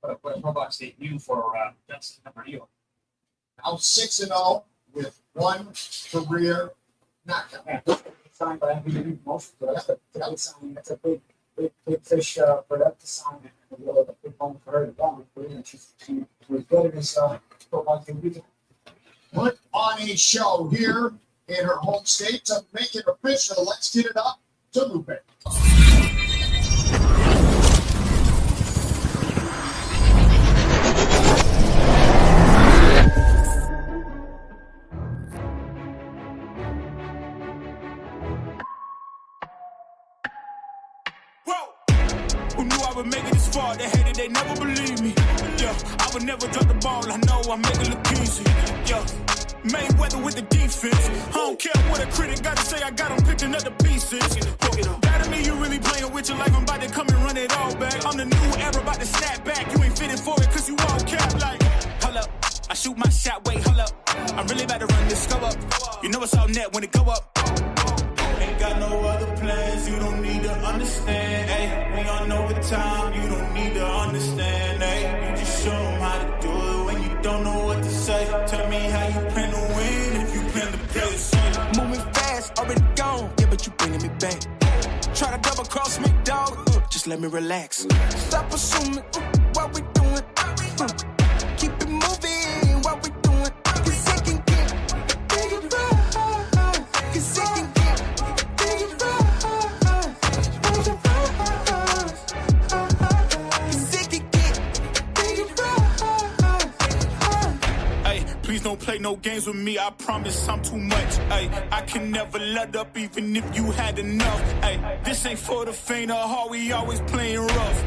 What Roblox debut for Johnson Amarillo. Now 6-0 with one career knockout. Yeah, signed by MVP most. That's a good sign. That's a big fish for that to sign. And a big home for her to go. She was good in this Roblox debut. Put on a show here in her home state to make it official. Let's get it up to Lupe. Who knew I would make it this far? They hated, they never believed me. Yeah, I would never drop the ball. I know I make it look easy. Yeah, Mayweather with the defense. I don't care what a critic got to say. I got them picking up the pieces. That to me, you really playing with your life. I'm about to come and run it all back. I'm the new era, about to snap back. You ain't fitting for it, cause you all cap like. Hold up, I shoot my shot, wait, hold up. I'm really about to run this go up. You know it's all net when it go up. Ain't got no other plans, you don't need to understand, ayy. We on overtime, you don't need to understand, ayy. You just show them how to do it when you don't know what to say. Tell me how you plan to win if you plan to play the same. Moving fast, already gone, yeah, but you bringing me back. Try to double cross me, dog, just let me relax. Stop assuming what we doing, keep it moving, what we doing. Cause it can get bigger, cause it can please don't play no games with me, I promise I'm too much. Ay, I can never let up even if you had enough. Ay, this ain't for the faint of heart, we always playing rough.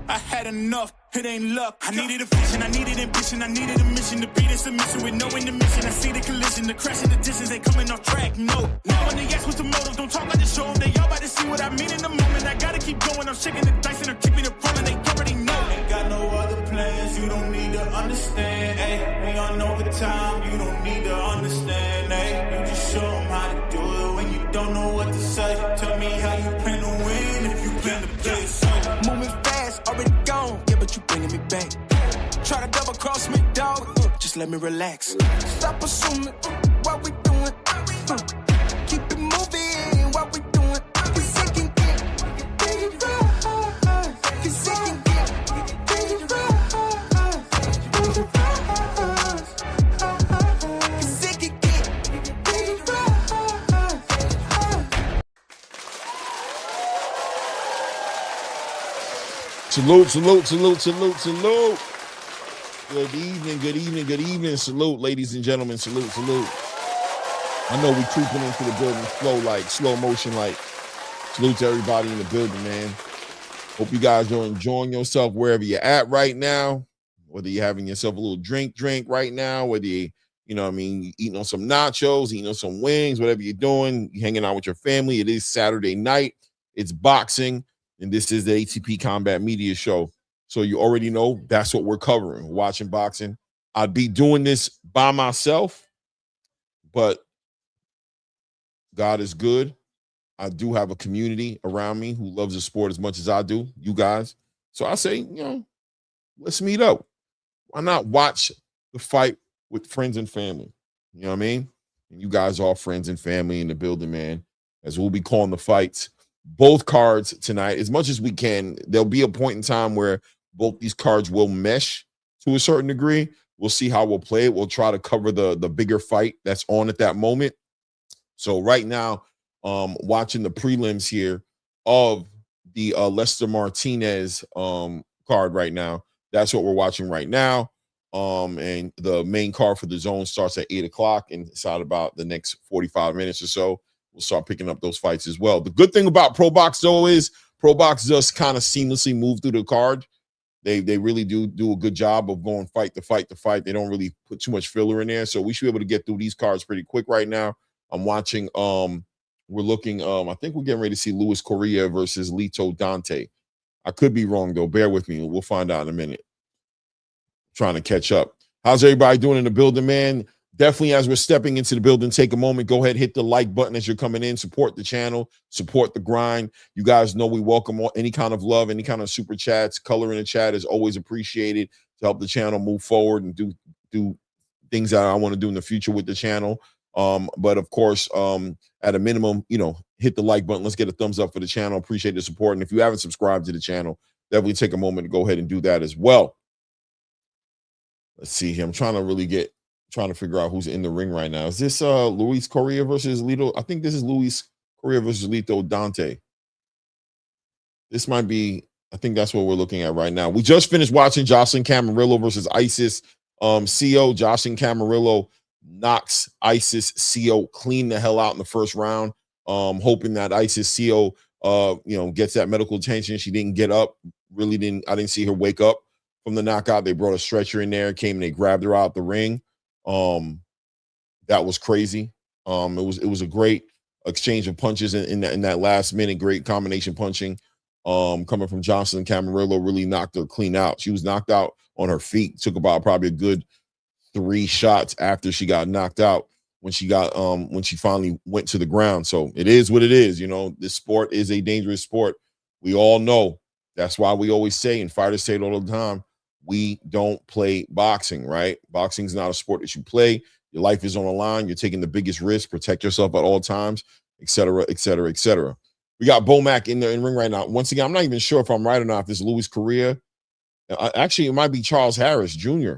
I had enough, it ain't luck. I needed a vision, I needed ambition, I needed a mission to beat a submission with no intermission. I see the collision, the crash in the distance ain't coming off track, no. Now when they ask what's the motive, don't talk about the show. They all about to see what I mean in the moment. I gotta keep going, I'm shaking the dice and I'm keeping it rolling. They already know. Ain't got no other plans, you don't need to understand, ayy. We on overtime, you don't need to understand, ayy. You just show them how to do it when you don't know what to say. Tell me how you plan to win if you plan to play the same. Moving fast, already gone, yeah, but you bringing me back. Try to double cross me, dog, just let me relax. Stop assuming what we doing, keep it moving, what we doing. Cause it can get bigger, cause it can get bigger, cause it can get bigger. Salute, salute, salute, salute, salute. Good evening, good evening, good evening. Salute, ladies and gentlemen. Salute, salute. I know we creeping into the building slow motion, like. Salute to everybody in the building, man. Hope you guys are enjoying yourself wherever you're at right now. Whether you're having yourself a little drink right now, whether you know what I mean, eating on some nachos, eating on some wings, whatever you're doing, you're hanging out with your family. It is Saturday night. It's boxing. And this is the ATP Combat Media Show. So you already know that's what we're covering, watching boxing. I'd be doing this by myself, but God is good. I do have a community around me who loves the sport as much as I do, you guys. So I say, let's meet up. Why not watch the fight with friends and family? You know what I mean? And you guys are friends and family in the building, man, as we'll be calling the fights. Both cards tonight, as much as we can. There'll be a point in time where both these cards will mesh to a certain degree. We'll see how we'll play it. We'll try to cover the bigger fight that's on at that moment. So right now, watching the prelims here of the Lester Martinez card right now. That's what we're watching right now. And the main card for the zone starts at 8 o'clock, and inside about the next 45 minutes or so, we'll start picking up those fights as well. The good thing about Pro Box, though, is Pro Box just kind of seamlessly move through the card. They really do a good job of going fight to fight to fight. They don't really put too much filler in there, so we should be able to get through these cards pretty quick right now. I'm watching. We're looking. I think we're getting ready to see Luis Correa versus Lito Dante. I could be wrong though. Bear with me. We'll find out in a minute. Trying to catch up. How's everybody doing in the building, man? definitely, as we're stepping into the building, take a moment, go ahead, hit the like button as you're coming in, support the channel, support the grind. You guys know we welcome any kind of love, any kind of super chats. Color in the chat is always appreciated to help the channel move forward and do things that I want to do in the future with the channel. But of course, at a minimum, hit the like button. Let's get a thumbs up for the channel. Appreciate the support. And if you haven't subscribed to the channel, definitely take a moment to go ahead and do that as well. Let's see here. I'm trying to figure out who's in the ring right now. Is this Luis Correa versus Lito? I think this is Luis Correa versus Lito Dante. This might be, I think that's what we're looking at right now. We just finished watching Jocelyn Camarillo versus Isis CO. Jocelyn Camarillo knocks Isis CO clean the hell out in the first round. Hoping that Isis CO gets that medical attention. She didn't get up. I didn't see her wake up from the knockout. They brought a stretcher in there, came and they grabbed her out the ring. That was crazy. It was a great exchange of punches in that last minute. Great combination punching coming from Jocelyn Camarillo. Really knocked her clean out. She was knocked out on her feet. Took about probably a good 3 shots after she got knocked out when she finally went to the ground. So it is what it is. This sport is a dangerous sport. We all know. That's why we always say, and fighters say it all the time, we don't play boxing, right? Boxing is not a sport that you play. Your life is on the line. You're taking the biggest risk. Protect yourself at all times, et cetera, et cetera, et cetera. We got Bomac in the ring right now. Once again, I'm not even sure if I'm right or not. If this is Luis Correa. Actually, it might be Charles Harris Jr.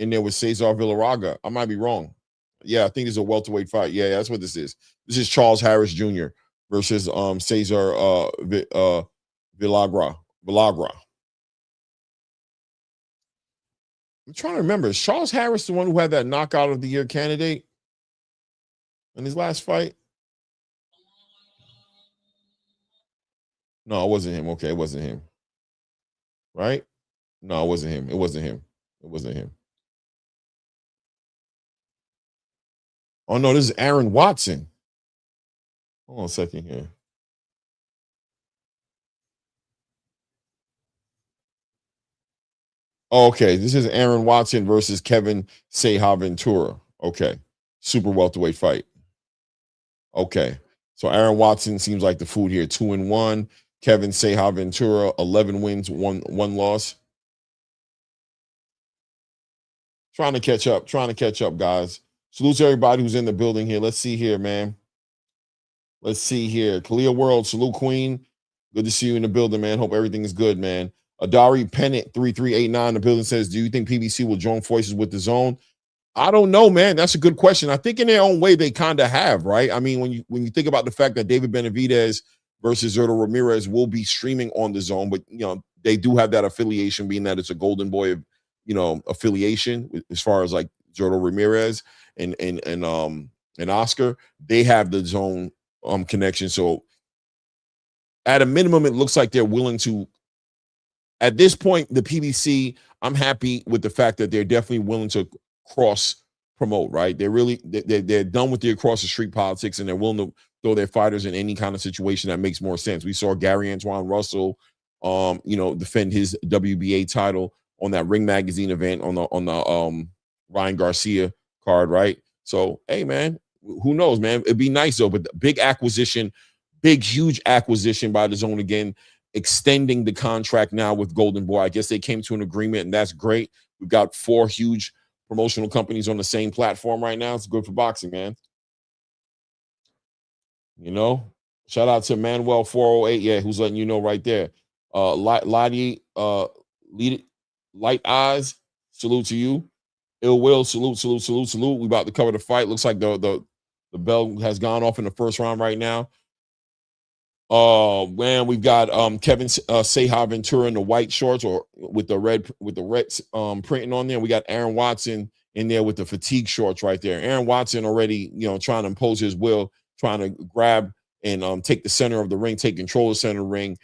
in there with Cesar Villarraga. I might be wrong. Yeah, I think it's a welterweight fight. Yeah, that's what this is. This is Charles Harris Jr. versus Cesar Villagra. I'm trying to remember. Is Charles Harris the one who had that knockout of the year candidate in his last fight? No, it wasn't him. Okay, it wasn't him. Right? No, it wasn't him. It wasn't him. It wasn't him. Oh, no, this is Aaron Watson. Hold on a second here. Okay, this is Aaron Watson versus Kevin Ceja Ventura. Okay, super welterweight fight. Okay, so Aaron Watson seems like the food here. 2-1. Kevin Ceja Ventura, 11 wins, one loss. Trying to catch up, guys. Salute to everybody who's in the building here. Let's see here, man. Let's see here. Kalia World, salute Queen. Good to see you in the building, man. Hope everything is good, man. Adari Pennant 3389 the building says, do you think PBC will join forces with the zone? I don't know, man. That's a good question. I think in their own way they kind of have, right? I mean, when you think about the fact that David Benavidez versus Zurdo Ramirez will be streaming on the zone, but they do have that affiliation, being that it's a Golden Boy, affiliation as far as like Zurdo Ramirez and Oscar. They have the zone connection. So at a minimum, it looks like they're willing to. At this point, the PBC, I'm happy with the fact that they're definitely willing to cross promote, right? They're done with the across the street politics, and they're willing to throw their fighters in any kind of situation that makes more sense. We saw Gary Antoine Russell, defend his WBA title on that Ring Magazine event on the Ryan Garcia card, right? So, hey, man, who knows, man? It'd be nice though, but big huge acquisition by the zone again. Extending the contract now with Golden Boy. I guess they came to an agreement, and that's great. We've got 4 huge promotional companies on the same platform right now. It's good for boxing, man. Shout out to Manuel 408, yeah, who's letting you know right there. Light Eyes, salute to you. Ill Will, salute. We about to cover the fight. Looks like the bell has gone off in the first round right now. Man, we've got Kevin Ceja Ventura in the white shorts or with the red printing on there. We got Aaron Watson in there with the fatigue shorts right there. Aaron Watson already, trying to impose his will, trying to grab and take the center of the ring, take control of the center of the ring.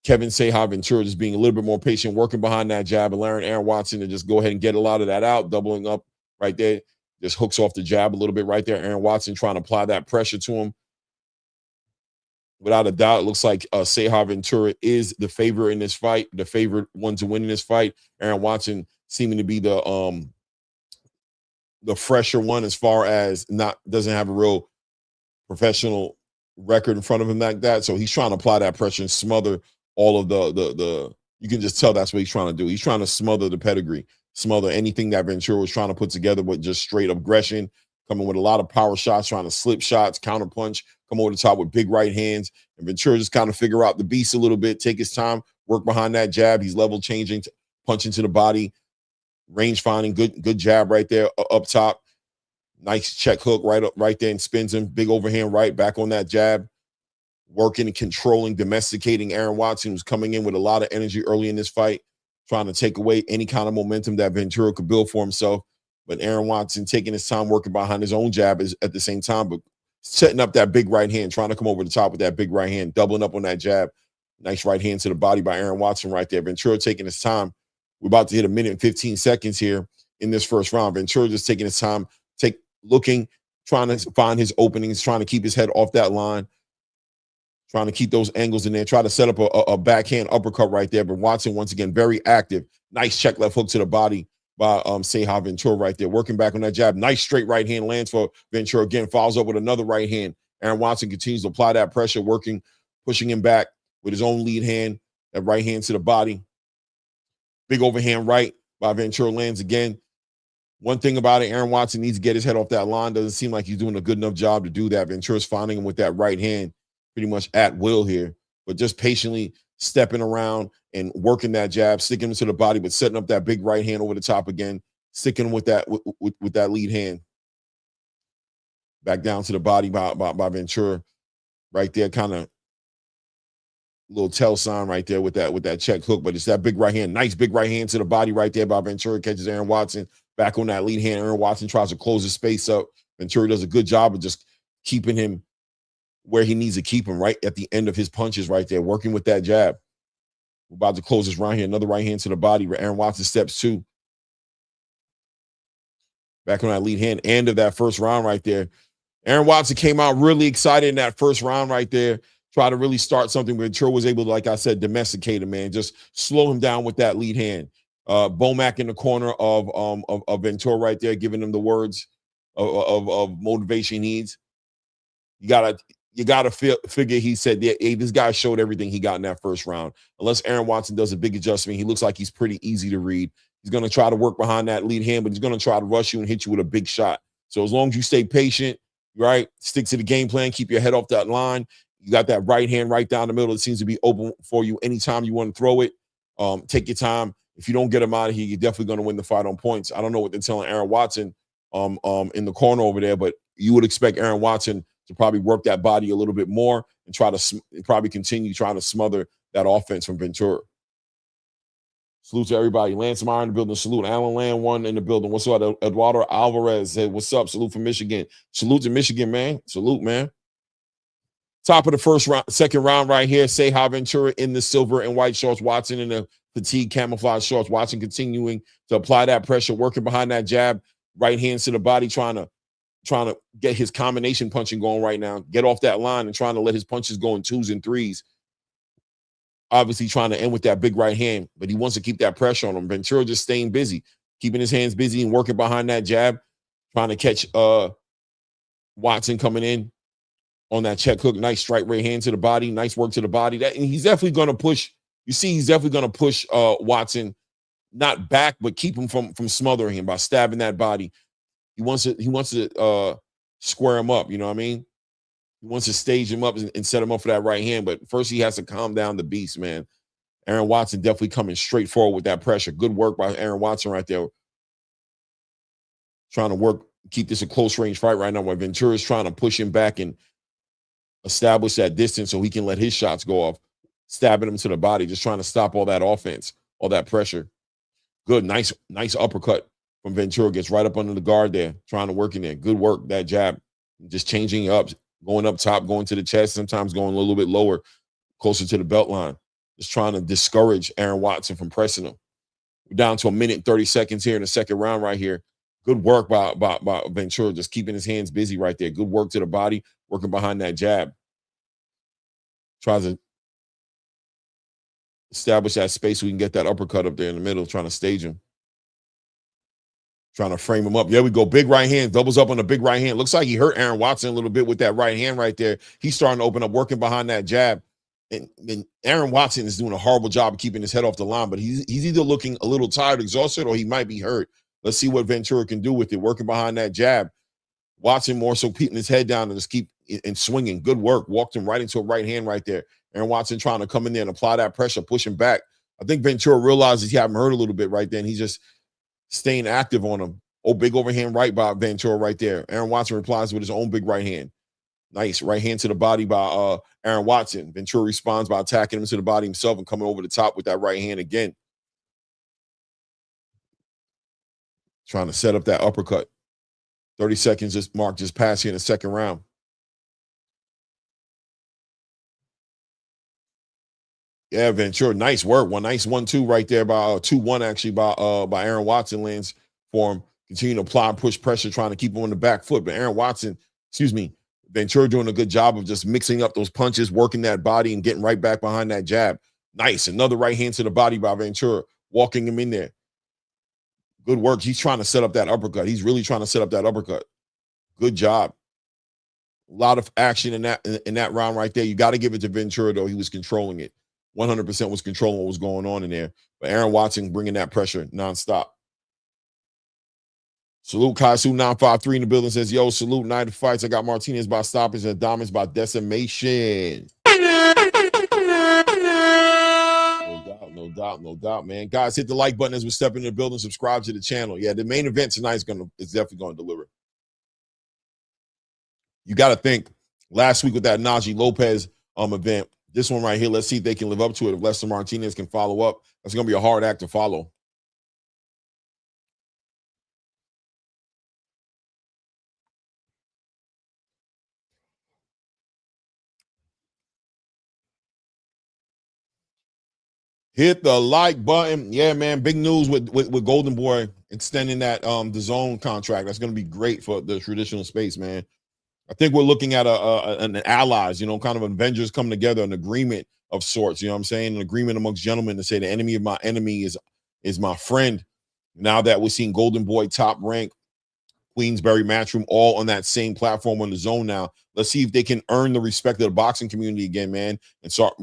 Kevin Ceja Ventura just being a little bit more patient, working behind that jab, allowing Aaron Watson to just go ahead and get a lot of that out, doubling up right there. Just hooks off the jab a little bit right there. Aaron Watson trying to apply that pressure to him. Without a doubt, it looks like Ceja Ventura is the favorite in this fight, the favorite one to win in this fight. Aaron Watson seeming to be the the fresher one as far as doesn't have a real professional record in front of him like that. So he's trying to apply that pressure and smother all of the you can just tell that's what he's trying to do. He's trying to smother the pedigree, smother anything that Ventura was trying to put together with just straight aggression, coming with a lot of power shots, trying to slip shots, counter punch, come over the top with big right hands. And Ventura just kind of figure out the beast a little bit, take his time, work behind that jab. He's level changing, punching to the body, range finding, good jab right there up top. Nice check hook right there and spins him. Big overhand right back on that jab. Working and controlling, domesticating Aaron Watson, who's coming in with a lot of energy early in this fight, trying to take away any kind of momentum that Ventura could build for himself. But Aaron Watson taking his time, working behind his own jab at the same time, but setting up that big right hand, trying to come over the top with that big right hand, doubling up on that jab. Nice right hand to the body by Aaron Watson right there. Ventura taking his time. We're about to hit 1 minute and 15 seconds here in this first round. Ventura just taking his time, looking, trying to find his openings, trying to keep his head off that line, trying to keep those angles in there, try to set up a backhand uppercut right there. But Watson, once again, very active. Nice check left hook to the body by Ceja Ventura right there. Working back on that jab. Nice straight right hand lands for Ventura. Again, follows up with another right hand. Aaron Watson continues to apply that pressure, working, pushing him back with his own lead hand. That right hand to the body. Big overhand right by Ventura lands again. One thing about it, Aaron Watson needs to get his head off that line. Doesn't seem like he's doing a good enough job to do that. Ventura's finding him with that right hand pretty much at will here, but just patiently stepping around and working that jab, sticking him to the body, but setting up that big right hand over the top again, sticking with that with that lead hand. Back down to the body by Ventura right there, kind of little tell sign right there with that check hook, but it's that big right hand. Nice big right hand to the body right there by Ventura, catches Aaron Watson back on that lead hand. Aaron Watson tries to close his space up. Ventura does a good job of just keeping him where he needs to keep him, right at the end of his punches right there, working with that jab. We're about to close this round here. Another right hand to the body where Aaron Watson steps two. Back on that lead hand, end of that first round right there. Aaron Watson came out really excited in that first round right there. Try to really start something. Ventura was able to, like I said, domesticate him, man. Just slow him down with that lead hand. Bomac in the corner of Ventura right there, giving him the words of motivation he needs. You gotta figure he said, yeah, hey, this guy showed everything he got in that first round. Unless Aaron Watson does a big adjustment, he looks like he's pretty easy to read. He's going to try to work behind that lead hand, but he's going to try to rush you and hit you with a big shot. So as long as you stay patient, right, stick to the game plan, keep your head off that line. You got that right hand right down the middle. It seems to be open for you anytime you want to throw it. Take your time. If you don't get him out of here, you're definitely going to win the fight on points. I don't know what they're telling Aaron Watson in the corner over there, but you would expect Aaron Watson to probably work that body a little bit more and try to probably continue trying to smother that offense from Ventura. Salute to everybody. Lance Meyer in the building. Salute. Alan Land one in the building. What's up? Eduardo Alvarez said, what's up? Salute from Michigan. Salute to Michigan, man. Salute, man. Top of the first round, second round right here. Ceja Ventura in the silver and white shorts. Watson in the fatigue camouflage shorts. Watson continuing to apply that pressure, working behind that jab, right hands to the body, trying to get his combination punching going right now. Get off that line and trying to let his punches go in twos and threes. Obviously trying to end with that big right hand, but he wants to keep that pressure on him. Ventura just staying busy, keeping his hands busy and working behind that jab, trying to catch Watson coming in on that check hook. Nice strike right hand to the body. Nice work to the body. And he's definitely going to push. You see, he's definitely going to push Watson, not back, but keep him from smothering him by stabbing that body. He wants to square him up. You know what I mean? He wants to stage him up and set him up for that right hand. But first, he has to calm down the beast, man. Aaron Watson definitely coming straight forward with that pressure. Good work by Aaron Watson right there. Trying to keep this a close range fight right now where Ventura's trying to push him back and establish that distance so he can let his shots go off, stabbing him to the body, just trying to stop all that offense, all that pressure. Good, nice uppercut from Ventura. Gets right up under the guard there, trying to work in there. Good work, that jab. Just changing up. Going up top, going to the chest, sometimes going a little bit lower, closer to the belt line. Just trying to discourage Aaron Watson from pressing him. We're down to 1 minute and 30 seconds here in the second round right here. Good work by Ventura, just keeping his hands busy right there. Good work to the body, working behind that jab. Tries to establish that space so we can get that uppercut up there in the middle, trying to stage him. Trying to frame him up. There we go. Big right hand. Doubles up on the big right hand. Looks like he hurt Aaron Watson a little bit with that right hand right there. He's starting to open up, working behind that jab. And Aaron Watson is doing a horrible job of keeping his head off the line, but he's either looking a little tired, exhausted, or he might be hurt. Let's see what Ventura can do with it, working behind that jab. Watson more so keeping his head down and just keep and swinging. Good work. Walked him right into a right hand right there. Aaron Watson trying to come in there and apply that pressure, push him back. I think Ventura realizes he had him hurt a little bit right then. He's just staying active on him. Oh, big overhand right by Ventura right there. Aaron Watson replies with his own big right hand. Nice right hand to the body by Aaron Watson. Ventura responds by attacking him to the body himself and coming over the top with that right hand again. Trying to set up that uppercut. 30 seconds just mark just passed here in the second round. Yeah, Ventura, nice work. One nice 1-2 right there by 2-1 actually by Aaron Watson lands for him. Continue to apply and push pressure, trying to keep him on the back foot. But Ventura doing a good job of just mixing up those punches, working that body and getting right back behind that jab. Nice. Another right hand to the body by Ventura, walking him in there. Good work. He's trying to set up that uppercut. He's really trying to set up that uppercut. Good job. A lot of action in that round right there. You got to give it to Ventura, though. He was controlling it. 100% was controlling what was going on in there. But Aaron Watson bringing that pressure nonstop. Salute Kaisu 953 in the building says, yo, salute night of fights. I got Martinez by stoppage and Adames by decimation. No doubt, man. Guys, hit the like button as we step into the building. Subscribe to the channel. Yeah, the main event tonight is definitely going to deliver. You got to think, last week with that Najee Lopez event, this one right here, let's see if they can live up to it. If Lester Martinez can follow up, that's going to be a hard act to follow. Hit the like button. Yeah, man. Big news with Golden Boy extending that the zone contract. That's going to be great for the traditional space, man. I think we're looking at an allies, kind of Avengers coming together, an agreement of sorts. You know what I'm saying? An agreement amongst gentlemen to say the enemy of my enemy is my friend. Now that we're seeing Golden Boy top rank, Queensberry, Matchroom, all on that same platform on the zone now. Let's see if they can earn the respect of the boxing community again, man, and start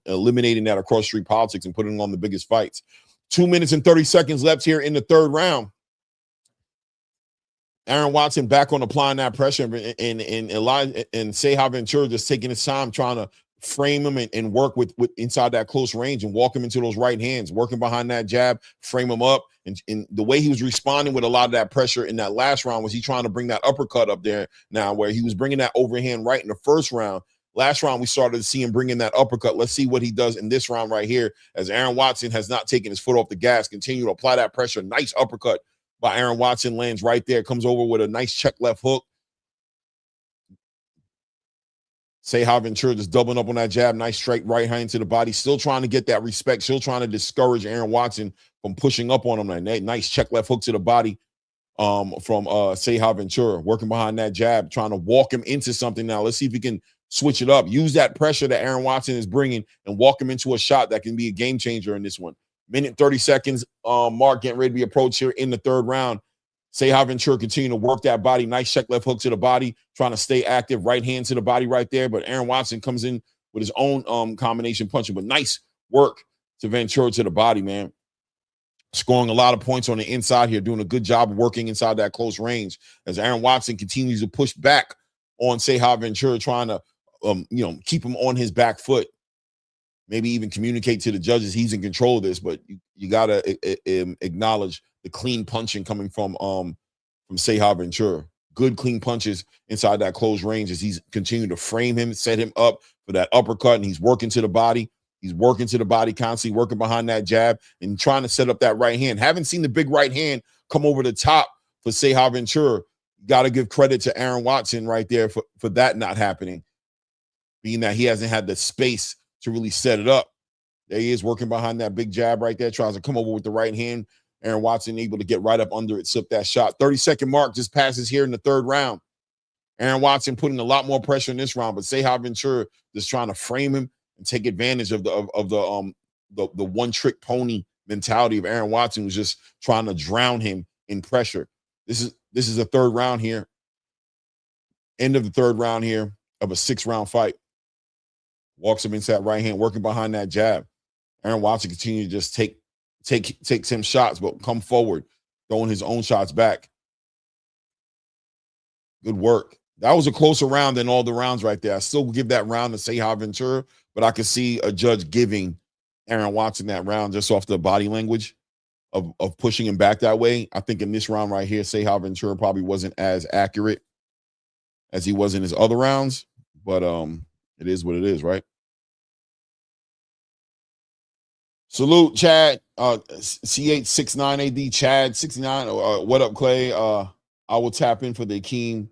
eliminating that across street politics and putting on the biggest fights. 2 minutes and 30 seconds left here in the third round. Aaron Watson back on applying that pressure, and Seha Ventura just taking his time trying to frame him and work with inside that close range and walk him into those right hands, working behind that jab, frame him up. And the way he was responding with a lot of that pressure in that last round was he trying to bring that uppercut up there now, where he was bringing that overhand right in the first round. Last round, we started to see him bringing that uppercut. Let's see what he does in this round right here, as Aaron Watson has not taken his foot off the gas, continue to apply that pressure. Nice uppercut by Aaron Watson, lands right there, comes over with a nice check left hook. Seha Ventura just doubling up on that jab, nice straight right hand to the body, still trying to get that respect, still trying to discourage Aaron Watson from pushing up on him. That nice check left hook to the body from Seha Ventura, working behind that jab, trying to walk him into something now. Let's see if he can switch it up, use that pressure that Aaron Watson is bringing and walk him into a shot that can be a game changer in this one. Minute 30 seconds, mark getting ready to be approached here in the third round. Seha Ventura continue to work that body. Nice check left hook to the body, trying to stay active. Right hand to the body right there. But Aaron Watson comes in with his own combination punching. But nice work to Ventura to the body, man. Scoring a lot of points on the inside here, doing a good job of working inside that close range. As Aaron Watson continues to push back on Seha Ventura, trying to keep him on his back foot. Maybe even communicate to the judges he's in control of this, but you got to acknowledge the clean punching coming from Seha Ventura. Good clean punches inside that close range as he's continuing to frame him, set him up for that uppercut, and he's working to the body. He's working to the body, constantly working behind that jab and trying to set up that right hand. Haven't seen the big right hand come over the top for Seha Ventura. Got to give credit to Aaron Watson right there for that not happening, being that he hasn't had the space to really set it up. There he is working behind that big jab right there, tries to come over with the right hand. Aaron Watson able to get right up under it, slip that shot. 30-second mark just passes here in the third round. Aaron Watson putting a lot more pressure in this round, but Seha Ventura just trying to frame him and take advantage of the one-trick pony mentality of Aaron Watson, who's just trying to drown him in pressure. This is the third round here. End of the third round here of a 6-round fight. Walks him into that right hand, working behind that jab. Aaron Watson continues to just takes him shots, but come forward, throwing his own shots back. Good work. That was a closer round than all the rounds right there. I still give that round to Seha Ventura, but I could see a judge giving Aaron Watson that round just off the body language of pushing him back that way. I think in this round right here, Seha Ventura probably wasn't as accurate as he was in his other rounds, but it is what it is, right? Salute, Chad. C869AD, Chad 69. What up, Clay? I will tap in for the Akeem.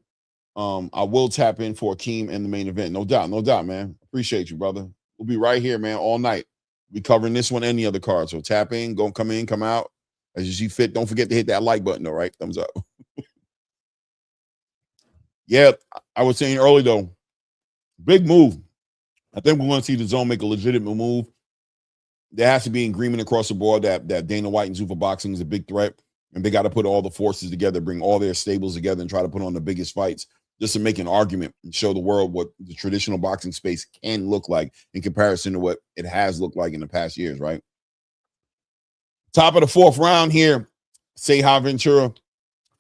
I will tap in for Akeem in the main event. No doubt, man. Appreciate you, brother. We'll be right here, man, all night. We'll be covering this one and the other card. So tap in, come in, come out as you see fit. Don't forget to hit that like button, though, right? Thumbs up. Yeah, I was saying early, though, big move. I think we're going to see the zone make a legitimate move. There has to be agreement across the board that Dana White and Zuffa Boxing is a big threat, and they got to put all the forces together, bring all their stables together, and try to put on the biggest fights just to make an argument and show the world what the traditional boxing space can look like in comparison to what it has looked like in the past years, right? Top of the fourth round here, Seha Ventura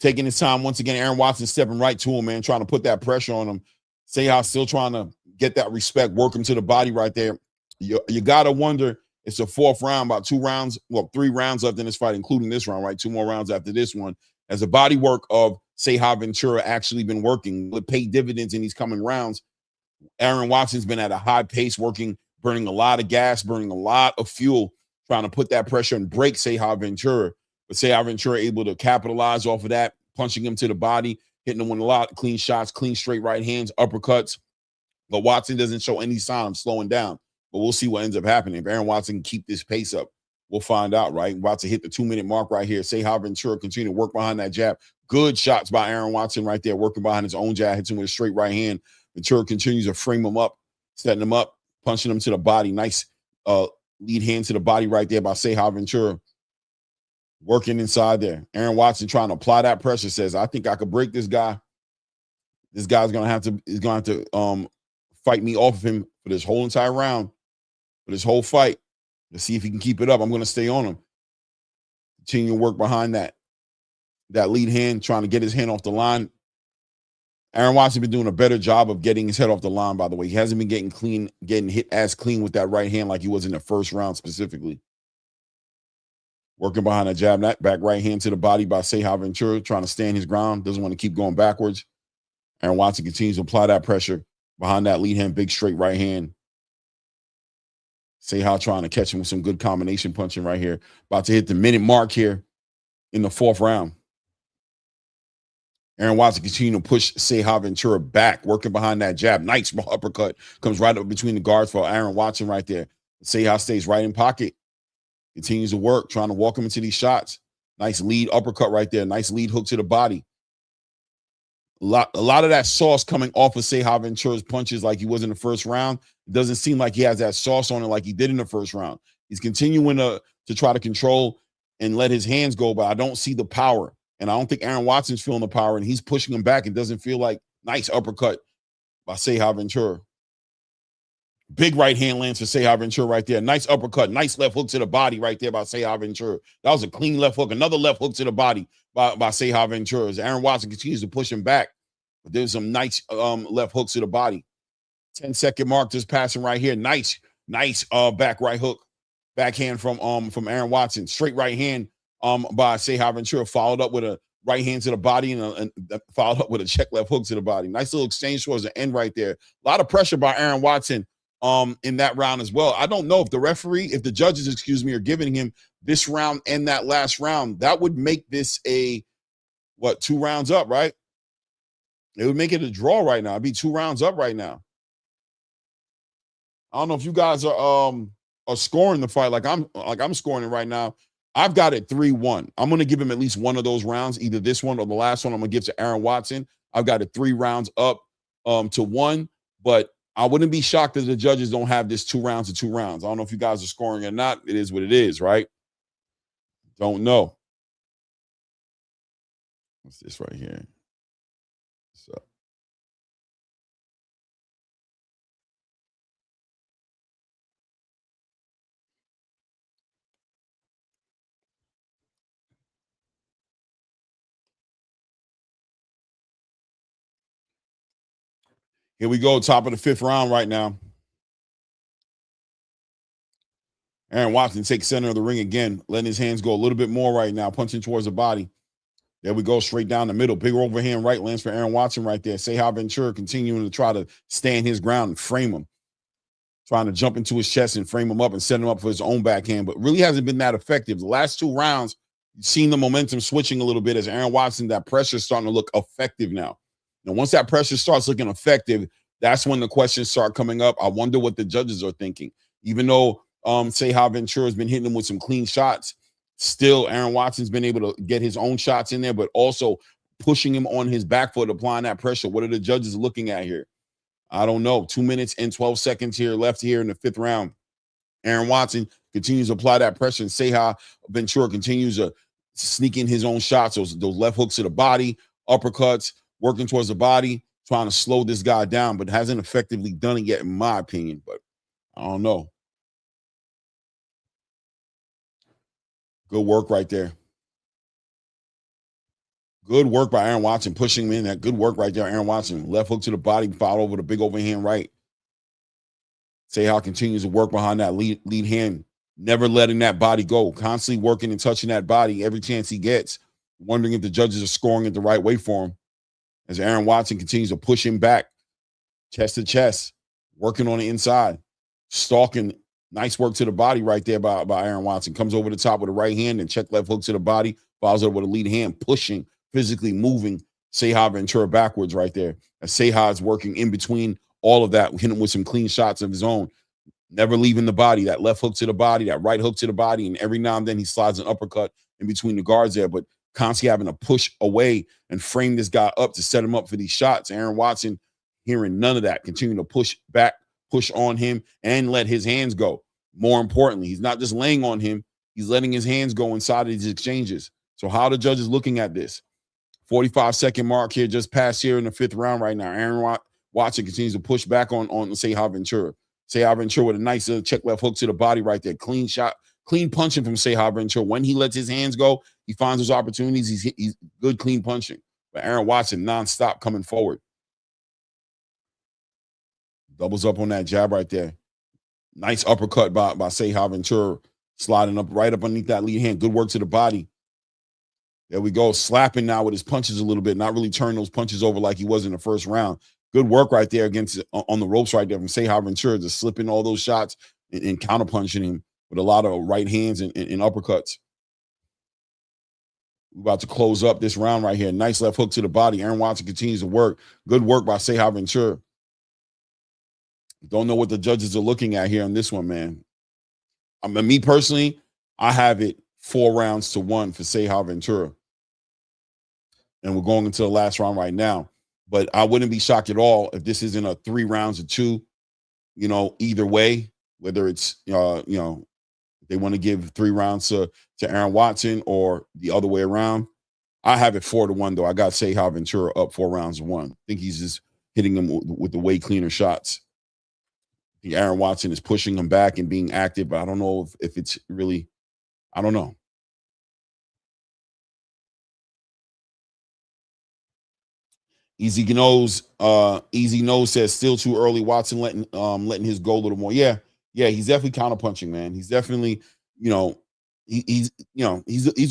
taking his time. Once again, Aaron Watson stepping right to him, man, trying to put that pressure on him. Seha still trying to get that respect, work him to the body right there. You got to wonder, it's the fourth round, about 3 rounds left in this fight, including this round, right? 2 more rounds after this one. Has the body work of Seha Ventura actually been working? Will it pay dividends in these coming rounds? Aaron Watson's been at a high pace, working, burning a lot of gas, burning a lot of fuel, trying to put that pressure and break Seha Ventura. But Seha Ventura able to capitalize off of that, punching him to the body, hitting him with a lot of clean shots, clean straight right hands, uppercuts. But Watson doesn't show any sign of slowing down. But we'll see what ends up happening. If Aaron Watson can keep this pace up, we'll find out, right? About to hit the 2-minute mark right here. Seha Ventura continue to work behind that jab. Good shots by Aaron Watson right there, working behind his own jab, hits him with a straight right hand. Ventura continues to frame him up, setting him up, punching him to the body. Nice lead hand to the body right there by Seha Ventura. Working inside there. Aaron Watson trying to apply that pressure, says, I think I could break this guy. This guy's gonna have to fight me off of him for this whole entire round, for this whole fight. Let's see if he can keep it up. I'm going to stay on him. Continue to work behind that lead hand, trying to get his hand off the line. Aaron Watson been doing a better job of getting his head off the line, by the way. He hasn't been getting hit as clean with that right hand like he was in the first round specifically. Working behind a jab, that back right hand to the body by Seha Ventura, trying to stand his ground. Doesn't want to keep going backwards. Aaron Watson continues to apply that pressure behind that lead hand, big straight right hand. Seha trying to catch him with some good combination punching right here. About to hit the minute mark here in the fourth round. Aaron Watson continuing to push Seha Ventura back, working behind that jab. Nice uppercut. Comes right up between the guards for Aaron Watson right there. Seha stays right in pocket. Continues to work, trying to walk him into these shots. Nice lead uppercut right there. Nice lead hook to the body. A lot of that sauce coming off of Seha Ventura's punches like he was in the first round. It doesn't seem like he has that sauce on it like he did in the first round. He's continuing to try to control and let his hands go, but I don't see the power. And I don't think Aaron Watson's feeling the power, and he's pushing him back. It doesn't feel like nice uppercut by Seha Ventura. Big right hand lands for Seha Ventura right there. Nice uppercut. Nice left hook to the body right there by Seha Ventura. That was a clean left hook. Another left hook to the body by Seha Ventura. As Aaron Watson continues to push him back. But there's some nice left hooks to the body. 10-second mark just passing right here. Nice back right hook. Backhand from Aaron Watson. Straight right hand by Seha Ventura. Followed up with a right hand to the body and followed up with a check left hook to the body. Nice little exchange towards the end right there. A lot of pressure by Aaron Watson in that round as well. I don't know if the judges, are giving him this round and that last round, that would make this 2 rounds up, right? It would make it a draw right now. It'd be 2 rounds up right now. I don't know if you guys are scoring the fight like I'm scoring it right now. I've got it 3-1. I'm going to give him at least one of those rounds, either this one or the last one I'm going to give to Aaron Watson. I've got it 3 rounds up to 1, but I wouldn't be shocked if the judges don't have this 2 rounds to 2 rounds. I don't know if you guys are scoring or not. It is what it is, right? Don't know. What's this right here? So here we go, top of the 5th round right now. Aaron Watson takes center of the ring again, letting his hands go a little bit more right now, punching towards the body. There we go, straight down the middle. Big overhand right lands for Aaron Watson right there. Seha Ventura continuing to try to stand his ground and frame him. Trying to jump into his chest and frame him up and set him up for his own backhand, but really hasn't been that effective. The last 2 rounds, you've seen the momentum switching a little bit as Aaron Watson, that pressure is starting to look effective now. And once that pressure starts looking effective, that's when the questions start coming up. I wonder what the judges are thinking. Even though Seha Ventura has been hitting him with some clean shots, still Aaron Watson's been able to get his own shots in there, but also pushing him on his back foot, applying that pressure. What are the judges looking at here? I don't know. 2 minutes and 12 seconds here left here in the 5th round. Aaron Watson continues to apply that pressure, and Seha Ventura continues to sneak in his own shots, those left hooks to the body, uppercuts, working towards the body, trying to slow this guy down, but hasn't effectively done it yet, in my opinion. But I don't know. Good work right there. Good work by Aaron Watson, pushing him in. That good work right there, Aaron Watson. Left hook to the body, fouled over the big overhand right. Seha continues to work behind that lead hand, never letting that body go, constantly working and touching that body every chance he gets, wondering if the judges are scoring it the right way for him. As Aaron Watson continues to push him back, chest to chest, working on the inside, stalking. Nice work to the body right there by Aaron Watson. Comes over the top with a right hand and check left hook to the body, follows up with a lead hand, pushing, physically moving Seha Ventura backwards right there. As Seha is working in between all of that, hitting him with some clean shots of his own, never leaving the body. That left hook to the body, that right hook to the body, and every now and then he slides an uppercut in between the guards there, but constantly having to push away and frame this guy up to set him up for these shots. Aaron Watson hearing none of that, continuing to push back, push on him, and let his hands go. More importantly, he's not just laying on him, he's letting his hands go inside of these exchanges. So how are the judges looking at this? 45-second mark here, just passed here in the 5th round right now. Aaron Watson continues to push back on Seha Ventura. Seha Ventura with a nice check left hook to the body right there. Clean shot, clean punching from Seha Ventura. When he lets his hands go, he finds those opportunities. He's good, clean punching. But Aaron Watson nonstop coming forward. Doubles up on that jab right there. Nice uppercut by Seha Ventura, sliding up right up underneath that lead hand. Good work to the body. There we go. Slapping now with his punches a little bit, not really turning those punches over like he was in the 1st round. Good work right there against on the ropes right there from Seha Ventura, just slipping all those shots and counterpunching him with a lot of right hands and uppercuts. We're about to close up this round right here. Nice left hook to the body. Aaron Watson continues to work. Good work by Seha Ventura. Don't know what the judges are looking at here on this one, man. I mean, me personally, I have it 4 rounds to 1 for Seha Ventura. And we're going into the last round right now. But I wouldn't be shocked at all if this isn't a 3 rounds to 2, you know, either way, whether it's, you know, they want to give 3 rounds to Aaron Watson or the other way around. I have it 4-1, though. I got Seha Ventura up 4 rounds to 1. I think he's just hitting them with the way cleaner shots. Aaron Watson is pushing him back and being active, but I don't know if it's really, I don't know. Easy Nose says still too early. Watson letting his go a little more. Yeah, he's definitely counterpunching, man. He's definitely, you know, he's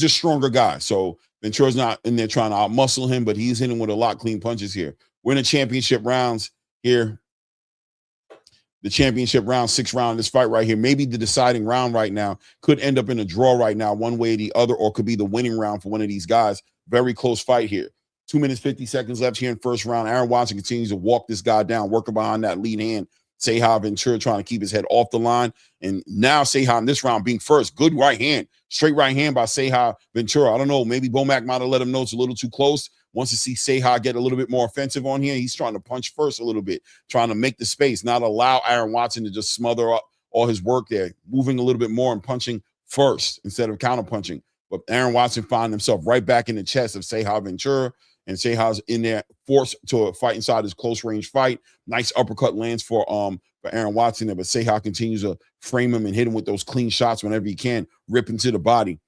a stronger guy. So Ventura's not in there trying to outmuscle him, but he's hitting with a lot of clean punches here. We're in the championship rounds here. The championship round, 6th round, this fight right here, maybe the deciding round right now, could end up in a draw right now, one way or the other, or could be the winning round for one of these guys. Very close fight here. 2 minutes, 50 seconds left here in 1st round. Aaron Watson continues to walk this guy down, working behind that lead hand. Seha Ventura trying to keep his head off the line. And now Seha in this round being first. Good right hand. Straight right hand by Seha Ventura. I don't know. Maybe Bomac might have let him know it's a little too close. Wants to see Seha get a little bit more offensive on here. He's trying to punch first a little bit, trying to make the space, not allow Aaron Watson to just smother up all his work there, moving a little bit more and punching first instead of counter punching. But Aaron Watson found himself right back in the chest of Seha Ventura, and Seha's in there, forced to fight inside his close range fight. Nice uppercut lands for Aaron Watson there, but Seha continues to frame him and hit him with those clean shots whenever he can, rip into the body.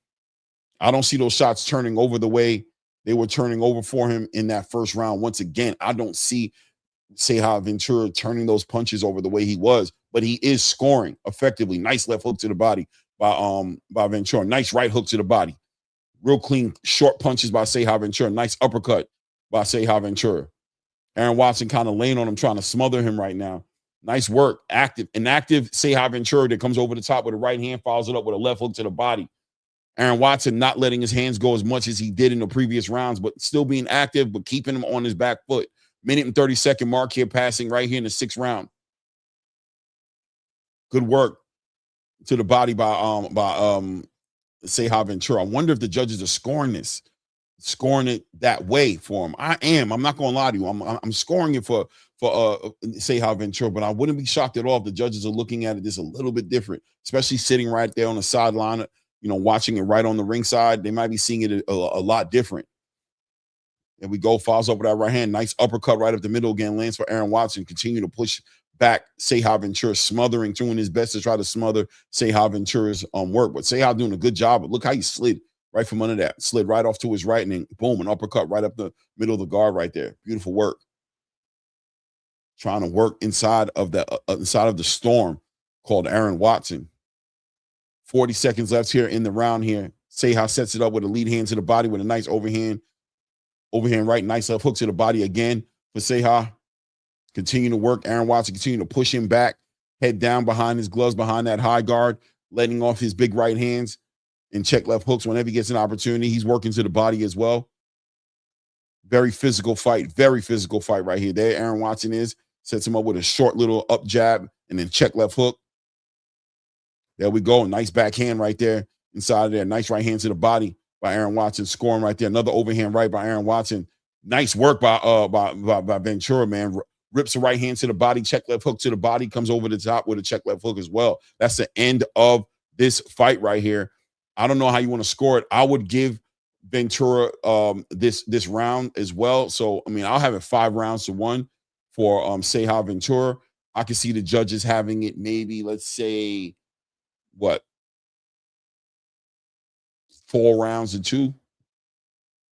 I don't see those shots turning over the way they were turning over for him in that first round. Once again, I don't see Seha Ventura turning those punches over the way he was, but he is scoring effectively. Nice left hook to the body by Ventura. Nice right hook to the body. Real clean short punches by Seha Ventura. Nice uppercut by Seha Ventura. Aaron Watson kind of laying on him, trying to smother him right now. Nice work. Active Seha Ventura that comes over the top with a right hand, follows it up with a left hook to the body. Aaron Watson not letting his hands go as much as he did in the previous rounds, but still being active, but keeping him on his back foot. Minute and 30-second mark here, passing right here in the 6th round. Good work to the body by Seha Ventura. I wonder if the judges are scoring it that way for him. I am. I'm not going to lie to you. I'm scoring it for Seha Ventura, but I wouldn't be shocked at all if the judges are looking at it just a little bit different, especially sitting right there on the sideline, watching it right on the ringside. They might be seeing it a lot different. There we go. Falls over that right hand. Nice uppercut right up the middle again. Lands for Aaron Watson. Continue to push back Seha Ventura, doing his best to try to smother Seha Ventura's work. But Seha doing a good job. But look how he slid right from under that. Slid right off to his right, and then boom, an uppercut right up the middle of the guard right there. Beautiful work. Trying to work inside of the storm called Aaron Watson. 40 seconds left here in the round here. Seha sets it up with a lead hand to the body with a nice overhand right. Nice left hook to the body again for Seha. Continue to work. Aaron Watson continue to push him back. Head down behind his gloves, behind that high guard, letting off his big right hands and check left hooks whenever he gets an opportunity. He's working to the body as well. Very physical fight right here. There Aaron Watson is. Sets him up with a short little up jab and then check left hook. There we go. Nice backhand right there inside of there. Nice right hand to the body by Aaron Watson. Scoring right there. Another overhand right by Aaron Watson. Nice work by Ventura, man. Rips a right hand to the body, check left hook to the body, comes over the top with a check left hook as well. That's the end of this fight right here. I don't know how you want to score it. I would give Ventura this round as well. So, I mean, I'll have it 5-1 for Seha Ventura. I can see the judges having it maybe, let's say, 4-2.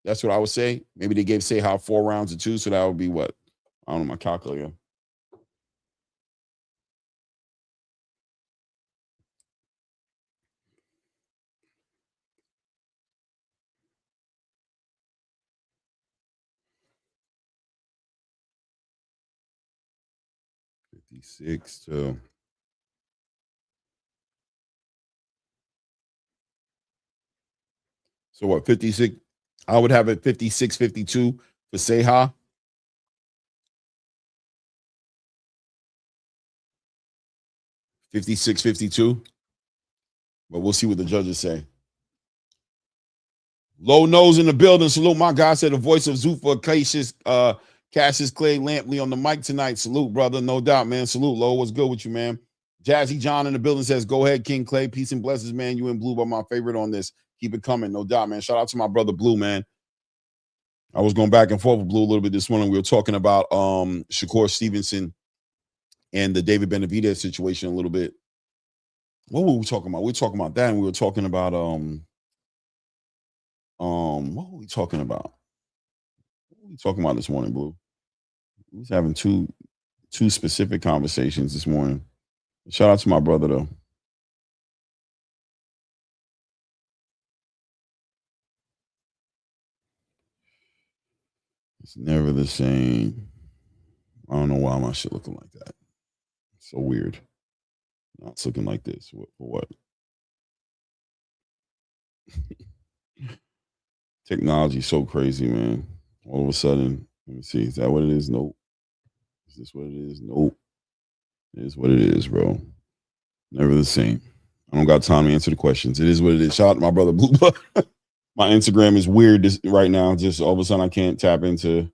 That's what I would say. Maybe they gave Seha 4-2, so that would be what? I don't know my calculator. $56 to so what? 56. I would have it 56-52 for Seha. 56-52. But we'll see what the judges say. Low nose in the building. Salute my guy, said the voice of Zufa Cassius Clay Lampley on the mic tonight. Salute, brother. No doubt, man. Salute, Low. What's good with you, man? Jazzy John in the building says, go ahead, King Clay. Peace and blessings, man. You and Blue are my favorite on this. Keep it coming. No doubt, man. Shout out to my brother Blue, man. I was going back and forth with Blue a little bit this morning. We were talking about Shakur Stevenson and the David Benavidez situation a little bit. What were we talking about? We were talking about that, and we were talking about what were we talking about? What were we talking about this morning, Blue? We was having two specific conversations this morning. Shout out to my brother though. It's never the same. I don't know why my shit looking like that. It's so weird. No, it's looking like this. For what? Technology is so crazy, man. All of a sudden, let me see. Is that what it is? Nope. Is this what it is? Nope. It is what it is, bro. Never the same. I don't got time to answer the questions. It is what it is. Shout out to my brother Blue. My Instagram is weird right now. Just all of a sudden I can't tap into.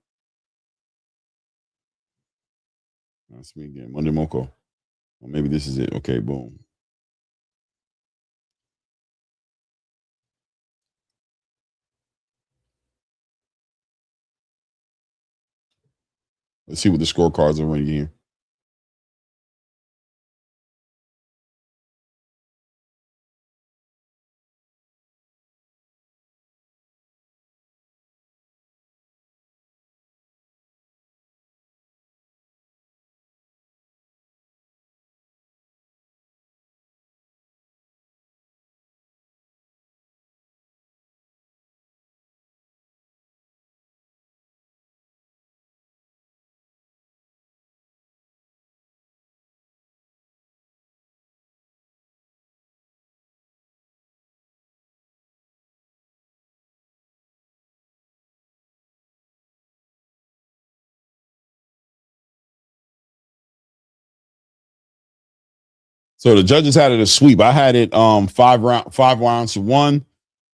That's me again. Monday Moko. Well, maybe this is it. Okay, boom. Let's see what the scorecards are ringing here. So the judges had it a sweep. I had it 5 rounds to 1.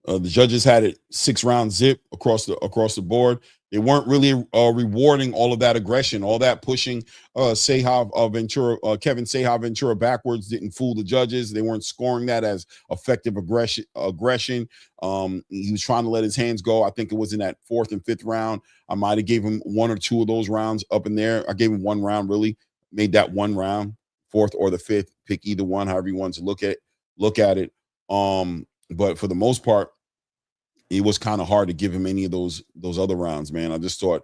The judges had it 6 round zip across the board. They weren't really rewarding all of that aggression, all that pushing. Kevin Seha Ventura backwards didn't fool the judges. They weren't scoring that as effective aggression. He was trying to let his hands go. I think it was in that 4th and 5th round. I might have gave him 1 or 2 of those rounds up in there. I gave him 1 round, really made that 1 round, 4th or the 5th. Pick either one, however you want to look at it. But for the most part, it was kind of hard to give him any of those other rounds, man. I just thought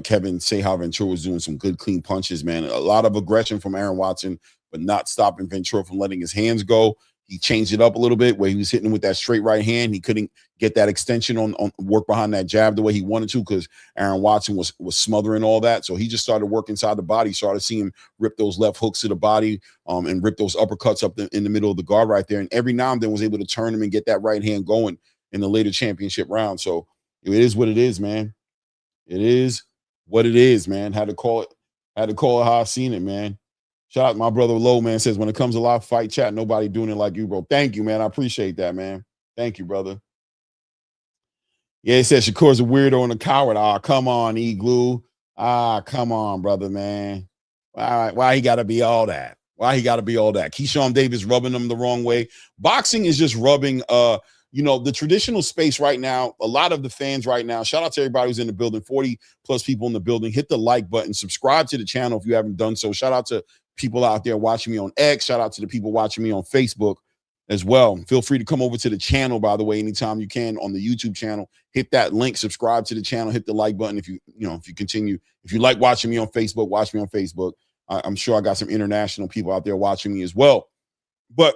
Kevin Seha Ventura was doing some good, clean punches, man. A lot of aggression from Aaron Watson, but not stopping Ventura from letting his hands go. He changed it up a little bit where he was hitting with that straight right hand. He couldn't get that extension on work behind that jab the way he wanted to because Aaron Watson was smothering all that. So he just started working inside the body. Started seeing him rip those left hooks to the body and rip those uppercuts up in the middle of the guard right there. And every now and then was able to turn him and get that right hand going in the later championship round. So it is what it is, man. It is what it is, man. Had to call it how I seen it, man. Shout out to my brother Low, man. Says when it comes to live fight chat, nobody doing it like you, bro. Thank you, man. I appreciate that, man. Thank you, brother. Yeah, he said Shakur's a weirdo and a coward. Ah, come on, E-Glue. Ah, come on, brother, man. Why he gotta be all that? Why he gotta be all that? Keyshawn Davis rubbing them the wrong way. Boxing is just rubbing the traditional space right now, a lot of the fans right now, shout out to everybody who's in the building, 40 plus people in the building. Hit the like button, subscribe to the channel if you haven't done so. Shout out to people out there watching me on X. Shout out to the people watching me on Facebook as well. Feel free to come over to the channel, by the way, anytime you can on the YouTube channel. Hit that link, subscribe to the channel, hit the like button. If you like watching me on Facebook, watch me on Facebook. I'm sure I got some international people out there watching me as well. But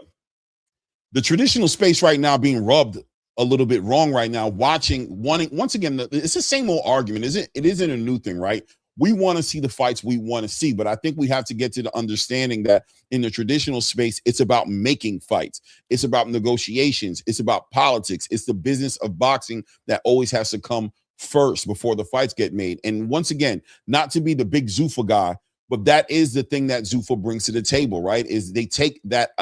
the traditional space right now being rubbed a little bit wrong right now, once again, it's the same old argument. It isn't a new thing, right? We want to see the fights we want to see, but I think we have to get to the understanding that in the traditional space, it's about making fights. It's about negotiations. It's about politics. It's the business of boxing that always has to come first before the fights get made. And once again, not to be the big Zuffa guy, but that is the thing that Zuffa brings to the table, right? Is they take that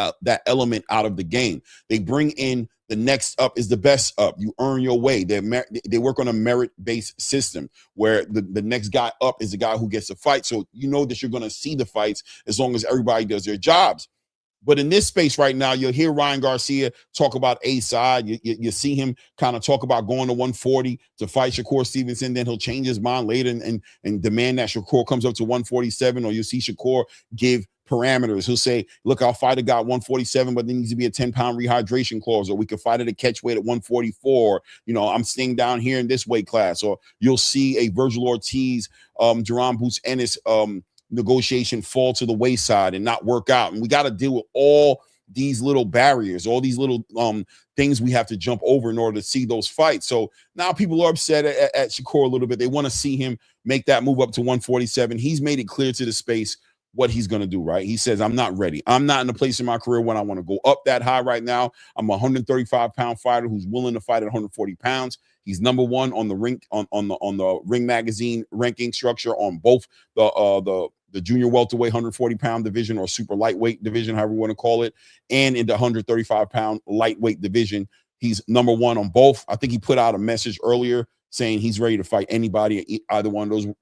element out of the game. They bring in the next up is the best up. You earn your way. They work on a merit-based system where the next guy up is the guy who gets the fight. So you know that you're going to see the fights as long as everybody does their jobs. But in this space right now, you'll hear Ryan Garcia talk about A-side. You see him kind of talk about going to 140 to fight Shakur Stevenson. Then he'll change his mind later and demand that Shakur comes up to 147, or you'll see Shakur give parameters. He'll say, look, I'll fight a guy at 147, but there needs to be a 10-pound rehydration clause, or we can fight at a catch weight at 144. I'm staying down here in this weight class. Or you'll see a Virgil Ortiz, Jerome Boots Ennis negotiation fall to the wayside and not work out. And we got to deal with all these little barriers, all these little things we have to jump over in order to see those fights. So now people are upset at Shakur a little bit. They want to see him make that move up to 147. He's made it clear to the space what he's going to do, right? He says, I'm not ready. I'm not in a place in my career when I want to go up that high right now. I'm a 135-pound fighter who's willing to fight at 140 pounds. He's number one on the ring on the Ring Magazine ranking structure on both the junior welterweight 140-pound division or super lightweight division, however you want to call it, and in the 135-pound lightweight division. He's number one on both. I think he put out a message earlier saying he's ready to fight anybody at either one of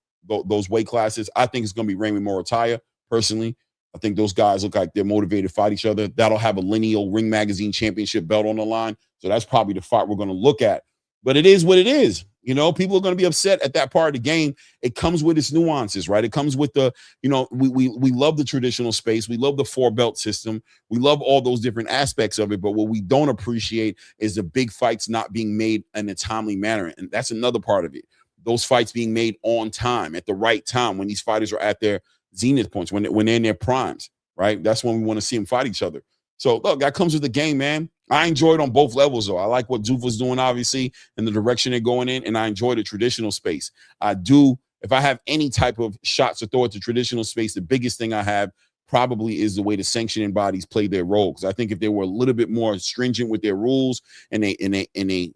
those weight classes. I think it's going to be Raymond Morataya, personally. I think those guys look like they're motivated to fight each other. That'll have a lineal Ring Magazine championship belt on the line. So that's probably the fight we're going to look at. But it is what it is. You know, people are going to be upset at that part of the game. It comes with its nuances, right? It comes with the, you know, we love the traditional space. We love the 4-belt system. We love all those different aspects of it. But what we don't appreciate is the big fights not being made in a timely manner. And that's another part of it. Those fights being made on time, at the right time, when these fighters are at their zenith points, when they're in their primes, right? That's when we want to see them fight each other. So, look, that comes with the game, man. I enjoy it on both levels, though. I like what Zuffa's doing, obviously, and the direction they're going in, and I enjoy the traditional space. I do, if I have any type of shots to throw at the traditional space, the biggest thing I have probably is the way the sanctioning bodies play their role. Because I think if they were a little bit more stringent with their rules and they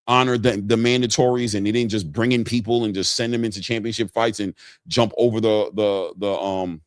honor the mandatories, and they didn't just bring in people and just send them into championship fights and jump over the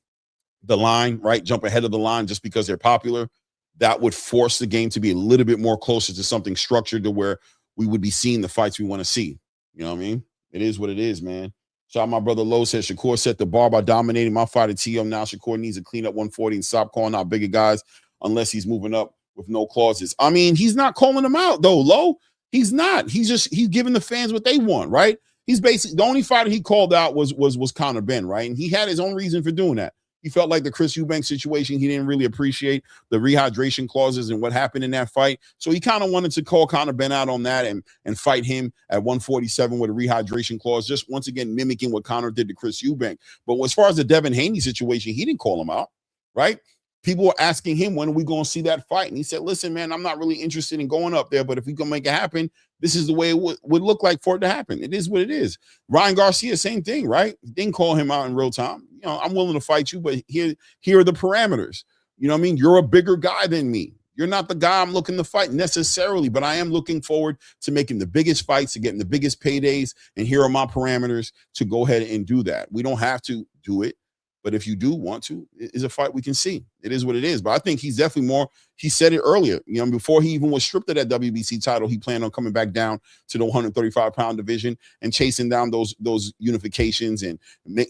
line, right? Jump ahead of the line just because they're popular. That would force the game to be a little bit more closer to something structured to where we would be seeing the fights we want to see. You know what I mean? It is what it is, man. Shout out my brother Lowe says Shakur set the bar by dominating my fight at TM. Now Shakur needs to clean up 140 and stop calling out bigger guys unless he's moving up with no clauses. I mean, he's not calling them out though, Lowe. He's not. He's giving the fans what they want, right? He's basically the only fighter he called out was Conor Benn, right? And he had his own reason for doing that. He felt like the Chris Eubank situation, he didn't really appreciate the rehydration clauses and what happened in that fight. So he kind of wanted to call Conor Benn out on that and fight him at 147 with a rehydration clause, just once again mimicking what Conor did to Chris Eubank. But as far as the Devin Haney situation, he didn't call him out, right? People were asking him, when are we going to see that fight? And he said, listen, man, I'm not really interested in going up there, but if we can make it happen, this is the way it would look like for it to happen. It is what it is. Ryan Garcia, same thing, right? Didn't call him out in real time. You know, I'm willing to fight you, but here are the parameters. You know what I mean? You're a bigger guy than me. You're not the guy I'm looking to fight necessarily, but I am looking forward to making the biggest fights, to getting the biggest paydays, and here are my parameters to go ahead and do that. We don't have to do it, but if you do want to, it's a fight we can see. It is what it is. But I think he's definitely more, he said it earlier, you know, before he even was stripped of that WBC title, he planned on coming back down to the 135-pound division and chasing down those unifications. And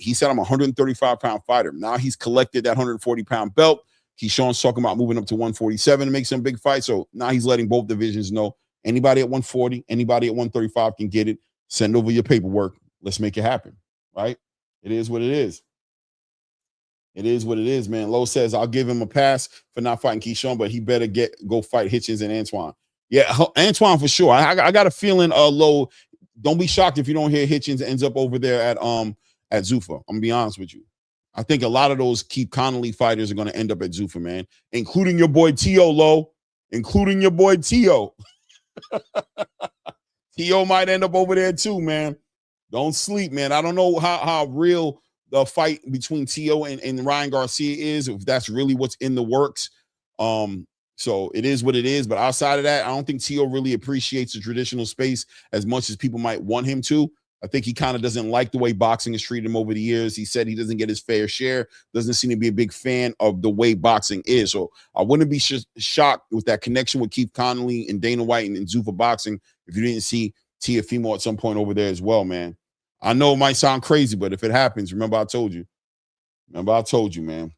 he said, I'm a 135-pound fighter. Now he's collected that 140-pound belt. Keyshawn's talking about moving up to 147 to make some big fights. So now he's letting both divisions know anybody at 140, anybody at 135 can get it. Send over your paperwork. Let's make it happen, right? It is what it is. It is what it is, man. Lowe says, I'll give him a pass for not fighting Keyshawn, but he better go fight Hitchens and Antoine. Yeah, Antoine for sure. I got a feeling, Lowe, don't be shocked if you don't hear Hitchens ends up over there at Zuffa. I'm going to be honest with you. I think a lot of those Keith Connolly fighters are going to end up at Zuffa, man, including your boy T.O., Lowe, including your boy T.O. T.O. might end up over there too, man. Don't sleep, man. I don't know how real the fight between T.O. and Ryan Garcia is, if that's really what's in the works. So it is what it is. But outside of that, I don't think T.O. really appreciates the traditional space as much as people might want him to. I think he kind of doesn't like the way boxing has treated him over the years. He said he doesn't get his fair share, doesn't seem to be a big fan of the way boxing is. So I wouldn't be shocked with that connection with Keith Connolly and Dana White and Zuffa Boxing if you didn't see Teofimo at some point over there as well, man. I know it might sound crazy, but if it happens, remember I told you. Remember I told you, man.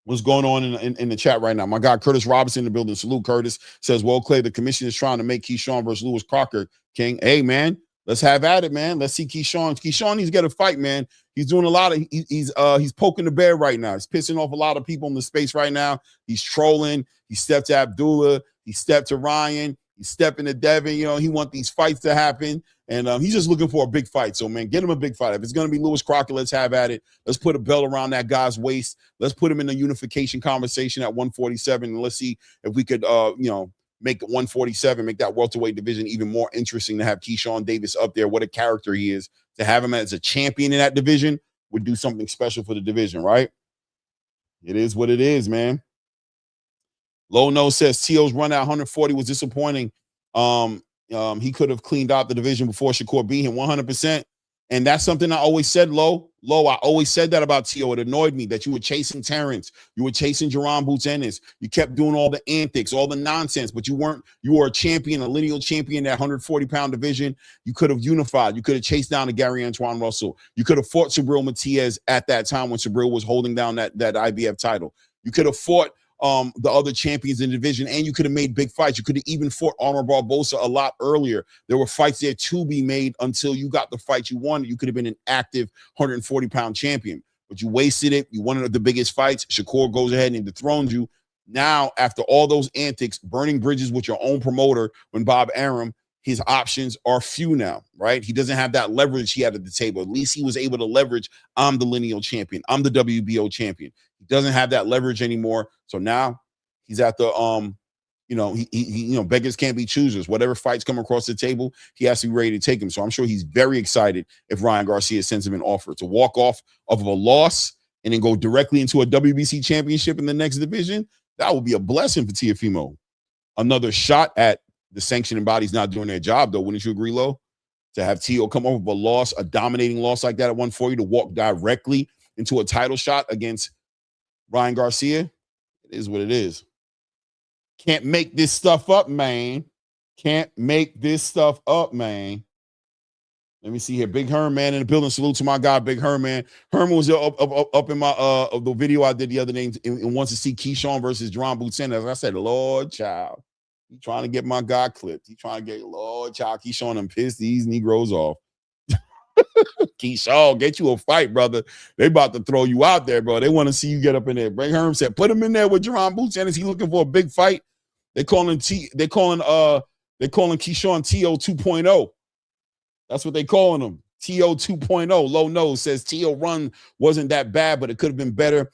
What's going on in the chat right now? My guy Curtis Robinson in the building. Salute, Curtis. Says, well, Clay, the commission is trying to make Keyshawn versus Lewis Crocker king. Hey, man, let's have at it, man. Let's see Keyshawn. Keyshawn needs to get a fight, man. He's doing a lot of, he's poking the bear right now. He's pissing off a lot of people in the space right now. He's trolling. He stepped to Abdullah. He stepped to Ryan. He's stepping to Devin. You know, he wants these fights to happen. And he's just looking for a big fight. So, man, get him a big fight. If it's going to be Lewis Crocker, let's have at it. Let's put a belt around that guy's waist. Let's put him in the unification conversation at 147. And let's see if we could, make 147, make that welterweight division even more interesting to have Keyshawn Davis up there. What a character he is. To have him as a champion in that division would do something special for the division, right? It is what it is, man. Low Nose says T.O.'s run at 140 was disappointing. He could have cleaned out the division before Shakur beat him 100%. And that's something I always said, Low, I always said that about T.O. It annoyed me that you were chasing Terrence. You were chasing Jerron Boots Ennis. You kept doing all the antics, all the nonsense, but you were a champion, a lineal champion in that 140-pound division. You could have unified. You could have chased down to Gary Antoine Russell. You could have fought Subriel Matias at that time when Subriel was holding down that IBF title. You could have fought the other champions in the division, and you could have made big fights. You could have even fought Arnold Barbosa a lot earlier. There were fights there to be made until you got the fight you wanted. You could have been an active 140-pound champion, but you wasted it. You wanted the biggest fights. Shakur goes ahead and dethrones you. Now, after all those antics, burning bridges with your own promoter when Bob Arum, his options are few now, right? He doesn't have that leverage he had at the table. At least he was able to leverage, I'm the lineal champion. I'm the WBO champion. He doesn't have that leverage anymore. So now he's at the, beggars can't be choosers. Whatever fights come across the table, he has to be ready to take them. So I'm sure he's very excited if Ryan Garcia sends him an offer to walk off of a loss and then go directly into a WBC championship in the next division. That would be a blessing for Teofimo. Another shot at the sanctioning bodies not doing their job, though. Wouldn't you agree, Lo? To have Teo come over with a loss, a dominating loss like that at 140, to walk directly into a title shot against Ryan Garcia, it is what it is. Can't make this stuff up, man. Can't make this stuff up, man. Let me see here. Big Herm, man, in the building. Salute to my guy, Big Herm, man. Herman was up in my the video I did the other day and wants to see Keyshawn versus Jerron Boots. I said, Lord, child. He trying to get my guy clipped. He trying to get Lord, child. Keyshawn and piss these Negroes off. Keyshawn, get you a fight, brother. They about to throw you out there, bro. They want to see you get up in there. Big Herm said, put him in there with Jerron Boots. Is he looking for a big fight? They calling Keyshawn T.O. 2.0. That's what they calling him. T.O. 2.0. Low nose says T.O. run wasn't that bad, but it could have been better.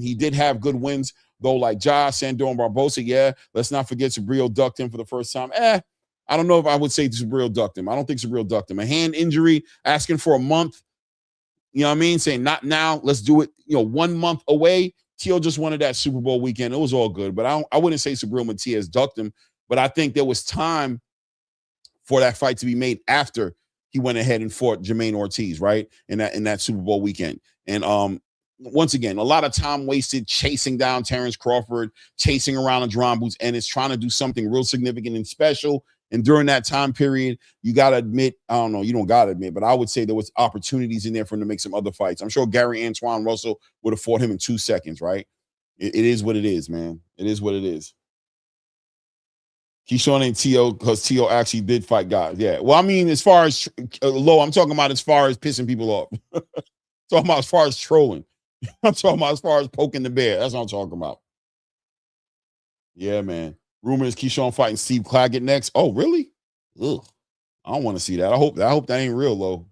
He did have good wins, though, like Josh, Sandor, and Barbosa. Yeah, let's not forget Subriel ducked him for the first time. I don't know if I would say Subriel ducked him. I don't think Subriel ducked him. A hand injury, asking for a month. You know what I mean? Saying not now, let's do it, 1 month away. T.O. just wanted that Super Bowl weekend. It was all good, but I wouldn't say Subriel Matias ducked him, but I think there was time for that fight to be made after he went ahead and fought Jermaine Ortiz, right? In that Super Bowl weekend. And once again, a lot of time wasted chasing down Terrence Crawford, chasing around a Jerron Boots, and it's trying to do something real significant and special. And during that time period, you got to admit, I don't know, you don't got to admit, but I would say there was opportunities in there for him to make some other fights. I'm sure Gary Antoine Russell would have fought him in 2 seconds, right? It is what it is, man. It is what it is. Keyshawn ain't T.O. because T.O. actually did fight guys. Yeah. Well, I mean, as far as Low, I'm talking about as far as pissing people off. Talking about as far as trolling. I'm talking about as far as poking the bear. That's what I'm talking about. Yeah, man. Rumor is Keyshawn fighting Steve Claggett next. Oh, really? Ugh. I don't want to see that. I hope that ain't real, Lo.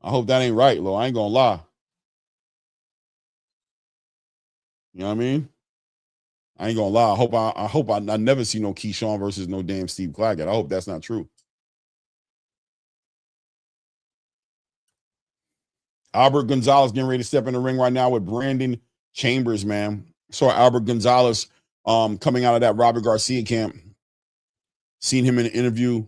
I hope that ain't right, Lo. I ain't gonna lie. You know what I mean? I ain't gonna lie. I hope I never see no Keyshawn versus no damn Steve Claggett. I hope that's not true. Albert Gonzalez getting ready to step in the ring right now with Brandon Chambers, man. Saw Albert Gonzalez coming out of that Robert Garcia camp. Seen him in an interview.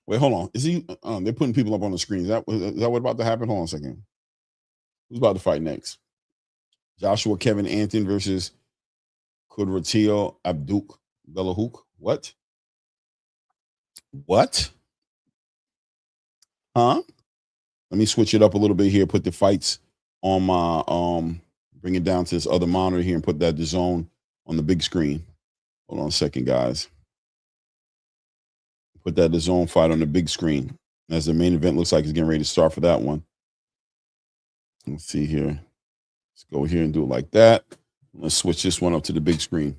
Wait, hold on. Is he? They're putting people up on the screen. Is that what about to happen? Hold on a second. Who's about to fight next? Joshua Kevin Anthony versus Kudratio Abduk Belahouk. What? Huh? Let me switch it up a little bit here. Put the fights on my bring it down to this other monitor here and put that DAZN on the big screen. Hold on a second, guys. Put that DAZN fight on the big screen as the main event looks like it's getting ready to start for that one. Let's see here. Let's go here and do it like that. Let's switch this one up to the big screen.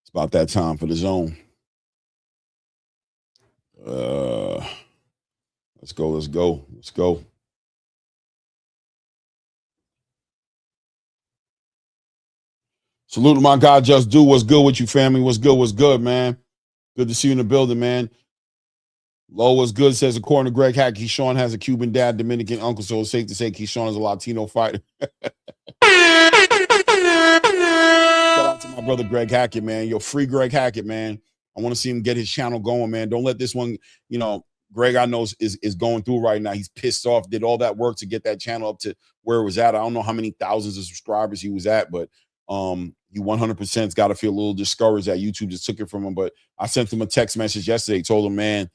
It's about that time for DAZN. Let's go. Salute to my guy, Just Do. What's good with you, family? What's good, man? Good to see you in the building, man. Low was good, says according to Greg Hack, Keyshawn has a Cuban dad, Dominican uncle, so it's safe to say Keyshawn is a Latino fighter. Shout out to my brother Greg Hackett, man. Yo, free Greg Hackett, man. I want to see him get his channel going, man. Don't let this one, Greg, I know is going through right now. He's pissed off, did all that work to get that channel up to where it was at. I don't know how many thousands of subscribers he was at, but he 100%'s got to feel a little discouraged that YouTube just took it from him. But I sent him a text message yesterday, told him, man,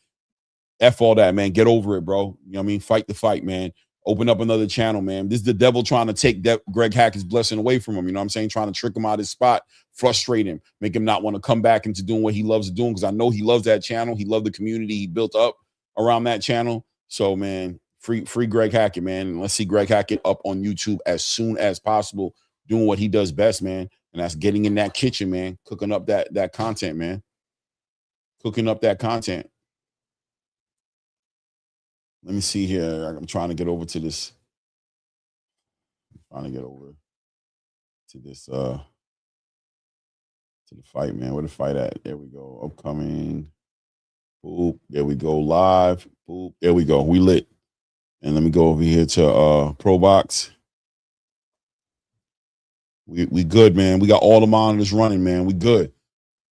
F all that, man. Get over it, bro. You know what I mean? Fight the fight, man. Open up another channel, man. This is the devil trying to take Greg Hackett's blessing away from him. You know what I'm saying? Trying to trick him out of his spot, frustrate him, make him not want to come back into doing what he loves doing, because I know he loves that channel. He loved the community he built up around that channel. So, man, free Greg Hackett, man. And let's see Greg Hackett up on YouTube as soon as possible, doing what he does best, man. And that's getting in that kitchen, man, cooking up that content, man. Cooking up that content. Let me see here. I'm trying to get over to this. I'm trying to get over to this to the fight, man. Where the fight at? There we go. Upcoming. Boop. There we go. Live. Boop. There we go. We lit. And let me go over here to Pro Box. We good, man. We got all the monitors running, man. We good.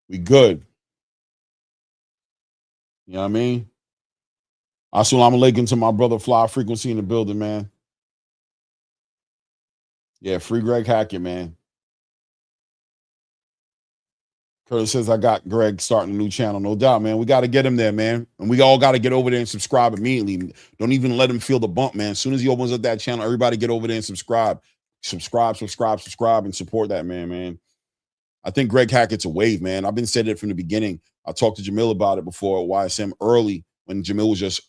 We good. You know what I mean? Assalamu alaikum to my brother Fly Frequency in the building, man. Yeah, free Greg Hackett, man. Curtis says, I got Greg starting a new channel. No doubt, man. We got to get him there, man. And we all got to get over there and subscribe immediately. Don't even let him feel the bump, man. As soon as he opens up that channel, everybody get over there and subscribe. Subscribe, and support that man. I think Greg Hackett's a wave, man. I've been saying it from the beginning. I talked to Jamil about it before at YSM early when Jamil was just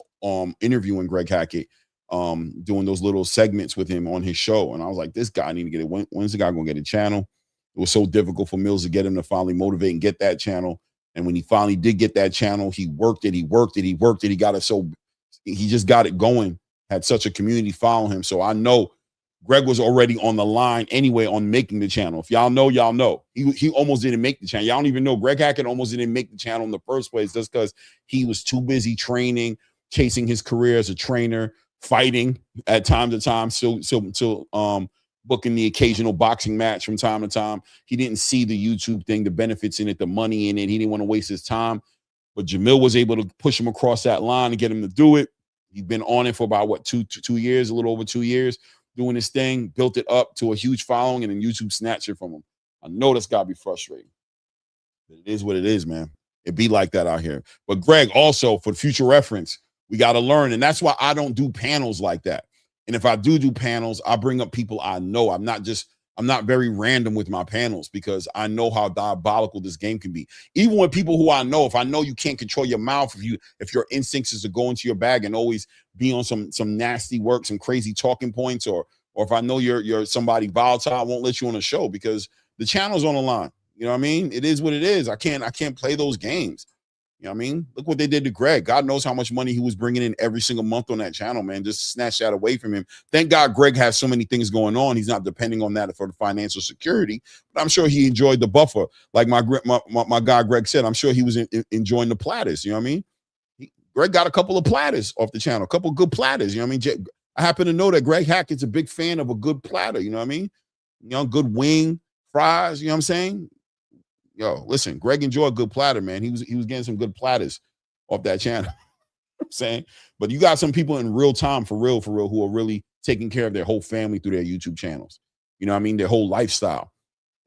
interviewing Greg Hackett, doing those little segments with him on his show. And I was like, this guy need to get it. When's the guy going to get a channel? It was so difficult for Mills to get him to finally motivate and get that channel. And when he finally did get that channel, he worked it. He got it. So he just got it going, had such a community following him. So I know Greg was already on the line anyway on making the channel. If y'all know, y'all know. He almost didn't make the channel. Y'all don't even know. Greg Hackett almost didn't make the channel in the first place just because he was too busy training, chasing his career as a trainer, fighting at time to time, so booking the occasional boxing match from time to time. He didn't see the YouTube thing, the benefits in it, the money in it. He didn't want to waste his time. But Jamil was able to push him across that line and get him to do it. He's been on it for about, what, two years, a little over 2 years, doing his thing, built it up to a huge following, and then YouTube snatched it from him. I know that's got to be frustrating. But it is what it is, man. It be like that out here. But Greg, also, for future reference, we got to learn. And that's why I don't do panels like that. And if I do panels, I bring up people I know. I'm not very random with my panels because I know how diabolical this game can be. Even with people who I know, if I know you can't control your mouth, if your instincts is to go into your bag and always be on some nasty work, some crazy talking points, or if I know you're somebody volatile, I won't let you on the show because the channel's on the line. You know what I mean? It is what it is. I can't play those games. You know what I mean? Look what they did to Greg. God knows how much money he was bringing in every single month on that channel, man. Just snatch that away from him. Thank God Greg has so many things going on. He's not depending on that for the financial security. But I'm sure he enjoyed the buffer. Like my guy Greg said, I'm sure he was enjoying the platters. You know what I mean? Greg got a couple of platters off the channel, a couple of good platters. You know what I mean? I happen to know that Greg Hackett's a big fan of a good platter. You know what I mean? You know, good wing, fries. You know what I'm saying? Yo, listen, Greg enjoyed a good platter, man. He was getting some good platters off that channel. I'm saying, but you got some people in real time, for real, who are really taking care of their whole family through their YouTube channels. You know what I mean? Their whole lifestyle.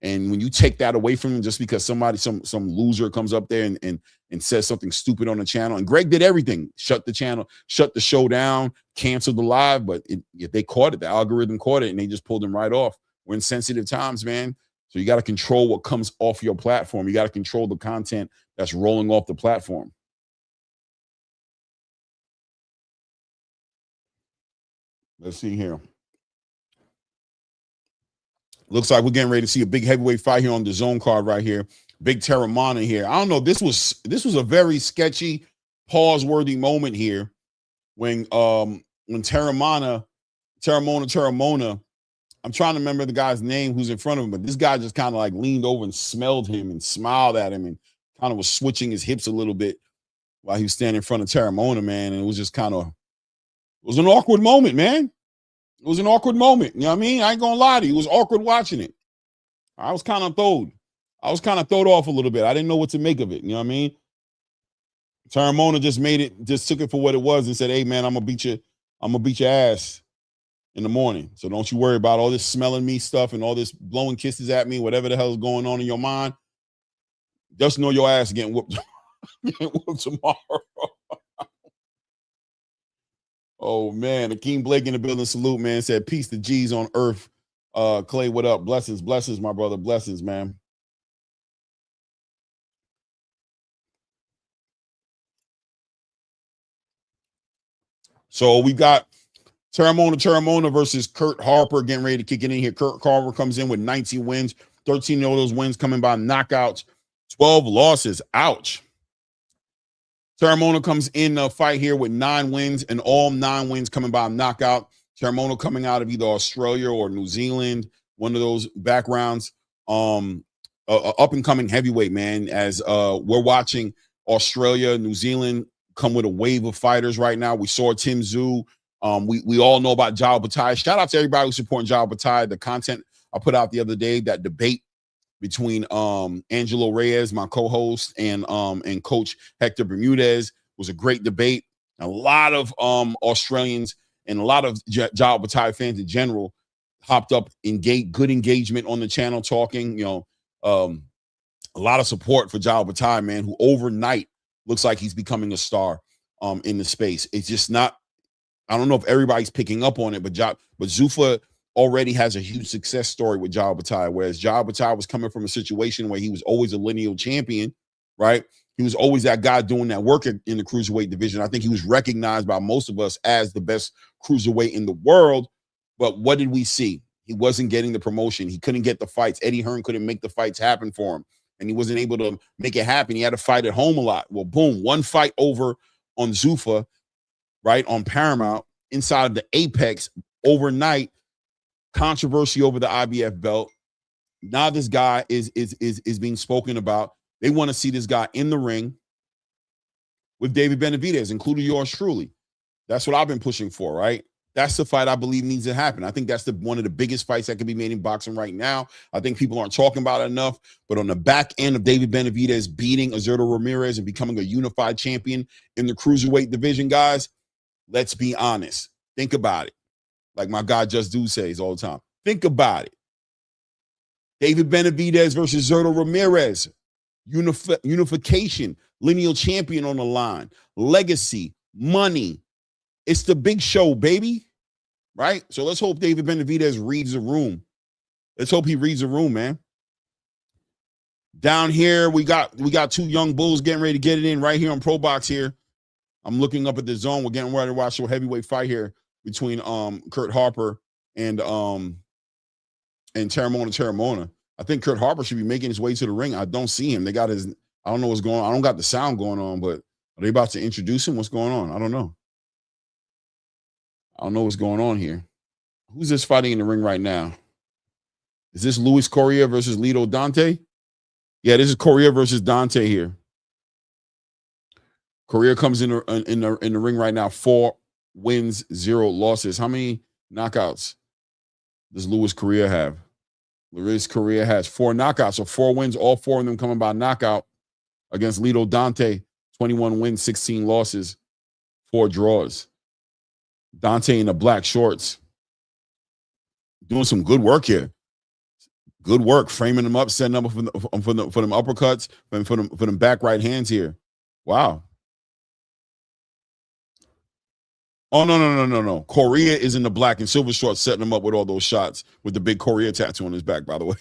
And when you take that away from them just because somebody, some loser comes up there and says something stupid on the channel, and Greg did everything, shut the channel, shut the show down, canceled the live, but they caught it. The algorithm caught it, and they just pulled him right off. We're in sensitive times, man. So you got to control what comes off your platform. You got to control the content that's rolling off the platform. Let's see here. Looks like we're getting ready to see a big heavyweight fight here on the zone card right here. Big Terramana here. I don't know. This was a very sketchy, pause-worthy moment here when Terramona, I'm trying to remember the guy's name who's in front of him, but this guy just kind of like leaned over and smelled him and smiled at him and kind of was switching his hips a little bit while he was standing in front of Terramona, man. And it was just kind of, it was an awkward moment, man. It was an awkward moment. You know what I mean? I ain't going to lie to you. It was awkward watching it. I was kind of thrown off a little bit. I didn't know what to make of it. You know what I mean? Terramona just took it for what it was and said, hey, man, I'm going to beat your ass in the morning. So don't you worry about all this smelling me stuff and all this blowing kisses at me, whatever the hell is going on in your mind. Just know your ass getting whooped, getting whooped tomorrow. Oh man, Akeem Blake in the building. Salute, man. Said peace to G's on earth. Clay, what up? Blessings, blessings, my brother. Blessings, man. So we got Terramona versus Kurt Harper getting ready to kick it in here. Kurt Harper comes in with 19 wins, 13 of those wins coming by knockouts, 12 losses. Ouch. Terramona comes in the fight here with 9 wins, and all 9 wins coming by knockout. Terramona coming out of either Australia or New Zealand, one of those backgrounds. Up and coming heavyweight, man. As we're watching Australia, New Zealand come with a wave of fighters right now. We saw Tim Tszyu. We all know about Jao Batai. Shout out to everybody who's supporting Jao Batai. The content I put out the other day, that debate between Angelo Reyes, my co-host, and Coach Hector Bermudez was a great debate. A lot of Australians and a lot of Jao Batai fans in general hopped up, good engagement on the channel, talking. A lot of support for Jao Batai, man, who overnight looks like he's becoming a star in the space. It's just not. I don't know if everybody's picking up on it, but Zuffa already has a huge success story with Jao Batai, whereas Jao Batai was coming from a situation where he was always a lineal champion, right? He was always that guy doing that work in the cruiserweight division. I think he was recognized by most of us as the best cruiserweight in the world. But what did we see? He wasn't getting the promotion. He couldn't get the fights. Eddie Hearn couldn't make the fights happen for him, and he wasn't able to make it happen. He had to fight at home a lot. Well, boom, one fight over on Zuffa, right, on Paramount, inside of the Apex, overnight, controversy over the IBF belt. Now this guy is being spoken about. They want to see this guy in the ring with David Benavidez, including yours truly. That's what I've been pushing for, right? That's the fight I believe needs to happen. I think that's one of the biggest fights that can be made in boxing right now. I think people aren't talking about it enough, but on the back end of David Benavidez beating Azerto Ramirez and becoming a unified champion in the cruiserweight division, guys, let's be honest. Think about it. Like my guy Just Do says all the time. Think about it. David Benavidez versus Azerto Ramirez. Unification. Lineal champion on the line. Legacy. Money. It's the big show, baby. Right? So let's hope David Benavidez reads the room. Let's hope he reads the room, man. Down here, we got 2 young bulls getting ready to get it in right here on Pro Box here. I'm looking up at the zone. We're getting ready to watch a heavyweight fight here between Kurt Harper and Terramona. I think Kurt Harper should be making his way to the ring. I don't see him. They got his. I don't know what's going on. I don't got the sound going on, but are they about to introduce him? What's going on? I don't know. I don't know what's going on here. Who's this fighting in the ring right now? Is this Luis Correa versus Lito Dante? Yeah, this is Correa versus Dante here. Correa comes in the ring right now. 4 wins, 0 losses. How many knockouts does Luis Correa have? Luis Correa has 4 knockouts, so 4 wins, all 4 of them coming by knockout against Lito Dante. 21 wins, 16 losses, 4 draws. Dante in the black shorts doing some good work here. Good work, framing them up, setting them up for them uppercuts, for them back right hands here. Wow. Oh, no. Correa is in the black and silver shorts, setting him up with all those shots with the big Correa tattoo on his back, by the way.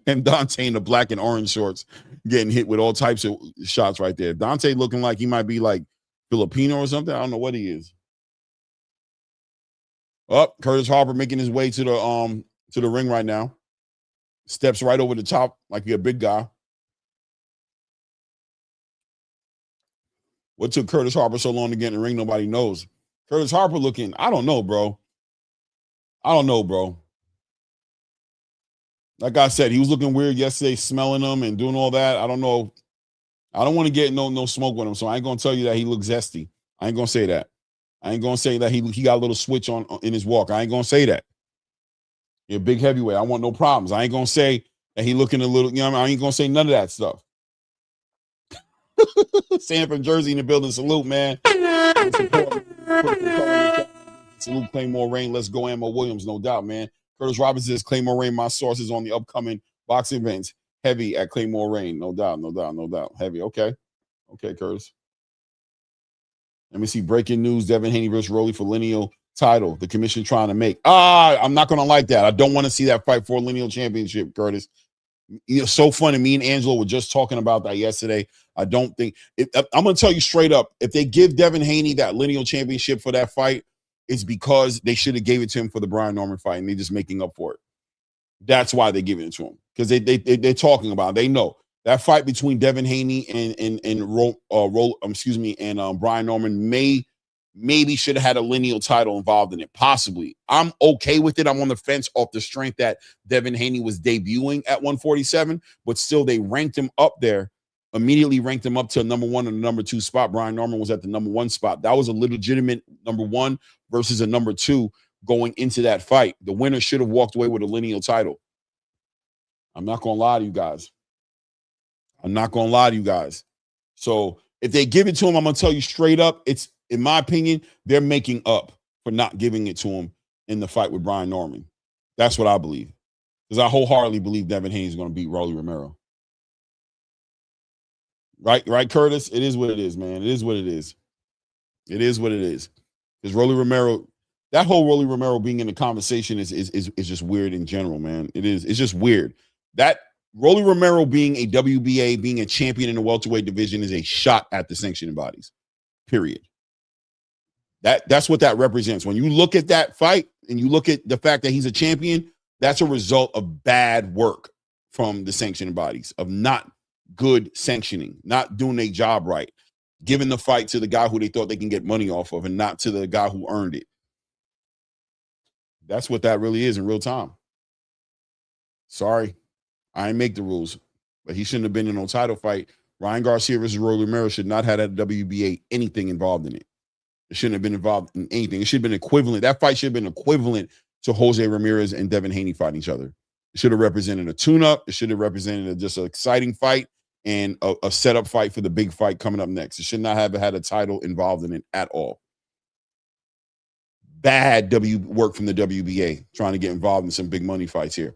And Dante in the black and orange shorts getting hit with all types of shots right there. Dante looking like he might be like Filipino or something. I don't know what he is. Oh, Curtis Harper making his way to the ring right now. Steps right over the top like you're a big guy. What took Curtis Harper so long to get in the ring? Nobody knows. Curtis Harper looking, I don't know, bro. Like I said, he was looking weird yesterday, smelling them and doing all that. I don't know. I don't want to get no smoke with him, so I ain't going to tell you that he looks zesty. I ain't going to say that. I ain't going to say that he got a little switch on in his walk. I ain't going to say that. You're a big heavyweight. I want no problems. I ain't going to say that he looking a little, I ain't going to say none of that stuff. Sam from Jersey in the building. Salute, man. Salute Claymore Rain. Let's go, Ammo Williams. No doubt, man. Curtis Roberts says Claymore Rain. My sources on the upcoming boxing events. Heavy at Claymore Rain. No doubt. Heavy. Okay, Curtis. Let me see. Breaking news: Devin Haney versus Rolly for lineal title. The commission trying to make. I'm not gonna like that. I don't want to see that fight for a lineal championship, Curtis. So funny. Me and Angelo were just talking about that yesterday. I don't think I'm gonna tell you straight up. If they give Devin Haney that lineal championship for that fight, it's because they should have gave it to him for the Brian Norman fight, and they're just making up for it. That's why they're giving it to him, because they're talking about it. They know that fight between Devin Haney and Brian Norman maybe should have had a lineal title involved in it. Possibly. I'm okay with it. I'm on the fence off the strength that Devin Haney was debuting at 147, but still they ranked him up there, immediately ranked him up to a number 1 and a number 2 spot. Brian Norman was at the number 1 spot. That was a legitimate number 1 versus a number 2 going into that fight. The winner should have walked away with a lineal title. I'm not going to lie to you guys. So if they give it to him, I'm going to tell you straight up, it's, in my opinion, they're making up for not giving it to him in the fight with Brian Norman. That's what I believe. Because I wholeheartedly believe Devin Haney is going to beat Rolly Romero. Right, Curtis? It is what it is, man. It is what it is. Because Rolly Romero, that whole Rolly Romero being in the conversation is just weird in general, man. It's just weird. That Rolly Romero being a WBA, being a champion in the welterweight division is a shot at the sanctioning bodies. Period. That's what that represents. When you look at that fight and you look at the fact that he's a champion, that's a result of bad work from the sanctioning bodies, of not good sanctioning, not doing their job right, giving the fight to the guy who they thought they can get money off of and not to the guy who earned it. That's what that really is in real time. Sorry, I ain't make the rules, but he shouldn't have been in no title fight. Ryan Garcia versus Rolly Romero should not have had WBA anything involved in it. It shouldn't have been involved in anything. It should have been equivalent. That fight should have been equivalent to Jose Ramirez and Devin Haney fighting each other. It should have represented a tune-up. It should have represented just an exciting fight and a setup fight for the big fight coming up next. It should not have had a title involved in it at all. Bad work from the WBA trying to get involved in some big money fights here.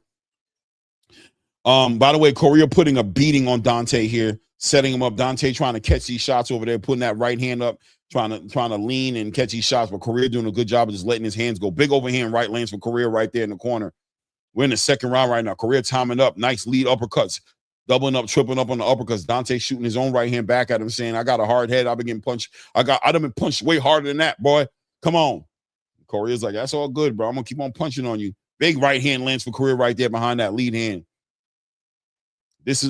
By the way, Correa putting a beating on Dante here, setting him up. Dante trying to catch these shots over there, putting that right hand up, trying to lean and catch these shots, but Correa doing a good job of just letting his hands go. Big overhand right lands for Correa right there in the corner. We're in the second round right now. Correa timing up. Nice lead uppercuts. Doubling up, tripling up on the uppercuts. Dante shooting his own right hand back at him, saying, I got a hard head. I've been getting punched. I've been punched way harder than that, boy. Come on. Correa's like, that's all good, bro. I'm going to keep on punching on you. Big right hand lands for Correa right there behind that lead hand.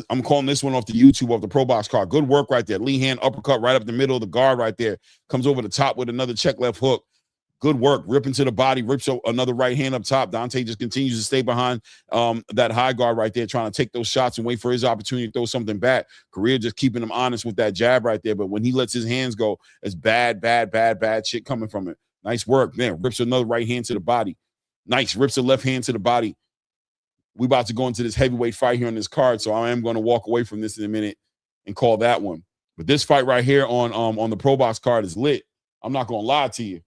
I'm calling this one off the YouTube of the Pro Box card. Good work right there. Lead hand uppercut right up the middle of the guard right there. Comes over the top with another check left hook. Good work. Ripping to the body. Rips another right hand up top. Dante just continues to stay behind that high guard right there, trying to take those shots and wait for his opportunity to throw something back. Correa just keeping him honest with that jab right there. But when he lets his hands go, it's bad shit coming from it. Nice work. Man, rips another right hand to the body. Nice. Rips a left hand to the body. We about to go into this heavyweight fight here on this card, so I am going to walk away from this in a minute and call that one. But this fight right here on the Pro Box card is lit. I'm not going to lie to you.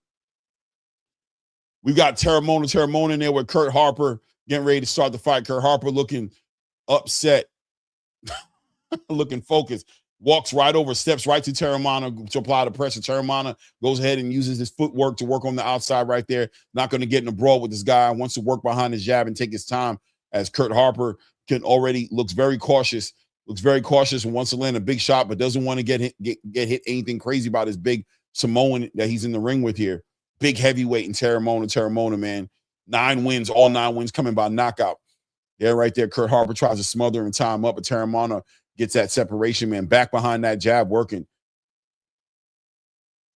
We got Terramona in there with Kurt Harper getting ready to start the fight. Kurt Harper looking upset, looking focused. Walks right over, steps right to Terramona to apply the pressure. Terramona goes ahead and uses his footwork to work on the outside right there. Not going to get in a brawl with this guy. Wants to work behind his jab and take his time, as Kurt Harper looks very cautious and wants to land a big shot, but doesn't want to get hit anything crazy about his big Samoan that he's in the ring with here. Big heavyweight in Terramona, man. 9 wins, all 9 wins coming by knockout. Yeah, right there. Kurt Harper tries to smother and tie him up, but Terramona gets that separation, man. Back behind that jab, working.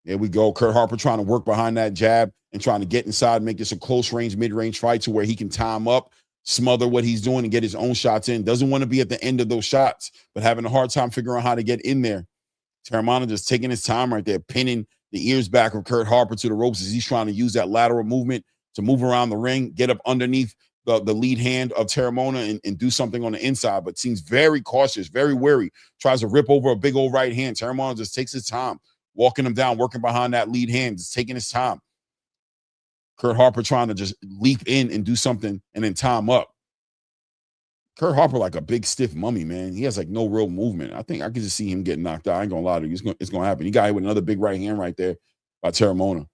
There we go. Kurt Harper trying to work behind that jab and trying to get inside, make this a close range, mid-range fight to where he can tie him up, smother what he's doing and get his own shots in. Doesn't want to be at the end of those shots, but having a hard time figuring out how to get in there. Terramona just taking his time right there, pinning the ears back of Kurt Harper to the ropes as he's trying to use that lateral movement to move around the ring, get up underneath the lead hand of Terramona and do something on the inside, but seems very cautious, very wary. Tries to rip over a big old right hand. Terramona just takes his time, walking him down, working behind that lead hand, just taking his time. Kurt Harper trying to just leap in and do something and then tie him up. Kurt Harper like a big stiff mummy, man. He has like no real movement. I think I could just see him getting knocked out. I ain't gonna lie to you. It's gonna happen. He got hit with another big right hand right there by Terramona.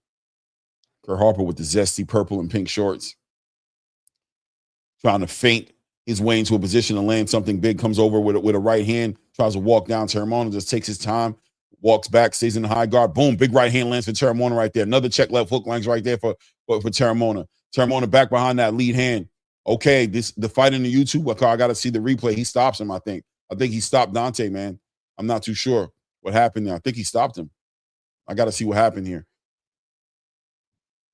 Kurt Harper with the zesty purple and pink shorts. Trying to feint his way into a position to land something big, comes over with a right hand, tries to walk down. Terramona just takes his time, walks back, stays in the high guard. Boom, big right hand lands for Terramona right there. Another check left hook lands right there for Terramona. Terramona back behind that lead hand. Okay, the fight in the YouTube, I got to see the replay. He stops him, I think. I think he stopped Dante, man. I'm not too sure what happened there. I think he stopped him. I got to see what happened here.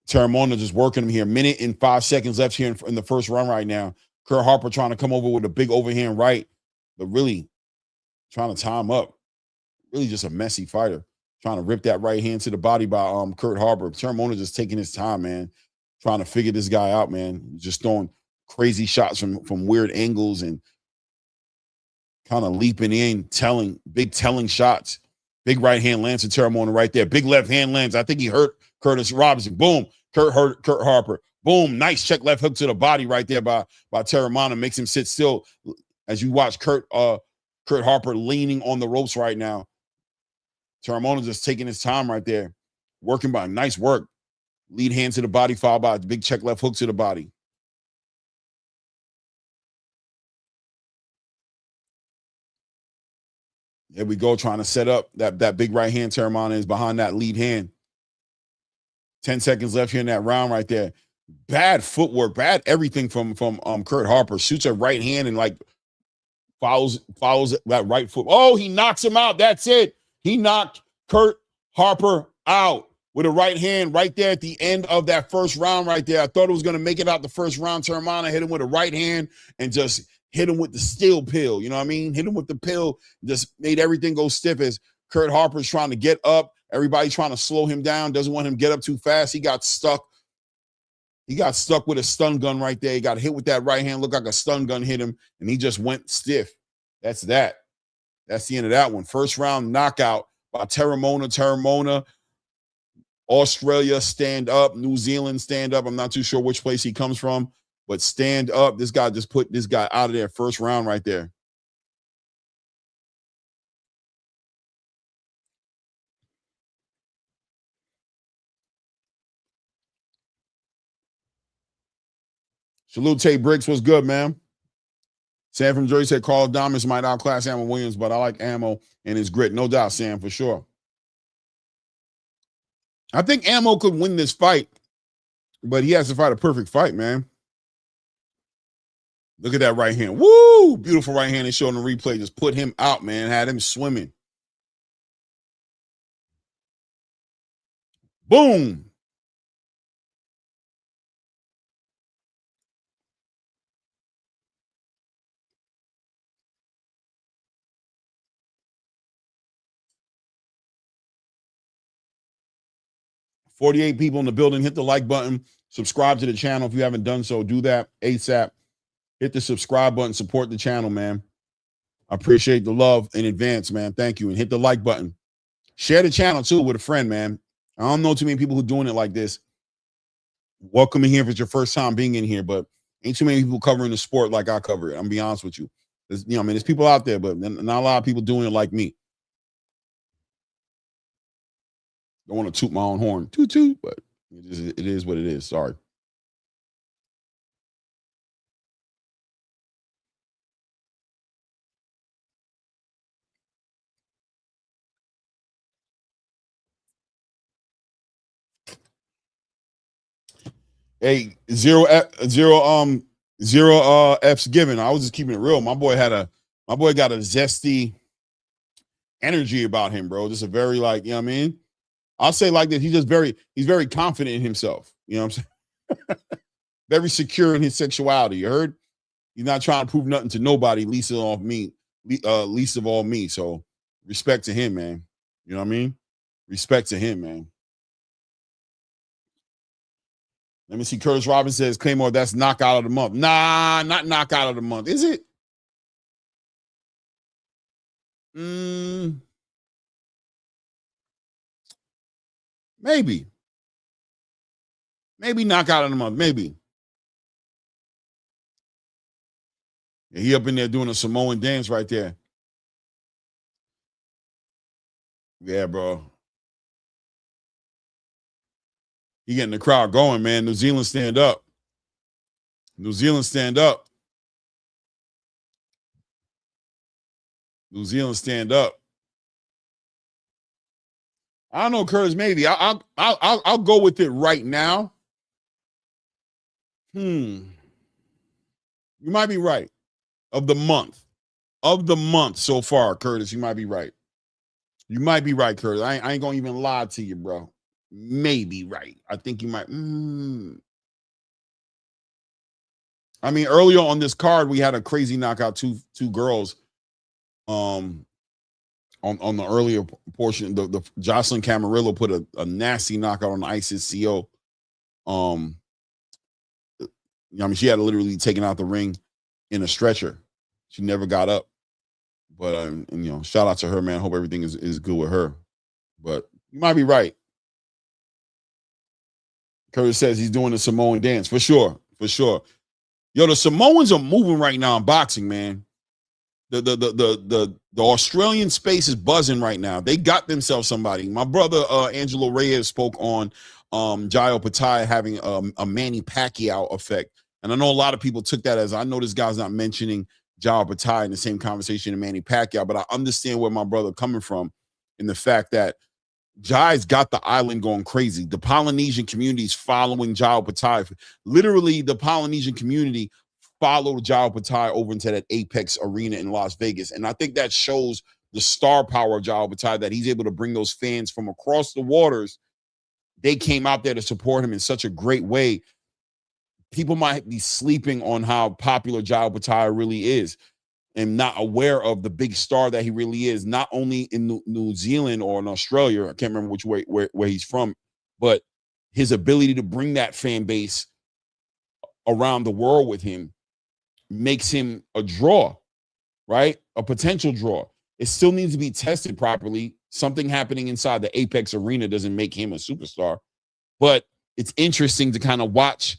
Terramona just working him here. Minute and 5 seconds left here in the first round right now. Kurt Harper trying to come over with a big overhand right, but really trying to tie him up. Really just a messy fighter. Trying to rip that right hand to the body by Kurt Harper. Terramona just taking his time, man. Trying to figure this guy out, man. Just throwing crazy shots from weird angles and kind of leaping in, telling shots. Big right hand lands to Terramona right there. Big left hand lands. I think he hurt Curtis Robinson. Boom. Kurt Harper. Boom. Nice check left hook to the body right there by Terramona. Makes him sit still as you watch Kurt Harper leaning on the ropes right now. Terramona just taking his time right there. Working by nice work. Lead hand to the body, followed by a big check left hook to the body. There we go, trying to set up that big right hand. Terramona is behind that lead hand. 10 seconds left here in that round right there. Bad footwork, bad everything from Kurt Harper. Shoots a right hand and like follows that right foot. Oh, he knocks him out. That's it. He knocked Kurt Harper out with a right hand right there at the end of that first round right there. I thought it was going to make it out the first round. Terramona hit him with a right hand and just hit him with the steel pill. You know what I mean? Hit him with the pill. Just made everything go stiff as Kurt Harper's trying to get up. Everybody trying to slow him down. Doesn't want him to get up too fast. He got stuck. He got stuck with a stun gun right there. He got hit with that right hand. Looked like a stun gun hit him, and he just went stiff. That's that. That's the end of that one. First round knockout by Terramona. Australia, stand up. New Zealand, stand up. I'm not too sure which place he comes from, but stand up. This guy just put this guy out of there. First round right there. Salute Tate Bricks. What's good, man? Sam from Jersey said Carl Dominus might outclass Ammo Williams, but I like Ammo and his grit. No doubt, Sam, for sure. I think Ammo could win this fight, but he has to fight a perfect fight, man. Look at that right hand. Woo! Beautiful right hand they showed in the replay. Just put him out, man. Had him swimming. Boom! $48 people in the building. Hit the like button. Subscribe to the channel if you haven't done so. Do that ASAP. Hit the subscribe button. Support the channel, man. I appreciate the love in advance, man. Thank you. And hit the like button. Share the channel, too, with a friend, man. I don't know too many people who are doing it like this. Welcome in here if it's your first time being in here, but ain't too many people covering the sport like I cover it. I'm going to be honest with you. There's people out there, but not a lot of people doing it like me. Don't want to toot my own horn. Toot, toot, but it is what it is. Sorry. Hey, zero F's given. I was just keeping it real. My boy got a zesty energy about him, bro. Just a very, like, you know what I mean? I'll say like this. He's very confident in himself. You know what I'm saying? Very secure in his sexuality. You heard? He's not trying to prove nothing to nobody, least of all me. So respect to him, man. You know what I mean? Respect to him, man. Let me see. Curtis Robinson says, Claymore, that's knockout of the month. Nah, not knockout of the month. Is it? Maybe. Maybe knockout of the month. Maybe. He up in there doing a Samoan dance right there. Yeah, bro. He getting the crowd going, man. New Zealand stand up. New Zealand stand up. New Zealand stand up. I don't know, Curtis. Maybe I'll go with it right now. You might be right. Of the month so far, Curtis, you might be right. You might be right, Curtis. I ain't gonna even lie to you, bro. Maybe right. I think you might. I mean, earlier on this card, we had a crazy knockout. Two girls. On the earlier portion, the Jocelyn Camarillo put a nasty knockout on ISIS CO. I mean, she had literally taken out the ring in a stretcher. She never got up. But and, shout out to her, man. Hope everything is good with her. But you might be right. Curtis says he's doing the Samoan dance for sure. Yo, the Samoans are moving right now in boxing, man. The Australian space is buzzing right now. They got themselves somebody. My brother Angelo Reyes spoke on Jayo Patai having a Manny Pacquiao effect, and I know a lot of people took that as, I know this guy's not mentioning Jayo Patai in the same conversation as Manny Pacquiao, but I understand where my brother coming from in the fact that Jai's got the island going crazy. The Polynesian community is following Jayo Patai. Literally, the Polynesian community followed Jayo Patai over into that Apex arena in Las Vegas. And I think that shows the star power of Jayo Patai, that he's able to bring those fans from across the waters. They came out there to support him in such a great way. People might be sleeping on how popular Jayo Patai really is and not aware of the big star that he really is, not only in New Zealand or in Australia. I can't remember which way where he's from, but his ability to bring that fan base around the world with him makes him a draw, right? A potential draw. It still needs to be tested properly. Something happening inside the Apex arena doesn't make him a superstar, but it's interesting to kind of watch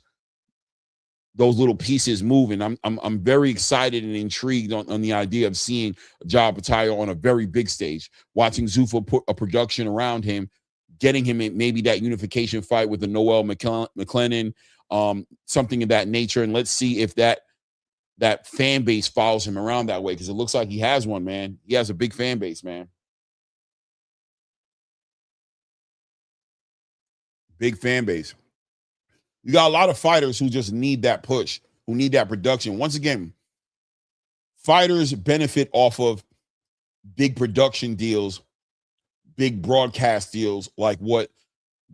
those little pieces move. And I'm very excited and intrigued on the idea of seeing Jayo Patai on a very big stage, watching Zuffa put a production around him, getting him in maybe that unification fight with the Noel McLennan, something of that nature. And let's see if that fan base follows him around that way, because it looks like he has one, man. He has a big fan base, man. Big fan base. You got a lot of fighters who just need that push, who need that production. Once again, fighters benefit off of big production deals, big broadcast deals, like what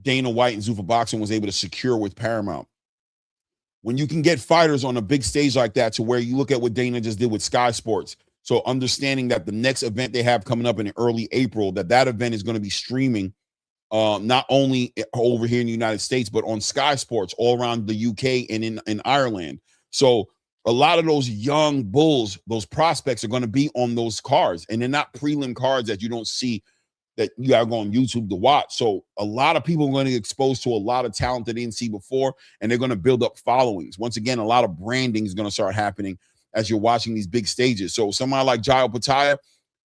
Dana White and Zuffa Boxing was able to secure with Paramount. When you can get fighters on a big stage like that, to where you look at what Dana just did with Sky Sports. So understanding that the next event they have coming up in early April, that event is going to be streaming not only over here in the United States, but on Sky Sports all around the UK and in Ireland. So a lot of those young bulls, those prospects, are going to be on those cards, and they're not prelim cards that you don't see, that you gotta go on YouTube to watch. So a lot of people are going to get exposed to a lot of talent that they didn't see before, and they're going to build up followings. Once again, a lot of branding is going to start happening as you're watching these big stages. So somebody like Jayo Patai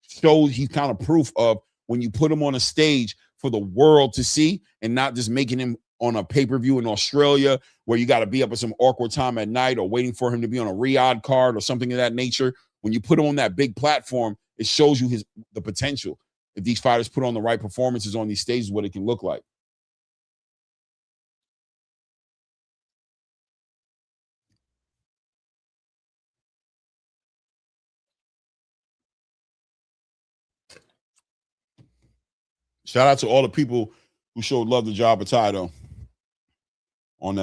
shows he's kind of proof of, when you put him on a stage for the world to see, and not just making him on a pay-per-view in Australia where you got to be up at some awkward time at night, or waiting for him to be on a Riyadh card or something of that nature. When you put him on that big platform, it shows you the potential. If these fighters put on the right performances on these stages, what it can look like. Shout out to all the people who showed love to Jayo Patai, though, on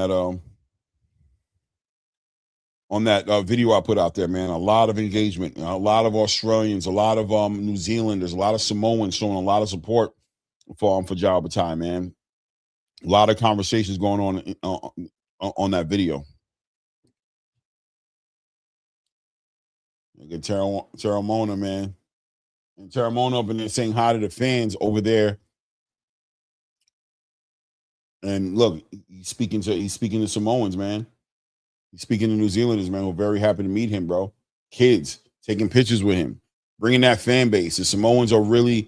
that video I put out there, man. A lot of engagement, a lot of Australians, a lot of New Zealanders, a lot of Samoans showing a lot of support for Jayo Patai, man. A lot of conversations going on that video. Look at Terra Mona, man. And Terra Mona up in there saying hi to the fans over there. And look, he's speaking to Samoans, man. He's speaking to New Zealanders, man. We're very happy to meet him, bro. kids taking pictures with him, bringing that fan base. The Samoans are really,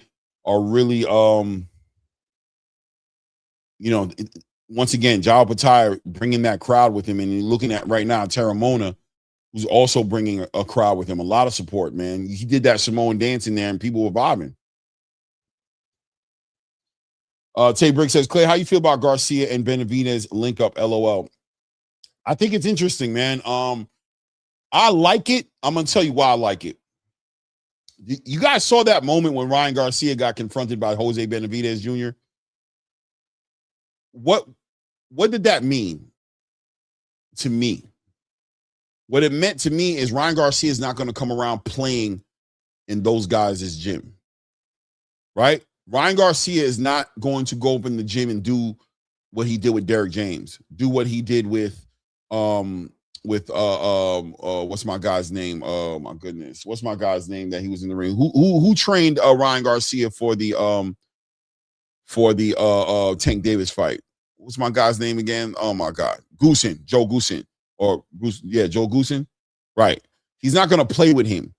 once again, Jao Patai bringing that crowd with him, and you're looking at right now Terramona, who's also bringing a crowd with him. A lot of support, man. He did that Samoan dance in there, and people were vibing. Tay Brick says, Clay, how you feel about Garcia and Benavidez link up? LOL. I think it's interesting, man. I like it. I'm gonna tell you why I like it. You guys saw that moment when Ryan Garcia got confronted by Jose Benavidez Jr. What did that mean to me? What it meant to me is Ryan Garcia is not going to come around playing in those guys' gym, right? Ryan Garcia is not going to go up in the gym and do what he did with Derrick James, do what he did with what's my guy's name? Oh my goodness, what's my guy's name that he was in the ring? Who trained Ryan Garcia for the Tank Davis fight? What's my guy's name again? Oh my God, Goosen, Joe Goosen, Joe Goosen, right? He's not gonna play with him.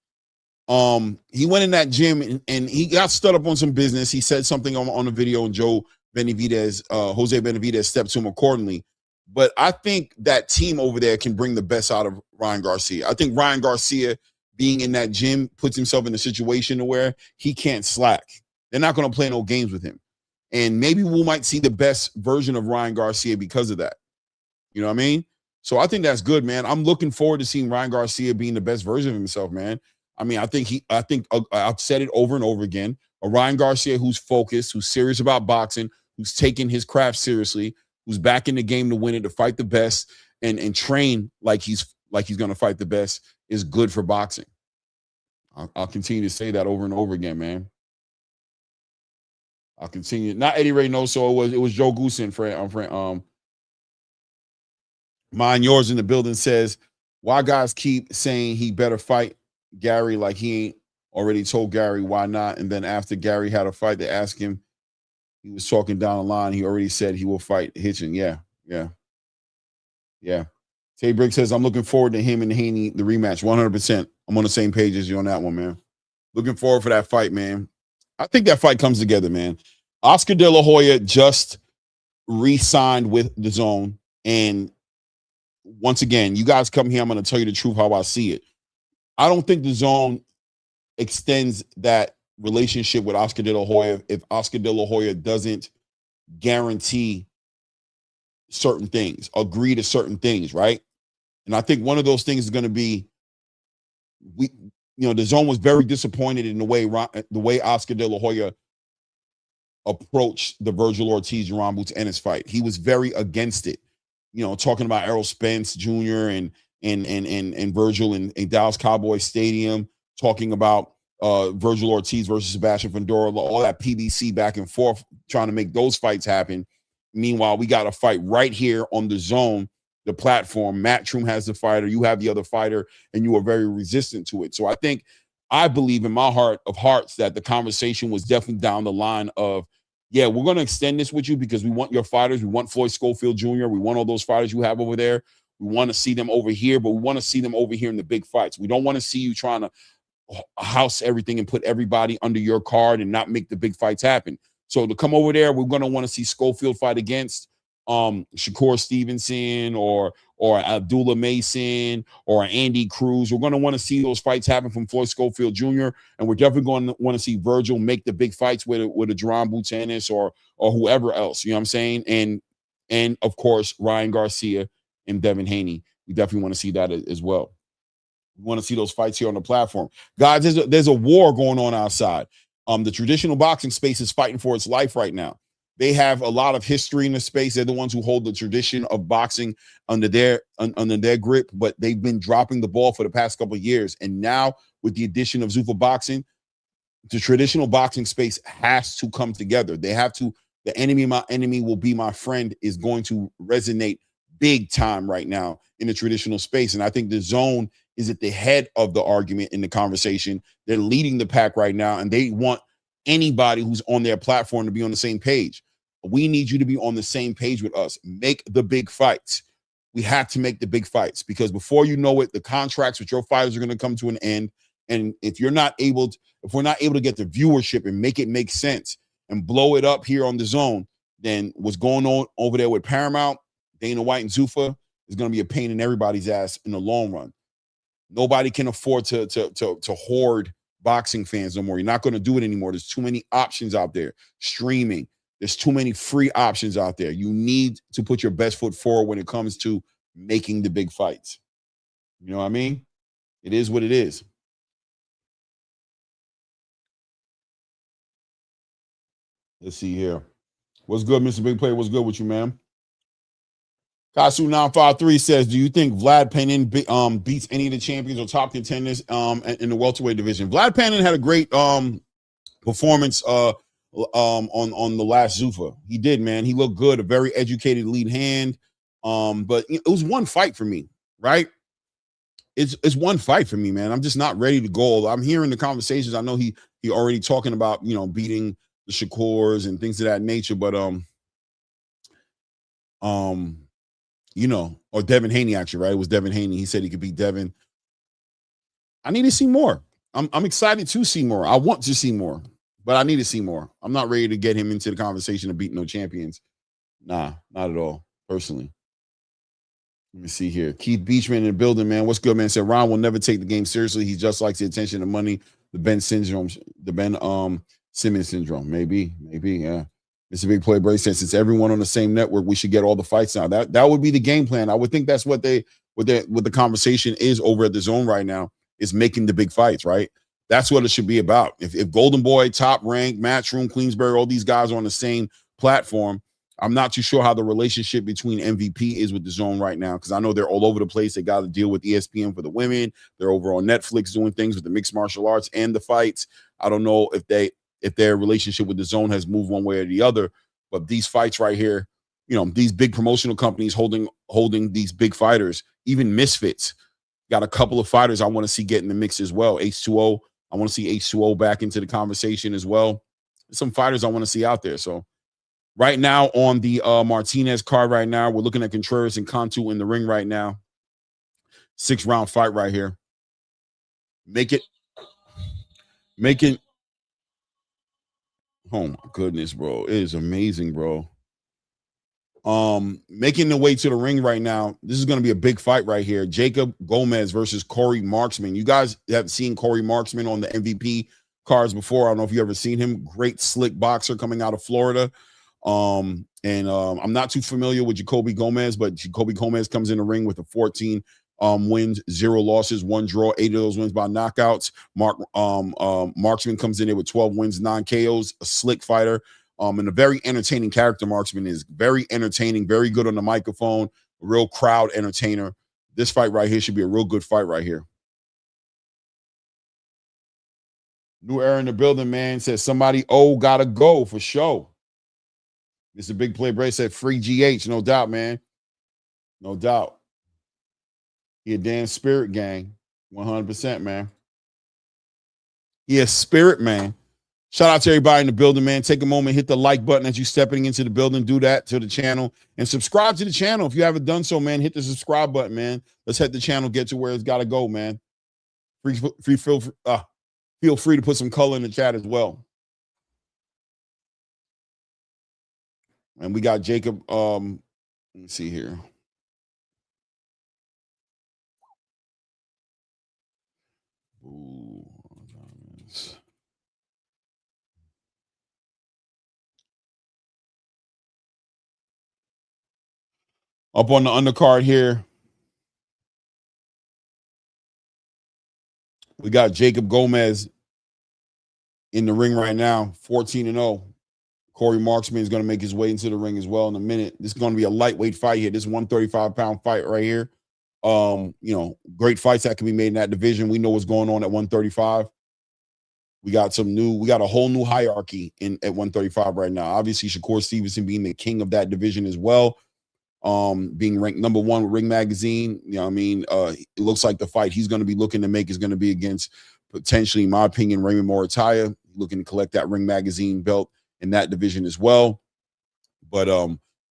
He went in that gym and he got stood up on some business. He said something on the video, and Jose Benavidez stepped to him accordingly. But I think that team over there can bring the best out of Ryan Garcia. I think Ryan Garcia being in that gym puts himself in a situation where he can't slack. They're not going to play no games with him. And maybe we might see the best version of Ryan Garcia because of that. You know what I mean? So I think that's good, man. I'm looking forward to seeing Ryan Garcia being the best version of himself, man. I mean, I think I've said it over and over again. A Ryan Garcia who's focused, who's serious about boxing, who's taking his craft seriously, who's back in the game to win it, to fight the best, and train like he's going to fight the best is good for boxing. I'll continue to say that over and over again, man. I'll continue. Not Eddie Reynoso. It was Joe Goosen. Mine Yours in the building says, why guys keep saying he better fight Gary like he ain't already told Gary why not? And then after Gary had a fight, they asked him. He was talking down the line. He already said he will fight Hitchin. Yeah. Tay Brick says, I'm looking forward to him and Haney, the rematch. 100%. I'm on the same page as you on that one, man. Looking forward for that fight, man. I think that fight comes together, man. Oscar De La Hoya just re-signed with the Zone. And once again, you guys come here, I'm going to tell you the truth how I see it. I don't think the Zone extends that relationship with Oscar De La Hoya if Oscar De La Hoya doesn't guarantee certain things, agree to certain things, right? And I think one of those things is going to be, the Zone was very disappointed in the way Oscar De La Hoya approached the Virgil Ortiz Ron Boots Ennis fight. He was very against it, talking about Errol Spence Jr. and Virgil in Dallas Cowboys Stadium, talking about Virgil Ortiz versus Sebastian Ventura, all that PBC back and forth, trying to make those fights happen. Meanwhile, we got a fight right here on the Zone, the platform. Matchroom has the fighter, you have the other fighter, and you are very resistant to it. So I believe in my heart of hearts that the conversation was definitely down the line of, yeah, we're going to extend this with you because we want your fighters. We want Floyd Schofield Jr. We want all those fighters you have over there. We want to see them over here, but we want to see them over here in the big fights. We don't want to see you trying to house everything and put everybody under your card and not make the big fights happen. So to come over there, we're going to want to see Schofield fight against Shakur Stevenson or Abdullah Mason or Andy Cruz. We're going to want to see those fights happen from Floyd Schofield Jr. And we're definitely going to want to see Virgil make the big fights with a Jerron Boots Ennis or whoever else. You know what I'm saying? And of course, Ryan Garcia and Devin Haney. We definitely want to see that as well. We want to see those fights here on the platform. Guys, there's a war going on outside. The traditional boxing space is fighting for its life right now. They have a lot of history in the space. They're the ones who hold the tradition of boxing under their grip, but they've been dropping the ball for the past couple of years. And now with the addition of Zuffa Boxing, the traditional boxing space has to come together. They have to. The enemy, my enemy will be my friend is going to resonate big time right now in the traditional space. And I think the Zone is at the head of the argument in the conversation. They're leading the pack right now, and they want anybody who's on their platform to be on the same page. We need you to be on the same page with us. Make the big fights. we have to make the big fights, because before you know it, the contracts with your fighters are going to come to an end. And if we're not able to get the viewership and make it make sense and blow it up here on the zone, then what's going on over there with Paramount, Dana White and Zuffa, is going to be a pain in everybody's ass in the long run. Nobody can afford to hoard boxing fans no more. You're not going to do it anymore. There's too many options out there. Streaming. There's too many free options out there. You need to put your best foot forward when it comes to making the big fights. You know what I mean? It is what it is. Let's see here. What's good, Mr. Big Player? What's good with you, man? Kasu953 says, do you think Vlad Penin beats any of the champions or top contenders in the welterweight division? Vlad Penin had a great performance on the last Zuffa. He did, man. He looked good, a very educated lead hand. But it was one fight for me, right? It's one fight for me, man. I'm just not ready to go. I'm hearing the conversations. I know he already talking about, beating the Shakurs and things of that nature, but or Devin Haney, actually, right? It was Devin Haney. He said he could beat Devin. I need to see more. I'm excited to see more. I want to see more, but I need to see more. I'm not ready to get him into the conversation of beating no champions. Nah, not at all, personally. Let me see here. Keith Beachman in the building, man. What's good, man? Said Ron will never take the game seriously. He just likes the attention and money. The Ben Simmons syndrome. Maybe, yeah. It's a big play, Bray said, since everyone on the same network, we should get all the fights now. That would be the game plan. I would think that's what the conversation is over at the Zone right now, is making the big fights, right? That's what it should be about. If Golden Boy, Top Rank, Matchroom, Queensberry, all these guys are on the same platform, I'm not too sure how the relationship between MVP is with the Zone right now, because I know they're all over the place. They got to deal with ESPN for the women. They're over on Netflix doing things with the mixed martial arts and the fights. I don't know if their relationship with the Zone has moved one way or the other, but these fights right here, these big promotional companies holding these big fighters, even Misfits, got a couple of fighters I want to see get in the mix as well. H2O, I want to see H2O back into the conversation as well. Some fighters I want to see out there. So right now on the Martinez card right now, we're looking at Contreras and Cantu in the ring right now. 6-round fight right here. Making. Oh my goodness, bro. It is amazing, bro. Making the way to the ring right now. This is going to be a big fight right here. Jacob Gomez versus Corey Marksman. You guys have seen Corey Marksman on the MVP cards before. I don't know if you ever seen him. Great slick boxer coming out of Florida. I'm not too familiar with Jacoby Gomez, but Jacoby Gomez comes in the ring with a 14 wins, 0 losses, 1 draw, 8 of those wins by knockouts. Marksman comes in there with 12 wins, 9 KOs, a slick fighter, and a very entertaining character. Marksman is very entertaining, very good on the microphone, a real crowd entertainer. This fight right here should be a real good fight right here. New Era in the building, man. Says somebody gotta go for sure. Mr. Big Play Bray said free GH, no doubt, man. No doubt. He a damn spirit gang. 100%, man. He a spirit, man. Shout out to everybody in the building, man. Take a moment, hit the like button as you stepping into the building. Do that to the channel. And subscribe to the channel. If you haven't done so, man, hit the subscribe button, man. Let's help the channel get to where it's got to go, man. Feel free to put some color in the chat as well. And we got Jacob. Let me see here. Ooh, up on the undercard here, we got Jacob Gomez in the ring right now, 14-0. Corey Marksman is going to make his way into the ring as well in a minute. This is going to be a lightweight fight here. This 135-pound fight right here. Great fights that can be made in that division. We know what's going on at 135. We got a whole new hierarchy at 135 right now. Obviously, Shakur Stevenson being the king of that division as well. Being ranked number 1 with Ring Magazine. It looks like the fight he's going to be looking to make is going to be against potentially, in my opinion, Raymond Morataya, looking to collect that Ring Magazine belt in that division as well. But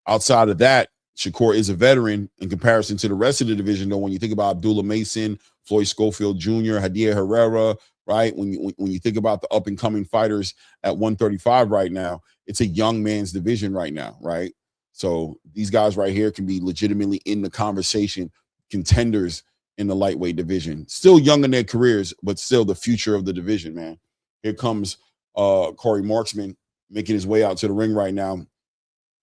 outside of that, Shakur is a veteran in comparison to the rest of the division, though. When you think about Abdullah Mason, Floyd Schofield Jr., Hadia Herrera, right? When you think about the up-and-coming fighters at 135 right now, it's a young man's division right now, right? So these guys right here can be legitimately in the conversation, contenders in the lightweight division. Still young in their careers, but still the future of the division, man. Here comes Corey Marksman making his way out to the ring right now.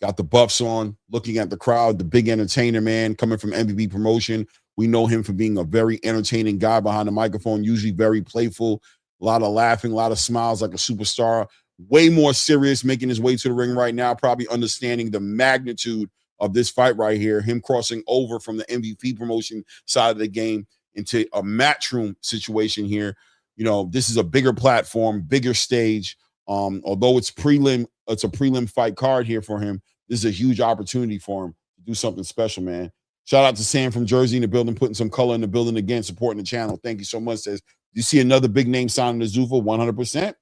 Got the buffs on, looking at the crowd, the big entertainer, man, coming from MVP Promotion. We know him for being a very entertaining guy behind the microphone, usually very playful, a lot of laughing, a lot of smiles, like a superstar. Way more serious, making his way to the ring right now, probably understanding the magnitude of this fight right here, him crossing over from the MVP Promotion side of the game into a Matchroom situation here. You know, this is a bigger platform, bigger stage. Although it's a prelim fight card here for him, this is a huge opportunity for him to do something special, man. Shout out to Sam from Jersey in the building, putting some color in the building again, supporting the channel. Thank you so much. Says, you see another big name signing to Zuffa? 100%.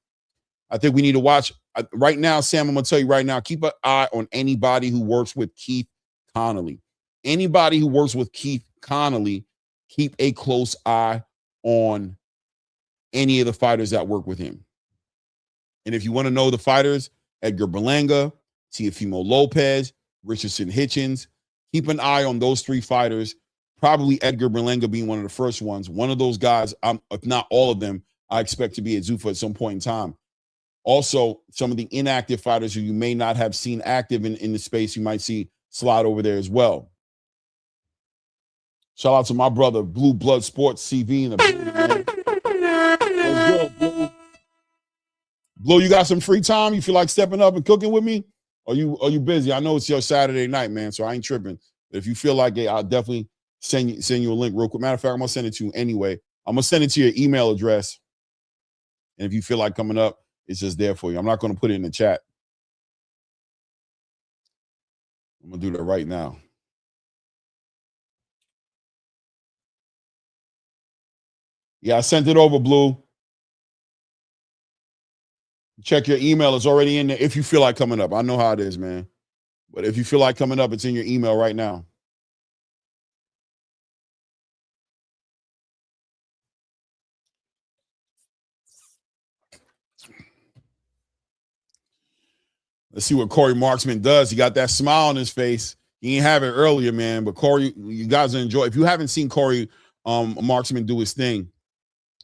I think we need to watch right now, Sam. I'm gonna tell you right now, keep an eye on anybody who works with Keith Connolly. Anybody who works with Keith Connolly, keep a close eye on any of the fighters that work with him. And if you want to know the fighters, Edgar Berlanga, Teofimo Lopez, Richardson Hitchens, keep an eye on those three fighters, probably Edgar Berlanga being one of the first ones. One of those guys, if not all of them, I expect to be at Zuffa at some point in time. Also, some of the inactive fighters who you may not have seen active in the space, you might see slide over there as well. Shout out to my brother, Blue Blood Sports CV in the building, man. Let's go, Blue. Blue, you got some free time? You feel like stepping up and cooking with me? Are you busy? I know it's your Saturday night, man, so I ain't tripping. But if you feel like it, I'll definitely send you a link real quick. Matter of fact, I'm gonna send it to you anyway. I'm gonna send it to your email address. And if you feel like coming up, it's just there for you. I'm not gonna put it in the chat. I'm gonna do that right now. Yeah, I sent it over, Blue. Check your email. It's already in there if you feel like coming up. I know how it is, man. But if you feel like coming up, it's in your email right now. Let's see what Corey Marksman does. He got that smile on his face. He didn't have it earlier, man. But Corey, you guys enjoy. If you haven't seen Corey Marksman do his thing,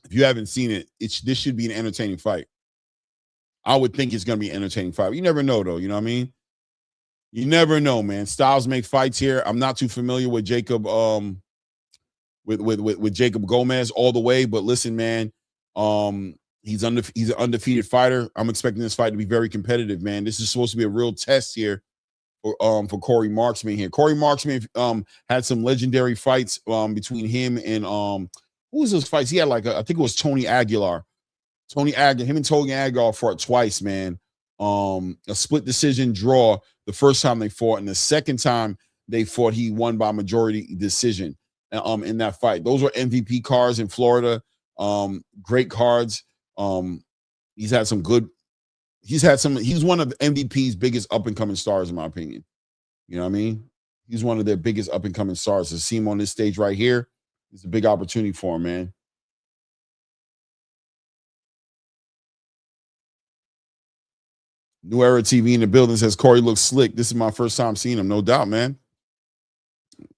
if you haven't seen it, this should be an entertaining fight. I would think it's going to be an entertaining fight. You never know, though. You know what I mean? You never know, man. Styles make fights here. I'm not too familiar with Jacob, with Jacob Gomez all the way. But listen, man, he's an undefeated fighter. I'm expecting this fight to be very competitive, man. This is supposed to be a real test here for Corey Marksman here. Corey Marksman had some legendary fights between him and who was those fights? He had I think it was Tony Aguilar. Him and Tony Aguilar fought twice, man. A split decision draw the first time they fought, and the second time they fought, he won by majority decision in that fight. Those were MVP cards in Florida. Great cards. He's one of MVP's biggest up-and-coming stars, in my opinion. You know what I mean? He's one of their biggest up-and-coming stars. To see him on this stage right here is a big opportunity for him, man. New Era TV in the building says Corey looks slick. This is my first time seeing him, no doubt, man.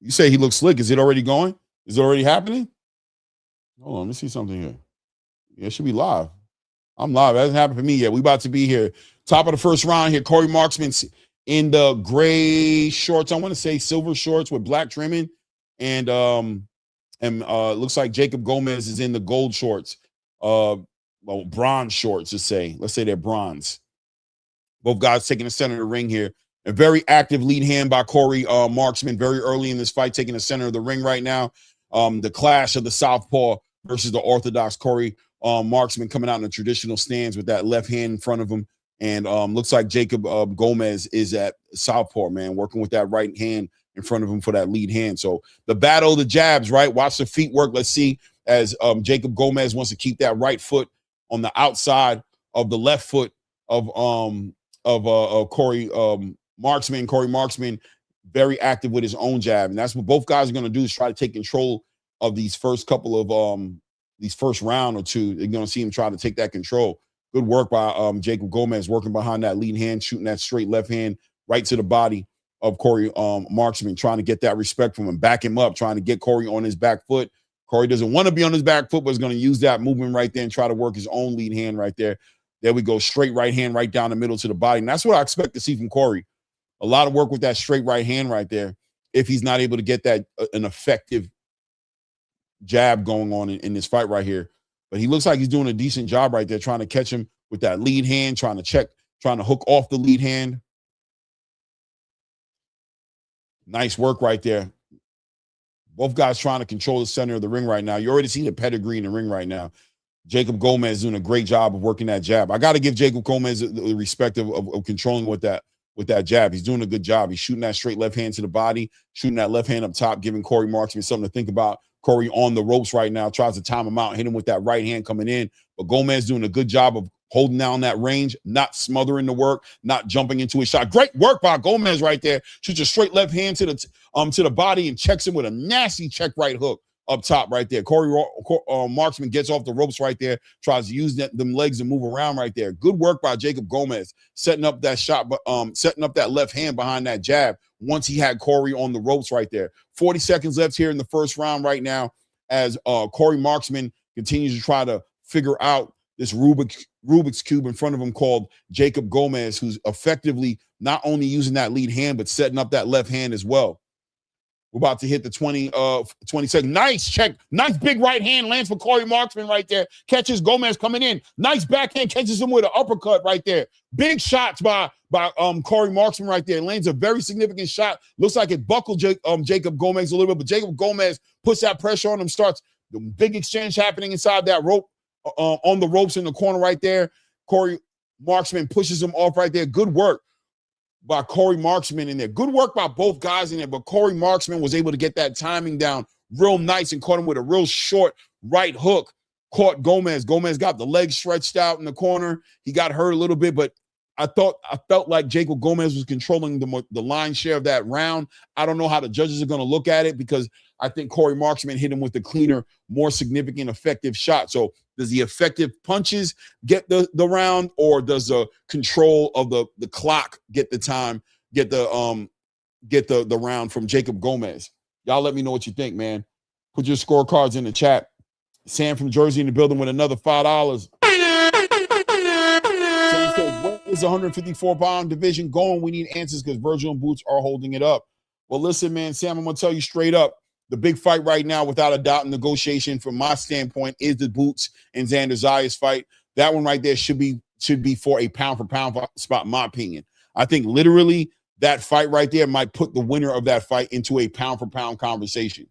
You say he looks slick. Is it already going? Is it already happening? Hold on, let me see something here. Yeah, it should be live. I'm live. It hasn't happened for me yet. We about to be here. Top of the first round here. Corey Marksman in the gray shorts. I want to say silver shorts with black trimming. And looks like Jacob Gomez is in the gold shorts. Bronze shorts, to say. Let's say they're bronze. Both guys taking the center of the ring here. A very active lead hand by Corey Marksman very early in this fight, taking the center of the ring right now. The clash of the southpaw versus the orthodox. Corey Marksman coming out in the traditional stance with that left hand in front of him. And looks like Jacob Gomez is at southpaw, man, working with that right hand in front of him for that lead hand. So the battle of the jabs, right? Watch the feet work. Let's see as Jacob Gomez wants to keep that right foot on the outside of the left foot of Corey Marksman. Corey Marksman very active with his own jab. And that's what both guys are going to do, is try to take control of these first couple of these first round or two. They're going to see him try to take that control. Good work by Jacob Gomez, working behind that lead hand, shooting that straight left hand right to the body of Corey Marksman, trying to get that respect from him, back him up, trying to get Corey on his back foot. Corey doesn't want to be on his back foot, but is going to use that movement right there and try to work his own lead hand right there. There we go, straight right hand right down the middle to the body. And that's what I expect to see from Corey. A lot of work with that straight right hand right there, if he's not able to get that an effective jab going on in this fight right here. But he looks like he's doing a decent job right there, trying to catch him with that lead hand, trying to check, trying to hook off the lead hand. Nice work right there. Both guys trying to control the center of the ring right now. You already see the pedigree in the ring right now. Jacob Gomez doing a great job of working that jab. I got to give Jacob Gomez the respect of controlling with that jab. He's doing a good job. He's shooting that straight left hand to the body, shooting that left hand up top, giving Corey Marksman something to think about. Corey on the ropes right now, tries to time him out, hit him with that right hand coming in. But Gomez doing a good job of holding down that range, not smothering the work, not jumping into his shot. Great work by Gomez right there. Shoots a straight left hand to the body and checks him with a nasty check right hook up top right there. Corey Marksman gets off the ropes right there, tries to use them legs and move around right there. Good work by Jacob Gomez, setting up that shot, setting up that left hand behind that jab once he had Corey on the ropes right there. 40 seconds left here in the first round right now as Corey Marksman continues to try to figure out this Rubik's Cube in front of him called Jacob Gomez, who's effectively not only using that lead hand, but setting up that left hand as well. We're about to hit the 20 second. Nice check. Nice big right hand lands for Corey Marksman right there. Catches Gomez coming in. Nice backhand, catches him with an uppercut right there. Big shots by Corey Marksman right there. Lands a very significant shot. Looks like it buckled Jacob Gomez a little bit, but Jacob Gomez puts that pressure on him, starts the big exchange happening inside that rope, on the ropes in the corner right there. Corey Marksman pushes him off right there. Good work by Corey Marksman in there. Good work by both guys in there, but Corey Marksman was able to get that timing down real nice and caught him with a real short right hook. Caught Gomez. Gomez got the legs stretched out in the corner. He got hurt a little bit, but I felt like Jacob Gomez was controlling the line share of that round. I don't know how the judges are going to look at it, because I think Corey Marksman hit him with the cleaner, more significant, effective shot. So does the effective punches get the round, or does the control of the clock get the time, get the round from Jacob Gomez? Y'all let me know what you think, man. Put your scorecards in the chat. Sam from Jersey in the building with another $5. Sam says, where is the 154-pound division going? We need answers because Virgil and Boots are holding it up. Well, listen, man, Sam, I'm going to tell you straight up. The big fight right now, without a doubt, in negotiation from my standpoint, is the Boots and Xander Zayas fight. That one right there should be for a pound-for-pound spot, in my opinion. I think literally that fight right there might put the winner of that fight into a pound-for-pound conversation.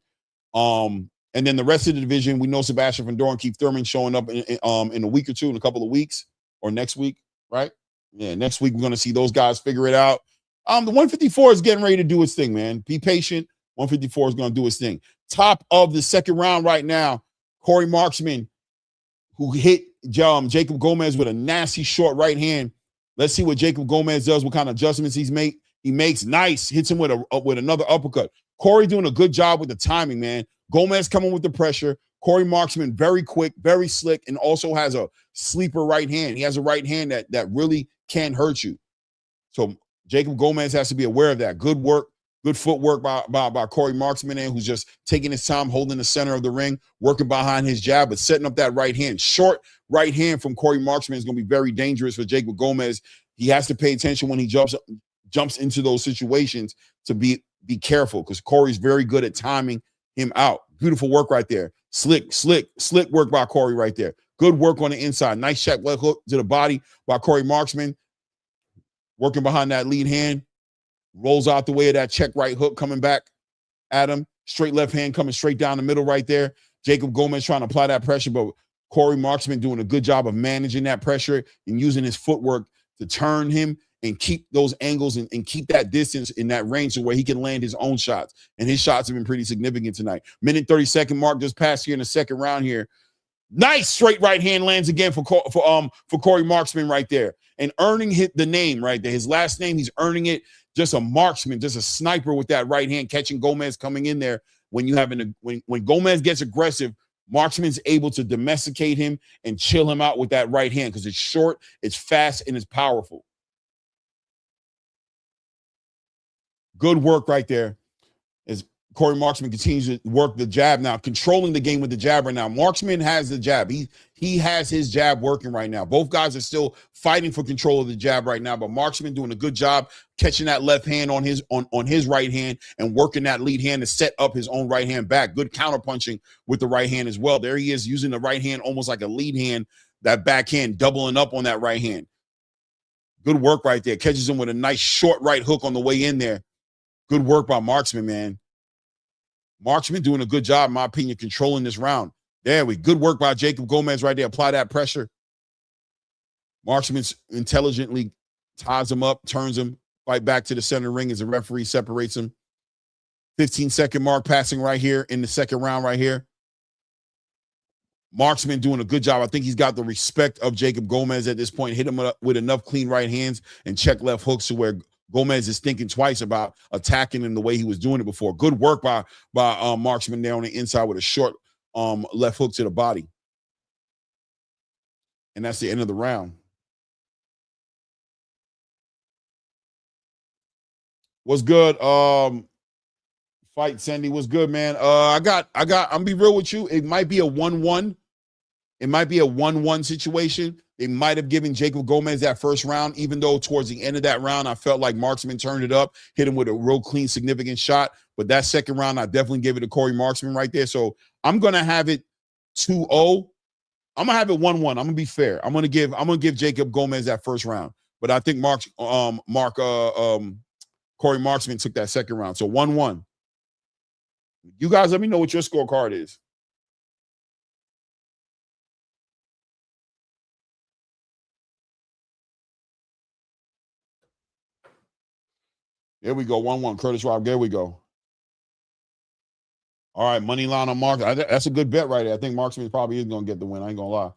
And then the rest of the division, we know Sebastian Fundora and Keith Thurman showing up in a week or two, in a couple of weeks, or next week, right? Yeah, next week we're going to see those guys figure it out. The 154 is getting ready to do its thing, man. Be patient. 154 is going to do its thing. Top of the second round right now, Corey Marksman, who hit Jacob Gomez with a nasty short right hand. Let's see what Jacob Gomez does, what kind of adjustments he makes. Nice. Hits him with another uppercut. Corey doing a good job with the timing, man. Gomez coming with the pressure. Corey Marksman, very quick, very slick, and also has a sleeper right hand. He has a right hand that really can hurt you. So Jacob Gomez has to be aware of that. Good work. Good footwork by Corey Marksman, who's just taking his time, holding the center of the ring, working behind his jab, but setting up that right hand. Short right hand from Corey Marksman is going to be very dangerous for Jacob Gomez. He has to pay attention when he jumps into those situations to be careful, because Corey's very good at timing him out. Beautiful work right there. Slick work by Corey right there. Good work on the inside. Nice check left hook to the body by Corey Marksman. Working behind that lead hand. Rolls out the way of that check right hook coming back at him. Straight left hand coming straight down the middle right there. Jacob Gomez trying to apply that pressure, but Corey Marksman doing a good job of managing that pressure and using his footwork to turn him and keep those angles and keep that distance in that range to where he can land his own shots. And his shots have been pretty significant tonight. Minute 30-second mark just passed here in the second round here. Nice straight right hand lands again for Corey Marksman right there, and earning the name right there. His last name, he's earning it. Just a marksman, just a sniper with that right hand, catching Gomez coming in there. When you have when Gomez gets aggressive, Marksman's able to domesticate him and chill him out with that right hand because it's short, it's fast, and it's powerful. Good work right there as Corey Marksman continues to work the jab now, controlling the game with the jab right now. Marksman has the jab. He has his jab working right now. Both guys are still fighting for control of the jab right now, but Marksman doing a good job catching that left hand on his right hand and working that lead hand to set up his own right hand back. Good counterpunching with the right hand as well. There he is using the right hand almost like a lead hand, that backhand, doubling up on that right hand. Good work right there. Catches him with a nice short right hook on the way in there. Good work by Marksman, man. Marksman doing a good job, in my opinion, controlling this round. There we good work by Jacob Gomez right there. Apply that pressure. Marksman intelligently ties him up, turns him right back to the center ring as the referee separates him. 15-second mark passing right here in the second round right here. Marksman doing a good job. I think he's got the respect of Jacob Gomez at this point. Hit him with enough clean right hands and check left hooks to where Gomez is thinking twice about attacking him the way he was doing it before. Good work by Marksman there on the inside with a short left hook to the body. And that's the end of the round. What's good? Fight Sandy, what's good, man? I'm gonna be real with you. It might be a 1-1. It might be a 1-1 situation. They might have given Jacob Gomez that first round, even though towards the end of that round, I felt like Marksman turned it up, hit him with a real clean, significant shot. But that second round, I definitely gave it to Corey Marksman right there. So I'm gonna have it 2-0. I'm gonna have it 1-1. I'm gonna be fair. I'm gonna give Jacob Gomez that first round. But I think Corey Marksman took that second round. So 1-1. You guys let me know what your scorecard is. There we go, 1-1. Curtis Robb, there we go. All right, money line on Mark. That's a good bet right there. I think Marksman probably is going to get the win. I ain't going to lie.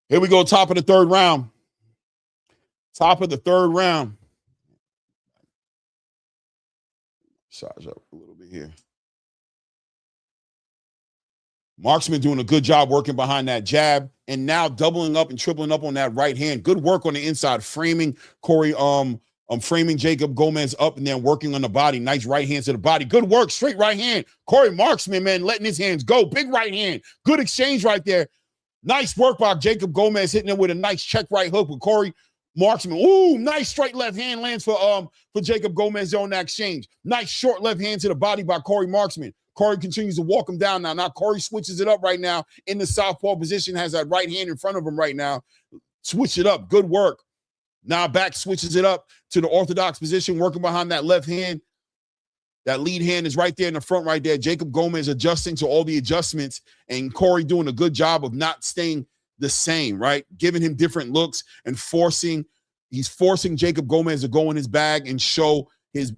Here we go, top of the third round. Top of the third round. Size up a little bit here. Marksman doing a good job working behind that jab and now doubling up and tripling up on that right hand. Good work on the inside, framing framing Jacob Gomez up and then working on the body. Nice right hand to the body. Good work, straight right hand. Corey Marksman, man, letting his hands go. Big right hand. Good exchange right there. Nice work by Jacob Gomez, hitting him with a nice check right hook with Corey Marksman. Ooh, nice straight left hand lands for Jacob Gomez on that exchange. Nice short left hand to the body by Corey Marksman. Corey continues to walk him down now. Now Corey switches it up right now in the southpaw position, has that right hand in front of him right now. Switch it up. Good work. Now back switches it up to the orthodox position, working behind that left hand. That lead hand is right there in the front right there. Jacob Gomez adjusting to all the adjustments, and Corey doing a good job of not staying the same, right? Giving him different looks and he's forcing Jacob Gomez to go in his bag and show his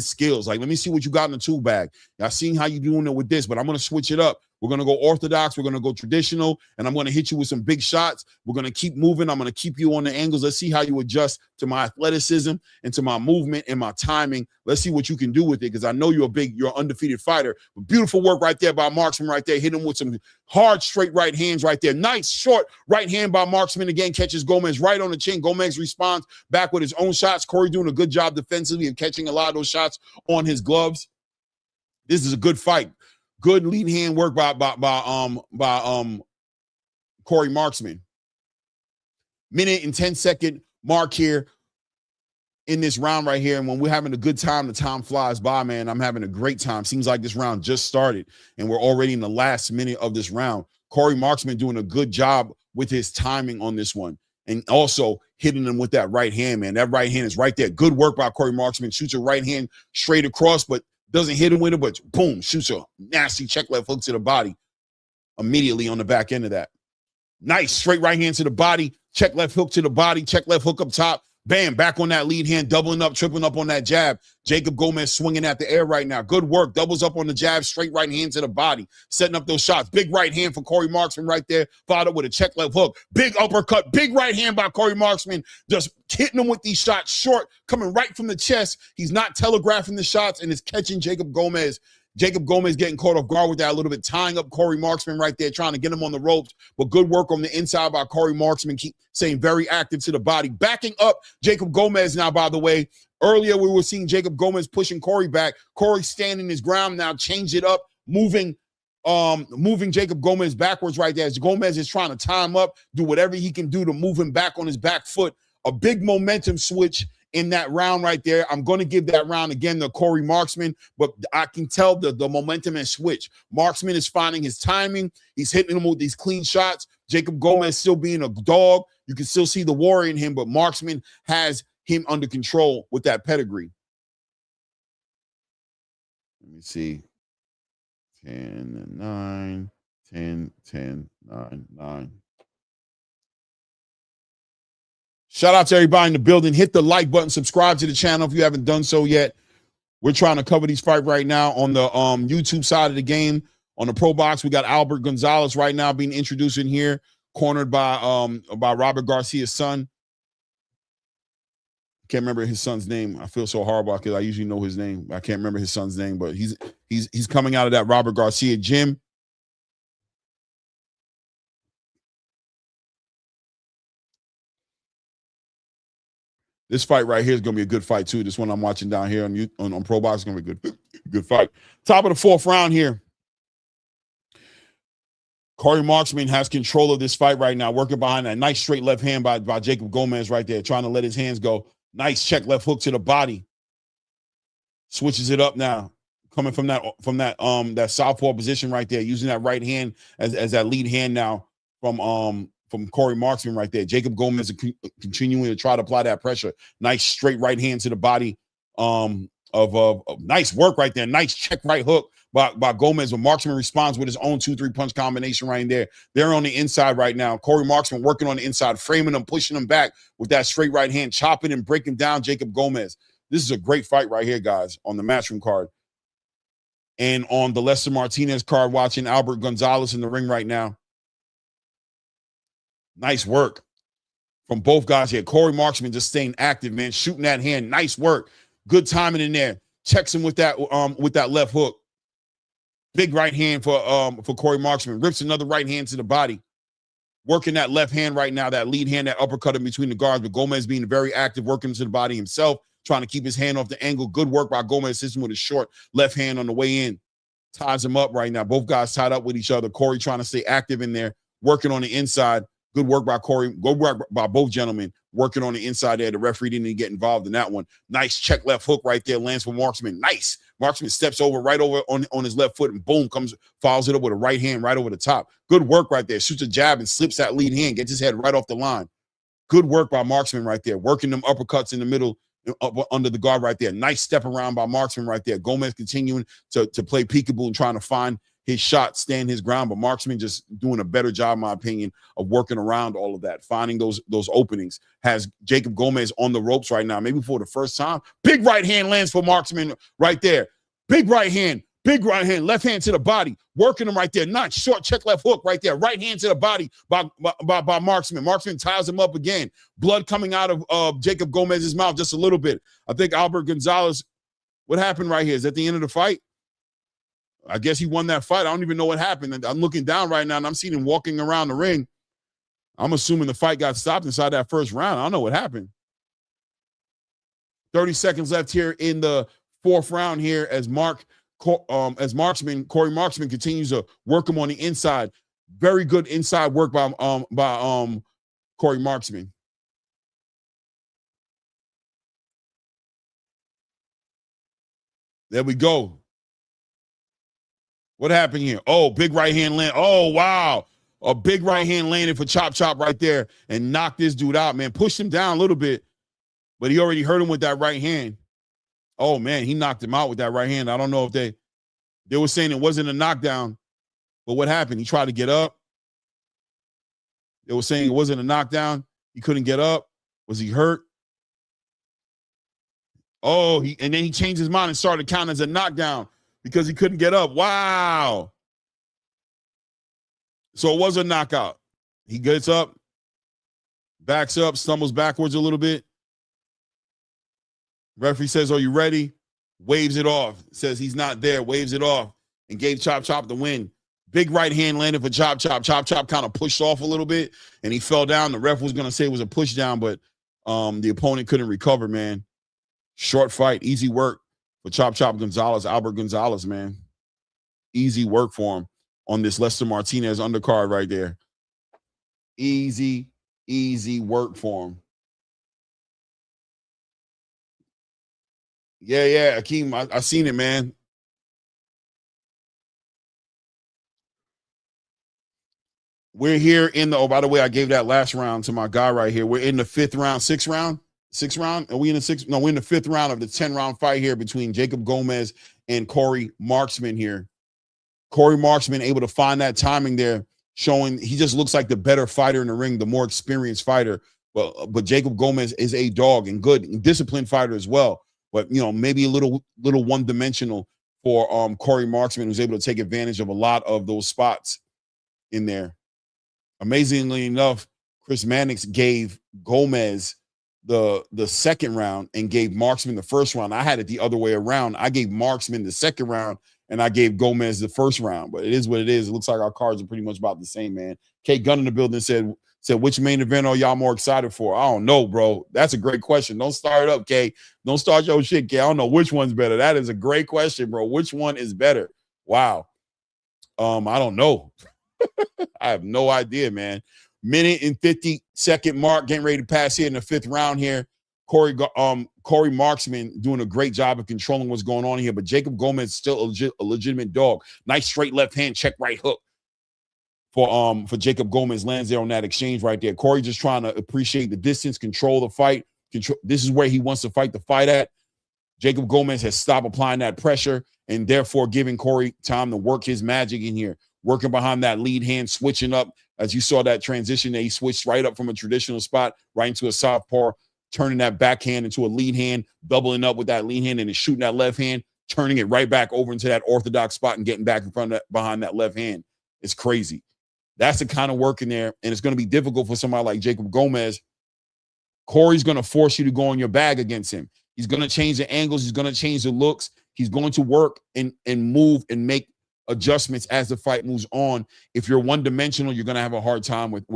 skills. Like, let me see what you got in the tool bag. I've seen how you're doing it with this, but I'm going to switch it up. We're going to go orthodox. We're going to go traditional, and I'm going to hit you with some big shots. We're going to keep moving. I'm going to keep you on the angles. Let's see how you adjust to my athleticism and to my movement and my timing. Let's see what you can do with it, because I know you're an undefeated fighter. But beautiful work right there by Marksman right there. Hit him with some hard, straight right hands right there. Nice, short right hand by Marksman. Again, catches Gomez right on the chin. Gomez responds back with his own shots. Corey doing a good job defensively and catching a lot of those shots on his gloves. This is a good fight. Good lead hand work by Corey Marksman. Minute and 10-second mark here in this round right here. And when we're having a good time, the time flies by, man. I'm having a great time. Seems like this round just started, and we're already in the last minute of this round. Corey Marksman doing a good job with his timing on this one, and also hitting him with that right hand, man. That right hand is right there. Good work by Corey Marksman. Shoots a right hand straight across, but doesn't hit him with it, but boom, shoots a nasty check left hook to the body immediately on the back end of that. Nice straight right hand to the body, check left hook to the body, check left hook up top. Bam, back on that lead hand, doubling up, tripling up on that jab. Jacob Gomez swinging at the air right now. Good work. Doubles up on the jab, straight right hand to the body, setting up those shots. Big right hand for Corey Marksman right there, followed up with a check left hook. Big uppercut, big right hand by Corey Marksman, just hitting him with these shots short, coming right from the chest. He's not telegraphing the shots and is catching Jacob Gomez. Jacob Gomez getting caught off guard with that a little bit, tying up Corey Marksman right there, trying to get him on the ropes. But good work on the inside by Corey Marksman, keep saying very active to the body. Backing up Jacob Gomez now, by the way. Earlier, we were seeing Jacob Gomez pushing Corey back. Corey standing his ground now, changed it up, moving Jacob Gomez backwards right there. As Gomez is trying to tie him up, do whatever he can do to move him back on his back foot. A big momentum switch in that round right there. I'm going to give that round again to Corey Marksman, but I can tell the momentum and switch. Marksman is finding his timing. He's hitting him with these clean shots. Jacob Gomez still being a dog. You can still see the warrior in him, but Marksman has him under control with that pedigree. Let me see. 10, 9, 10, 10, 9, 9. Shout out to everybody in the building. Hit the like button. Subscribe to the channel if you haven't done so yet. We're trying to cover these fights right now on the YouTube side of the game. On the pro box, we got Albert Gonzalez right now being introduced in here, cornered by Robert Garcia's son. Can't remember his son's name. I feel so horrible because I usually know his name. I can't remember his son's name, but he's coming out of that Robert Garcia gym. This fight right here is going to be a good fight, too. This one I'm watching down here on Pro Box is going to be a good fight. Top of the fourth round here. Corey Marksman has control of this fight right now, working behind that nice straight left hand by Jacob Gomez right there, trying to let his hands go. Nice check left hook to the body. Switches it up now, coming from that southpaw position right there, using that right hand as that lead hand now from Corey Marksman right there. Jacob Gomez continuing to try to apply that pressure. Nice straight right hand to the body of nice work right there. Nice check right hook by Gomez. But Marksman responds with his own 2-3 punch combination right there. They're on the inside right now. Corey Marksman working on the inside, framing him, pushing him back with that straight right hand, chopping and breaking down Jacob Gomez. This is a great fight right here, guys, on the Matchroom card. And on the Lester Martinez card, watching Albert Gonzalez in the ring right now. Nice work from both guys here. Corey Marksman just staying active, man, shooting that hand. Nice work. Good timing in there. Checks him with that left hook. Big right hand for Corey Marksman. Rips another right hand to the body. Working that left hand right now, that lead hand, that uppercut in between the guards, but Gomez being very active, working to the body himself, trying to keep his hand off the angle. Good work by Gomez, assisting with a short left hand on the way in. Ties him up right now. Both guys tied up with each other. Corey trying to stay active in there, working on the inside. Good work by Corey. Good work by both gentlemen working on the inside there. The referee didn't even get involved in that one. Nice check left hook right there. Lands for Marksman. Nice. Marksman steps right over on his left foot and boom, follows it up with a right hand right over the top. Good work right there. Shoots a jab and slips that lead hand. Gets his head right off the line. Good work by Marksman right there. Working them uppercuts in the middle up under the guard right there. Nice step around by Marksman right there. Gomez continuing to play peekaboo and trying to find his shot, stand his ground, but Marksman just doing a better job, in my opinion, of working around all of that, finding those openings. Has Jacob Gomez on the ropes right now, maybe for the first time. Big right hand lands for Marksman right there. Big right hand, left hand to the body, working him right there. Nice short check left hook right there. Right hand to the body by Marksman. Marksman ties him up again. Blood coming out of Jacob Gomez's mouth just a little bit. I think Albert Gonzalez, what happened right here? Is that the end of the fight? I guess he won that fight. I don't even know what happened. I'm looking down right now, and I'm seeing him walking around the ring. I'm assuming the fight got stopped inside that first round. I don't know what happened. 30 seconds left here in the fourth round here as Corey Marksman continues to work him on the inside. Very good inside work by Corey Marksman. There we go. What happened here? Oh, big right hand land. Oh, wow. A big right hand landed for chop right there and knocked this dude out, man. Pushed him down a little bit, but he already hurt him with that right hand. Oh, man, he knocked him out with that right hand. I don't know if they were saying it wasn't a knockdown, but what happened? He tried to get up. They were saying it wasn't a knockdown. He couldn't get up. Was he hurt? Oh, and then he changed his mind and started counting as a knockdown because he couldn't get up. Wow. So it was a knockout. He gets up, backs up, stumbles backwards a little bit. Referee says, "Are you ready?" Waves it off. Says he's not there. Waves it off and gave Chop Chop the win. Big right hand landed for Chop Chop. Chop Chop kind of pushed off a little bit and he fell down. The ref was going to say it was a push down, but the opponent couldn't recover, man. Short fight, easy work for Chop Chop Gonzalez, Albert Gonzalez, man. Easy work for him on this Lester Martinez undercard right there. Easy work for him. Yeah, Akeem, I seen it, man. We're here in the, oh, by the way, I gave that last round to my guy right here. We're in the sixth round. Are we in the sixth? No, we're in the fifth round of the 10-round fight here between Jacob Gomez and Corey Marksman here. Corey Marksman able to find that timing there, showing he just looks like the better fighter in the ring, the more experienced fighter. But Jacob Gomez is a dog and good and disciplined fighter as well. But, you know, maybe a little one-dimensional for Corey Marksman, who's able to take advantage of a lot of those spots in there. Amazingly enough, Chris Mannix gave Gomez the second round and gave Marksman the first round. I had it the other way around. I gave Marksman the second round and I gave Gomez the first round. But it is what it is. It looks like our cards are pretty much about the same, man. K Gunn in the building said, which main event are y'all more excited for? I don't know, bro. That's a great question. Don't start it up, K. Don't start your shit, K. I don't know which one's better. That is a great question, bro. Which one is better? Wow. I don't know. I have no idea, man. Minute and 50-second mark, getting ready to pass here in the fifth round here. Corey Marksman doing a great job of controlling what's going on here, but Jacob Gomez is still a legitimate dog. Nice straight left hand, check right hook for Jacob Gomez. Lands there on that exchange right there. Corey just trying to appreciate the distance, control the fight. This is where he wants to fight the fight at. Jacob Gomez has stopped applying that pressure and therefore giving Corey time to work his magic in here. Working behind that lead hand, switching up. As you saw that transition that he switched right up from a traditional spot right into a southpaw, turning that backhand into a lead hand, doubling up with that lead hand and then shooting that left hand, turning it right back over into that orthodox spot and getting back in front of that, behind that left hand. It's crazy. That's the kind of work in there, and it's going to be difficult for somebody like Jacob Gomez. Corey's going to force you to go on your bag against him. He's going to change the angles. He's going to change the looks. He's going to work and move and make adjustments as the fight moves on. If you're one-dimensional, you're going to have a hard time with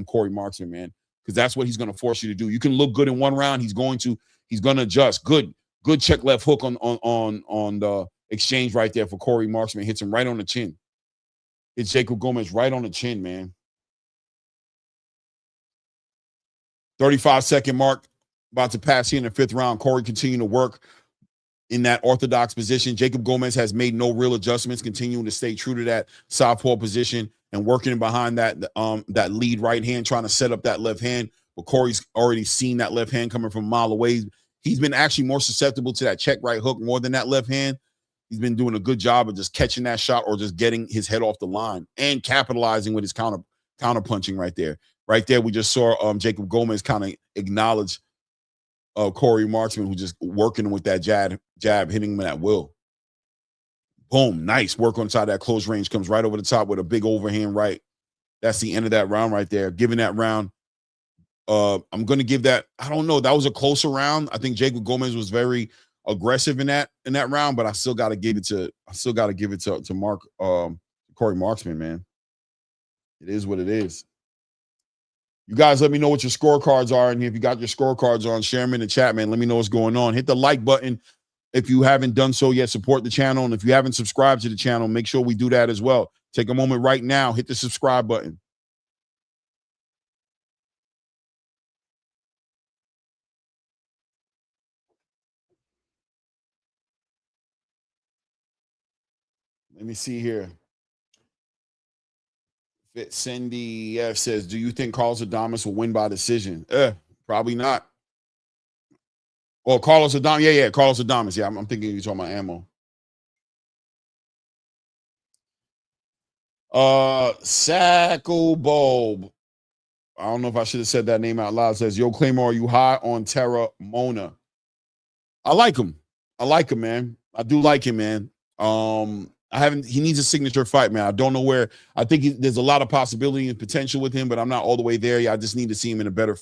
Corey Marksman, man, because that's what he's going to force you to do. You can look good in one round. He's going to adjust. Good check left hook on the exchange right there for Corey Marksman. Hits him right on the chin. It's Jacob Gomez right on the chin, man. 35-second mark, about to pass here in the fifth round. Corey continuing to work in that orthodox position. Jacob Gomez has made no real adjustments, continuing to stay true to that southpaw position and working behind that lead right hand, trying to set up that left hand. But Corey's already seen that left hand coming from a mile away. He's been actually more susceptible to that check right hook more than that left hand. He's been doing a good job of just catching that shot or just getting his head off the line and capitalizing with his counter punching right there. Right there, we just saw Jacob Gomez kind of acknowledge Corey Marksman, who's just working with that jab, hitting him at will. Boom, nice work on inside that close range. Comes right over the top with a big overhand right. That's the end of that round right there. Giving that round, I'm going to give that, I don't know, that was a closer round. I think Jacob Gomez was very aggressive in that round, but I still got to give it to Corey Marksman, man. It is what it is. You guys let me know what your scorecards are. And if you got your scorecards on, share them in the chat, man. Let me know what's going on. Hit the like button if you haven't done so yet. Support the channel. And if you haven't subscribed to the channel, make sure we do that as well. Take a moment right now. Hit the subscribe button. Let me see here. Cindy F says, do you think Carlos Adames will win by decision? Probably not. Oh, Carlos Adames. Yeah, Carlos Adames. Yeah, I'm thinking you're talking about ammo. Sacco Bulb. I don't know if I should have said that name out loud. It says, yo, Claymore, are you high on Terra Mona? I like him. I like him, man. I do like him, man. He needs a signature fight, man. I don't know where. I think there's a lot of possibility and potential with him, but I'm not all the way there. Yeah, I just need to see him in a better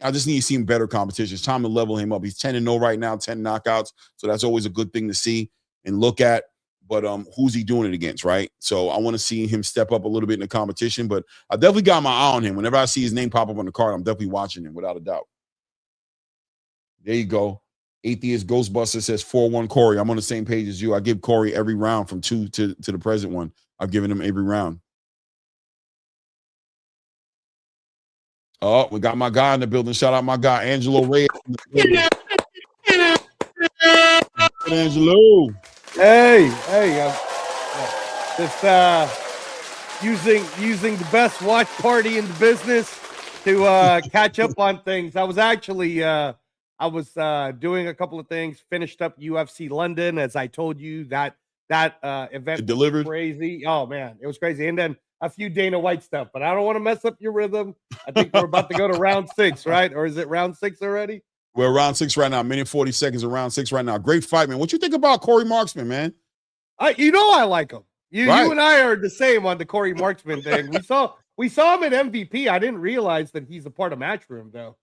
I just need to see him better competition. It's time to level him up. He's 10-0 right now, 10 knockouts. So that's always a good thing to see and look at. But who's he doing it against, right? So I want to see him step up a little bit in the competition. But I definitely got my eye on him. Whenever I see his name pop up on the card, I'm definitely watching him without a doubt. There you go. Atheist Ghostbuster says 4-1 Corey. I'm on the same page as you. I give Corey every round from 2 to the present one. I've given him every round. Oh, we got my guy in the building. Shout out my guy, Angelo Reyes. Angelo. Hey, just using the best watch party in the business to catch up on things. I was actually doing a couple of things, finished up UFC London, as I told you. That event delivered. Was crazy. Oh man, it was crazy. And then a few Dana White stuff, but I don't want to mess up your rhythm. I think we're about to go to round 6, right? Or is it round 6 already? We're around 6 right now. Minute 40 seconds of round 6 right now. Great fight, man. What you think about Corey Marksman, man? You know I like him. You and I are the same on the Corey Marksman thing. We saw him at MVP. I didn't realize that he's a part of Matchroom though.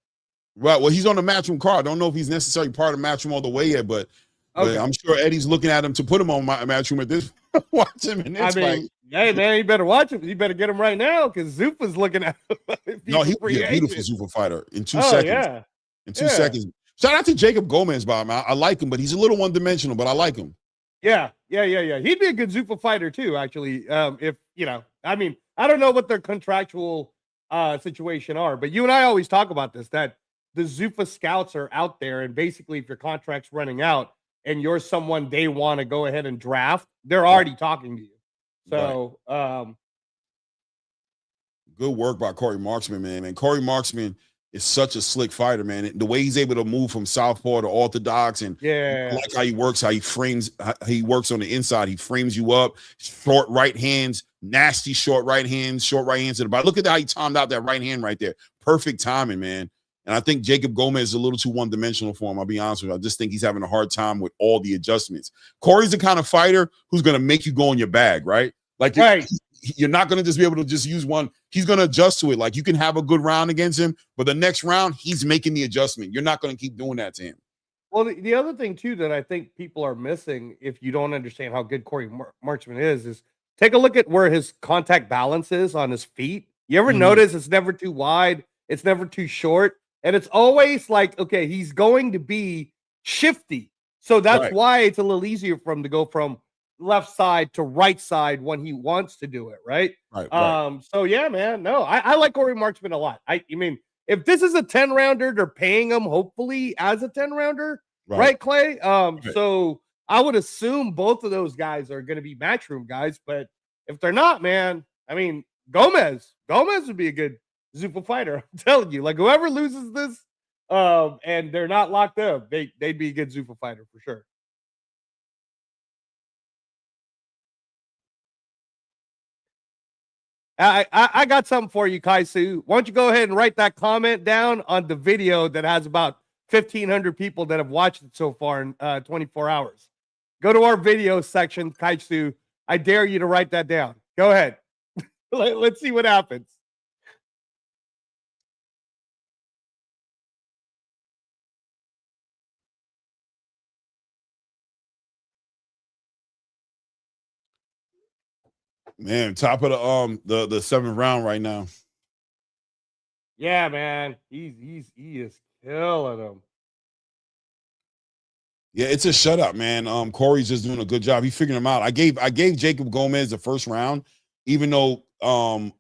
Right. Well, he's on the Matchroom card. I don't know if he's necessarily part of Matchroom all the way yet, but I'm sure Eddie's looking at him to put him on Matchroom at this. Watch him in this fight. Hey man, you better watch him. You better get him right now because Zupa's looking at him. No, he's a beautiful Zupa fighter in 2 seconds. Yeah. In 2 seconds. Shout out to Jacob Gomez, Bob. I like him, but he's a little one-dimensional, but I like him. Yeah. He'd be a good Zupa fighter too, actually. If I don't know what their contractual situation are, but you and I always talk about this, that the Zupa scouts are out there, and basically if your contract's running out and you're someone they want to go ahead and draft, they're already talking to you. So good work by Corey Marksman, man. And Corey Marksman is such a slick fighter, man. The way he's able to move from southpaw to orthodox, and I like how he works, how he works on the inside. He frames you up. Short right hands, nasty short right hands to the body. Look at how he timed out that right hand right there. Perfect timing, man. And I think Jacob Gomez is a little too one-dimensional for him. I'll be honest with you. I just think he's having a hard time with all the adjustments. Corey's the kind of fighter who's going to make you go in your bag, right? Like, you're not going to just be able to just use one. He's going to adjust to it. Like, you can have a good round against him, but the next round, he's making the adjustment. You're not going to keep doing that to him. Well, the other thing, too, that I think people are missing, if you don't understand how good Corey Marksman is take a look at where his contact balance is on his feet. You ever notice it's never too wide? It's never too short. And it's always like, okay, he's going to be shifty. So that's why it's a little easier for him to go from left side to right side when he wants to do it, right? So yeah, man. No, I like Corey Marksman a lot. I mean, if this is a 10-rounder, they're paying him hopefully as a 10-rounder, right, Clay? So I would assume both of those guys are going to be Matchroom guys, but if they're not, man, I mean, Gomez would be a good Zupa fighter. I'm telling you, like whoever loses this, and they're not locked up, they'd be a good Zupa fighter for sure. I got something for you, Kaisu. Why don't you go ahead and write that comment down on the video that has about 1,500 people that have watched it so far in 24 hours. Go to our video section, Kaisu. I dare you to write that down. Go ahead. Let's see what happens. Man, top of the 7th round right now. Yeah, man. He is killing him. Yeah, it's a shutout, man. Corey's just doing a good job. He's figuring him out. I gave Jacob Gomez the first round, even though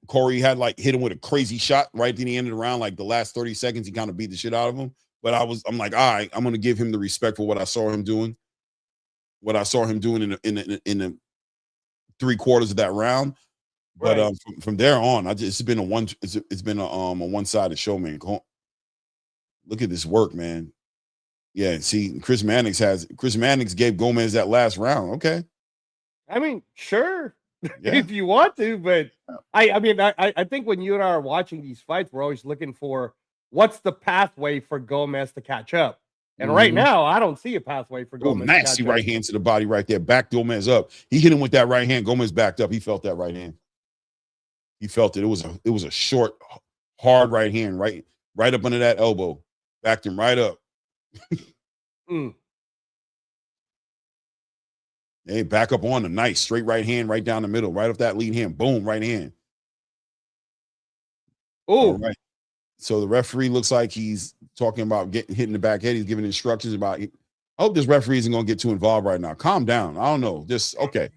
Corey had hit him with a crazy shot right at the end of the round, like the last 30 seconds, he kind of beat the shit out of him. But I'm like, all right, I'm gonna give him the respect for what I saw him doing. What I saw him doing in the 3/4 of that round. But from there on, it's been a one-sided show, man. Look at this work, man. Yeah, see, Chris Mannix gave Gomez that last round. Okay. I mean, sure, if you want to, but I think when you and I are watching these fights, we're always looking for what's the pathway for Gomez to catch up. And right now, I don't see a pathway for Oh, Gomez. nasty right hand to the body right there. Back Gomez up. He hit him with that right hand. Gomez backed up. He felt that right hand. He felt it. It was a short, hard right hand, right up under that elbow. Backed him right up. Hey, back up on the nice straight right hand, right down the middle, right off that lead hand. Boom, right hand. Oh, right. So the referee looks like he's talking about hitting the back head. He's giving instructions about. I hope this referee isn't going to get too involved right now. Calm down. I don't know. Just okay.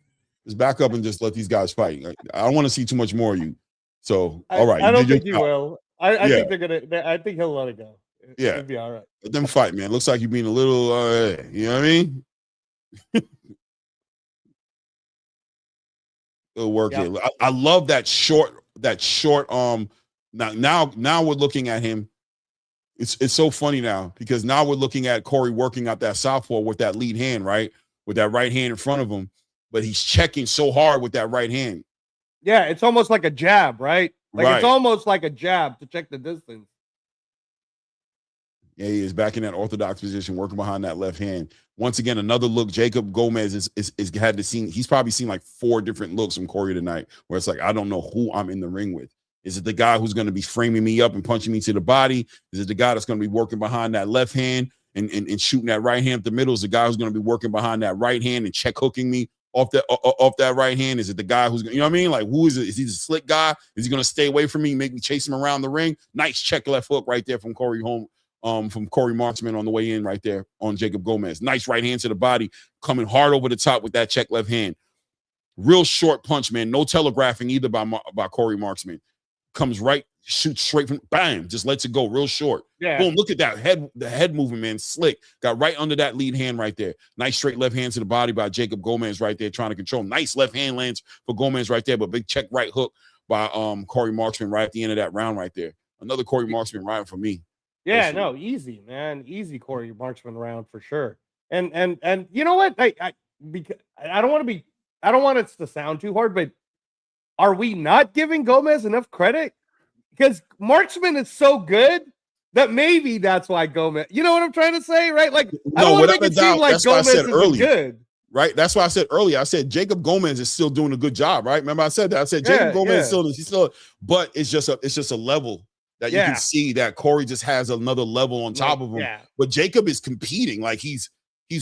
Just back up and just let these guys fight. I don't want to see too much more of you. So all right. I don't think you will. I think they're gonna. I think he'll let it go. It'll be all right. Let them fight, man. Looks like you're being a little. You know what I mean? It'll work here. I love that short. Now we're looking at him. It's so funny now because now we're looking at Corey working out that southpaw with that lead hand, right? With that right hand in front of him, but he's checking so hard with that right hand. Yeah, it's almost like a jab, right? Like right. It's almost like a jab to check the distance. Yeah, he is back in that orthodox position, working behind that left hand. Once again, another look. Jacob Gomez is had to see. He's probably seen like 4 different looks from Corey tonight, where it's like I don't know who I'm in the ring with. Is it the guy who's going to be framing me up and punching me to the body? Is it the guy that's going to be working behind that left hand and shooting that right hand up the middle? Is the guy who's going to be working behind that right hand and check hooking me off that right hand? Is it the guy who's, you know what I mean? Like, who is it? Is he the slick guy? Is he going to stay away from me, make me chase him around the ring? Nice check left hook right there from Corey Marksman on the way in right there on Jacob Gomez. Nice right hand to the body, coming hard over the top with that check left hand. Real short punch, man. No telegraphing either by Corey Marksman. Comes right, shoots straight from, bam, just lets it go real short. Yeah. Boom, look at that the head movement, man. Slick. Got right under that lead hand right there. Nice straight left hand to the body by Jacob Gomez right there, trying to control. Nice left hand lands for Gomez right there, but big check right hook by Corey Marksman right at the end of that round right there. Another Corey Marksman round for me. Yeah, no, easy, man. Easy Corey Marksman round for sure. And you know what? I don't want it to sound too hard, but are we not giving Gomez enough credit? Because Marksman is so good that maybe that's why Gomez. You know what I'm trying to say, right? Like, I don't want to make it seem like Gomez is good. Right? That's why I said earlier. I said Jacob Gomez is still doing a good job, right? Remember I said that. I said Jacob Gomez is still, but it's just a level that you can see that Corey just has another level on top of him. Yeah. But Jacob is competing, like he's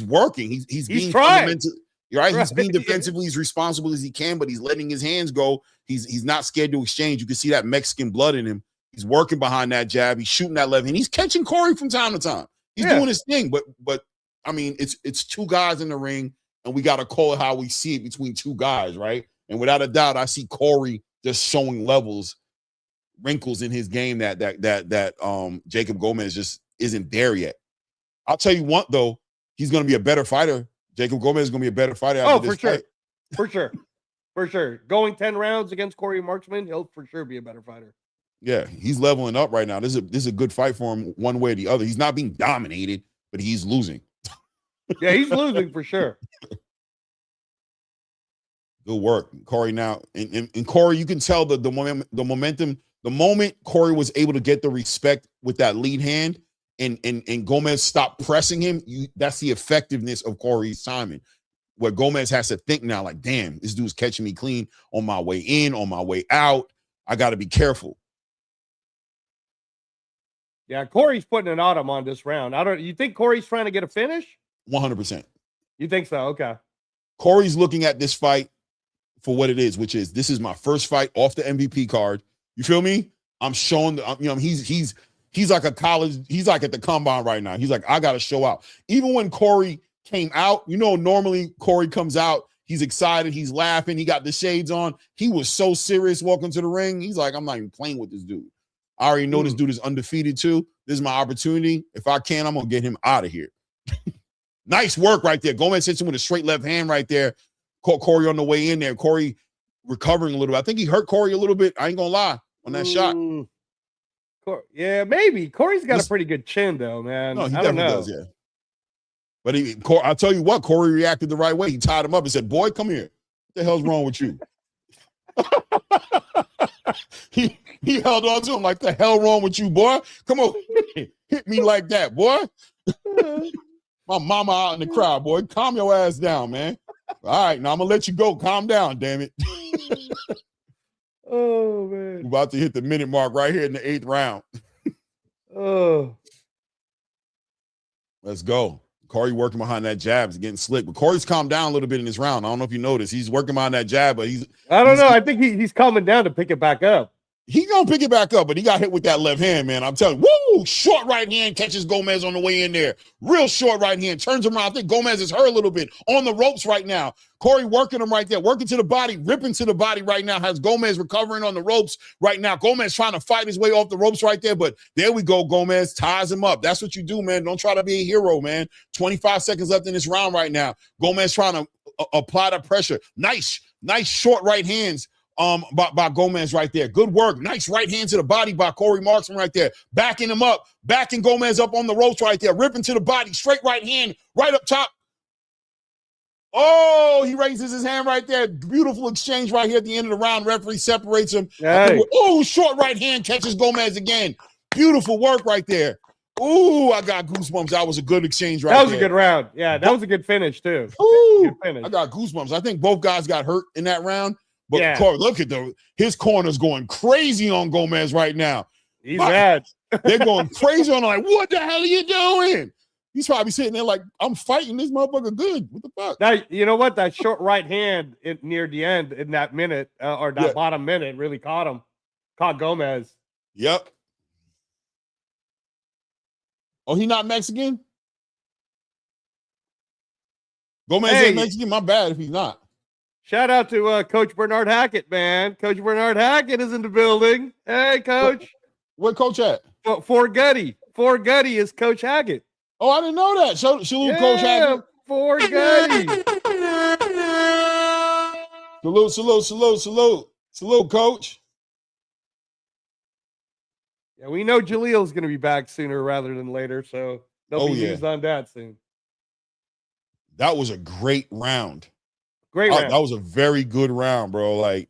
working. He's being fundamental. Right? He's being defensively as responsible as he can, but he's letting his hands go. He's not scared to exchange. You can see that Mexican blood in him. He's working behind that jab. He's shooting that left hand. He's catching Corey from time to time. He's doing his thing. But I mean, it's 2 guys in the ring, and we got to call it how we see it between 2 guys, right? And without a doubt, I see Corey just showing wrinkles in his game that Jacob Gomez just isn't there yet. I'll tell you what, though, he's going to be a better fighter. Jacob Gomez is going to be a better fighter after this fight. For sure. Going 10 rounds against Corey Marksman, he'll for sure be a better fighter. Yeah, he's leveling up right now. This is a good fight for him one way or the other. He's not being dominated, but he's losing. Yeah, he's losing for sure. Good work, Corey. Now, and Corey, you can tell the momentum. The moment Corey was able to get the respect with that lead hand, and Gomez stopped pressing him, that's the effectiveness of Corey's timing. Where Gomez has to think now, like, damn, this dude's catching me clean on my way in, on my way out. I got to be careful. Yeah, Corey's putting an autumn on this round. You think Corey's trying to get a finish? 100%. You think so? Okay. Corey's looking at this fight for what it is, which is this is my first fight off the MVP card. You feel me? I'm showing he's like a college, he's like at the combine right now. He's like, I got to show out. Even when Corey came out, normally Corey comes out, he's excited, he's laughing, he got the shades on. He was so serious walking to the ring. He's like, I'm not even playing with this dude. I already know this dude is undefeated too. This is my opportunity. If I can, I'm going to get him out of here. Nice work right there. Gomez hits him with a straight left hand right there. Caught Corey on the way in there. Corey recovering a little bit. I think he hurt Corey a little bit. I ain't going to lie on that shot. Yeah, maybe. Corey's got a pretty good chin though, man. No, he definitely does, yeah. But I'll tell you what, Corey reacted the right way. He tied him up and said, boy, come here. What the hell's wrong with you? He held on to him like, the hell wrong with you, boy? Come on, hit me like that, boy. My mama out in the crowd, boy. Calm your ass down, man. All right, now I'm gonna let you go. Calm down, damn it. Oh man. We're about to hit the minute mark right here in the 8th round. Oh. Let's go. Corey working behind that jab is getting slick, but Corey's calmed down a little bit in this round. I don't know if you noticed. He's working behind that jab, but I don't know. I think he's calming down to pick it back up. He's gonna pick it back up, but he got hit with that left hand, man. I'm telling you, woo! Short right hand catches Gomez on the way in there. Real short right hand, turns him around. I think Gomez is hurt a little bit on the ropes right now. Corey working him right there, working to the body, ripping to the body right now. Has Gomez recovering on the ropes right now. Gomez trying to fight his way off the ropes right there, but there we go. Gomez ties him up. That's what you do, man. Don't try to be a hero, man. 25 seconds left in this round right now. Gomez trying to apply the pressure. Nice short right hands. By Gomez right there. Good work. Nice right hand to the body by Corey Marksman right there. Backing him up. Backing Gomez up on the ropes right there. Ripping to the body. Straight right hand. Right up top. Oh, he raises his hand right there. Beautiful exchange right here at the end of the round. Referee separates him. Hey. Oh, short right hand catches Gomez again. Beautiful work right there. Ooh, I got goosebumps. That was a good exchange right there. That was a good round. Yeah, that was a good finish too. Ooh, Good finish. I got goosebumps. I think both guys got hurt in that round. But Yeah. Corey, look at his corner's going crazy on Gomez right now. He's mad. They're going crazy on him, like, what the hell are you doing? He's probably sitting there like, I'm fighting this motherfucker good. What the fuck? Now, you know what? That short right hand near the end in that minute, or that bottom minute, really caught Gomez. Yep. Oh, he not Mexican? Gomez ain't Mexican? My bad if he's not. Shout out to Coach Bernard Hackett, man. Coach Bernard Hackett is in the building. Hey, Coach. Where Coach at? Fort Gutty. Fort Gutty is Coach Hackett. Oh, I didn't know that. Salute Coach Hackett. Fort Gutty. Salute, Coach. Yeah, we know Jaleel's going to be back sooner rather than later, so there'll be news on that soon. That was a great round. Great round. That was a very good round, bro. Like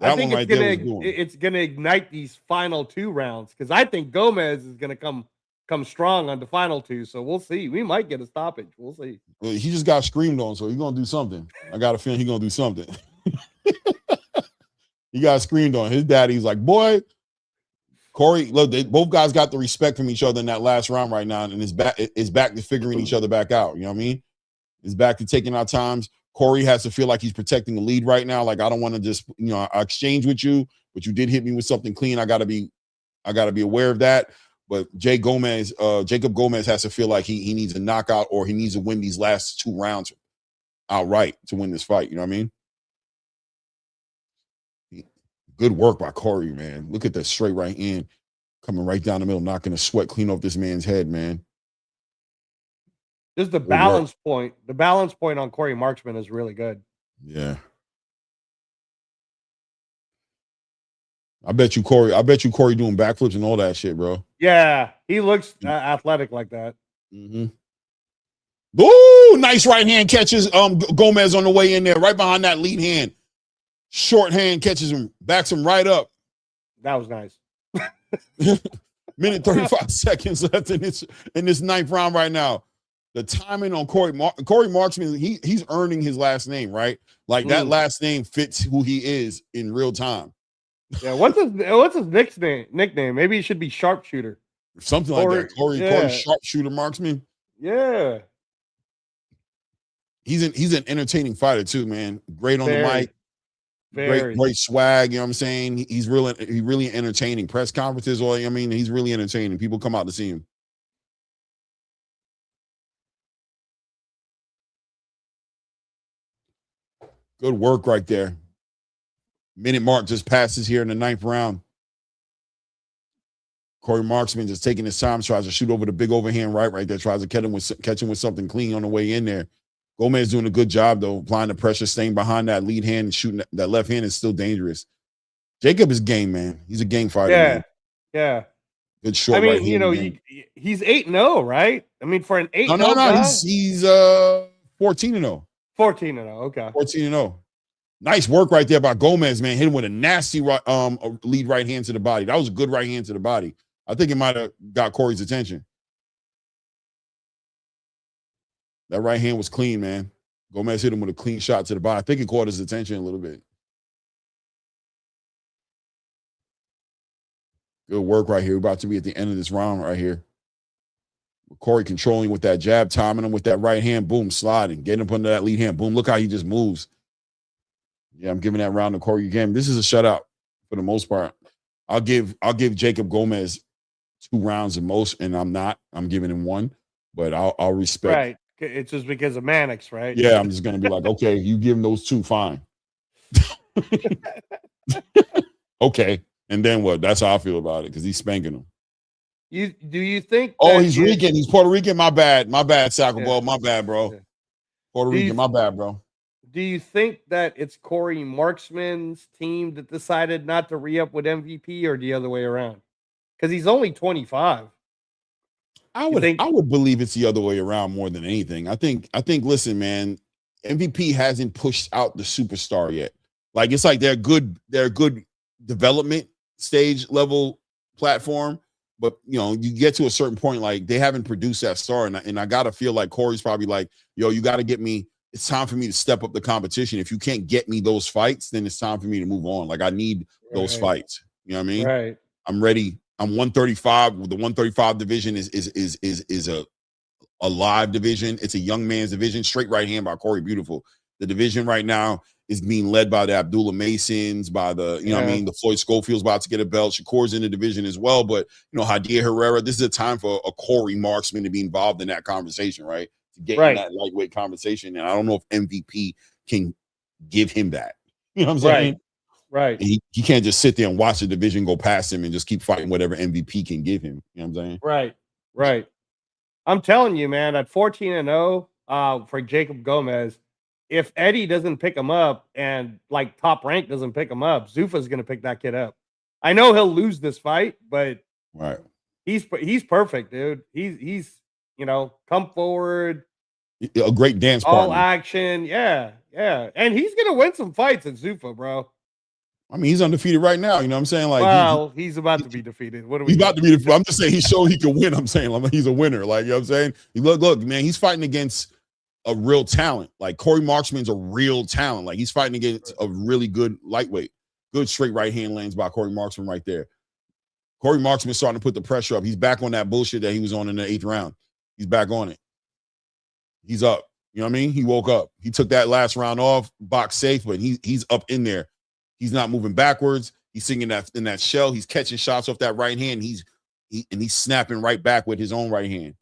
that I think one right there was good. It's gonna ignite these final 2 rounds because I think Gomez is gonna come strong on the final 2. So we'll see. We might get a stoppage. We'll see. Well, he just got screamed on, so he's gonna do something. I got a feeling he's gonna do something. He got screamed on. His daddy's like, boy, Corey, look, both guys got the respect from each other in that last round right now, and it's back to figuring each other back out. You know what I mean? It's back to taking our times. Corey has to feel like he's protecting the lead right now. Like, I don't want to just, I exchange with you, but you did hit me with something clean. I gotta be aware of that. But Jacob Gomez has to feel like he needs a knockout or he needs to win these last 2 rounds outright to win this fight. You know what I mean? Good work by Corey, man. Look at that straight right hand coming right down the middle, knocking the sweat clean off this man's head, man. Just the balance point. The balance point on Corey Marksman is really good. Yeah. I bet you Corey doing backflips and all that shit, bro. Yeah, he looks athletic like that. Mm-hmm. Ooh, nice right hand catches Gomez on the way in there, right behind that lead hand. Short hand catches him, backs him right up. That was nice. Minute 35 seconds left in this 9th round right now. The timing on Corey Marksman, he's earning his last name, right? Like that last name fits who he is in real time. Yeah, what's his nickname? Maybe he should be Sharpshooter. Something like that. Corey Sharpshooter Marksman. Yeah. He's an entertaining fighter too, man. Great on the mic. Great swag, you know what I'm saying? He's really entertaining. Press conferences, he's really entertaining. People come out to see him. Good work right there. Minute mark just passes here in the 9th round. Corey Marksman just taking his time, tries to shoot over the big overhand right there, tries to catch him with something clean on the way in there. Gomez doing a good job, though, applying the pressure, staying behind that lead hand and shooting that left hand is still dangerous. Jacob is game, man. He's a game fighter. Yeah, man. Yeah. Good short. I mean, he's 8-0, right? I mean, for an 8-0 no, guy? he's 14-0. 14-0, okay. 14-0. Nice work right there by Gomez, man. Hit him with a nasty lead right hand to the body. That was a good right hand to the body. I think it might have got Corey's attention. That right hand was clean, man. Gomez hit him with a clean shot to the body. I think it caught his attention a little bit. Good work right here. We're about to be at the end of this round right here. Corey controlling with that jab, timing him with that right hand, boom, sliding, getting up under that lead hand, boom. Look how he just moves. Yeah, I'm giving that round to Corey again. This is a shutout for the most part. I'll give Jacob Gomez 2 rounds at most, and I'm giving him 1, but I'll respect. Right. It's just because of Mannix, right? Yeah, I'm just gonna be like, okay, you give him those 2, fine. Okay. And then what? That's how I feel about it, because he's spanking him. Do you think? Oh, he's Rican. He's Puerto Rican. My bad, Sackle Ball. My bad, bro. Yeah. Puerto Rican. My bad, bro. Do you think that it's Corey Marksman's team that decided not to re-up with MVP, or the other way around? Because he's only 25. I would believe it's the other way around more than anything. I think. Listen, man, MVP hasn't pushed out the superstar yet. Like, it's like they're good development stage level platform, but you get to a certain point, like they haven't produced that star, and I gotta feel like Corey's probably like, yo, you got to get me. It's time for me to step up the competition. If you can't get me those fights, then it's time for me to move on. Like, I need those fights. You know what I mean? Right. I'm ready. I'm 135. The 135 division is a live division. It's a young man's division. Straight right hand by Corey Beautiful. The division right now is being led by the Abdullah Masons, by the, what I mean? The Floyd Schofield's about to get a belt. Shakur's in the division as well. But, Hadia Herrera, this is a time for a Corey Marksman to be involved in that conversation, right? To get in that lightweight conversation. And I don't know if MVP can give him that. You know what I'm saying? Right. He can't just sit there and watch the division go past him and just keep fighting whatever MVP can give him. You know what I'm saying? Right. I'm telling you, man, at 14-0 for Jacob Gomez, if Eddie doesn't pick him up and like Top Rank doesn't pick him up, Zuffa's going to pick that kid up. I know he'll lose this fight, but he's perfect, dude. He's come forward, a great dance all partner. action, yeah, and he's going to win some fights at Zuffa, bro. I mean, he's undefeated right now. You know what I'm saying? Like, well, he's about to be defeated. What are we? He's about to be defeated. I'm just saying he showed he can win. I'm saying, like, he's a winner. Like, you know what I'm saying? Look, man, he's fighting against a real talent. Like, Corey Marksman's a real talent. Like, he's fighting against a really good lightweight. Good straight right hand lands by Corey Marksman right there. Corey Marksman's starting to put the pressure up. He's back on that bullshit that he was on in the 8th round. He's back on it. He's up. You know what I mean? He woke up. He took that last round off, box safe, but he's up in there. He's not moving backwards. He's singing that in that shell. He's catching shots off that right hand. He's snapping right back with his own right hand.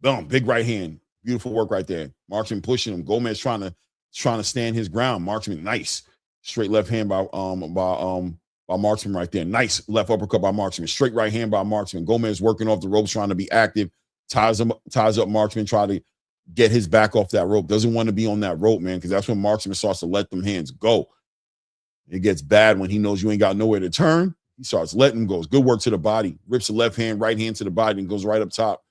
Boom, big right hand. Beautiful work right there. Marksman pushing him. Gomez trying to stand his ground. Marksman, nice. Straight left hand by Marksman right there. Nice left uppercut by Marksman. Straight right hand by Marksman. Gomez working off the ropes, trying to be active. Ties up Marksman, trying to get his back off that rope. Doesn't want to be on that rope, man, because that's when Marksman starts to let them hands go. It gets bad when he knows you ain't got nowhere to turn. He starts letting them go. Good work to the body. Rips the left hand, right hand to the body, and goes right up top.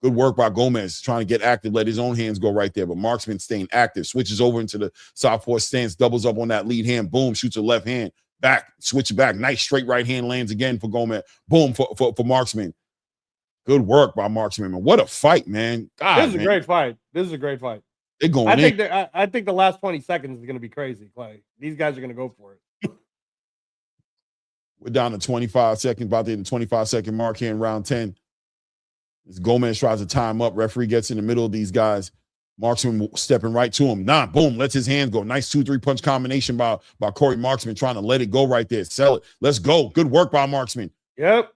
Good work by Gomez, trying to get active, let his own hands go right there. But Marksman staying active, switches over into the southpaw stance, doubles up on that lead hand, boom, shoots a left hand, back, switch back. Nice straight right hand lands again for Gomez. Boom for Marksman. Good work by Marksman, man. What a fight, man. God, this is a great fight. This is a great fight. They're going I think the last 20 seconds is going to be crazy, Clay. These guys are going to go for it. We're down to 25 seconds, about to hit the 25-second mark here in round 10. As Gomez tries to time up, referee gets in the middle of these guys. Marksman stepping right to him. Boom, lets his hand go. Nice 2-3 punch combination by Corey Marksman, trying to let it go right there. Sell it. Let's go. Good work by Marksman. Yep.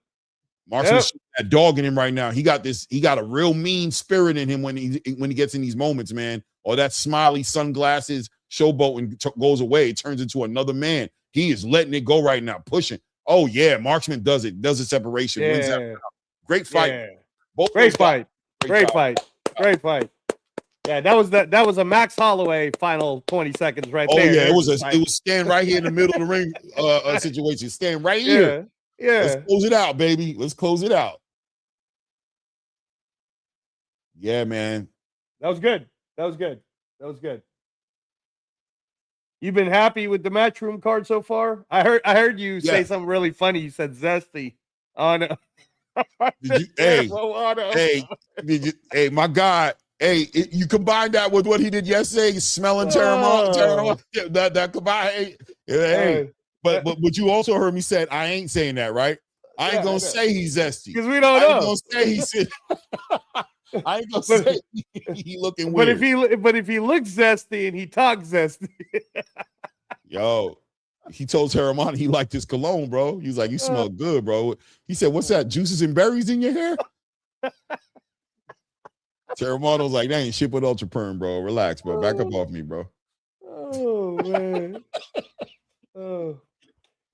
Marksman's that dog in him right now. He got a real mean spirit in him when he gets in these moments, man. Or that smiley sunglasses showboating goes away. It turns into another man. He is letting it go right now, pushing. Oh, yeah, Marksman does it. Does the separation. Yeah. Wins that round. Great fight. Yeah. Great fight. Great fight. Yeah, that was a Max Holloway final 20 seconds right there. Oh, yeah, it was stand right here in the middle of the ring situation. Stand right here. Yeah. Let's close it out, baby. Let's close it out. Yeah, man. That was good. You've been happy with the Matchroom card so far? I heard you say something really funny. You said zesty. Oh no. Hey, my God. Hey, you combine that with what he did yesterday, smelling Terramon, that combined. But you also heard me say I ain't saying that, right? I ain't gonna say he's zesty because we don't I know. ain't gonna say he's. I ain't gonna say he looking weird. But if he looks zesty and he talks zesty, yo, he told Terramon he liked his cologne, bro. He was like, "You smell good, bro." He said, "What's that? Juices and berries in your hair?" Terramon was like, "That ain't shit with Ultra Perm, bro. Relax, bro. Back up off me, bro." Oh man.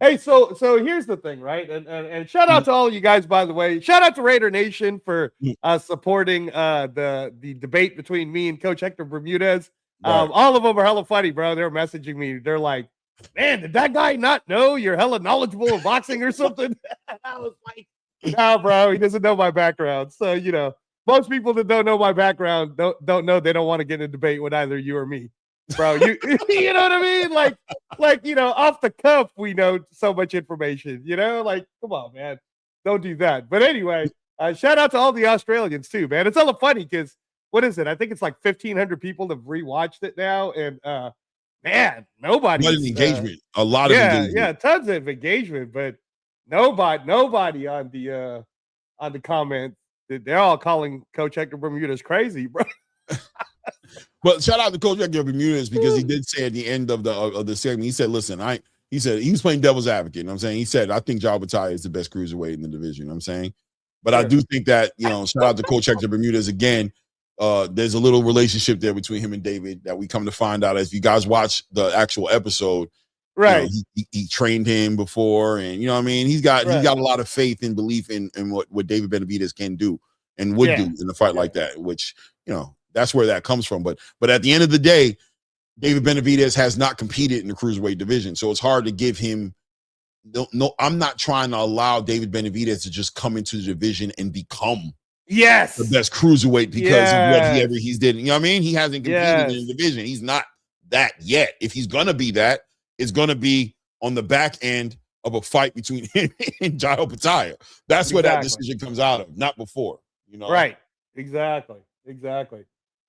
Hey, so here's the thing, right? And shout out to all you guys, by the way. Shout out to Raider Nation for supporting the debate between me and Coach Hector Bermudez. Right. All of them are hella funny, bro. They're messaging me. They're like, "Man, did that guy not know you're hella knowledgeable of boxing or something?" I was like, "No, bro, he doesn't know my background." So, you know, most people that don't know my background don't know they don't want to get in a debate with either you or me. Bro, you you know what I mean? Like, you know, off the cuff, we know so much information, you know? Like, come on, man. Don't do that. But anyway, shout out to all the Australians too, man. It's hella funny because what is it? I think it's like 1,500 people have rewatched it now. And man, nobody engagement. A lot of engagement. Yeah, tons of engagement, but nobody on the comment. They're all calling Coach Hector Bermudez crazy, bro. But shout out to Coach Hector Bermudez because he did say at the end of the segment, he said, "Listen, he said he was playing devil's advocate." You know what I'm saying? He said, "I think Jai Battaglia is the best cruiserweight in the division." You know what I'm saying? But I do think that, you know, shout out to Coach Hector Bermudez again. There's a little relationship there between him and David that we come to find out as you guys watch the actual episode. Right. You know, he trained him before, and you know what I mean? He's got a lot of faith and belief in what David Benavidez can do and would do in a fight like that, which, you know, that's where that comes from. But at the end of the day, David Benavidez has not competed in the cruiserweight division. So it's hard to give him no, I'm not trying to allow David Benavidez to just come into the division and become the best cruiserweight because of what he's did. You know what I mean? He hasn't competed in the division. He's not that yet. If he's gonna be that, it's gonna be on the back end of a fight between him and Jai Battaglia. That's where that decision comes out of, not before. You know, right? Exactly.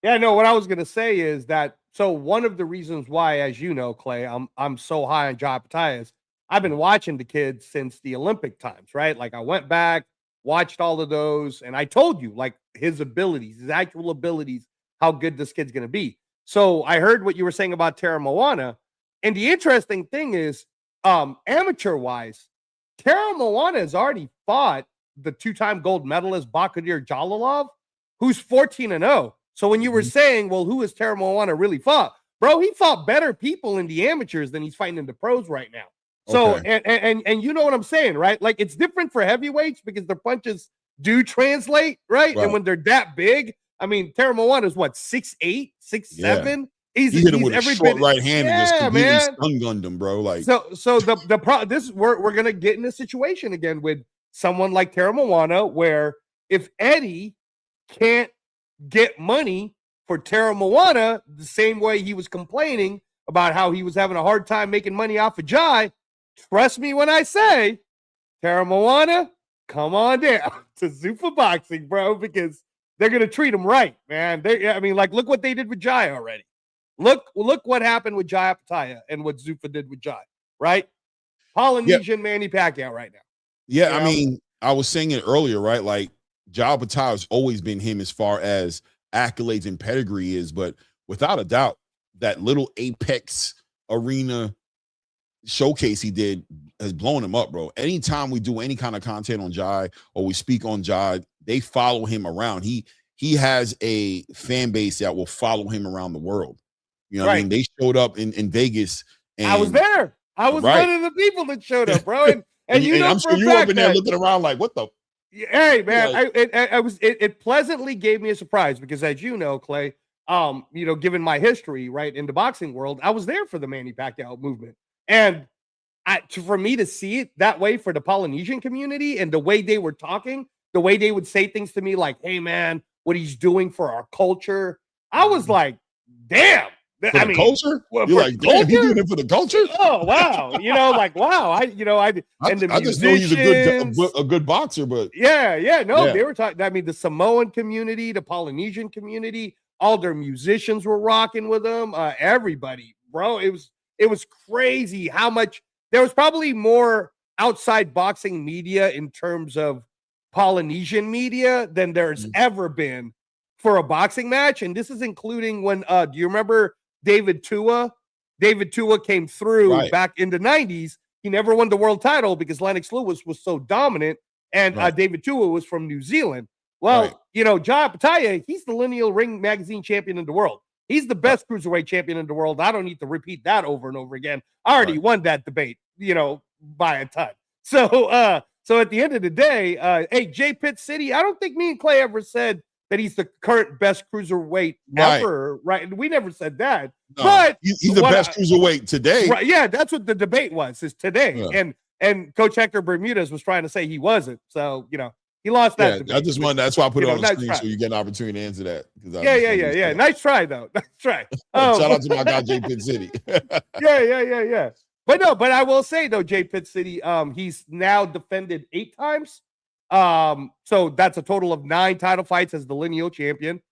Yeah, no, what I was gonna say is that so one of the reasons why, as you know, Clay, I'm so high on Jai Battaglia is I've been watching the kid since the Olympic times, right? Like I went back, watched all of those, and I told you like his abilities, his actual abilities, how good this kid's gonna be. So I heard what you were saying about Tara Moana, and the interesting thing is, amateur-wise, Tara Moana has already fought the two-time gold medalist Bakhtir Jalilov, who's 14-0. So when you were saying, well, who has Tara Moana really fought? Bro, he fought better people in the amateurs than he's fighting in the pros right now. So, and you know what I'm saying, right? Like, it's different for heavyweights because their punches do translate, right? And when they're that big, I mean, Tara Moana is what, 6'8", 6'7"? He hit him with a short right hand and just completely stun-gunned him, bro. Like, so we're gonna get in a situation again with someone like Tara Moana where if Eddie can't get money for Tara Moana the same way he was complaining about how he was having a hard time making money off of Jai, trust me when I say, Tara Moana, come on down to Zuffa Boxing, bro, because they're gonna treat him right, man. Like, look what they did with Jai already. Look what happened with Jai Battaglia and what Zuffa did with Jai, right? Polynesian Manny Pacquiao right now. Yeah, you know? I mean, I was saying it earlier, right? Like, Jai Battaglia has always been him as far as accolades and pedigree is, but without a doubt, that little Apex Arena showcase he did has blown him up, bro. Anytime we do any kind of content on Jai or we speak on Jai, they follow him around. He has a fan base that will follow him around the world. You know what I mean? They showed up in Vegas. And I was there. I was one of the people that showed up, bro. And you know, I'm sure you were up in there looking around like, what the? Hey, man, it pleasantly gave me a surprise because, as you know, Clay, you know, given my history, right, in the boxing world, I was there for the Manny Pacquiao movement. And for me to see it that way for the Polynesian community and the way they were talking, the way they would say things to me like, hey, man, what he's doing for our culture, I was like, damn, For the culture? well, You're for like, damn, he culture? doing it for the culture? Oh wow, wow. And the I just know he's musicians. a good boxer, but No, they were talking. I mean, the Samoan community, the Polynesian community, all their musicians were rocking with them. Everybody, bro, it was crazy how much there was. Probably more outside boxing media in terms of Polynesian media than there's ever been for a boxing match, and this is including when do you remember David Tua? David Tua came through back in the 90s. He never won the world title because Lennox Lewis was so dominant, and David Tua was from New Zealand. Well, Jai Pataya, he's the Lineal Ring Magazine champion in the world. He's the best cruiserweight champion in the world. I don't need to repeat that over and over again. I already won that debate, by a ton. So, so at the end of the day, hey, J Pitt City, I don't think me and Clay ever said that he's the current best cruiserweight ever, right? We never said that. No, but he's the best cruiserweight today. Right, yeah, that's what the debate is today. Yeah. And Coach Hector Bermudez was trying to say he wasn't. So, he lost that debate. I just wanted, that's why I put it on the screen so you get an opportunity to answer that. Yeah. Nice try, though. Nice try. Shout out to my guy, J Pitt City. Yeah. But I will say, though, J Pitt City, he's now defended 8 times. So that's a total of 9 title fights as the lineal champion.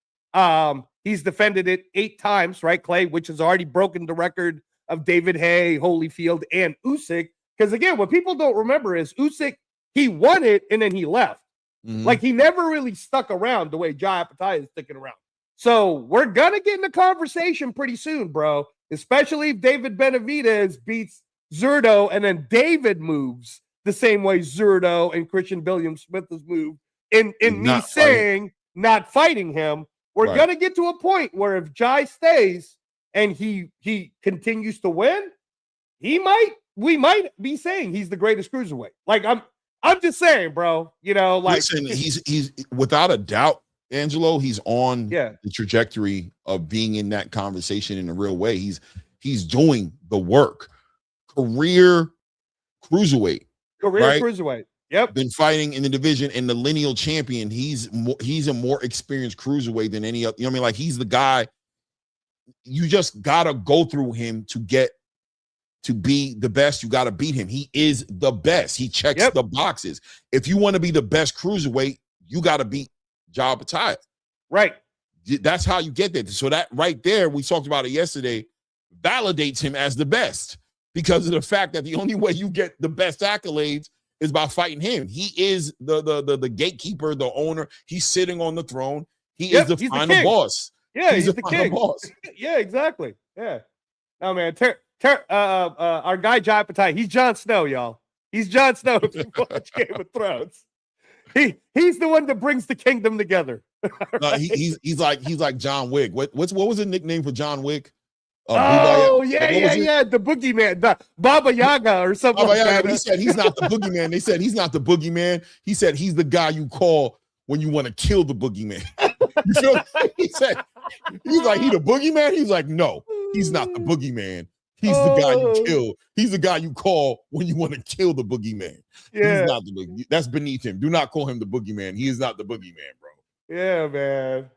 He's defended it 8 times, right, Clay, which has already broken the record of David Haye, Holyfield, and Usyk. Because again, what people don't remember is Usyk, he won it and then he left. Like he never really stuck around the way Jai Pataya is sticking around. So we're gonna get in a conversation pretty soon, bro. Especially if David Benavidez beats Zurdo and then David moves the same way Zurdo and Christian Williams-Smith has moved. In me saying not fighting him, we're gonna get to a point where if Jai stays and he continues to win, we might be saying he's the greatest cruiserweight. Like I'm just saying, bro. Listen, he's without a doubt, Angelo. He's on the trajectory of being in that conversation in a real way. He's doing the work. Career cruiserweight. Cruiserweight. Yep. Been fighting in the division and the lineal champion. He's a more experienced cruiserweight than any other. You know what I mean? Like he's the guy. You just gotta go through him to get to be the best. You gotta beat him. He is the best. He checks the boxes. If you want to be the best cruiserweight, you gotta beat Jai Pataya. Right. That's how you get there. So that right there, we talked about it yesterday, validates him as the best because of the fact that the only way you get the best accolades is by fighting him. He is the gatekeeper, the owner. He's sitting on the throne. He is the final boss. Yeah, he's the final king. boss. Yeah, exactly. Yeah. Oh man, our guy Jai Pataya, he's Jon Snow, y'all. He's Jon Snow if you watch Game of Thrones. He's the one that brings the kingdom together. No, he's like John Wick. What was the nickname for John Wick? The boogeyman, the Baba Yaga or something. Baba Yaga, he said he's not the boogeyman. They said he's not the boogeyman. He said he's the guy you call when you want to kill the boogeyman. You feel me? He's like, he the boogeyman? He's like, no, he's not the boogeyman. He's the guy you kill. He's the guy you call when you want to kill the boogeyman. Yeah. He's not the boogeyman. That's beneath him. Do not call him the boogeyman. He is not the boogeyman, bro. Yeah, man.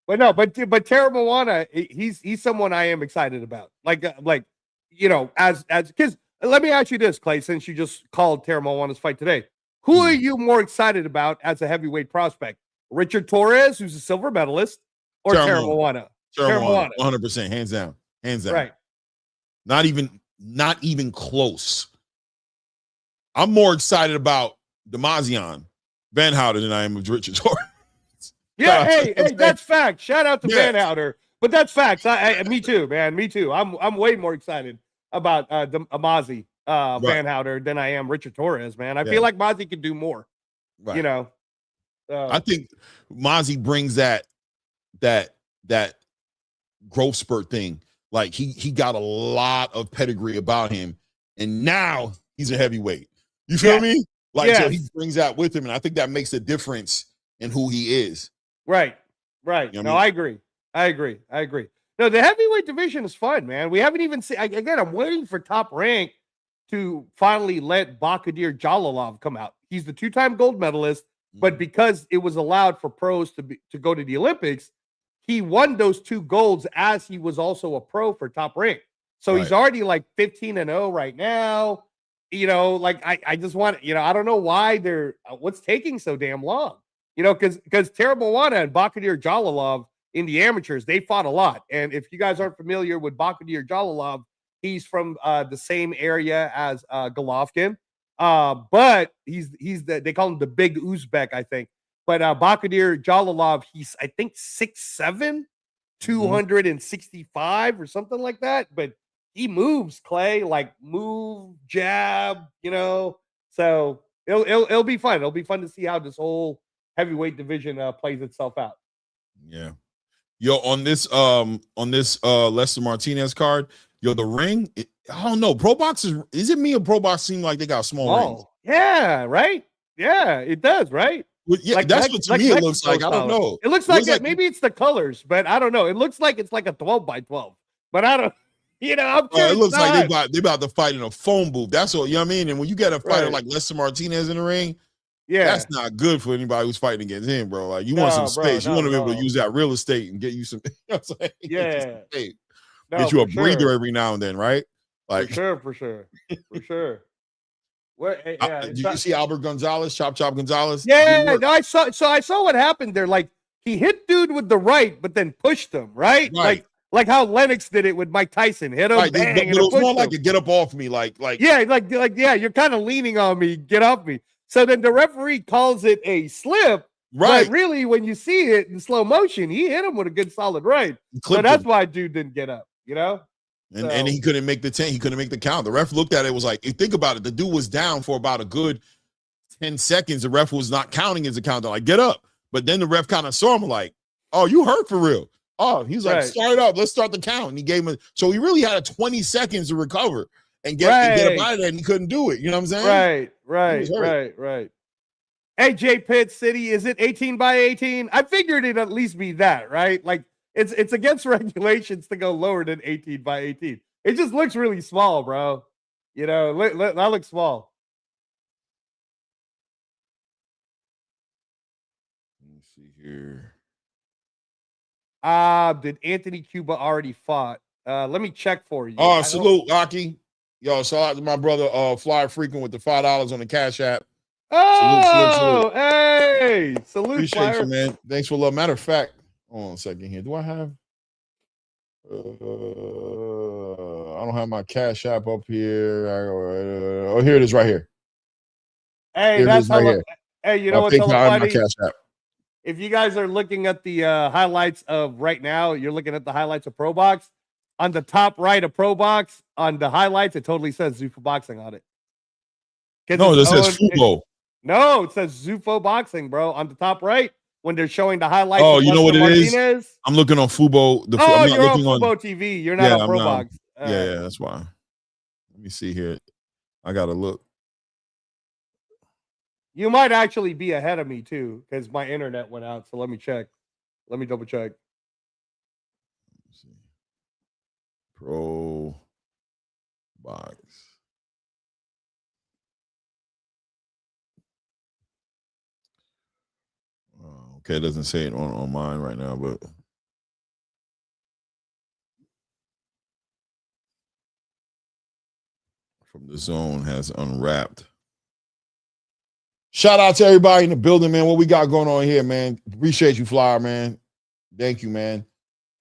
But Tara Moana, he's someone I am excited about. As because let me ask you this, Clay, since you just called Tara Moana's fight today. Who are you more excited about as a heavyweight prospect? Richard Torres, who's a silver medalist, or Tara Moana? Tara Moana, 100%, hands down. Hands down. Right. Not even close. I'm more excited about Demazian Van Houten than I am of Richard Torres. Yeah, hey, that's fact. Shout out to Van Houten. But that's facts. Me too, man. Me too. I'm way more excited about Amazi Van Houten than I am Richard Torres, man. I feel like Mazi could do more. Right. I think Mazi brings that growth spurt thing. Like he got a lot of pedigree about him, and now he's a heavyweight. You feel me? So he brings that with him, and I think that makes a difference in who he is. Right. You know what I mean? I agree. No, the heavyweight division is fun, man. We haven't even seen. Again, I'm waiting for Top Rank to finally let Bakadir Jalalov come out. He's the 2-time gold medalist, but because it was allowed for pros to go to the Olympics, he won those 2 golds as he was also a pro for Top Rank. So he's already like 15-0 right now. You know, like I just want, you know, I don't know why they're what's taking so damn long. You know, because Terrible Wana and Bakhtir Jalalov in the amateurs, they fought a lot. And if you guys aren't familiar with Bakhtir Jalalov, he's from the same area as Golovkin. But they call him the big Uzbek, I think. But Bakhtir Jalalov, he's I think 6'7", 265 or something like that. But he moves, Clay, like move, jab, you know. So it'll be fun. It'll be fun to see how this whole heavyweight division plays itself out. Yeah. Yo, on this Lester Martinez card, yo, the ring, I don't know. Pro boxers, is it me or pro boxers seem like they got small rings? Yeah, right. Yeah, it does, right? Well, yeah, that's what to me it looks like. I don't know. It looks like maybe it's the colors, but I don't know. It looks like it's like a 12x12, but I don't. You know, I'm it looks like they about to fight in a phone booth. That's what, you know what I mean? And when you get a fighter like Lester Martinez in the ring, that's not good for anybody who's fighting against him, bro. Like, you want some space. You want to be able to use that real estate and get you some, you know what I'm saying? Get you a breather every now and then, right? Like, for sure. What? Did you see Albert Gonzalez, Chop Gonzalez? Yeah, no, I saw what happened there. Like, he hit dude with the right, but then pushed him, right? Like how Lennox did it with Mike Tyson, hit him, bang, but it was more like a get up off me, like yeah, you're kind of leaning on me, get off me. So then the referee calls it a slip, right? But really, when you see it in slow motion, he hit him with a good solid right. So that's why dude didn't get up, you know. And he couldn't make the 10. He couldn't make the count. The ref looked at it, was like, you think about it, the dude was down for about a good 10 seconds. The ref was not counting as a countdown, like get up. But then the ref kind of saw him like, oh, you hurt for real. Oh, he's like, start it up. Let's start the count. And he gave him so he really had 20 seconds to recover and get up out of there, and he couldn't do it. You know what I'm saying? Right. Hey, J Pitt City, is it 18x18? I figured it'd at least be that, right? Like it's against regulations to go lower than 18x18. It just looks really small, bro. You know, that looks small. Let me see here. Did Anthony Cuba already fought? Let me check for you. Oh, salute, Aki. Yo, shout out to my brother, Flyer Frequent with the $5 on the Cash App. Oh, salute. Hey, salute, appreciate Flyer. you, man. Thanks for love. Matter of fact, hold on a second here. Do I have? I don't have my Cash App up here. Oh, here it is, right here. Hey, here that's right here. Hey, you know what's so funny? My Cash App. If you guys are looking at the highlights of right now, you're looking at the highlights of Pro Box. On the top right of Pro Box, on the highlights, it totally says Zufo Boxing on it. No, it says Fubo. No, it says Zufo Boxing, bro. On the top right, when they're showing the highlights. Oh, you know what it Martinez. is? I'm looking on Fubo. I'm you're on Fubo TV. You're not on Pro Box. Yeah, that's why. Let me see here. I gotta look. You might actually be ahead of me too, because my internet went out. So let me check. Let me double check. Let's see. Pro Box. Okay, it doesn't say it on mine right now, but from the zone has unwrapped. Shout out to everybody in the building, man. What we got going on here, man? Appreciate you, Flyer, man. Thank you, man.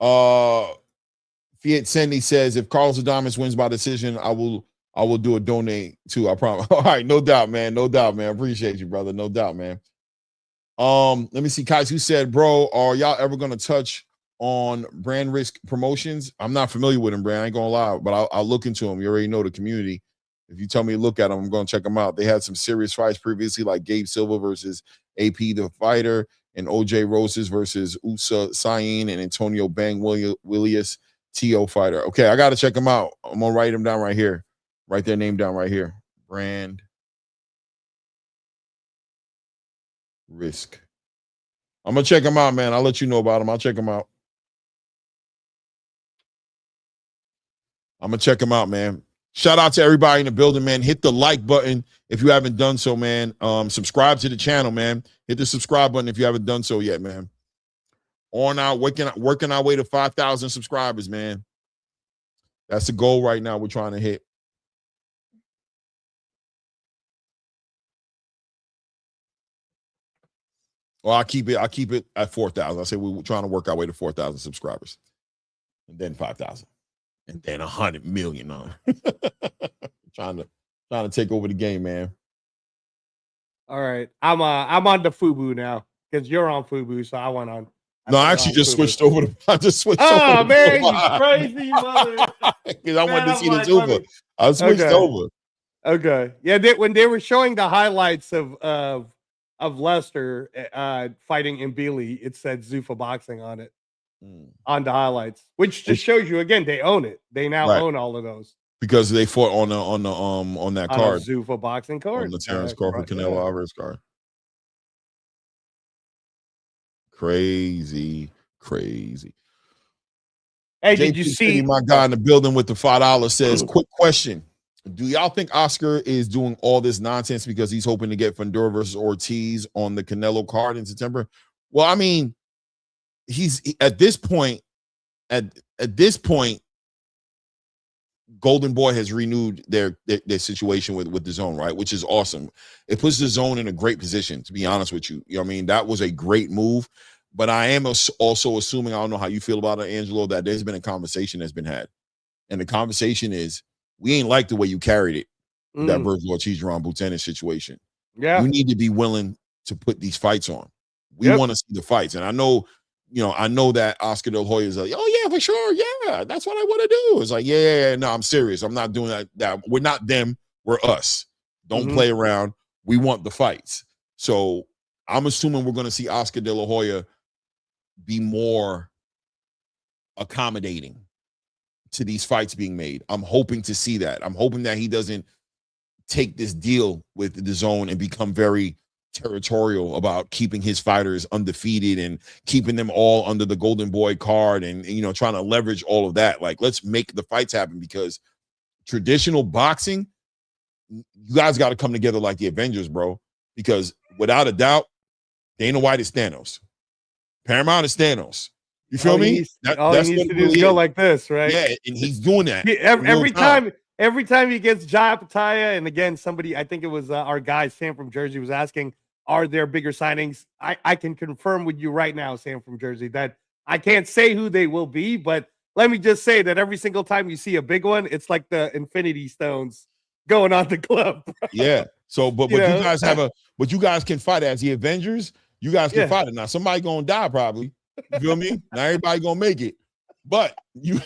Fiat Sandy says, if Carlos Adames wins by decision, I will do a donate too. I promise. All right, no doubt, man. No doubt, man. Appreciate you, brother. No doubt, man. Let me see, Kais, who said, bro, are y'all ever gonna touch on Brand Risk Promotions? I'm not familiar with him, Brand. I ain't gonna lie, but I'll look into him. You already know the community. If you tell me to look at them, I'm gonna check them out. They had some serious fights previously, like Gabe Silva versus AP the fighter, and OJ Roses versus Usa Sayin and Antonio Bang Willius TO fighter. Okay, I gotta check them out. I'm gonna write them down right here. Write their name down right here. Brand Risk. I'm gonna check them out, man. I'll let you know about them. I'll check them out. I'm gonna check them out, man. Shout out to everybody in the building, man. Hit the like button if you haven't done so, man. Subscribe to the channel, man. Hit the subscribe button if you haven't done so yet, man. on our working our way to 5,000 subscribers, man. That's the goal right now we're trying to hit. Well, I keep it at 4,000. I say we're trying to work our way to 4,000 subscribers. And then 5,000. And then 100 million on. trying to take over the game, man. All right. I'm on the FUBU now because you're on FUBU, so I went on. No, I actually just switched over to. I just switched. Oh over man, you crazy mother! Because I wanted to see the Zuba. I switched over. Okay, yeah. When they were showing the highlights of Lester fighting Mbili, it said Zuffa Boxing on it on the highlights, which just shows you again they own it. They now own all of those because they fought on that card, Zuffa Boxing card, on the Terrence Crawford Canelo Alvarez card. Crazy. Hey, did you see my guy in the building with the $5 says, quick question. Do y'all think Oscar is doing all this nonsense because he's hoping to get Ventura versus Ortiz on the Canelo card in September? Well, I mean, he's at this point, Golden Boy has renewed their situation with the zone, right? Which is awesome. It puts the zone in a great position, to be honest with you. You know what I mean? That was a great move. But I am also assuming, I don't know how you feel about it, Angelo, that there's been a conversation that's been had. And the conversation is, we ain't like the way you carried it, that Virgil Ortiz-Ron Buchanan situation. Yeah. You need to be willing to put these fights on. We want to see the fights. And I know that Oscar De La Hoya is like, oh, yeah, for sure. Yeah, that's what I want to do. It's like, yeah, no, I'm serious. I'm not doing that. We're not them. We're us. Don't play around. We want the fights. So I'm assuming we're going to see Oscar De La Hoya be more accommodating to these fights being made. I'm hoping to see that. I'm hoping that he doesn't take this deal with the zone and become very territorial about keeping his fighters undefeated and keeping them all under the Golden Boy card and trying to leverage all of that. Like, let's make the fights happen, because traditional boxing, you guys got to come together like the Avengers, bro, because without a doubt, Dana White is Thanos. Paramount is Thanos. You feel me? All he needs to do is go like this, right? Yeah, and he's doing that. Every time he gets Jai Pataya, and again, somebody, I think it was our guy, Sam from Jersey, was asking, are there bigger signings? I can confirm with you right now, Sam from Jersey, that I can't say who they will be, but let me just say that every single time you see a big one, it's like the Infinity Stones going on the club. Bro. Yeah. So, but you guys you guys can fight as the Avengers. You guys can fight it. Now, somebody gonna die probably. You feel me? Not everybody gonna make it, but you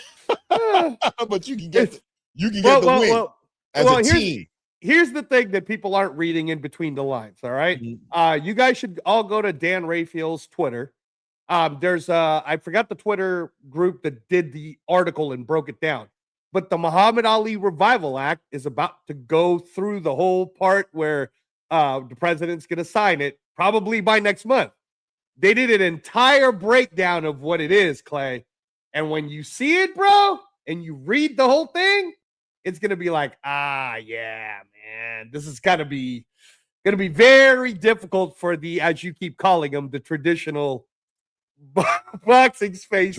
can get the win as a team. Here's the thing that people aren't reading in between the lines. All right, you guys should all go to Dan Rayfield's Twitter. There's I forgot the Twitter group that did the article and broke it down, but the Muhammad Ali Revival Act is about to go through the whole part where the president's going to sign it probably by next month. They did an entire breakdown of what it is, Clay. And when you see it, bro, and you read the whole thing, it's going to be like, yeah, man, this is going to be very difficult for the, as you keep calling them, the traditional boxing space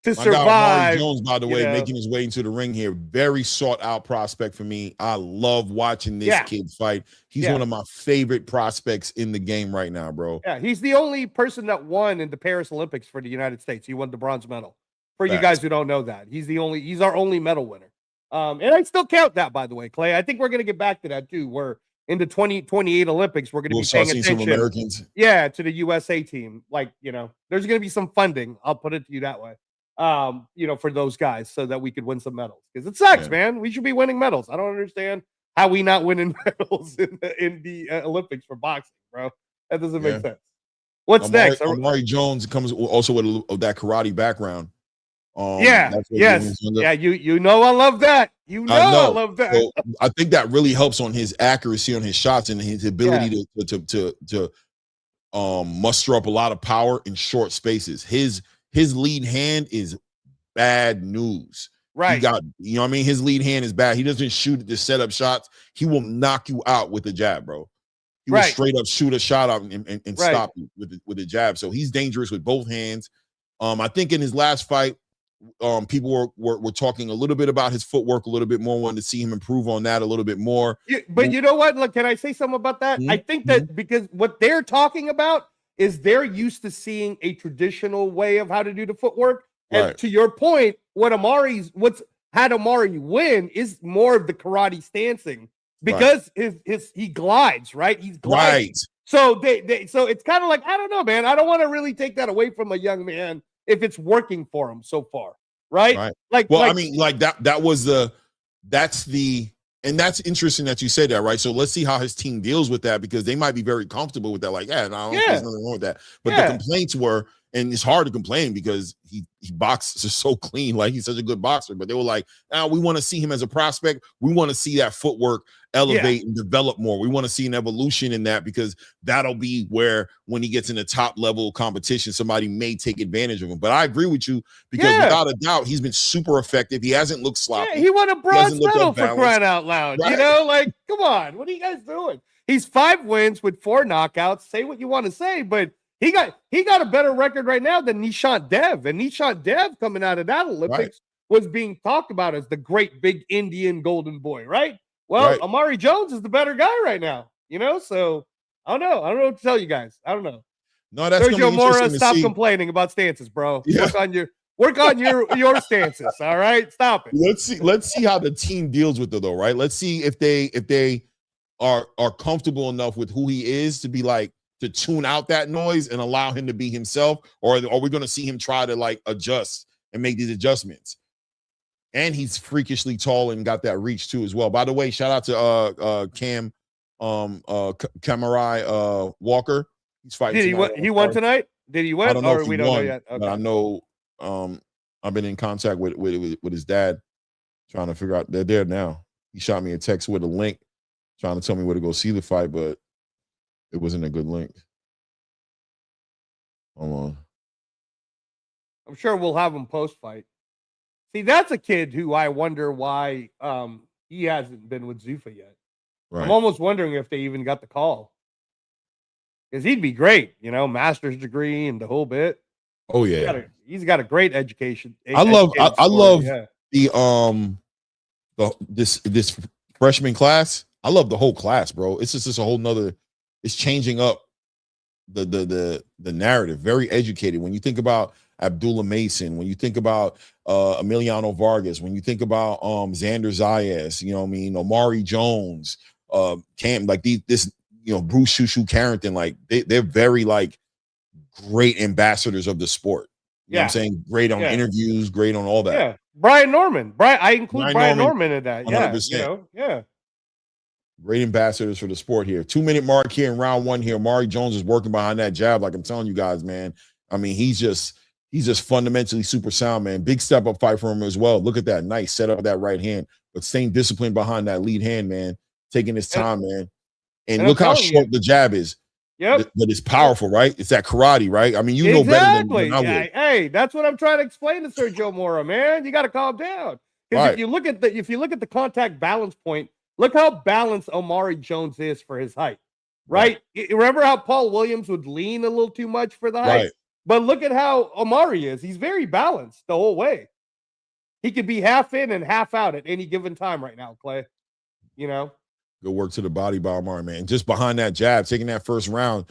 to survive. Amari Jones, by the way, making his way into the ring here. Very sought out prospect for me. I love watching this kid fight. He's one of my favorite prospects in the game right now, bro. Yeah, he's the only person that won in the Paris Olympics for the United States. He won the bronze medal. For you guys who don't know that, he's our only medal winner. And I still count that, by the way, Clay. I think we're going to get back to that too. We're in the 2028 Olympics. We're going to be paying attention. Some Americans. Yeah, to the USA team. Like, there's going to be some funding. I'll put it to you that way. For those guys, so that we could win some medals. Because it sucks, man. We should be winning medals. I don't understand how we not winning medals in the Olympics for boxing, bro. That doesn't make sense. What's next? Amari Jones comes also with that karate background. Yeah. You know I love that. I love that. So I think that really helps on his accuracy on his shots and his ability to muster up a lot of power in short spaces. His lead hand is bad news. Right. He got, his lead hand is bad. He doesn't shoot the setup shots. He will knock you out with a jab, bro. He will straight up shoot a shot out and stop you with the jab. So he's dangerous with both hands. I think in his last fight, people were talking a little bit about his footwork a little bit more, wanted to see him improve on that a little bit more. But you know what? Look, can I say something about that? I think that because what they're talking about is they're used to seeing a traditional way of how to do the footwork. And to your point, what's had Amari win is more of the karate stancing because he glides, right? He's gliding. Right. So so it's kind of like, I don't know, man. I don't want to really take that away from a young man if it's working for him so far, right? I mean, and that's interesting that you said that, right? So let's see how his team deals with that, because they might be very comfortable with that. Like, there's nothing wrong with that. But the complaints were, and it's hard to complain because he boxes so clean, like he's such a good boxer. But they were like, we want to see him as a prospect. We want to see that footwork elevate and develop more. We want to see an evolution in that, because that'll be where, when he gets in the top level competition, somebody may take advantage of him. But I agree with you, because without a doubt, he's been super effective. He hasn't looked sloppy. Yeah, he won a bronze medal, for crying out loud. Right? You know, like, come on, what are you guys doing? He's 5 wins with 4 knockouts. Say what you want to say, but he got a better record right now than Nishant Dev. And Nishant Dev, coming out of that Olympics, was being talked about as the great big Indian golden boy, right? Well, Amari Jones is the better guy right now, you know? So I don't know. I don't know what to tell you guys. I don't know. No, that's Sergio Mora, stop complaining about stances, bro. Yeah. Work on your stances. All right. Stop it. Let's see how the team deals with it, though, right? Let's see if they are comfortable enough with who he is to be like, to tune out that noise and allow him to be himself, or are we going to see him try to like adjust and make these adjustments? And he's freakishly tall and got that reach too as well. By the way, shout out to Cam Kamarai Walker. He's fighting. He won tonight? Did he win? I don't know if we he don't won, know yet. Okay. But I know I've been in contact with his dad, trying to figure out. They're there now. He shot me a text with a link, trying to tell me where to go see the fight, but it wasn't a good link. Hold on. I'm sure we'll have him post-fight. See, that's a kid who I wonder why he hasn't been with Zuffa yet. Right. I'm almost wondering if they even got the call. Because he'd be great, you know, master's degree and the whole bit. Oh yeah. He's got a great education. I love this freshman class. I love the whole class, bro. It's just a whole nother. It's changing up the narrative. Very educated. When you think about Abdullah Mason, when you think about Emiliano Vargas, when you think about Xander Zayas, you know what I mean, Omari Jones, Cam, like this, you know, Bruce Shushu Carrington, like they're very like great ambassadors of the sport. You know what I'm saying? Great on interviews, great on all that. Yeah. Brian Norman. I include Brian Norman in that. 100%. Yeah. You know, great ambassadors for the sport here. 2-minute mark here in round 1 here. Amari Jones is working behind that jab, like I'm telling you guys, man. I mean, he's just fundamentally super sound, man. Big step up fight for him as well. Look at that. Nice set up that right hand, but staying disciplined behind that lead hand, man. Taking his time, man. And look how short the jab is. Yep. But it's powerful, right? It's that karate, right? I mean, you know better than I would. Hey, that's what I'm trying to explain to Sergio Mora, man. You got to calm down. Because if you look at the contact balance point, look how balanced Omari Jones is for his height, right? Remember how Paul Williams would lean a little too much for the height? Right. But look at how Omari is. He's very balanced the whole way. He could be half in and half out at any given time right now, Clay. You know? Good work to the body by Omari, man. Just behind that jab, taking that first round,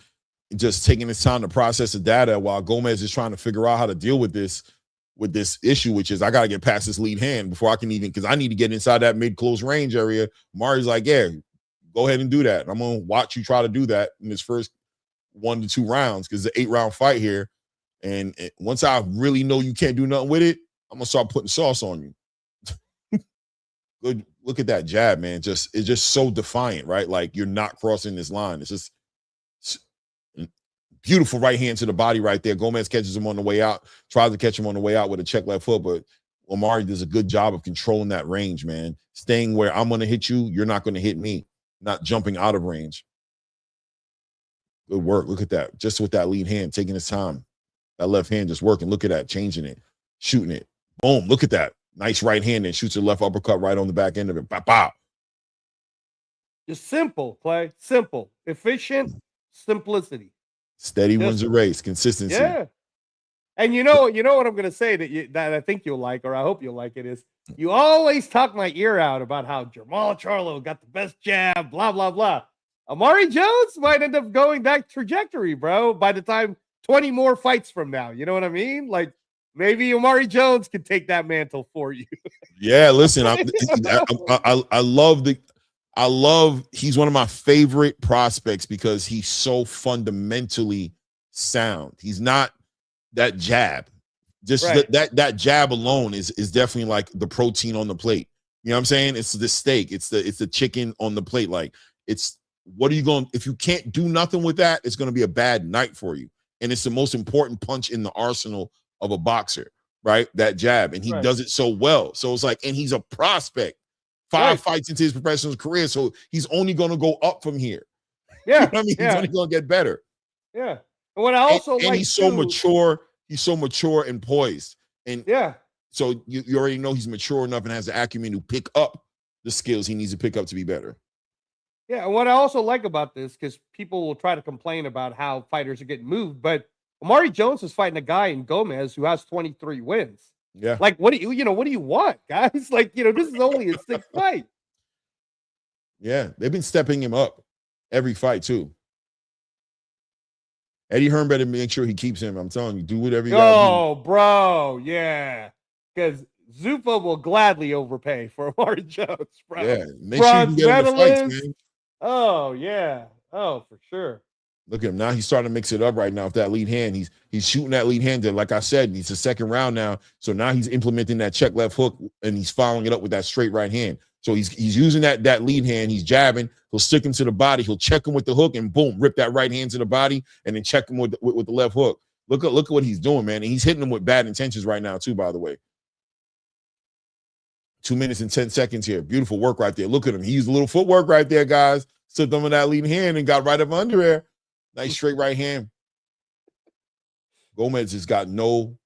just taking his time to process the data while Gomez is trying to figure out how to deal with this issue, which is I got to get past this lead hand before I can even, because I need to get inside that mid-close range area. Omari's like, yeah, go ahead and do that. I'm going to watch you try to do that in this first 1 to 2 rounds, because it's an 8-round fight here. And once I really know you can't do nothing with it, I'm going to start putting sauce on you. Good. Look at that jab, man. It's just so defiant, right? Like you're not crossing this line. It's just beautiful right hand to the body right there. Gomez catches him on the way out, tries to catch him on the way out with a check left foot, but Omari does a good job of controlling that range, man. Staying where I'm going to hit you, you're not going to hit me. Not jumping out of range. Good work. Look at that. Just with that lead hand, taking his time. That left hand just working. Look at that, changing it, shooting it. Boom, look at that. Nice right hand and shoots a left uppercut right on the back end of it. Pow, pow. Just simple, Clay. Simple. Efficient simplicity. Steady wins the race. Consistency. Yeah. And you know what I'm gonna say that I think you'll like, or I hope you'll like it is you always talk my ear out about how Jamal Charlo got the best jab, blah blah blah. Amari Jones might end up going that trajectory, bro. By the time 20 more fights from now, you know what I mean? Like maybe Amari Jones could take that mantle for you. Yeah, listen, I love he's one of my favorite prospects because he's so fundamentally sound. He's not that jab. Just Right. that jab alone is definitely like the protein on the plate. You know what I'm saying? It's the steak, it's the chicken on the plate. Like it's what are you going if you can't do nothing with that, it's going to be a bad night for you. And it's the most important punch in the arsenal of a boxer, right? That jab, and he Right. does it so well. So it's like, and he's a prospect. 5 fights into his professional career, so he's only going to go up from here. Yeah, You know what I mean, he's only going to get better. Yeah, and what I also and like he's so too, mature. He's so mature and poised, and yeah, so you already know he's mature enough and has the acumen to pick up the skills he needs to pick up to be better. yeah. And what I also like about this, because people will try to complain about how fighters are getting moved, but Amari Jones is fighting a guy in Gomez who has 23 wins. Yeah. Like, what do you want, guys? Like, this is only his 6th fight. Yeah, they've been stepping him up every fight too. Eddie Hearn better make sure he keeps him. I'm telling you, do whatever you gotta Oh, bro, yeah. Because Zuffa will gladly overpay for Amari Jones, bro. do. Yeah, make sure you can get him the fights, man. Oh, yeah. Oh, for sure. Look at him now. He's starting to mix it up right now with that lead hand. He's shooting that lead hand. Like I said, it's the second round now. So now he's implementing that check left hook and he's following it up with that straight right hand. So he's using that lead hand. He's jabbing. He'll stick him to the body. He'll check him with the hook and boom, rip that right hand to the body and then check him with the left hook. Look at what he's doing, man. And he's hitting him with bad intentions right now too, by the way. 2 minutes and 10 seconds here. Beautiful work right there. Look at him. He used a little footwork right there, guys. Stood them with that lead hand and got right up under there. Nice straight right hand. Gomez has got no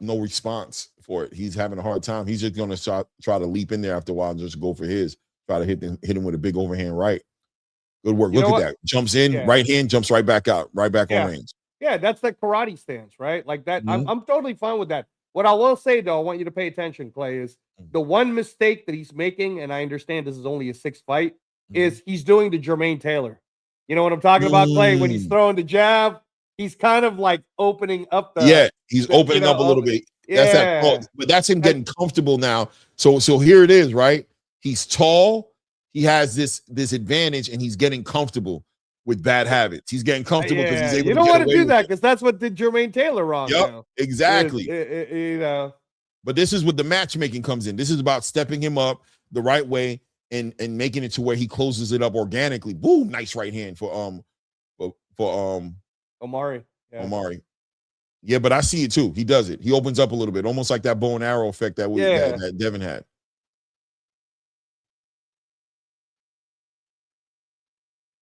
response for it. He's having a hard time. He's just going to try to leap in there after a while and just go for his. Try to hit him with a big overhand right. Good work. Look at that. Jumps in, right hand, jumps right back out, right back on range. Yeah, that's the karate stance, right? Like that. I'm totally fine with that. What I will say, though, I want you to pay attention, Clay, is the one mistake that he's making, and I understand this is only his 6th fight, is he's doing the Jermaine Taylor. You know what I'm talking about, Clay? When he's throwing the jab, he's kind of like opening up the he's opening up a little bit. Yeah. But that's him getting comfortable now. So here it is, right? He's tall, he has this advantage, and he's getting comfortable with bad habits. He's getting comfortable because he's able to You don't get want to away do with that it. because that's what did Jermaine Taylor wrong. Yep, exactly. You know. But this is what the matchmaking comes in. This is about stepping him up the right way and making it to where he closes it up organically. Boom, nice right hand for Amari. Yeah. Amari. Yeah, but I see it too. He does it. He opens up a little bit, almost like that bow and arrow effect that Devin had.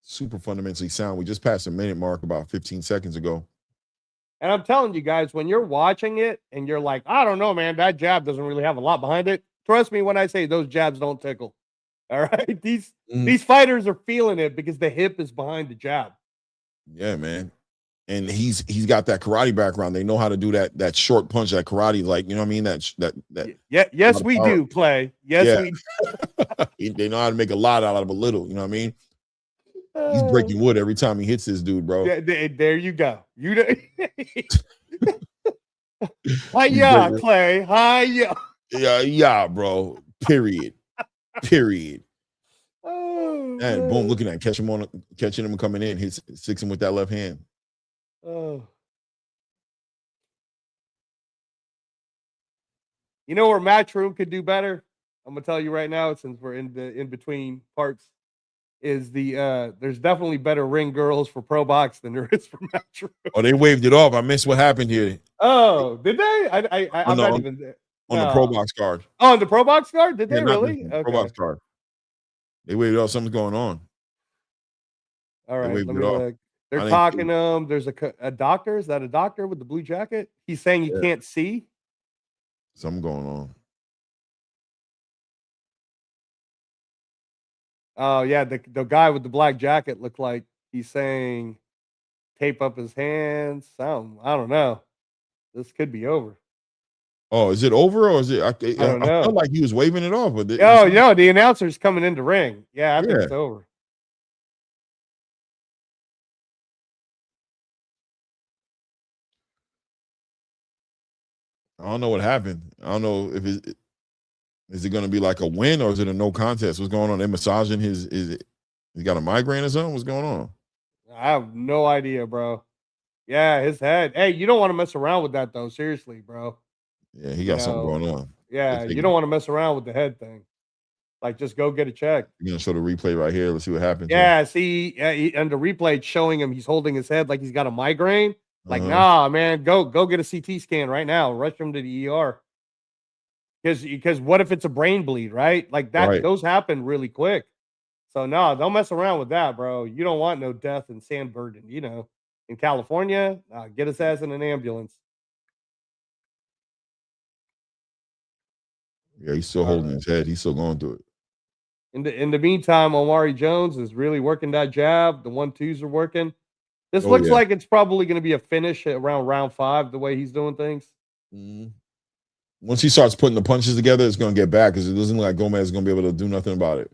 Super fundamentally sound. We just passed a minute mark about 15 seconds ago. And I'm telling you guys, when you're watching it and you're like, I don't know, man, that jab doesn't really have a lot behind it. Trust me when I say those jabs don't tickle. All right. These fighters are feeling it because the hip is behind the jab. Yeah, man. And he's got that karate background. They know how to do that short punch, that karate, like, you know what I mean? That yes, we do, Clay. Yes, we do. They know how to make a lot out of a little, you know what I mean? He's breaking wood every time he hits this dude, bro. Yeah, there you go. Hiya, Clay. Hiya. Yeah, bro. Period. Oh, and boom, looking at him, catching him coming in, sticks him with that left hand. Oh. You know where Matchroom could do better? I'm gonna tell you right now, since we're in the in between parts. Is there's definitely better ring girls for Pro Box than there is for Matchroom. Oh, they waved it off. I missed what happened here. Oh, did they? I'm not even there. On the Pro Box card. Oh, on the Pro Box card? Did they really? Okay. Pro Box card. They waved it off. Something's going on. All right, let me look. They're talking to him. There's a doctor. Is that a doctor with the blue jacket? He's saying he can't see. Something going on. Oh, yeah, the guy with the black jacket looked like he's saying tape up his hands. I don't know. This could be over. Oh, is it over or is it? I don't know. felt like he was waving it off, but The announcer's coming into ring. Yeah, I think it's over. I don't know what happened. I don't know if is it going to be like a win or is it a no contest? What's going on? They're massaging his. He got a migraine or something? What's going on? I have no idea, bro. Yeah, his head. Hey, you don't want to mess around with that though. Seriously, bro. Yeah, he got something going on. Yeah, you don't want to mess around with the head thing. Like, just go get a check. You're gonna show the replay right here. Let's see what happens. Yeah, see, and the replay showing him he's holding his head like he's got a migraine. Like, nah, man, go get a CT scan right now. Rush him to the ER. Because what if it's a brain bleed, right? Like that, Right. Those happen really quick. So no, don't mess around with that, bro. You don't want no death in San Bernardino, you know. In California, get his ass in an ambulance. Yeah, he's still holding his head. He's still going through it. In the meantime, Omari Jones is really working that jab. The 1-2s are working. This looks like it's probably going to be a finish around round 5, the way he's doing things. Mm-hmm. Once he starts putting the punches together, it's going to get back because it doesn't look like Gomez is going to be able to do nothing about it.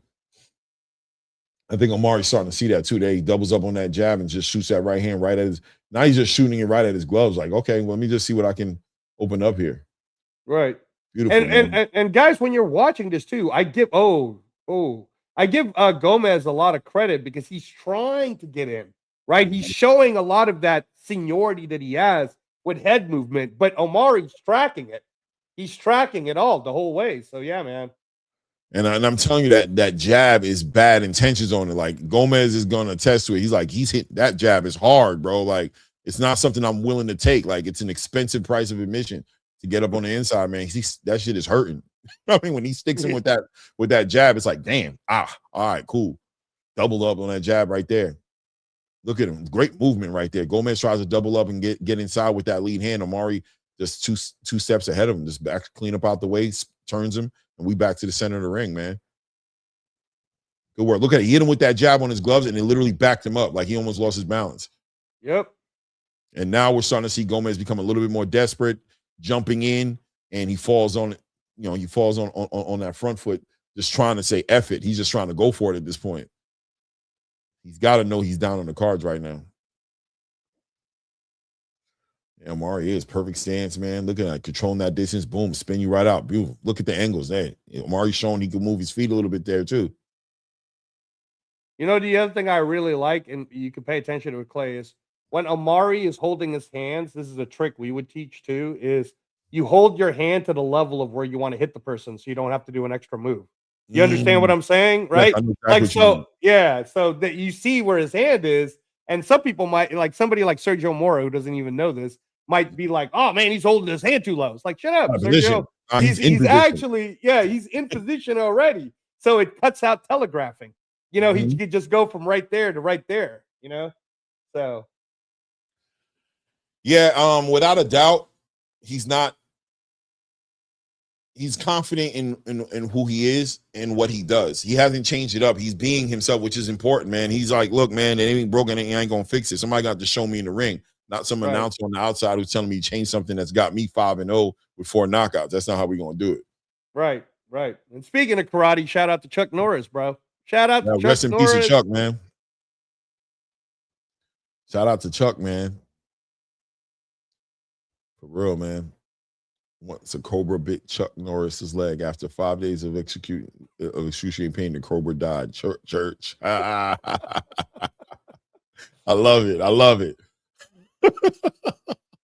I think Omari's starting to see that too. There, he doubles up on that jab and just shoots that right hand right at his. Now he's just shooting it right at his gloves. Like, okay, well, let me just see what I can open up here. Right. Beautiful. And guys, when you're watching this too, I give Gomez a lot of credit because he's trying to get in. Right, he's showing a lot of that seniority that he has with head movement, but Omari's tracking it. He's tracking it all the whole way. So yeah, man. And I'm telling you that jab is bad intentions on it. Like Gomez is gonna attest to it. He's like, he's hit that jab is hard, bro. Like it's not something I'm willing to take. Like it's an expensive price of admission to get up on the inside, man. That shit is hurting. I mean, when he sticks him with that jab, it's like, damn, all right, cool. Double up on that jab right there. Look at him. Great movement right there. Gomez tries to double up and get inside with that lead hand. Omari just two steps ahead of him. Just back, clean up out the way, turns him, and we back to the center of the ring, man. Good work. Look at it. He hit him with that jab on his gloves, and it literally backed him up. Like he almost lost his balance. Yep. And now we're starting to see Gomez become a little bit more desperate, jumping in, and he falls on it. You know, he falls on that front foot, just trying to say F it. He's just trying to go for it at this point. He's got to know he's down on the cards right now. Yeah, Omari is perfect stance, man. Look at that, controlling that distance. Boom, spin you right out. Beautiful. Look at the angles there. Omari's showing he can move his feet a little bit there too. You know, the other thing I really like, and you can pay attention to with Clay, is when Omari is holding his hands, this is a trick we would teach too, is you hold your hand to the level of where you want to hit the person so you don't have to do an extra move. You understand what I'm saying, right? Yes, so that you see where his hand is, and some people might, like somebody like Sergio Mora, who doesn't even know this, might be like, "Oh man, he's holding his hand too low." It's like, shut up, Sergio. He's actually, he's in position already, so it cuts out telegraphing. You know, he could just go from right there to right there. You know, so yeah, without a doubt, he's confident in who he is and what he does. He hasn't changed it up. He's being himself, which is important, man. He's like, look, man, it ain't broken. I ain't going to fix it. Somebody got to show me in the ring, not some announcer on the outside who's telling me to change something that's got me 5-0 with 4 knockouts. That's not how we're going to do it. Right. And speaking of karate, shout out to Chuck Norris, bro. Shout out to Chuck rest in Norris. Peace to Chuck, man. Shout out to Chuck, man. For real, man. Once a cobra bit Chuck Norris's leg after 5 days of excruciating pain, the cobra died. Church. I love it.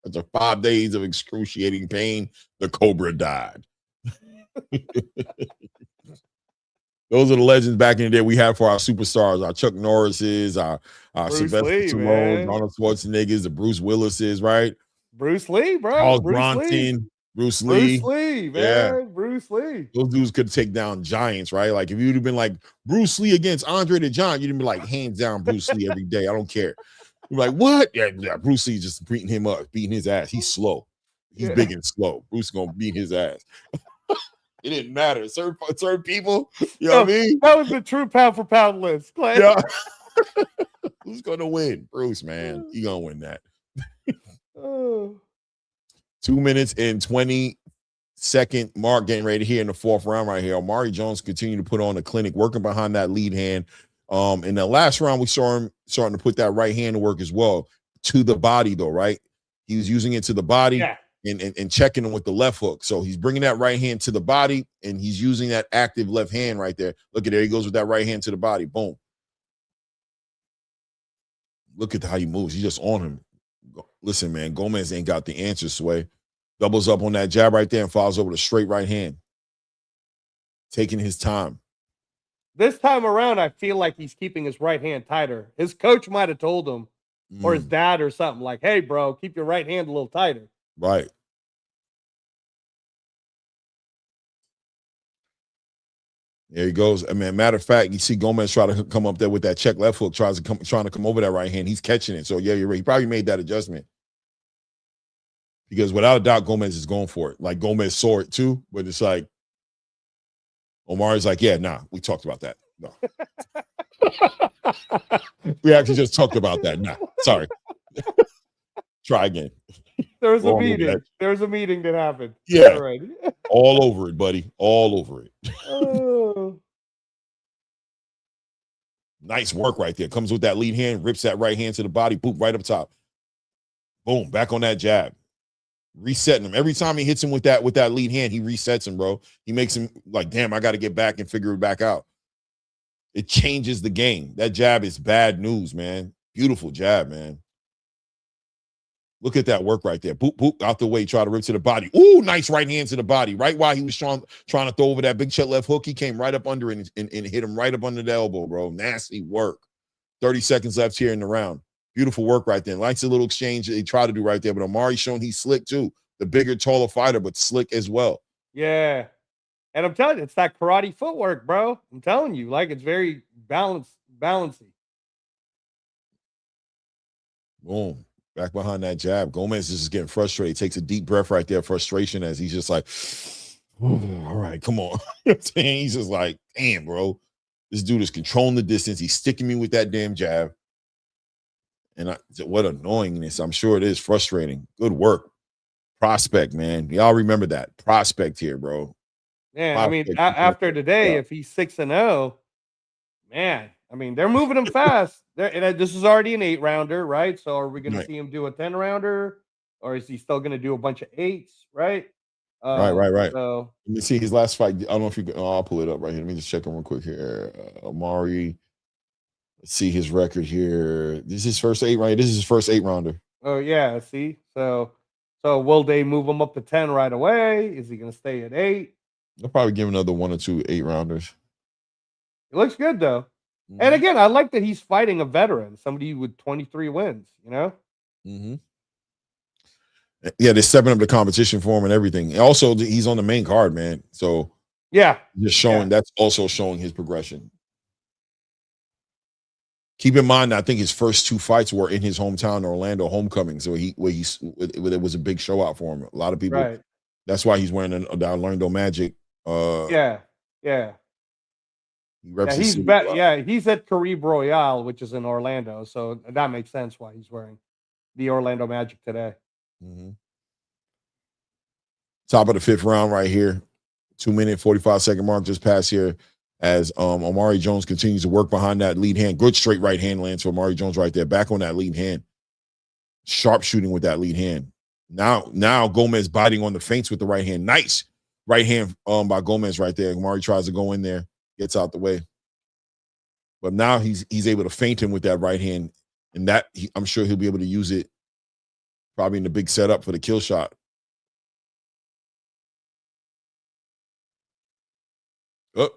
After 5 days of excruciating pain, the cobra died. Those are the legends back in the day we had for our superstars, our Chuck Norrises, our Sylvester Stallone, Arnold Schwarzeneggers, the Bruce Willises, right? Bruce Lee, bro. Charles Bronson. Bruce Lee, man. Yeah. Bruce Lee. Those dudes could take down giants, right? Like if you'd have been like Bruce Lee against Andre the Giant, you'd have been like hands down Bruce Lee every day. I don't care. You're like, what? Yeah, Bruce Lee just beating him up, beating his ass. He's slow. He's big and slow. Bruce gonna beat his ass. It didn't matter. Certain people, you know what I mean? That was the true pound for pound list. Clay. Yeah. Who's gonna win? Bruce, man. You gonna win that. 2 minutes and 20-second mark getting ready here in the fourth round right here. Omari Jones continued to put on a clinic, working behind that lead hand. In the last round, we saw him starting to put that right hand to work as well, to the body though, right? He was using it to the body. Yeah. And checking him with the left hook. So he's bringing that right hand to the body, and he's using that active left hand right there. Look at there. He goes with that right hand to the body. Boom. Look at how he moves. He's just on him. Listen, man, Gomez ain't got the answer, Sway. Doubles up on that jab right there and follows over the straight right hand. Taking his time. This time around, I feel like he's keeping his right hand tighter. His coach might have told him, or his dad or something, like, hey, bro, keep your right hand a little tighter. Right. There he goes. I mean, matter of fact, you see Gomez try to come up there with that check left hook, trying to come over that right hand. He's catching it. So yeah, you're right. He probably made that adjustment. Because without a doubt, Gomez is going for it. Like Gomez saw it too, but it's like Omari's like, yeah, nah, we talked about that. No. We actually just talked about that. Nah, sorry. Try again. There was a meeting. There was a meeting that happened. Yeah. Right. All over it, buddy. All over it. Oh. Nice work right there. Comes with that lead hand, rips that right hand to the body, boop, right up top. Boom, back on that jab. Resetting him. Every time he hits him with that lead hand, he resets him, bro. He makes him like, damn, I got to get back and figure it back out. It changes the game. That jab is bad news, man. Beautiful jab, man. Look at that work right there. Boop, boop, out the way, try to rip to the body. Ooh, nice right hand to the body. Right while he was trying to throw over that big check left hook, he came right up under it and hit him right up under the elbow, bro. Nasty work. 30 seconds left here in the round. Beautiful work right there. Likes a little exchange they try to do right there, but Omari's showing he's slick too. The bigger, taller fighter, but slick as well. Yeah. And I'm telling you, it's that karate footwork, bro. I'm telling you, like, it's very balancing. Boom. Back behind that jab. Gomez is just getting frustrated. Takes a deep breath right there. Frustration as he's just like, all right, come on. He's just like, damn, bro. This dude is controlling the distance. He's sticking me with that damn jab. And what annoyingness. I'm sure it is frustrating. Good work. Prospect, man. Y'all remember that. Prospect here, bro. Man, I mean, after today, if he's 6-0, man, I mean, they're moving him fast. This is already an 8-rounder, right? So are we going to see him do a 10-rounder, or is he still going to do a bunch of 8s, right? Right. So let me see his last fight. I don't know if you can. I'll pull it up right here. Let me just check him real quick here. Omari. Let's see his record here. This is his first 8, right? This is his first 8-rounder. Oh yeah, see. So will they move him up to 10 right away? Is he going to stay at 8? They'll probably give another 1 or 2 8-rounders. It looks good though. Mm-hmm. And again, I like that he's fighting a veteran, somebody with 23 wins, you know? Mm-hmm. Yeah, they're stepping up the competition for him and everything. And also, he's on the main card, man. So yeah, just showing that's also showing his progression. Keep in mind, I think his first 2 fights were in his hometown, Orlando, homecoming. So it was a big show out for him. A lot of people. Right. That's why he's wearing the Orlando Magic. Yeah. He's at Caribe Royale, which is in Orlando, so that makes sense why he's wearing the Orlando Magic today. Mm-hmm. Top of the 5th round right here. 2-minute 45-second mark just passed here as Omari Jones continues to work behind that lead hand. Good straight right hand lands for Omari Jones right there. Back on that lead hand. Sharp shooting with that lead hand. Now Gomez biting on the feints with the right hand. Nice right hand by Gomez right there. Omari tries to go in there. Gets out the way. But now he's able to feint him with that right hand. And I'm sure he'll be able to use it probably in the big setup for the kill shot. Oh.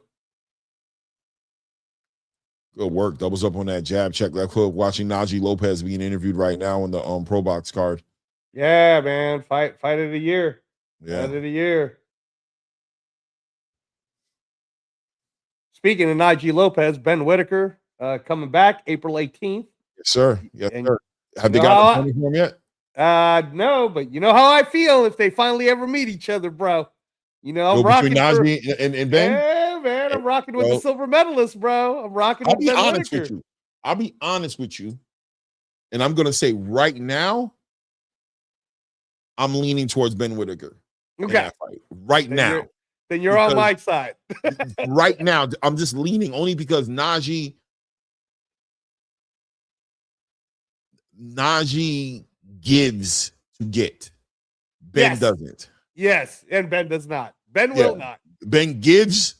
Good work. Doubles up on that jab check. Left hook. Watching Najee Lopez being interviewed right now on the Pro Box card. Yeah, man. Fight of the year. Yeah. Fight of the year. Speaking of Najee Lopez, Ben Whitaker coming back April 18th. Yes, sir. Yes, sir. Have they got the money for him yet? No, but you know how I feel if they finally ever meet each other, bro. You know, I'm rocking Najee and Ben. Yeah, man, I'm rocking with the silver medalist, bro. I'm rocking with Ben Whitaker. I'll be honest with you, and I'm gonna say right now, I'm leaning towards Ben Whittaker in Okay. that fight right now. Then you're on my side. Right now, I'm just leaning only because Najee gives to get. Ben doesn't. Yes, and Ben does not. Ben will not. Ben gives,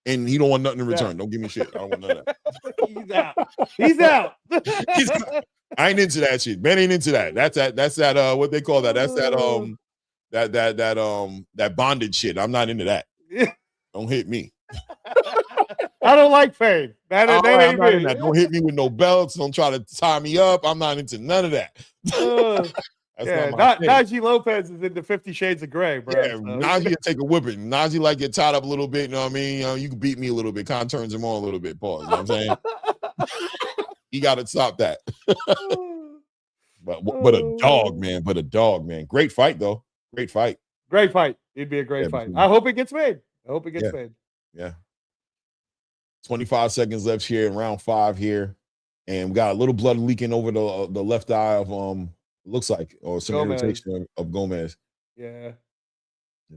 and he don't want nothing in return. Don't give me shit. I don't want none of that. He's out. I ain't into that shit. Ben ain't into that. That's that what they call that. That's that bondage shit. I'm not into that. Don't hit me. I don't like fame. That ain't me. Don't hit me with no belts. Don't try to tie me up. I'm not into none of that. Najee Lopez is into 50 Shades of Grey, bro. Yeah, Najee take a whipping. Najee like get tied up a little bit. You know what I mean? You can beat me a little bit. Kind of turns him on a little bit. Pause. You know what I'm saying? You got to stop that. but a dog, man. Great fight, though. Great fight. It'd be a great fight. I hope it gets made. Made. Yeah. 25 seconds left here in round 5 here. And we got a little blood leaking over the left eye of looks like, or some irritation of Gomez. Yeah.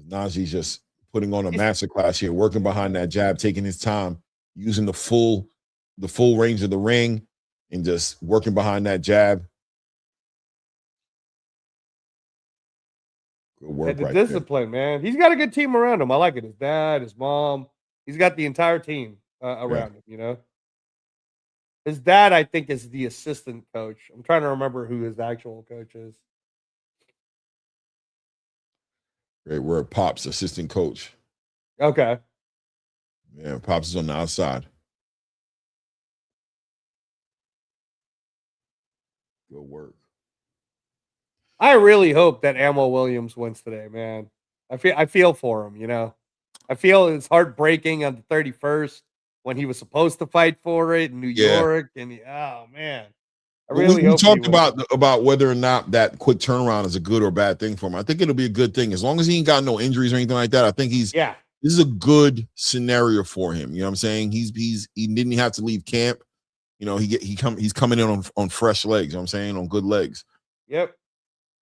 Najee's just putting on a masterclass here, working behind that jab, taking his time, using the full range of the ring, and just working behind that jab. Good work, the discipline, man. He's got a good team around him. I like it. His dad, his mom. He's got the entire team around him, you know? His dad, I think, is the assistant coach. I'm trying to remember who his actual coach is. Great word, Pops, assistant coach. Okay. Yeah, Pops is on the outside. Good work. I really hope that Ammo Williams wins today, man. I feel for him, you know. I feel it's heartbreaking on the 31st when he was supposed to fight for it in New York, and oh man, I really hope. We talked about whether or not that quick turnaround is a good or bad thing for him. I think it'll be a good thing as long as he ain't got no injuries or anything like that. I think this is a good scenario for him. You know what I'm saying? He didn't have to leave camp. You know, he's coming in on fresh legs. You know what I'm saying? On good legs. Yep.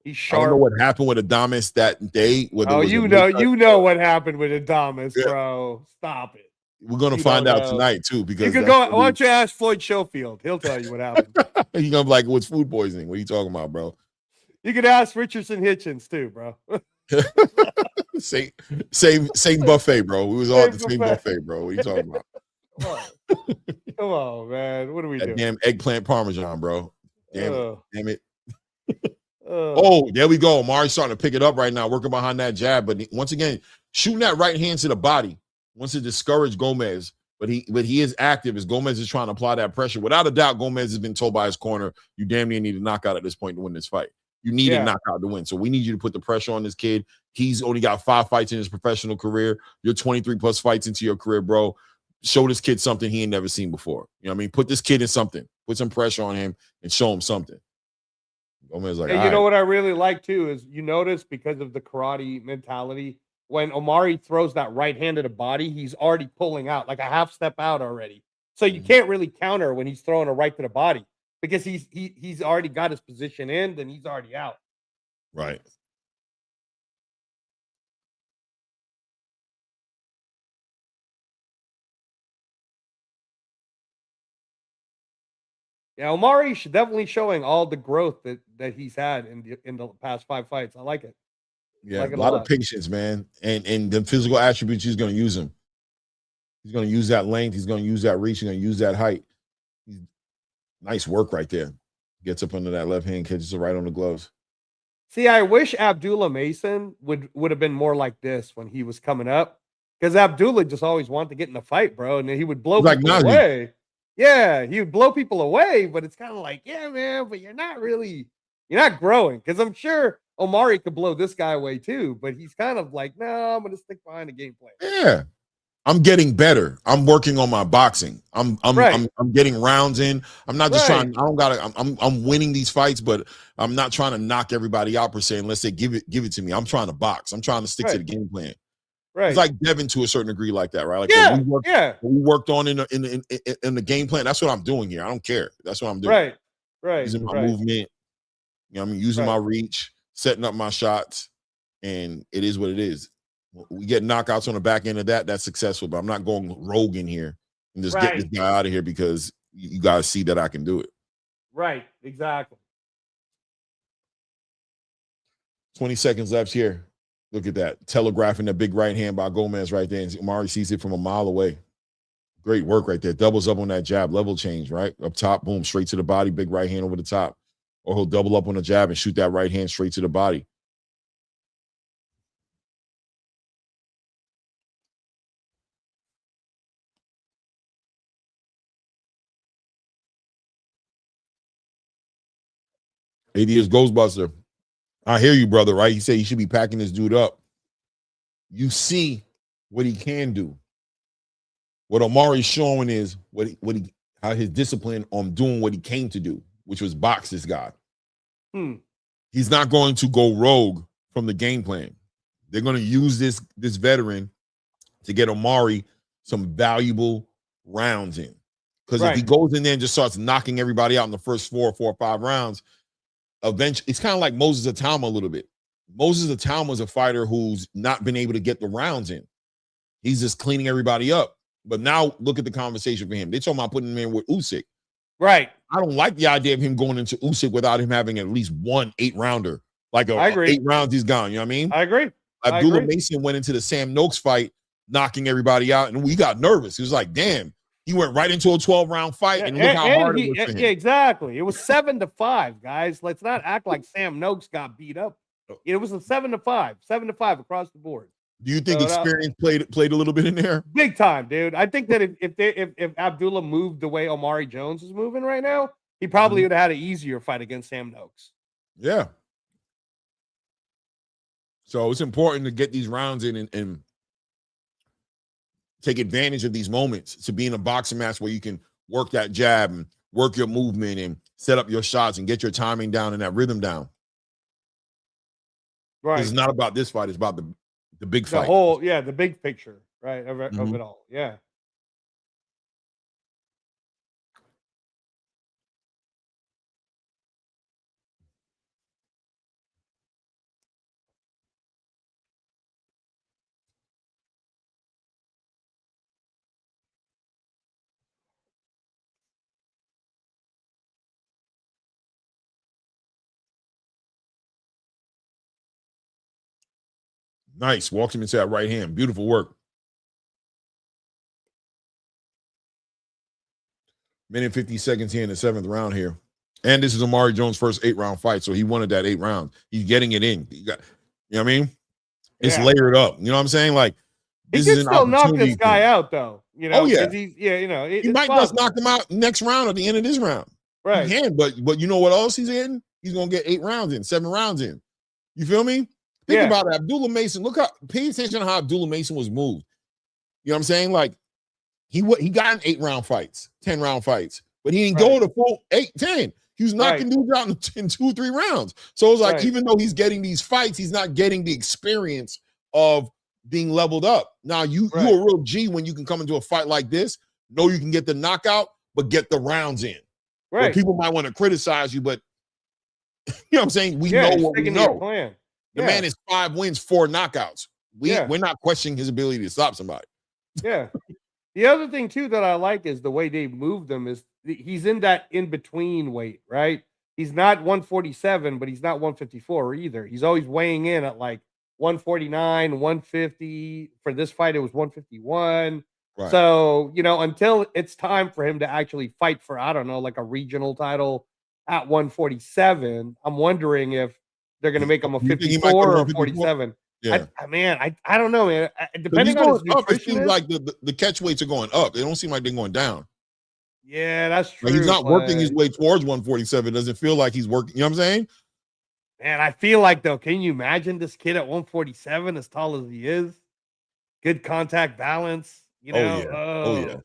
He's sharp. I don't know what happened with Adames that day. You know what happened with Adames, bro. Stop it. We're gonna find out tonight too, because you can go. Why don't you ask Floyd Schofield? He'll tell you what happened. He's gonna be like, "What's food poisoning? What are you talking about, bro?" You could ask Richardson Hitchens too, bro. same buffet, bro. We was all at the same buffet, bro. What are you talking about? Come on, man. What are we doing? Damn eggplant parmesan, bro. Damn it. Oh, there we go. Amari's starting to pick it up right now, working behind that jab. But once again, shooting that right hand to the body wants to discourage Gomez. But he is active as Gomez is trying to apply that pressure. Without a doubt, Gomez has been told by his corner, you damn near need a knockout at this point to win this fight. You need a knockout to win. So we need you to put the pressure on this kid. He's only got 5 fights in his professional career. You're 23 plus fights into your career, bro. Show this kid something he ain't never seen before. You know what I mean? Put this kid in something. Put some pressure on him and show him something. Gomez like, you know what I really like too is you notice because of the karate mentality, when Omari throws that right hand to the body, he's already pulling out like a half step out already. So you can't really counter when he's throwing a right to the body because he's already got his position in, then he's already out. Right. Yeah, Omari should definitely showing all the growth that he's had in the past 5 fights. I like it. Yeah, a lot of patience, man. And the physical attributes, he's going to use them. He's going to use that length. He's going to use that reach. He's going to use that height. Nice work right there. Gets up under that left hand, catches it right on the gloves. See, I wish Abdullah Mason would have been more like this when he was coming up, because Abdullah just always wanted to get in a fight, bro, and then he would blow people away. Yeah, he would blow people away, but it's kind of like, yeah, man, but you're not growing, because I'm sure Omari could blow this guy away too, but he's kind of like, no, I'm going to stick behind the game plan. Yeah. I'm getting better. I'm working on my boxing. I'm getting rounds in. I'm not just trying. I'm winning these fights, but I'm not trying to knock everybody out per se unless they give it to me. I'm trying to box. I'm trying to stick to the game plan. Right. It's like Devin to a certain degree like that, right? Like we worked on in the game plan. That's what I'm doing here. I don't care. That's what I'm doing. Right. Using my movement. You know what I mean? Using my reach, setting up my shots, and it is what it is. We get knockouts on the back end of that, that's successful, but I'm not going rogue in here and just get this guy out of here because you guys see that I can do it. Right, exactly. 20 seconds left here. Look at that. Telegraphing the big right hand by Gomez right there. And Omari sees it from a mile away. Great work right there. Doubles up on that jab. Level change, right? Up top, boom, straight to the body. Big right hand over the top. Or he'll double up on the jab and shoot that right hand straight to the body. AD is Ghostbuster. I hear you, brother, right? He said he should be packing this dude up. You see what he can do. What Omari's showing is how his discipline on doing what he came to do, which was box this guy. He's not going to go rogue from the game plan. They're going to use this veteran to get Omari some valuable rounds in. Because if he goes in there and just starts knocking everybody out in the first 4 or 5 rounds, eventually it's kind of like Moses Atama a little bit. Moses Atama is a fighter who's not been able to get the rounds in. He's just cleaning everybody up. But now look at the conversation for him. They're talking about putting him in with Usyk. Right. I don't like the idea of him going into Usyk without him having at least one 8-rounder. Like I agree. 8 rounds, he's gone. You know what I mean? I agree. Abdullah Mason went into the Sam Noakes fight, knocking everybody out, and we got nervous. He was like, damn, he went right into a 12-round fight, and look how hard it was for him. Yeah, exactly. It was 7-5, guys. Let's not act like Sam Noakes got beat up. It was a 7-5, 7-5 across the board. Do you think experience played a little bit in there? Big time, dude. I think that if Abdullah moved the way Omari Jones is moving right now, he probably would have had an easier fight against Sam Noakes. Yeah. So it's important to get these rounds in and take advantage of these moments to be in a boxing match where you can work that jab and work your movement and set up your shots and get your timing down and that rhythm down. Right. It's not about this fight. It's about the big fight. The big picture, right, of it all. Yeah. Nice. Walks him into that right hand. Beautiful work. Minute 50 seconds here in the 7th round here. And this is Omari Jones' first 8-round fight, so he wanted that 8 rounds. He's getting it in. You know what I mean? It's layered up. You know what I'm saying? Like, he can still knock this guy out, though. You know? Oh, yeah. He might just knock him out next round or the end of this round. Right. He can, but you know what else he's in? He's going to get 8 rounds in, 7 rounds in. You feel me? Think about it. Abdullah Mason, pay attention to how Abdullah Mason was moved. You know what I'm saying? Like, he got in 8-round fights, 10-round fights, but he didn't go to full 8, 10. He was knocking dudes out in 2, 3 rounds. So it's like, even though he's getting these fights, he's not getting the experience of being leveled up. Now, you're a real G when you can come into a fight like this, know you can get the knockout, but get the rounds in. Right. Well, people might want to criticize you, but you know what I'm saying? We know what we know. Plan. The man is 5 wins, 4 knockouts. We're not questioning his ability to stop somebody. Yeah. The other thing too that I like is the way they moved him is he's in that in-between weight, right? He's not 147, but he's not 154 either. He's always weighing in at like 149, 150. For this fight, it was 151. Right. So, until it's time for him to actually fight for, I don't know, like a regional title at 147, I'm wondering if they're going to make him a 54 or 47. Yeah. I don't know, man. Depending on his nutrition, it seems like the catch weights are going up. They don't seem like they're going down. Yeah, that's true. Like he's not working his way towards 147. It doesn't feel like he's working. You know what I'm saying? Man, I feel like, though, can you imagine this kid at 147, as tall as he is? Good contact balance, Oh, yeah.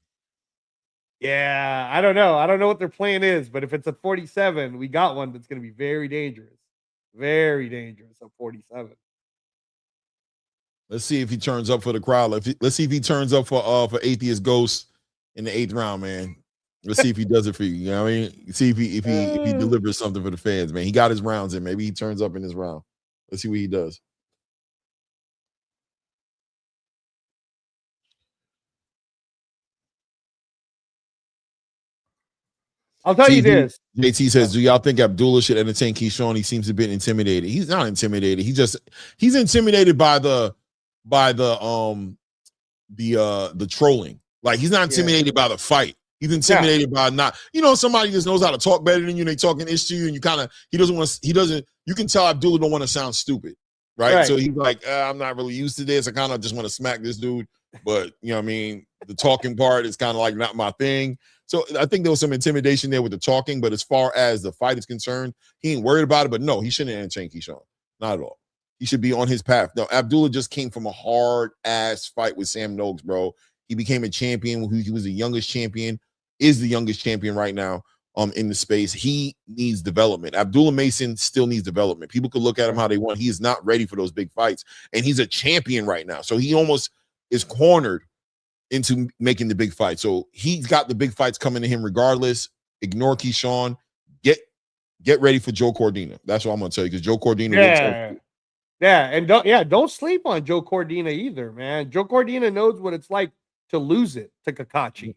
Yeah, I don't know. I don't know what their plan is, but if it's at 47, we got one that's going to be very dangerous. Very dangerous at 47. Let's see if he turns up for the crowd. Let's see if he turns up for Atheist Ghost in the 8th round, man. Let's see if he does it for you. You know what I mean? See if he delivers something for the fans, man. He got his rounds in. Maybe he turns up in this round. Let's see what he does. I'll tell you this. JT says, do y'all think Abdullah should entertain Keyshawn? He seems to have been intimidated. He's not intimidated. He's intimidated by the trolling. Like, he's not intimidated by the fight. He's intimidated by not, somebody just knows how to talk better than you. And they talking ish to you, and you can tell Abdullah don't want to sound stupid, right? So he's like, I'm not really used to this. I kind of just want to smack this dude, but you know what I mean? The talking part is kind of like not my thing. So I think there was some intimidation there with the talking, but as far as the fight is concerned, he ain't worried about it. But no, he shouldn't entertain Keyshawn. Not at all. He should be on his path. No, Abdullah just came from a hard ass fight with Sam Noakes, bro. He became a champion. He was the youngest champion, is the youngest champion right now in the space. He needs development. Abdullah Mason still needs development. People could look at him how they want. He is not ready for those big fights. And he's a champion right now. So he almost is cornered into making the big fight. So he's got the big fights coming to him regardless. Ignore Keyshawn. Get ready for Joe Cordina. That's what I'm gonna tell you, because Joe Cordina and don't sleep on Joe Cordina either, man. Joe Cordina knows what it's like to lose it to Kakachi.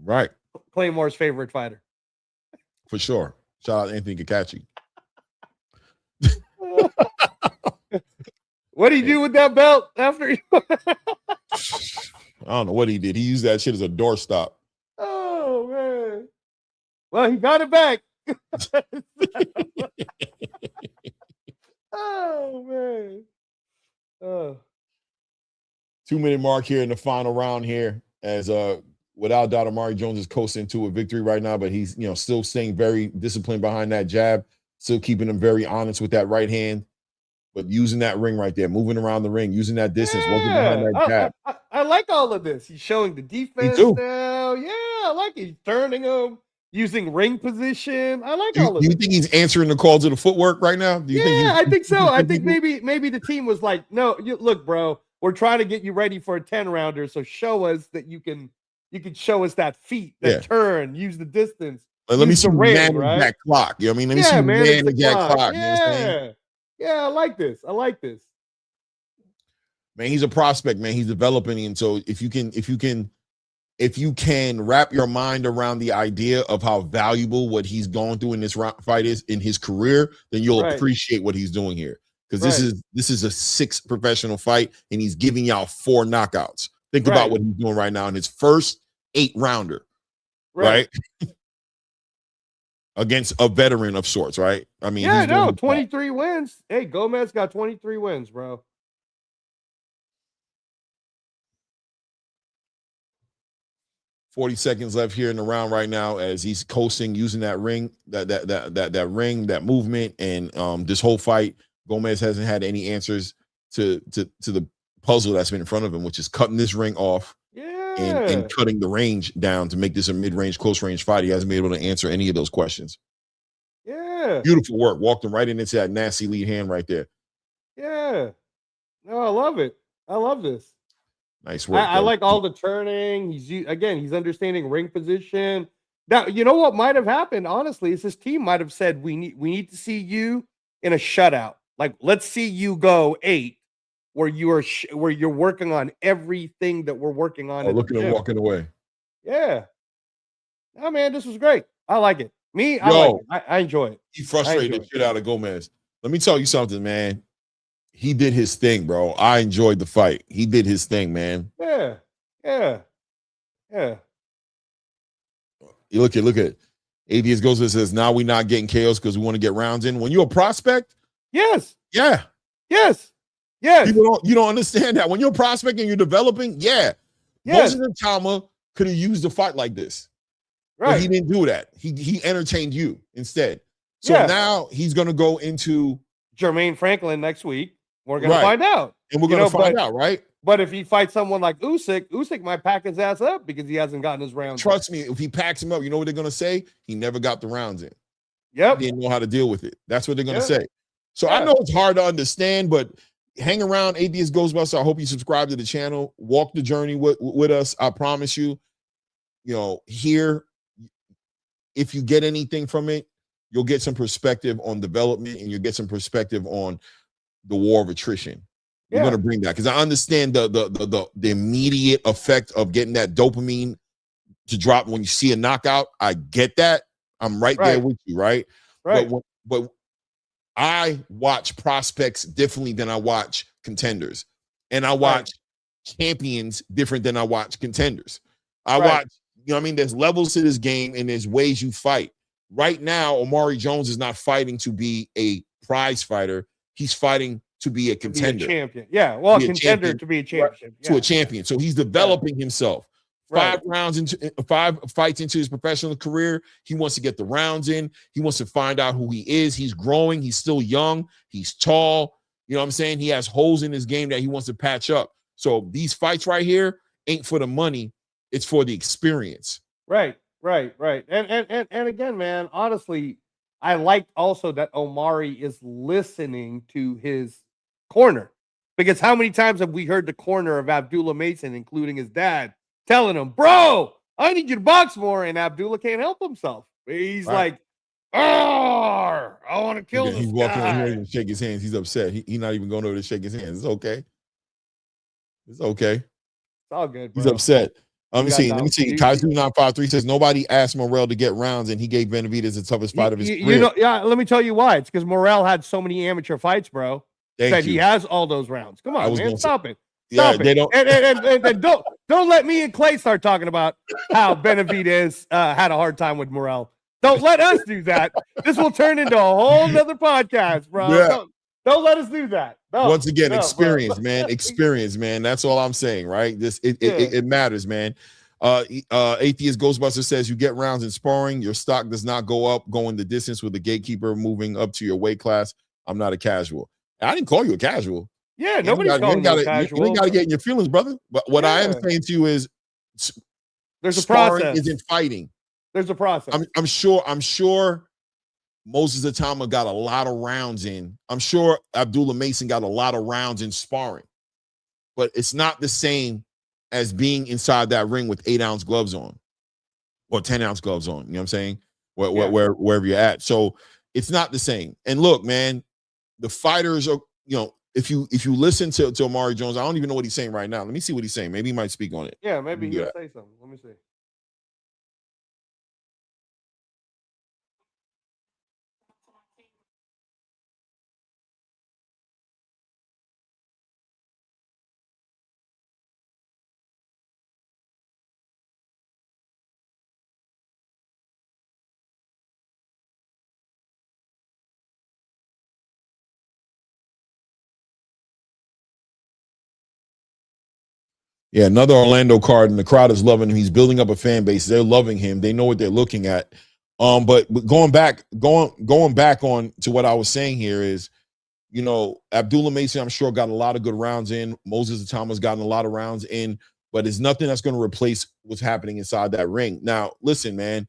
Right. Claymore's favorite fighter. For sure. Shout out Anthony Kakachi. What did he do with that belt after I don't know what he did. He used that shit as a doorstop. Oh, man. Well, he got it back. Oh, man. 2-minute mark here in the final round here, as without doubt Amari Jones is coasting to a victory right now, but he's still staying very disciplined behind that jab, still keeping him very honest with that right hand. But using that ring right there, moving around the ring, using that distance, working behind that jab. I like all of this. He's showing the defense now. Yeah, I like it. He's turning him, using ring position. I like all of this. Do you it. think he's answering the call to the footwork right now? I think so. I think maybe the team was like, no, look, bro, we're trying to get you ready for a 10-rounder, so show us that you can show us that feet, that turn, use the distance. Let me see the ring, right? That clock. You know what I mean? Let me see manage that clock. Yeah. You know what I'm saying? Yeah, I like this. Man, he's a prospect, man. He's developing, and so if you can wrap your mind around the idea of how valuable what he's going through in this fight is in his career, then you'll appreciate what he's doing here. Because this is a 6th professional fight, and he's giving y'all 4 knockouts. Think about what he's doing right now in his first 8-rounder, right? Against a veteran of sorts, right? I mean, 23 wins. Hey, Gomez got 23 wins, bro. $40 seconds left here in the round right now, as he's coasting, using that ring, that ring, that movement, and this whole fight, Gomez hasn't had any answers to the puzzle that's been in front of him, which is cutting this ring off. And cutting the range down to make this a mid-range, close-range fight. He hasn't been able to answer any of those questions. Yeah. Beautiful work. Walked him right into that nasty lead hand right there. Yeah. No, I love it. I love this. Nice work. I like all the turning. He's understanding ring position. Now, you know what might have happened, honestly, is his team might have said, we need to see you in a shutout. Like, let's see you go 8. Where you're working on everything that we're working on. Looking at walking away. Yeah. Oh, man, this was great. I like it. I like it. I enjoy it. He frustrated the shit out of Gomez. Let me tell you something, man. He did his thing, bro. I enjoyed the fight. He did his thing, man. Yeah. You look at ABS Gonzalez says, now we're not getting KOs because we want to get rounds in. When you're a prospect, yes. Yeah. Yes. You don't understand that. When you're a prospect and you're developing, Moses Tama could have used a fight like this. Right. But he didn't do that. He entertained you instead. So now he's gonna go into Jermaine Franklin next week. We're gonna find out. And we're gonna find out, right? But if he fights someone like Usyk might pack his ass up because he hasn't gotten his rounds. Trust me, if he packs him up, you know what they're gonna say? He never got the rounds in. Yep. He didn't know how to deal with it. That's what they're gonna say. So I know it's hard to understand, but hang around ABS Ghostbuster. I hope you subscribe to the channel. Walk the journey with us. I promise you, here, if you get anything from it, you'll get some perspective on development, and you'll get some perspective on the war of attrition. We're Yeah. going to bring that because I understand the immediate effect of getting that dopamine to drop when you see a knockout. I get that. I'm right there with you, right? Right. But I watch prospects differently than I watch contenders, and I watch champions different than I watch contenders. I watch, you know what I mean? There's levels to this game, and there's ways you fight. Right now, Omari Jones is not fighting to be a prize fighter. He's fighting to be a contender. To be a champion. Yeah. Well, a contender to be a championship. To a champion. So he's developing himself. 5 fights into his professional career. He wants to get the rounds in. He wants to find out who he is. He's growing. He's still young. He's tall. You know what I'm saying? He has holes in his game that he wants to patch up. So these fights right here ain't for the money. It's for the experience. Right. And again, man, honestly, I liked also that Omari is listening to his corner, because how many times have we heard the corner of Abdullah Mason, including his dad, telling him, bro, I need you to box more, and Abdullah can't help himself. He's like, I want to kill this He's walking guy. over here and shake his hands. He's upset. He's not even going over to shake his hands. It's okay. It's okay. It's all good, bro. He's upset. Let me see. Kaizu 953 says nobody asked Morrell to get rounds, and he gave Benavidez the toughest fight of his career. You know, let me tell you why. It's because Morrell had so many amateur fights, bro. Thank you. He has all those rounds. Come on, man. Stop it. Yeah, Stop they it. don't. And don't let me and Clay start talking about how Benavidez had a hard time with Morrell. Don't let us do that. This will turn into a whole nother podcast, bro. Yeah. Don't let us do that. No, Once again, experience, man. Experience, man. That's all I'm saying, right? It matters, man. Atheist Ghostbuster says you get rounds in sparring. Your stock does not go up going the distance with the gatekeeper moving up to your weight class. I'm not a casual. I didn't call you a casual. Yeah, nobody's calling you a casual. You ain't got to get in your feelings, brother. But what I am saying to you is there's a process. Isn't fighting. There's a process. I'm sure Moses Atama got a lot of rounds in. I'm sure Abdullah Mason got a lot of rounds in sparring. But it's not the same as being inside that ring with 8-ounce gloves on or 10-ounce gloves on. You know what I'm saying? Wherever you're at. So it's not the same. And look, man, the fighters are, you know, if you listen to Omari Jones, I don't even know what he's saying right now. Let me see what he's saying. Maybe he might speak on it. Yeah, maybe he'll say something. Let me see. Yeah, another Orlando card, and the crowd is loving him. He's building up a fan base. They're loving him. They know what they're looking at. But going back on to what I was saying here is, you know, Abdullah Mason, I'm sure, got a lot of good rounds in. Moses Atama's gotten a lot of rounds in, but it's nothing that's going to replace what's happening inside that ring. Now, listen, man,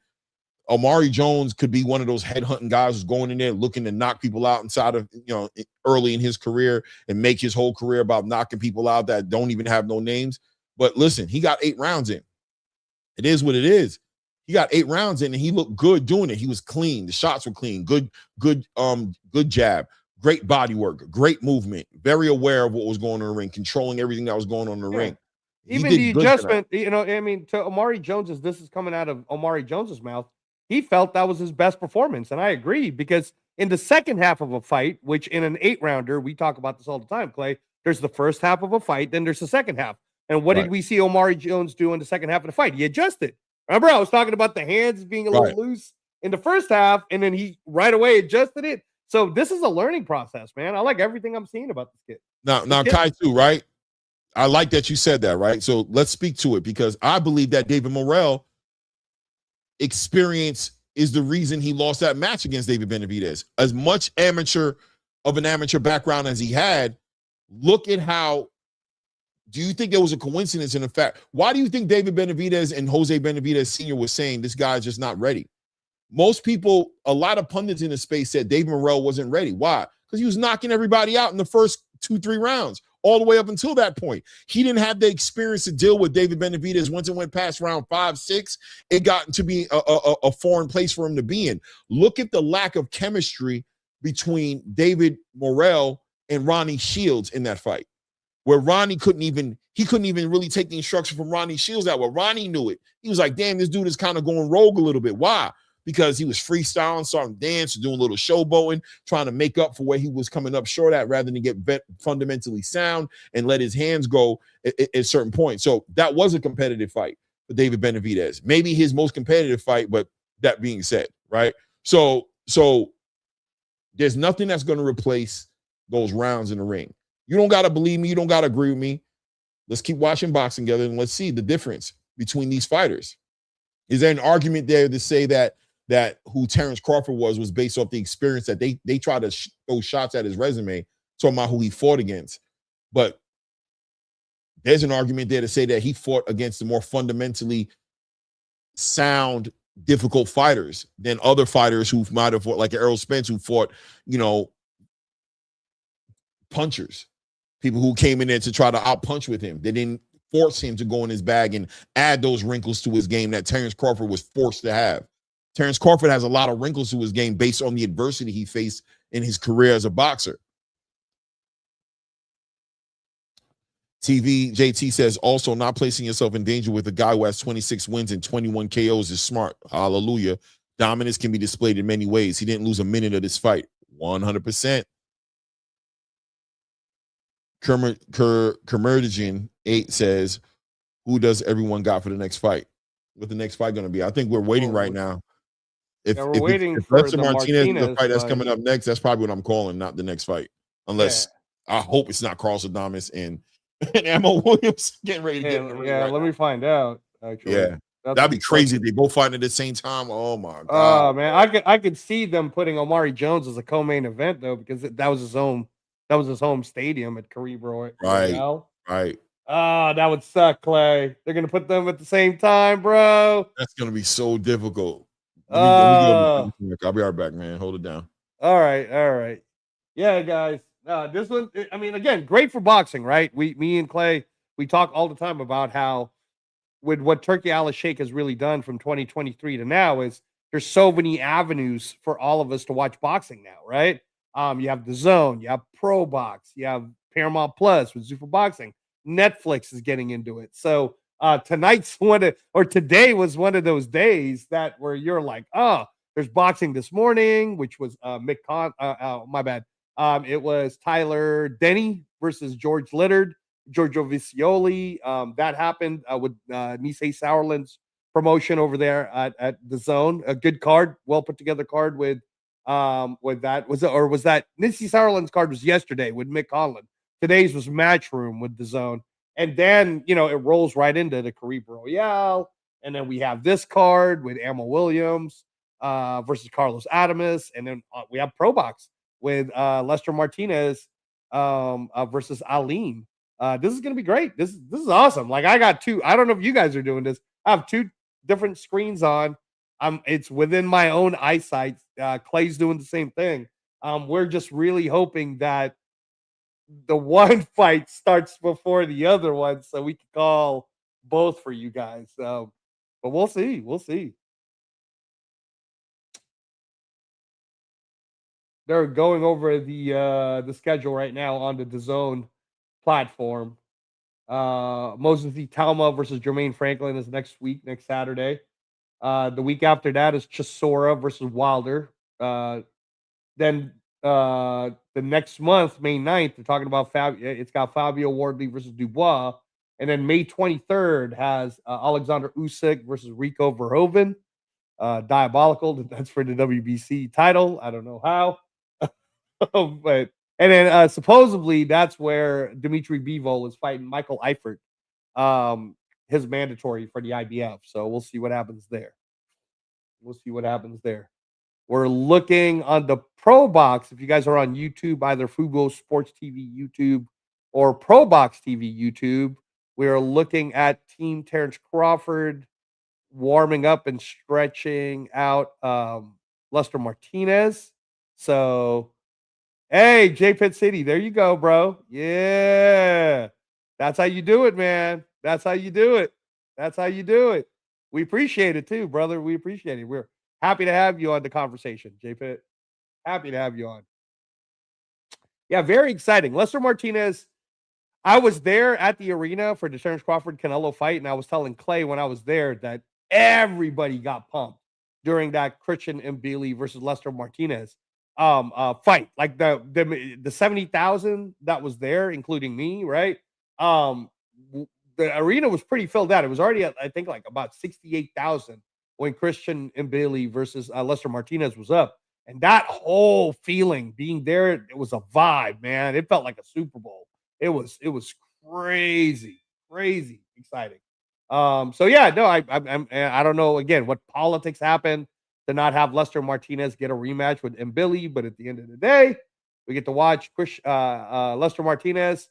Omari Jones could be one of those headhunting guys who's going in there looking to knock people out inside of, you know, early in his career and make his whole career about knocking people out that don't even have no names. But listen, he got 8 rounds in. It is what it is. He got 8 rounds in, and he looked good doing it. He was clean. The shots were clean. Good jab. Great body work. Great movement. Very aware of what was going on in the ring, controlling everything that was going on in the ring. Even the adjustment, you know, I mean, to Omari Jones's, this is coming out of Omari Jones's mouth. He felt that was his best performance, and I agree, because in the second half of a fight, which in an 8-rounder, we talk about this all the time, Clay, there's the first half of a fight, then there's the second half. And what did we see Omari Jones do in the second half of the fight? He adjusted. Remember, I was talking about the hands being a little loose in the first half, and then he right away adjusted it. So this is a learning process, man. I like everything I'm seeing about this kid. Now, Kai, too, right? I like that you said that, right? So let's speak to it, because I believe that David Morrell experience is the reason he lost that match against David Benavidez. As much amateur background as he had, look at how. Do you think there was a coincidence in the fact? Why do you think David Benavidez and Jose Benavidez Sr. was saying this guy's just not ready? Most people, a lot of pundits in the space said David Morrell wasn't ready. Why? Because he was knocking everybody out in the first 2-3 rounds, all the way up until that point. He didn't have the experience to deal with David Benavidez. Once it went past round 5-6, it got to be a foreign place for him to be in. Look at the lack of chemistry between David Morrell and Ronnie Shields in that fight, where Ronnie couldn't even really take the instruction from Ronnie Shields that well. Ronnie knew it. He was like, damn, this dude is kind of going rogue a little bit. Why? Because he was freestyling, saw him dance, doing a little showboating, trying to make up for where he was coming up short at rather than get fundamentally sound and let his hands go at certain points. So that was a competitive fight for David Benavidez. Maybe his most competitive fight, but that being said, right? So there's nothing that's going to replace those rounds in the ring. You don't got to believe me. You don't got to agree with me. Let's keep watching boxing together and let's see the difference between these fighters. Is there an argument there to say that who Terrence Crawford was based off the experience that they tried to throw shots at his resume, talking about who he fought against? But there's an argument there to say that he fought against the more fundamentally sound, difficult fighters than other fighters who might have fought, like Errol Spence, who fought, punchers, people who came in there to try to outpunch with him. They didn't force him to go in his bag and add those wrinkles to his game that Terrence Crawford was forced to have. Terrence Crawford has a lot of wrinkles to his game based on the adversity he faced in his career as a boxer. TV JT says, also not placing yourself in danger with a guy who has 26 wins and 21 KOs is smart. Hallelujah. Dominance can be displayed in many ways. He didn't lose a minute of this fight. 100%. Kermerdigan 8 says, who does everyone got for the next fight? What the next fight going to be? I think we're waiting right now. If Lester Martinez is the fight that's coming up next, that's probably what I'm calling, not the next fight. Unless I hope it's not Carlos Adames and Ammo Williams getting ready to get in the ring. Yeah, let me find out. Actually, yeah, that'd be crazy if they both fighting at the same time. Oh my god! Oh man, I could see them putting Omari Jones as a co-main event though, because that was his home stadium at Caribro. Right. That would suck, Clay. They're gonna put them at the same time, bro. That's gonna be so difficult. I'll be right back, man. Hold it down. All right. Yeah, guys. This one, I mean, again, great for boxing, right? Me and Clay, we talk all the time about how with what Turkey Al-Sheikh has really done from 2023 to now is there's so many avenues for all of us to watch boxing now, right? You have the Zone, you have Pro Box, you have Paramount Plus with Super Boxing. Netflix is getting into it. So today was one of those days that where you're like, oh, there's boxing this morning, which was my bad. It was Tyler Denny versus George Littard, Giorgio Vicioli. That happened with Nisei Sauerland's promotion over there at the Zone. A good card, well put together card with that. Was that Nisei Sauerland's card was yesterday with Mick Conlan. Today's was Matchroom with the Zone. And then, it rolls right into the Caribe Royale. And then we have this card with Ammo Williams versus Carlos Adames. And then we have Pro Box with Lester Martinez versus Aleem. This is going to be great. This is awesome. Like I got two. I don't know if you guys are doing this. I have two different screens on. It's within my own eyesight. Clay's doing the same thing. We're just really hoping that the one fight starts before the other one so we can call both for you guys. But we'll see. They're going over the schedule right now on the DAZN platform. Moses Talma versus Jermaine Franklin is next Saturday. The week after that is Chisora versus Wilder. Then the next month, May 9th, they're talking about it's got Fabio Wardley versus Dubois. And then May 23rd has Alexander Usyk versus Rico Verhoeven. Diabolical. That's for the WBC title. I don't know how. And then supposedly that's where Dimitri Bivol is fighting Michael Eifert, his mandatory for the IBF. So we'll see what happens there. We're looking on the Pro Box. If you guys are on YouTube, either Fubo Sports TV YouTube or Pro Box TV YouTube, we are looking at Team Terrence Crawford warming up and stretching out Lester Martinez. So, hey, J Pit City, there you go, bro. Yeah, that's how you do it, man. That's how you do it. We appreciate it too, brother. We appreciate it. We're happy to have you on the conversation, J Pit. Happy to have you on. Yeah, very exciting. Lester Martinez, I was there at the arena for the Terrence Crawford Canelo fight, and I was telling Clay when I was there that everybody got pumped during that Christian Mbili versus Lester Martinez fight. Like the 70,000 that was there, including me, right? The arena was pretty filled out. It was already at, I think, like about 68,000 when Christian Mbili versus Lester Martinez was up. And that whole feeling being there, it was a vibe, man. It felt like a Super Bowl. It was crazy exciting. So yeah, no, I don't know again what politics happened to not have Lester Martinez get a rematch with Mbili, but at the end of the day, we get to watch Lester Martinez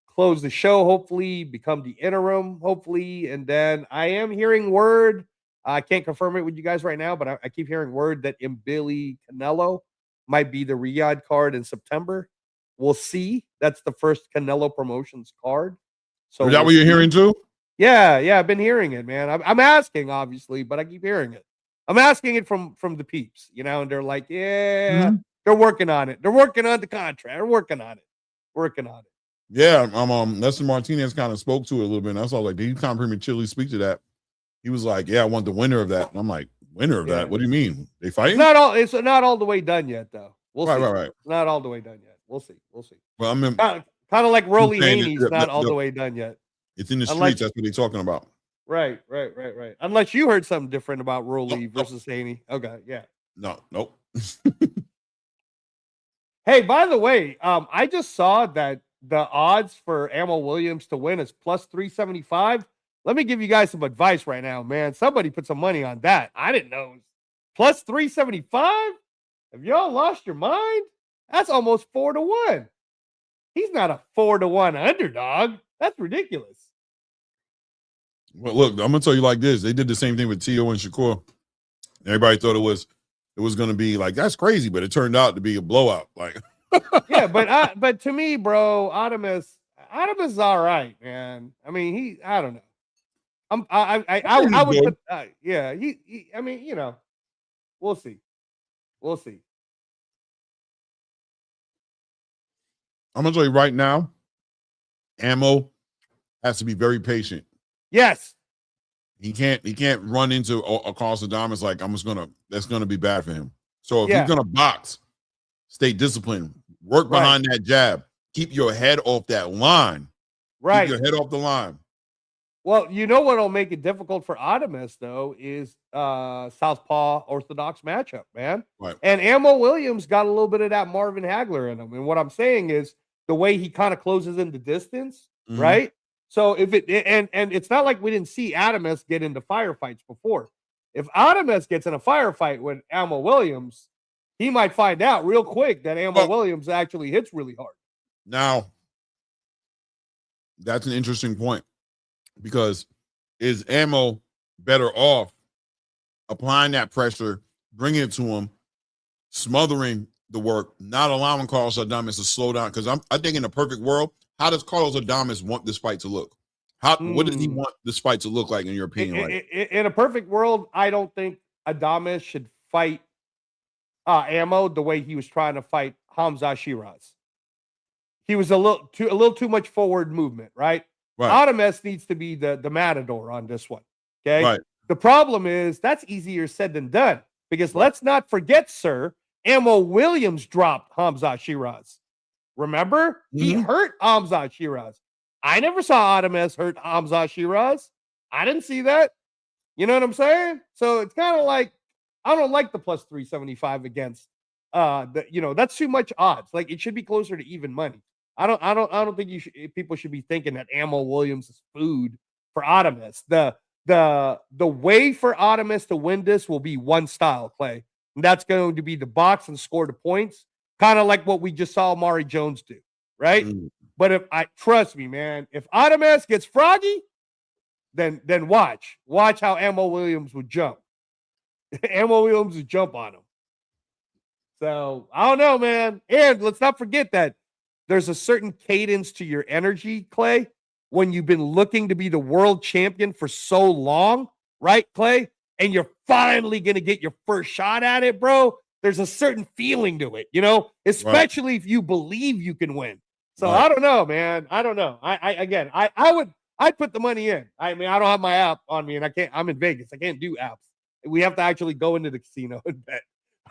close the show, hopefully become the interim, hopefully, and then I am hearing word. I can't confirm it with you guys right now, but I keep hearing word that Mbili Canelo might be the Riyadh card in September. We'll see. That's the first Canelo Promotions card. So is that what you're hearing too? Yeah, I've been hearing it, man. I'm asking, obviously, but I keep hearing it. I'm asking it from the peeps, and they're like, yeah, they're working on it. They're working on the contract. They're working on it. Yeah, Lester Martinez kind of spoke to it a little bit. And I was like, did he kind of prematurely speak to that? He was like, yeah, I want the winner of that. And I'm like, winner of that? What do you mean? They fighting? It's not all the way done yet, though. We'll see. Right. It's not all the way done yet. We'll see. Well, I mean, kind of like Rolly Haney's not all the way done yet. It's in the streets. That's what they're talking about. Right. Unless you heard something different about Rolly versus Haney. Okay, yeah. Nope. Hey, by the way, I just saw that the odds for Ammo Williams to win is plus 375. Let me give you guys some advice right now, man. Somebody put some money on that. I didn't know it was plus 375. Have y'all lost your mind? That's almost 4-1. He's not a 4-1 underdog. That's ridiculous. Well, look, I'm gonna tell you like this. They did the same thing with T.O. and Shakur. Everybody thought it was gonna be like, that's crazy, but it turned out to be a blowout. Like, yeah, but to me, bro, Artemis is all right, man. I mean, I don't know. I would put, yeah, he I mean, we'll see. I'm gonna tell you right now, Ammo has to be very patient. Yes. He can't run into across the diamonds like that's gonna be bad for him. So if you're gonna box, stay disciplined, work behind that jab, keep your head off that line. Right. Keep your head off the line. Well, you know what'll make it difficult for Artemis, though, is Southpaw Orthodox matchup, man. Right. And Ammo Williams got a little bit of that Marvin Hagler in him. And what I'm saying is the way he kind of closes in the distance, right? So if and it's not like we didn't see Artemis get into firefights before. If Artemis gets in a firefight with Ammo Williams, he might find out real quick that Ammo Williams actually hits really hard. Now, that's an interesting point. Because is Ammo better off applying that pressure, bringing it to him, smothering the work, not allowing Carlos Adames to slow down? Because I think in a perfect world, how does Carlos Adames want this fight to look? What does he want this fight to look like in your opinion? In a perfect world, I don't think Adames should fight Ammo the way he was trying to fight Hamza Shiraz. He was a little too much forward movement, right? Artemis needs to be the matador on this one. Okay. Right. The problem is that's easier said than done because let's not forget, sir, Ammo Williams dropped Hamza Shiraz. Remember? He hurt Hamza Shiraz. I never saw Artemis hurt Hamza Shiraz. I didn't see that. You know what I'm saying? So it's kind of like I don't like the plus 375 against that's too much odds. Like it should be closer to even money. I don't think people should be thinking that Ammo Williams is food for Artemis. The way for Artemis to win this will be one style, Clay. And that's going to be the box and score the points, kind of like what we just saw Mari Jones do, right? But trust me, man, if Artemis gets froggy, then watch how Ammo Williams would jump. Ammo Williams would jump on him. So I don't know, man. And let's not forget that there's a certain cadence to your energy, Clay, when you've been looking to be the world champion for so long, right, Clay? And you're finally going to get your first shot at it, bro. there's a certain feeling to it, you know, especially if you believe you can win. So Right. I don't know, man. I don't know. I'd put the money in. I mean, I don't have my app on me, and I'm in Vegas. I can't do apps. We have to actually go into the casino and bet.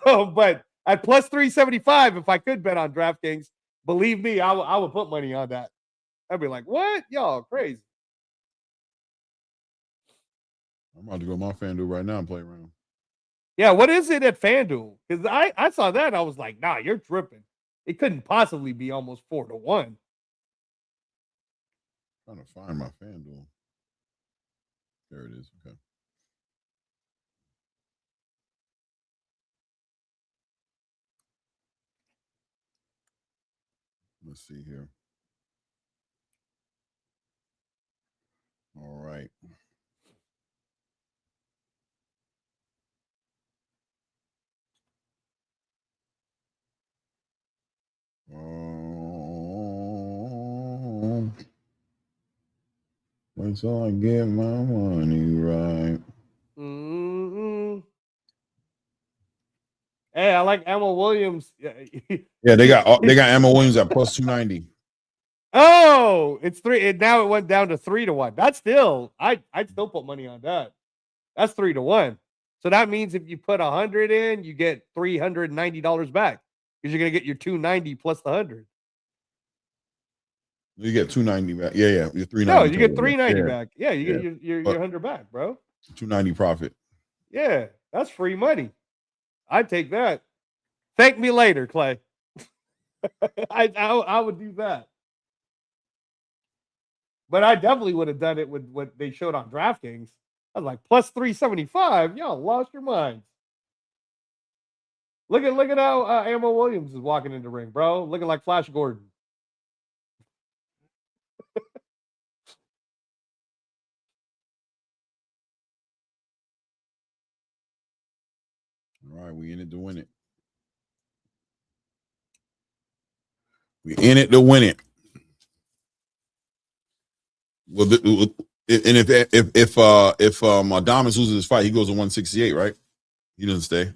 But at plus 375, if I could bet on DraftKings, believe me, I would put money on that. I'd be like, what? Y'all crazy. I'm about to go to my FanDuel right now and play around. Yeah, what is it at FanDuel? Because I saw that and I was like, nah, you're tripping. It couldn't possibly be almost 4-1. Trying to find my FanDuel. There it is. Okay. Let's see here. All right. Wait till I get my money right. Mm-hmm. Hey, I like Emma Williams. Yeah, they got Emma Williams at plus 290. Oh, it's 3. Now it went down to 3-1. That's still, I'd still put money on that. That's 3-1. So that means if you put 100 in, you get $390 back because you're gonna get your 290 plus the 100. You get 290 back. Yeah, you're 390. No, you get 390 back. Yeah, you get your 100 back, bro. 290 profit. Yeah, that's free money. I'd take that. Thank me later, Clay. I would do that. But I definitely would have done it with what they showed on DraftKings. I was like, plus 375. Y'all lost your minds. Look at how Ammo Williams is walking in the ring, bro. Looking like Flash Gordon. All right, we in it to win it. We in it to win it. Well, and if Adames loses his fight, he goes to 168, right? He doesn't stay.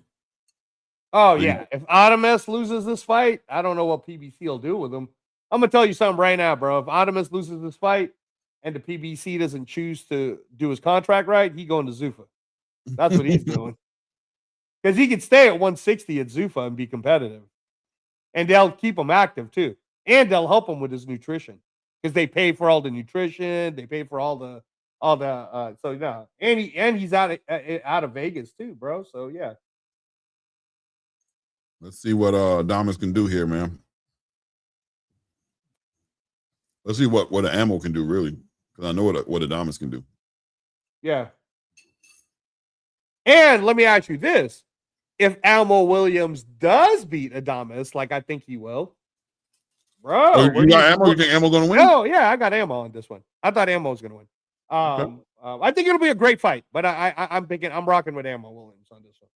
Oh yeah. If Adames loses this fight, I don't know what PBC will do with him. I'm gonna tell you something right now, bro. If Adames loses this fight and the PBC doesn't choose to do his contract right, he going to Zuffa. That's what he's doing. Because he could stay at 160 at Zuffa and be competitive. And they'll keep him active too. And they'll help him with his nutrition. Because they pay for all the nutrition, they pay for all the so yeah. And he's out of Vegas too, bro. So yeah. Let's see what Adames can do here, man. Let's see what the ammo can do, really. Because I know what Adames can do. Yeah. And let me ask you this. If Almo Williams does beat Adames, like I think he will, bro. Oh, you got ammo? You think ammo going to win? Oh, yeah, I got ammo on this one. I thought ammo was going to win. Okay. I think it'll be a great fight, but I'm rocking with Ammo Williams on this one.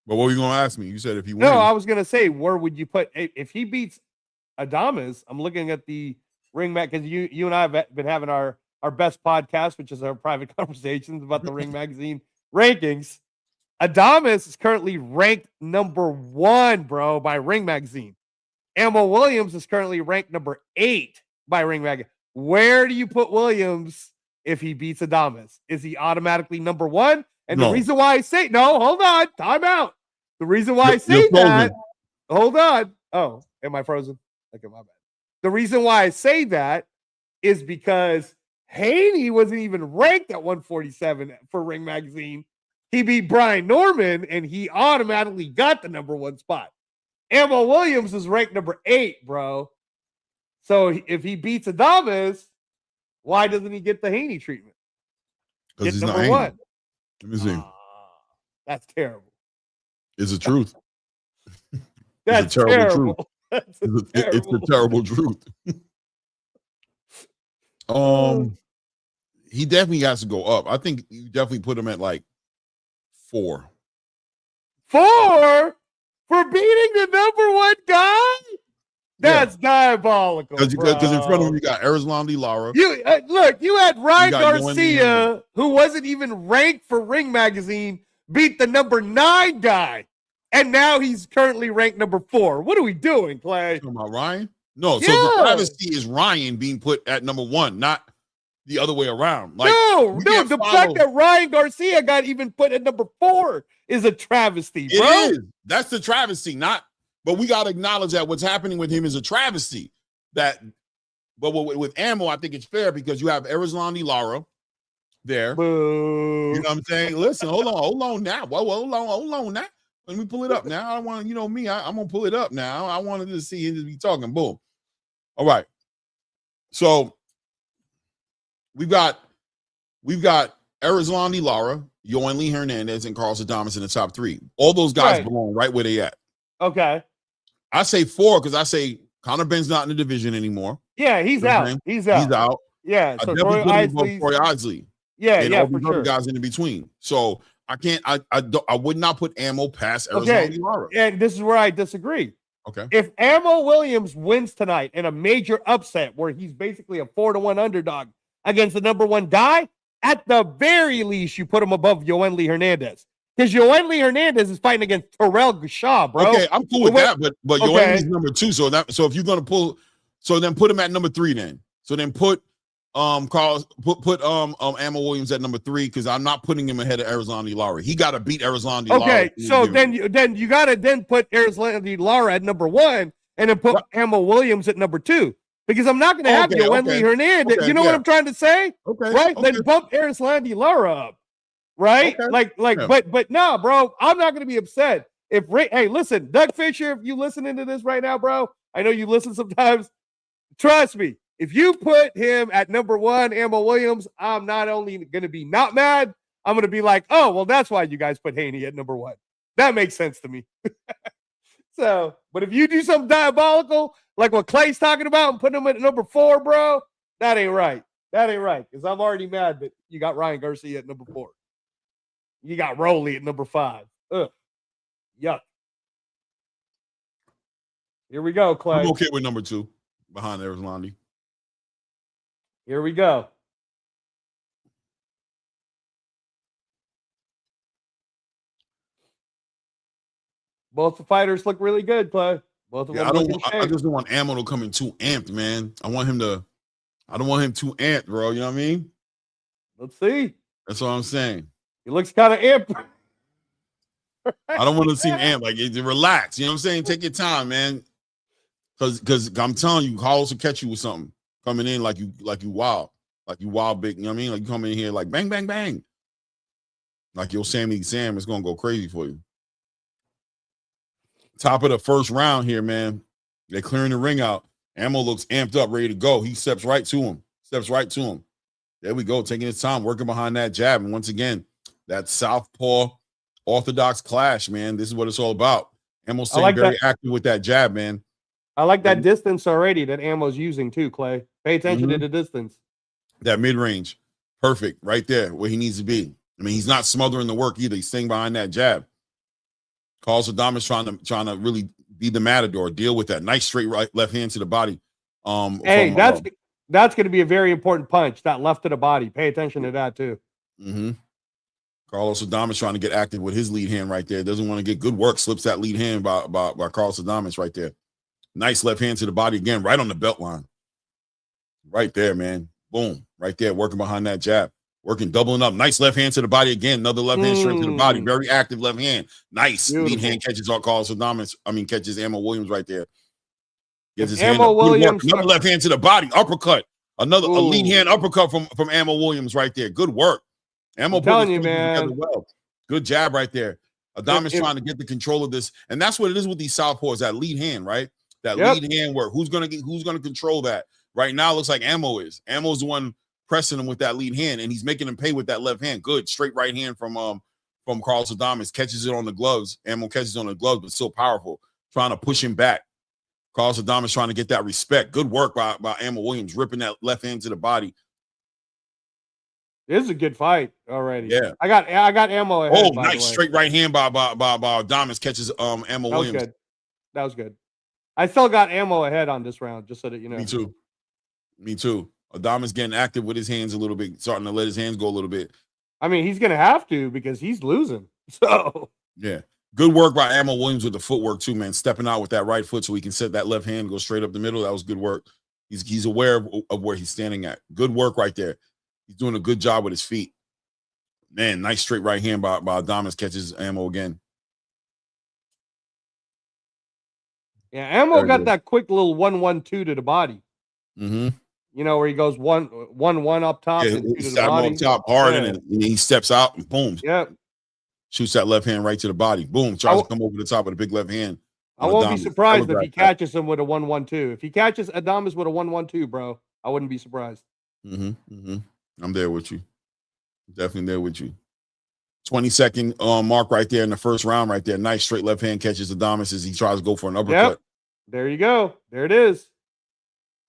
But what were you going to ask me? You said if he wins. No, I was going to say, where would you put, if he beats Adames, I'm looking at the ring match, because you and I have been having our best podcast, which is our private conversations about the Ring Magazine rankings. Adames is currently ranked number 1, bro, by Ring Magazine. Ammo Williams is currently ranked number 8 by Ring Magazine. Where do you put Williams if he beats Adames? Is he automatically number 1? And the reason why I say, no, hold on, time out. The reason why I say that, hold on. Oh, am I frozen? Okay, my bad. The reason why I say that is because Haney wasn't even ranked at 147 for Ring Magazine. He beat Brian Norman, and he automatically got the number 1 spot. Ammo Williams is ranked number 8, bro. So if he beats Adames, why doesn't he get the Haney treatment? Because he's number not 1. Let me see. That's terrible. It's the truth. That's terrible. Truth. It's the terrible truth. He definitely has to go up. I think you definitely put him at like 4. 4 for beating the number 1 guy? That's diabolical. Because in front of him you got Erislandy Lara. Look, you had Ryan Garcia, who wasn't even ranked for Ring Magazine, beat the number 9 guy, and now he's currently ranked number 4. What are we doing, Clay? Talking about Ryan? No, so Yeah. the travesty is Ryan being put at number 1, not the other way around. Like, no, can't the follow- fact that Ryan Garcia got even put at number 4 is a travesty, bro. It is. That's the travesty, not. But we got to acknowledge that what's happening with him is a travesty. But with Ammo, I think it's fair because you have Erizlandi Lara there. Boo. You know what I'm saying? Listen, hold on now. Hold on now. Let me pull it up now. I want, me, I'm gonna pull it up now. I wanted to see him to be talking. Boom. All right. So we've got Erizlandi Lara, Yoeli Hernandez, and Carlos Adames in the top 3. All those guys belong right where they at. Okay. I say 4 because I say Conor Benn's not in the division anymore. Yeah, he's out. He's out. He's out. Yeah, I so definitely put him above Isley's, Troy Isley. yeah, And yeah, all for these other sure. guys in between. So I can't. I would not put Ammo past Okay. Erizlandi Lara. And this is where I disagree. Okay. If Ammo Williams wins tonight in a major upset where he's basically a 4-1 underdog against the number 1 guy, at the very least, you put him above Yoeli Hernandez. Because Yoeli Hernandez is fighting against Terrell Shaw, bro. Okay, I'm cool with that, but okay. Yoeli's number 2. So if you're gonna pull, so then put him at number 3 then. So then put Carl put Ammo Williams at number 3 because I'm not putting him ahead of Erizlandi Lara. He got to beat Erizlandi Lara. Okay, so then you got to then put Erizlandi Lara at number 1 and then put Ammo Williams at number 2 because I'm not going to have Yoeli Hernandez. Okay, you know what I'm trying to say? Okay, right? Okay. Then bump Erizlandi Lara up, right? Okay. But no, bro, I'm not going to be upset if hey, listen, Doug Fisher, if you listening to this right now, bro, I know you listen sometimes. Trust me. If you put him at number 1, Ammo Williams, I'm not only going to be not mad, I'm going to be like, oh, well, that's why you guys put Haney at number 1. That makes sense to me. So, but if you do something diabolical, like what Clay's talking about and put him at number 4, bro, that ain't right. That ain't right. Because I'm already mad that you got Ryan Garcia at number 4. You got Roley at number 5. Ugh. Yuck. Here we go, Clay. I'm okay with number 2 behind Erizlandi. Here we go. Both the fighters look really good, Clay. Both of them. I just don't want Ammo to come in too amped, man. I don't want him too amped, bro. You know what I mean? Let's see. That's what I'm saying. He looks kind of amped. I don't want to see him amped. Like, relax. You know what I'm saying? Take your time, man. Because I'm telling you, Carlos will catch you with something coming in like you wild. Like you wild big, you know what I mean? Like you come in here like bang, bang, bang. Like your Sam is gonna go crazy for you. Top of the first round here, man. They're clearing the ring out. Ammo looks amped up, ready to go. He steps right to him. There we go, taking his time, working behind that jab. And once again, that southpaw orthodox clash, man. This is what it's all about. Ammo staying very active with that jab, man. I like that distance already that Ammo's using too, Clay. Pay attention to the distance. That mid-range. Perfect. Right there where he needs to be. I mean, he's not smothering the work either. He's staying behind that jab. Carlos Adames trying to really be the matador, deal with that. Nice straight right left hand to the body. Hey, that's going to be a very important punch, that left to the body. Pay attention to that too. Mm-hmm. Carlos Adames trying to get active with his lead hand right there. Doesn't want to get good work. Slips that lead hand by Carlos Adames right there. Nice left hand to the body again, right on the belt line. Right there, man. Boom. Right there, working behind that jab. Working, doubling up. Nice left hand to the body again. Another left hand straight to the body. Very active left hand. Nice. Beautiful. Lead hand catches Carlos Adames. Catches Ammo Williams right there. Gets his hand up. Williams. Another left hand to the body. Uppercut. A lead hand uppercut from Ammo Williams right there. Good work. Ammo telling you, man. Well. Good jab right there. Adames trying to get the control of this. And that's what it is with these southpaws, that lead hand, right? That lead hand work. Who's gonna control that? Right now, it looks like Ammo is. Ammo's the one pressing him with that lead hand, and he's making him pay with that left hand. Good straight right hand from Carlos Adames. Catches it on the gloves. Ammo catches it on the gloves, but still powerful. Trying to push him back. Carlos Adames trying to get that respect. Good work by Ammo Williams, ripping that left hand to the body. This is a good fight already. Yeah, I got Ammo ahead. Oh, nice straight right hand by Adames catches Ammo Williams. That was good. I still got Ammo ahead on this round, just so that you know. Me too. Adames getting active with his hands a little bit, starting to let his hands go a little bit. I mean, he's gonna have to because he's losing. So yeah. Good work by Ammo Williams with the footwork too, man. Stepping out with that right foot so he can set that left hand and go straight up the middle. That was good work. He's aware of where he's standing at. Good work right there. He's doing a good job with his feet. Man, nice straight right hand by Adames, catches Ammo again. yeah, Ammo Very got good. that quick little 1-1-2 to the body. Mm-hmm. You know, where he goes 1-1 up top Yeah, and 2 he to the set him body. up top hard, Yeah. and he steps out and boom, Yep. shoots that left hand right to the body. Boom, tries to come over the top with a big left hand. I won't be Adames. surprised That was if he right. catches him with a 1-1-2. If he catches Adames with a 1-1-2, bro, I wouldn't be surprised. I'm there with you. Definitely there with you. 20-second mark right there in the first round right there. Nice straight left hand catches Adames as he tries to go for an uppercut. Yep. There you go. There it is.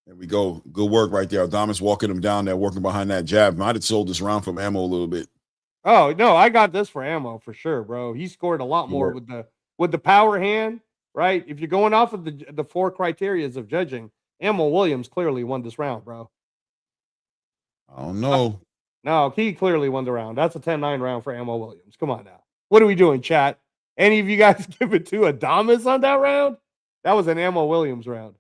There we go. Good work right there. Adames walking him down there, working behind that jab. Might have sold this round from Ammo a little bit. Oh, no, I got this for Ammo for sure, bro. He scored a lot more with the power hand, right? If you're going off of the 4 criterias of judging, Ammo Williams clearly won this round, bro. I don't know. No, he clearly won the round. That's a 10-9 round for Ammo Williams. Come on now. What are we doing, chat? Any of you guys give it to Adames on that round? That was an Ammo Williams round.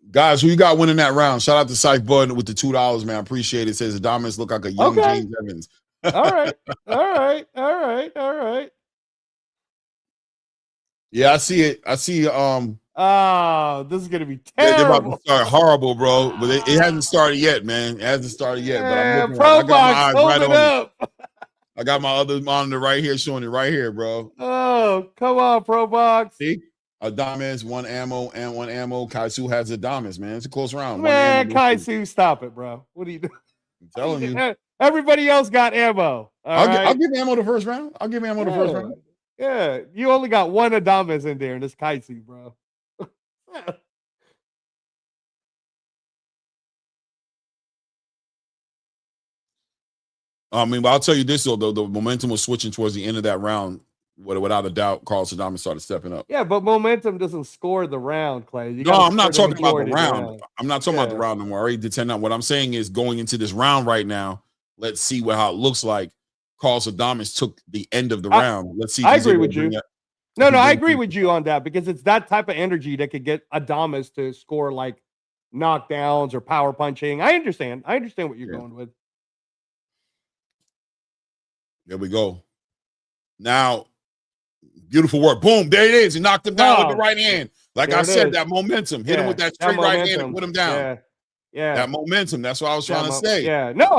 Guys, who you got winning that round? Shout out to Scythe Bud with the $2, man. I appreciate it. Says Adames look like a young James Evans. All right. Yeah, I see it. I see. Oh, this is gonna be They're about terrible. to start horrible, bro. But it hasn't started yet, man. It hasn't started yet. But I'm looking. Pro I got my eyes Box, right hold on it it. up. I got my other monitor right here showing it right here, bro. Oh, come on, Pro Box. See? Adames, 1 ammo and 1 ammo. Kaisu has Adames, man. It's a close round. Man, Kaisu, stop it, bro. What are you doing? I'm telling you. Everybody else got ammo. I'll give ammo the first round. I'll give ammo the first round. Yeah, you only got 1 Adames in there, and it's Kaisu, bro. I mean, but I'll tell you this though, the momentum was switching towards the end of that round. Without a doubt, Carlos Adames started stepping up. Yeah, but momentum doesn't score the round, Clay. No, I'm not talking about the round. I'm not talking about the Yeah. round anymore. I already did 10 out. What I'm saying is going into this round right now, let's see how it looks like. Carlos Adames took the end of the round. Let's see. I agree with you. No, I agree with you on that because it's that type of energy that could get Adames to score like knockdowns or power punching. I understand what you're going with. There we go. Now, beautiful work. Boom. There it is. He knocked him down with the right hand. Like I said, that momentum. Hit him with that straight right hand and put him down. Yeah. That momentum. That's what I was trying to say. Yeah. No,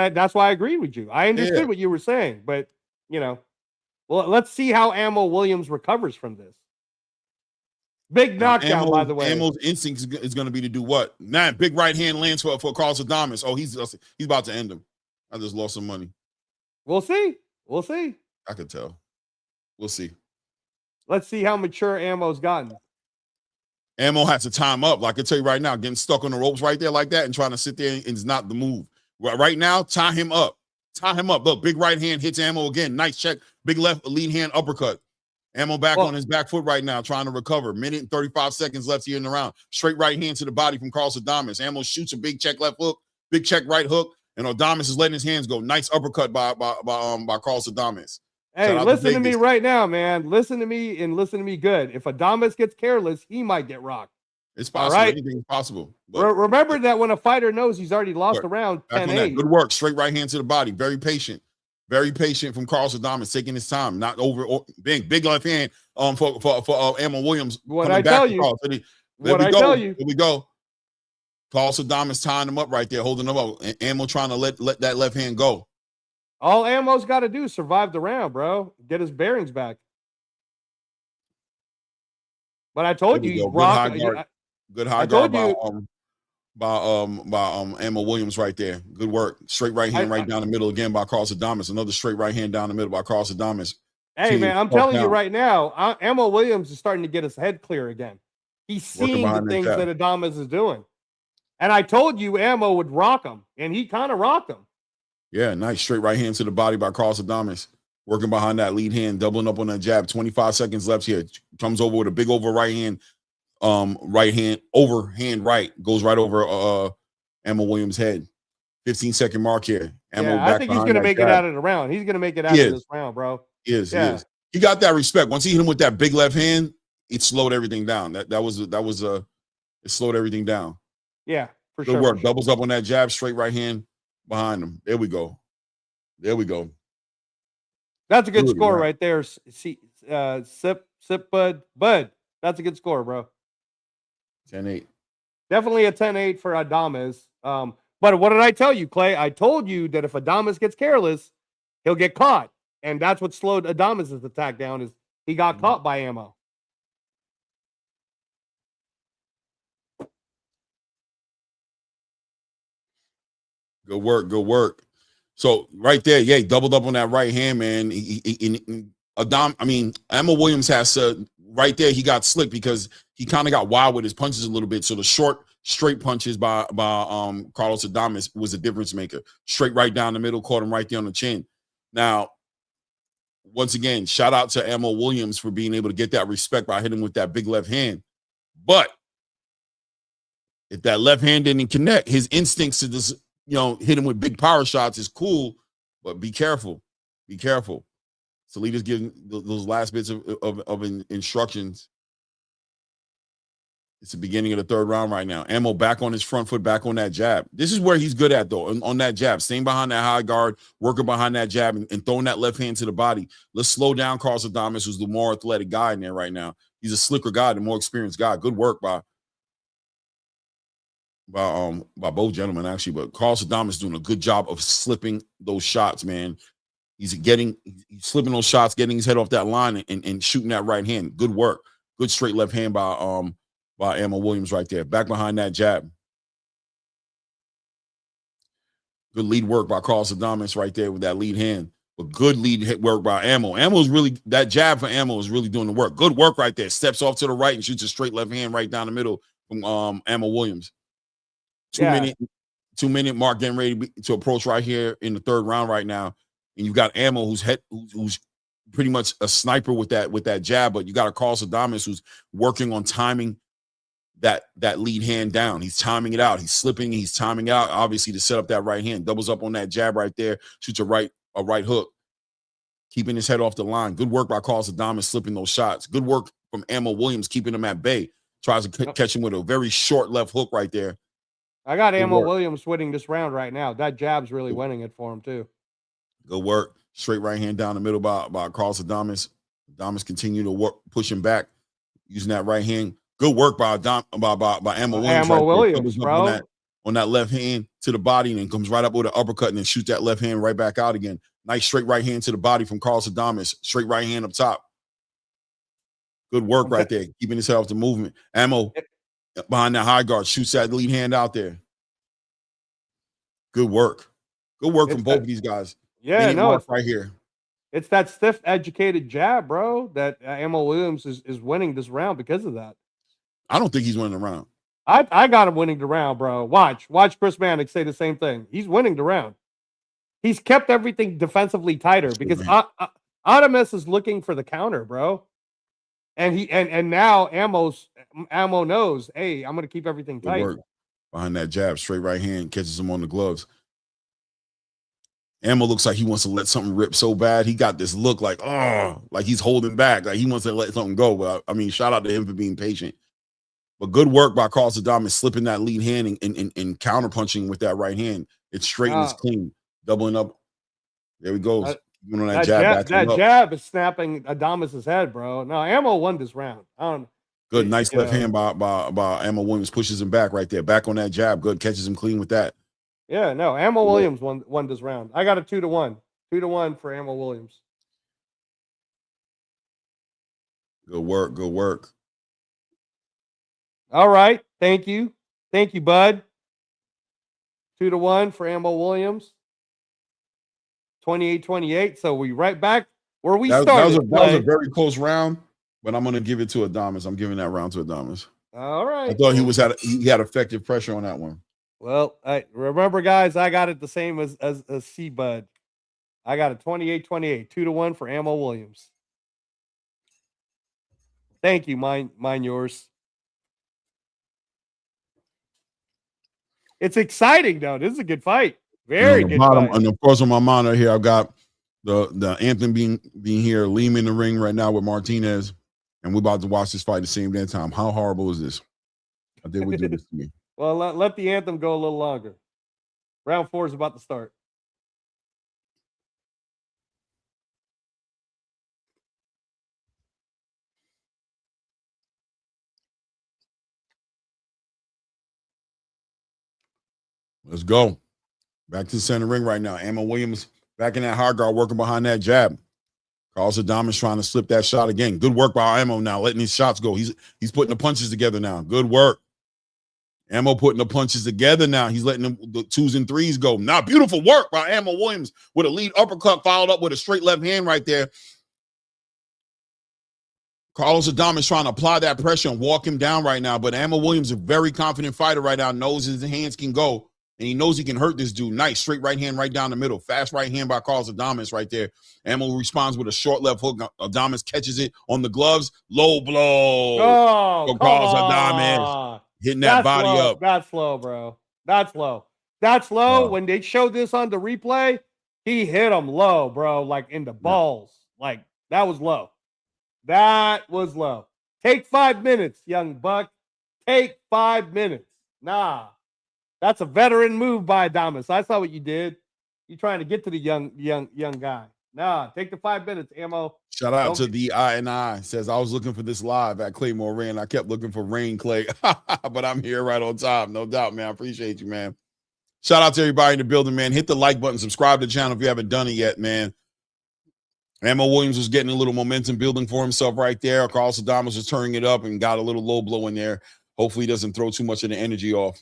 that's why I agreed with you. I understood what you were saying, but well, let's see how Ammo Williams recovers from this. Big knockdown, by the way. Ammo's instinct is going to be to do what? Man, big right hand lands for Carlos Adames. Oh, he's about to end him. I just lost some money. We'll see. I could tell. We'll see. Let's see how mature Ammo's gotten. Ammo has to time up. Like I tell you right now, getting stuck on the ropes right there like that and trying to sit there is not the move. Right now, tie him up. Look, big right hand hits Ammo again. Nice check. Big left lead hand uppercut. Ammo back on his back foot right now, trying to recover. Minute and 35 seconds left here in the round. Straight right hand to the body from Carlos Adames. Ammo shoots a big check left hook, big check right hook, and Adames is letting his hands go. Nice uppercut by Carlos Adames. Hey, listen to me right now, man. Listen to me and listen to me good. If Adames gets careless, he might get rocked. It's possible. Right? Anything's possible. Remember that when a fighter knows he's already lost a round, 10-8. Good work. Straight right hand to the body. Very patient. Very patient from Carlos Adames, taking his time, not over big left hand for Ammo Williams. What I tell you. Here we go. Carlos Adames tying him up right there, holding him up. Ammo trying to let that left hand go. All Ammo's got to do is survive the round, bro. Get his bearings back. But I told you, good high guard by Ammo Williams right there. Good work. Straight right hand right down the middle again by Carlos Adames. Another straight right hand down the middle by Carlos Adames. Hey, man, I'm telling you right now, Ammo Williams is starting to get his head clear again. He's seeing the things that Adames is doing. And I told you Ammo would rock him, and he kind of rocked him. Yeah, nice straight right hand to the body by Carlos Adames. Working behind that lead hand, doubling up on that jab. 25 seconds left here. Comes over with a big over right hand. Overhand right. Goes right over Ammo Williams' head. 15-second mark here. I think he's going to make it out of the round. He's going to make it out of this round, bro. He is. He got that respect. Once he hit him with that big left hand, it slowed everything down. It slowed everything down. Yeah, for Good sure. work. Doubles up on that jab, straight right hand behind him. There we go. That's a good Good, score right. right there. See, sip, bud. That's a good score, bro. 10-8. Definitely a 10-8 for Adames. But what did I tell you, Clay? I told you that if Adames gets careless, he'll get caught. And that's what slowed Adames' attack down, is he got caught by ammo. Good work. So right there, yeah, he doubled up on that right hand, man. Ammo Williams has right there. He got slick because he kind of got wild with his punches a little bit. So the short, straight punches by Carlos Adames was a difference maker. Straight right down the middle, caught him right there on the chin. Now, once again, shout out to Ammo Williams for being able to get that respect by hitting with that big left hand. But if that left hand didn't connect, his instincts to just, hit him with big power shots is cool, but be careful. Salida's giving those last bits of instructions. It's the beginning of the third round right now. Ammo back on his front foot, back on that jab. This is where he's good at, though, on that jab. Staying behind that high guard, working behind that jab, and throwing that left hand to the body. Let's slow down Carlos Adames, who's the more athletic guy in there right now. He's a slicker guy, the more experienced guy. Good work by both gentlemen, actually. But Carlos Adames doing a good job of slipping those shots, man. He's slipping those shots, getting his head off that line and shooting that right hand. Good work. Good straight left hand by Ammo Williams right there. Back behind that jab. Good lead work by Carlos Adames right there with that lead hand. But good lead work by Ammo. Ammo's really, that jab for Ammo is really doing the work. Good work right there. Steps off to the right and shoots a straight left hand right down the middle from Ammo Williams. 2 minute mark getting ready to approach right here in the third round right now. And you've got Ammo who's pretty much a sniper with that jab, but you got a Carlos Adames who's working on timing that lead hand down. He's timing it out. He's slipping. He's timing out, obviously, to set up that right hand. Doubles up on that jab right there. Shoots a right hook. Keeping his head off the line. Good work by Carlos Adames slipping those shots. Good work from Ammo Williams keeping him at bay. Tries to catch him with a very short left hook right there. I got Ammo Williams winning this round right now. That jab's really winning it for him, too. Good work. Straight right hand down the middle by Carlos Adames. Adames continue to work, push him back, using that right hand. Good work by Ammo Williams. Ammo Williams, bro. On that left hand to the body, and then comes right up with an uppercut and then shoots that left hand right back out again. Nice straight right hand to the body from Carlos Adames. Straight right hand up top. Good work right there. Keeping his head off the movement. Ammo behind that high guard. Shoots that lead hand out there. Good work. Good work from both of these guys. Yeah, no, it's right here. It's that stiff, educated jab, bro, that Ammo Williams is winning this round because of that. I don't think he's winning the round. I got him winning the round, bro. Watch Chris Mannix say the same thing. He's winning the round. He's kept everything defensively tighter because Adames is looking for the counter, bro. And now Ammo knows, hey, I'm gonna keep everything tight. Good work behind that jab, straight right hand, catches him on the gloves. Ammo looks like he wants to let something rip so bad. He got this look like he's holding back, like he wants to let something go. But I mean, shout out to him for being patient. But good work by Carlos Adames slipping that lead hand and counter punching with that right hand. It's straight and it's clean, doubling up. There he goes. That jab is snapping Adames' head, bro. No, Ammo won this round. Good, nice left hand by Ammo Williams, pushes him back right there. Back on that jab. Good, catches him clean with that. Yeah, no, Ammo Williams won this round. I got a 2-1. 2-1 for Ammo Williams. Good work. All right. Thank you, bud. 2-1 for Ammo Williams. 28-28. So we right back where we started. That was a very close round, but I'm going to give it to Adames. I'm giving that round to Adames. All right. I thought he had effective pressure on that one. Well, remember, guys, I got it the same as C Bud. I got a 28-28, 2-1 for Ammo Williams. Thank you, mine yours. It's exciting, though. This is a good fight. Very good fight. And of course, on my monitor here, I've got The anthem being here, Aleem in the ring right now with Martinez, and we're about to watch this fight the same damn time. How horrible is this? How they would do this to me? Well, let the anthem go a little longer. Round 4 is about to start. Let's go. Back to the center ring right now. Emma Williams back in that hard guard, working behind that jab. Carlos Adames trying to slip that shot again. Good work by Ammo now, letting these shots go. He's putting the punches together now. Good work. Ammo putting the punches together now. He's letting the 2s and 3s go. Now, beautiful work by Ammo Williams with a lead uppercut followed up with a straight left hand right there. Carlos Adames trying to apply that pressure and walk him down right now. But Ammo Williams, a very confident fighter right now, knows his hands can go. And he knows he can hurt this dude. Nice straight right hand right down the middle. Fast right hand by Carlos Adames right there. Ammo responds with a short left hook. Adames catches it on the gloves. Low blow. Oh, Carlos Adames hitting that body up. That's slow, bro. That's low. That's low. When they showed this on the replay, he hit him low, bro, like in the balls. Like, that was low. That was low. Take 5 minutes, young buck. Take 5 minutes. Nah. That's a veteran move by Adames. I saw what you did. You're trying to get to the young guy. Nah, take the 5 minutes, Ammo. Shout out to the I says, I was looking for this live at Claymore Rain. I kept looking for Rain Clay, but I'm here right on top. No doubt, man. I appreciate you, man. Shout out to everybody in the building, man. Hit the like button, subscribe to the channel if you haven't done it yet, man. Ammo Williams was getting a little momentum building for himself right there. Carlos Adames was turning it up and got a little low blow in there. Hopefully he doesn't throw too much of the energy off.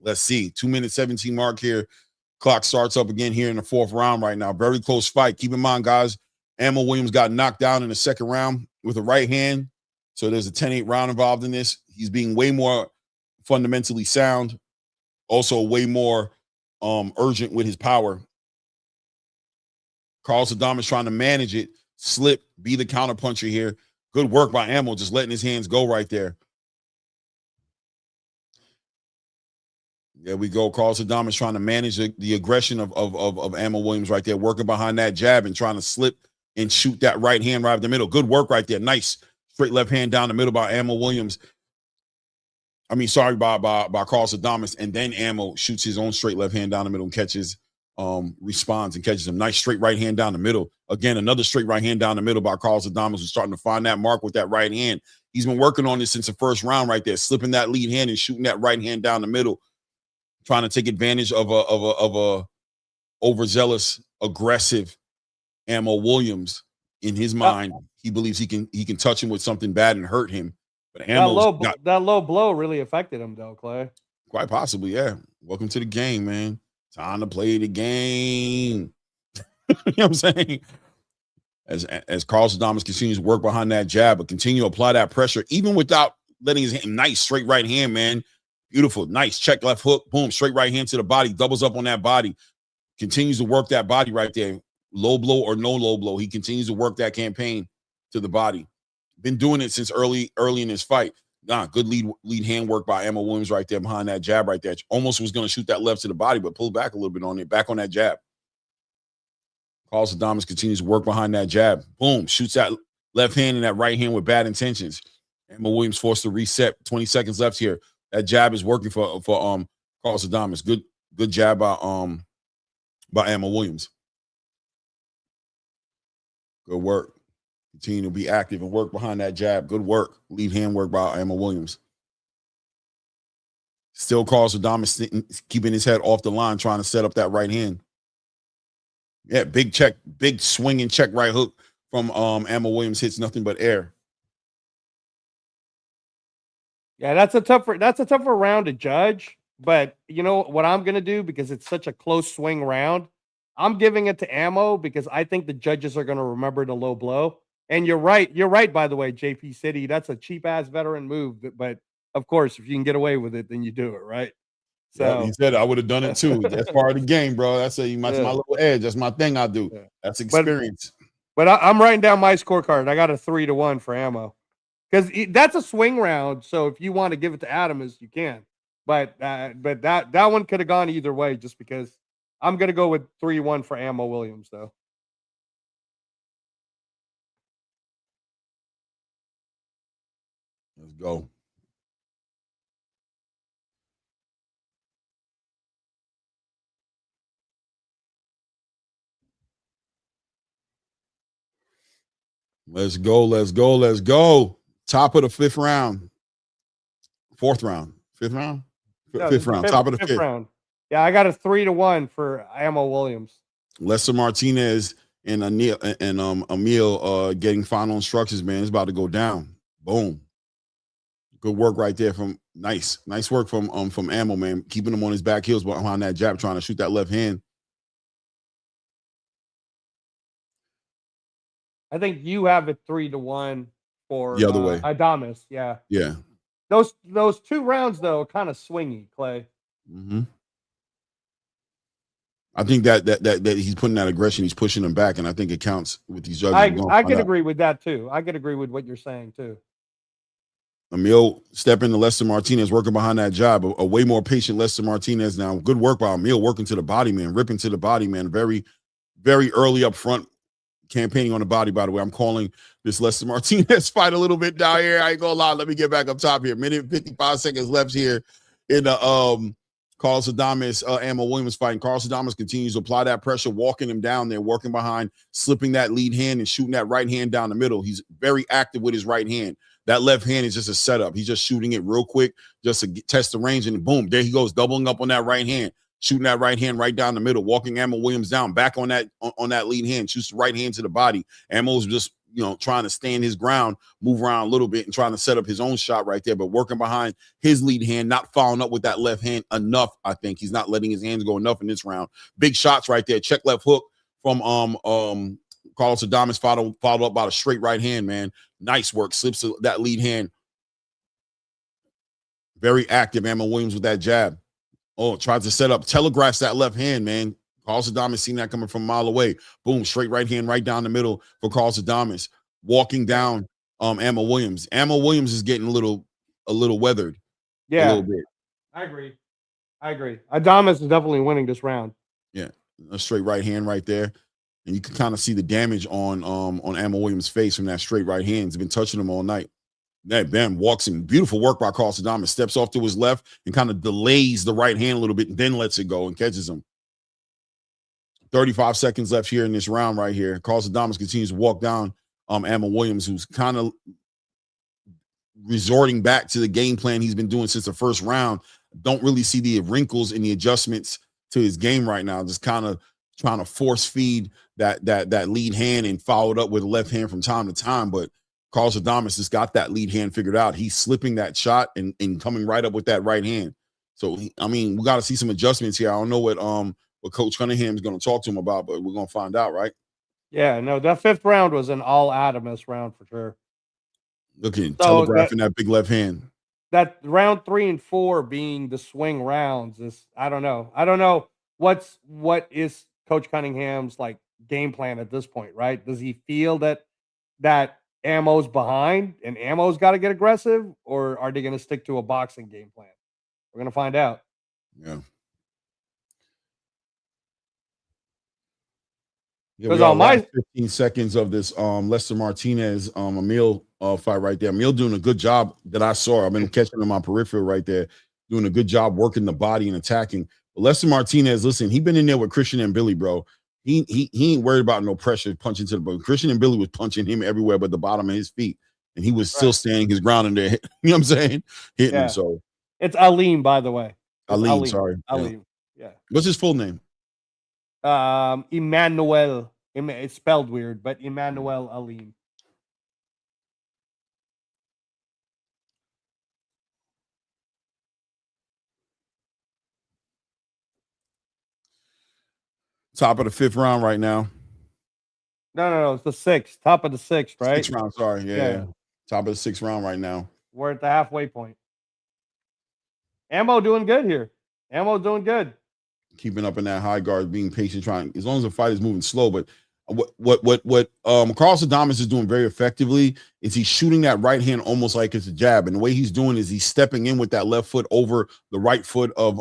Let's see. 2:17 mark here. Clock starts up again here in the 4th round right now. Very close fight. Keep in mind, guys, Ammo Williams got knocked down in the 2nd round with a right hand. So there's a 10-8 round involved in this. He's being way more fundamentally sound. Also way more urgent with his power. Carlos Adames trying to manage it. Slip, be the counterpuncher here. Good work by Ammo, just letting his hands go right there. There we go. Carlos Adames trying to manage the aggression of Ammo Williams right there, working behind that jab and trying to slip and shoot that right hand right up the middle. Good work right there. Nice straight left hand down the middle by Ammo Williams. I mean, sorry, by Carlos Adames. And then Ammo shoots his own straight left hand down the middle and catches, responds and catches him. Nice straight right hand down the middle. Again, another straight right hand down the middle by Carlos Adames, who's starting to find that mark with that right hand. He's been working on this since the 1st round right there, slipping that lead hand and shooting that right hand down the middle. Trying to take advantage of a overzealous, aggressive Ammo Williams. In his mind, he believes he can touch him with something bad and hurt him. But that low blow really affected him, though, Clay. Quite possibly, yeah. Welcome to the game, man. Time to play the game. You know what I'm saying? As Carlos Adames continues to work behind that jab, but continue to apply that pressure, even without letting his hand, nice straight right hand, man. Beautiful. Nice check left hook. Boom. Straight right hand to the body. Doubles up on that body. Continues to work that body right there. Low blow or no low blow. He continues to work that campaign to the body. Been doing it since early in his fight. Good lead hand work by Ammo Williams right there behind that jab right there. Almost was going to shoot that left to the body, but pulled back a little bit on it. Back on that jab. Carlos Adames continues to work behind that jab. Boom. Shoots that left hand and that right hand with bad intentions. Ammo Williams forced to reset. 20 seconds left here. That jab is working for Carlos Adames. Good jab by Ammo Williams. Good work. Continue to be active and work behind that jab. Good work. Lead hand work by Ammo Williams. Still Carlos Adames keeping his head off the line, trying to set up that right hand. Yeah, big check, big swinging check right hook from Ammo Williams hits nothing but air. Yeah, that's a tougher round to judge. But you know what I'm gonna do, because it's such a close swing round. I'm giving it to Ammo because I think the judges are gonna remember the low blow. And you're right. You're right, by the way, JP City. That's a cheap ass veteran move. But of course, if you can get away with it, then you do it, right? So yeah, he said I would have done it too. That's part of the game, bro. That's my little edge. That's my thing I do. Yeah. That's experience. But I'm writing down my scorecard. I got a 3-1 for Ammo. Because that's a swing round, so if you want to give it to Adames, you can. But that one could have gone either way, just because I'm gonna go with 3-1 for Ammo Williams, though. Let's go. Let's go. Let's go. Let's go. Top of the fifth round. Fourth round. Fifth round? No, Fifth round. Top of the fifth round. Yeah, I got a 3-1 for Ammo Williams. Lester Martinez and Emil getting final instructions, man. It's about to go down. Boom. Good work right there from nice work from Ammo, man. Keeping him on his back heels behind that jab, trying to shoot that left hand. I think you have it 3-1 for the other way. Adames. Yeah. Yeah. Those 2 rounds though are kind of swingy, Clay. Mm-hmm. I think that he's putting that aggression, he's pushing him back, and I think it counts with these judges. I can agree with that too. I can agree with what you're saying too. Emil stepping to Lester Martinez, working behind that jab. A way more patient Lester Martinez now. Good work by Emil, working to the body, man, ripping to the body, man. Very, very early up front, campaigning on the body, by the way. I'm calling this Lester Martinez fight a little bit down here. I ain't gonna lie. Let me get back up top here. Minute 55 seconds left here in the Carlos Adames, Ammo Williams fighting. Carlos Adames continues to apply that pressure, walking him down there, working behind, slipping that lead hand and shooting that right hand down the middle. He's very active with his right hand. That left hand is just a setup. He's just shooting it real quick just to test the range, and boom, there he goes, doubling up on that right hand, shooting that right hand right down the middle, walking Ammo Williams down, back on that lead hand, shoots the right hand to the body. Ammo's just, trying to stand his ground, move around a little bit and trying to set up his own shot right there, but working behind his lead hand, not following up with that left hand enough. I think he's not letting his hands go enough in this round. Big shots right there. Check left hook from Carlos Adames, followed up by a straight right hand, man. Nice work. Slips that lead hand. Very active, Ammo Williams with that jab. Oh, tries to set up, telegraphs that left hand, man. Carlos Adames seen that coming from a mile away. Boom, straight right hand right down the middle for Carlos Adames. Walking down Ammo Williams. Ammo Williams is getting a little weathered. Yeah. A little bit. I agree. Adames is definitely winning this round. Yeah. A straight right hand right there. And you can kind of see the damage on Ammo Williams' face from that straight right hand. He's been touching him all night. That bam walks in. Beautiful work by Carlos Adames. Steps off to his left and kind of delays the right hand a little bit and then lets it go and catches him. 35 seconds left here in this round right here. Carlos Adames continues to walk down Ammo Williams, who's kind of resorting back to the game plan he's been doing since the first round. Don't really see the wrinkles and the adjustments to his game right now. Just kind of trying to force feed that lead hand and followed up with a left hand from time to time. But Carlos Adames has got that lead hand figured out. He's slipping that shot and coming right up with that right hand. So, we got to see some adjustments here. I don't know what Coach Cunningham is going to talk to him about, but we're going to find out, right? Yeah, no, that 5th round was an all Adames round for sure. Looking, telegraphing that big left hand. That round 3 and 4 being the swing rounds is, I don't know what is Coach Cunningham's game plan at this point, right? Does he feel that Ammo's behind and Ammo's got to get aggressive, or are they going to stick to a boxing game plan? We're going to find out. Yeah. Because on my 15 seconds of this Lester Martinez Emil fight right there. Emil doing a good job that I saw. I've been catching him on peripheral right there, doing a good job working the body and attacking. But Lester Martinez, listen, he been in there with Christian and Billy, bro. He ain't worried about no pressure punching to the bone. Christian and Billy was punching him everywhere but the bottom of his feet, and he was still standing his ground in there. You know what I'm saying? Hitting him. So it's Aleem, by the way. Aleem, sorry. Aleem. Yeah. What's his full name? Emmanuel. It's spelled weird, but Emmanuel Aleem. Top of the 5th round right now. No. It's the 6th. Top of the 6th, right? 6th round, sorry. Yeah. Top of the 6th round right now. We're at the halfway point. Ammo doing good here. Ammo doing good. Keeping up in that high guard, being patient, trying, as long as the fight is moving slow. But what Carlos Adames is doing very effectively is he's shooting that right hand almost like it's a jab. And the way he's doing is he's stepping in with that left foot over the right foot of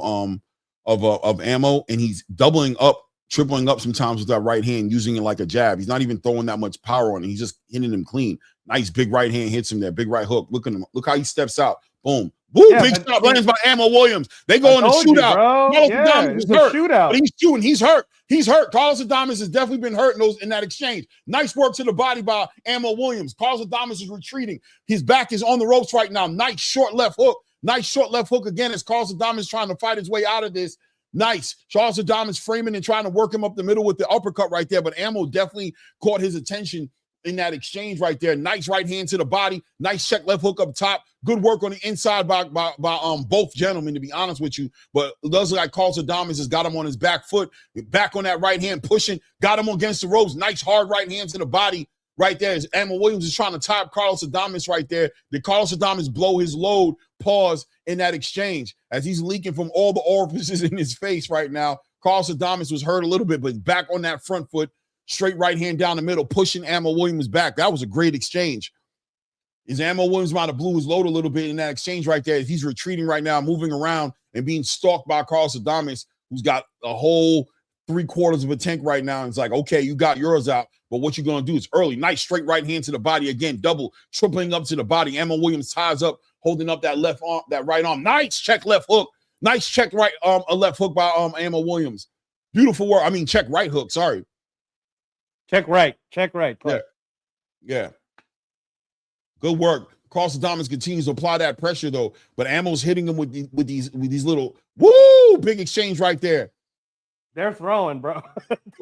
Ammo, and he's doubling up, tripling up sometimes with that right hand, using it like a jab. He's not even throwing that much power on it. He's just hitting him clean. Nice big right hand hits him there. Big right hook. Look at him. Look how he steps out. Boom. Woo, Yeah, big shot lands by Ammo Williams. They go I in the told you, shootout. bro. Carlos Yeah, Adames it's is a hurt, shootout. but he's shooting. He's hurt. He's hurt. Carlos Adames has definitely been hurt in that exchange. Nice work to the body by Ammo Williams. Carlos Adames is retreating. His back is on the ropes right now. Nice short left hook. Nice short left hook again as Carlos Adames is trying to fight his way out of this. Nice. Charles Adames framing and trying to work him up the middle with the uppercut right there, but Ammo definitely caught his attention in that exchange right there. Nice right hand to the body. Nice check left hook up top. Good work on the inside by both gentlemen, to be honest with you. But it does look like Carlos Adames has got him on his back foot, back on that right hand, pushing, got him against the ropes. Nice hard right hand to the body right there. As Ammo Williams is trying to top Carlos Adames right there. Did Carlos Adames blow his load? Pause in that exchange as he's leaking from all the orifices in his face right now. Carlos Adames was hurt a little bit, but back on that front foot. Straight right hand down the middle, pushing Ammo Williams back. That was a great exchange. Is Ammo Williams might have blew his load a little bit in that exchange right there. He's retreating right now, moving around and being stalked by Carlos Adames, who's got a whole 3/4 of a tank right now. And it's like, okay, you got yours out, but what you're going to do is early. Nice straight right hand to the body again, double, tripling up to the body. Ammo Williams ties up, holding up that left arm, that right arm. Nice check left hook. Nice check right a left hook by Ammo Williams. Beautiful work. I mean, check right hook. Sorry. Check right. Yeah. Good work. Carlos Adames continues to apply that pressure though, but Ammo's hitting him with these little big exchange right there. They're throwing, bro.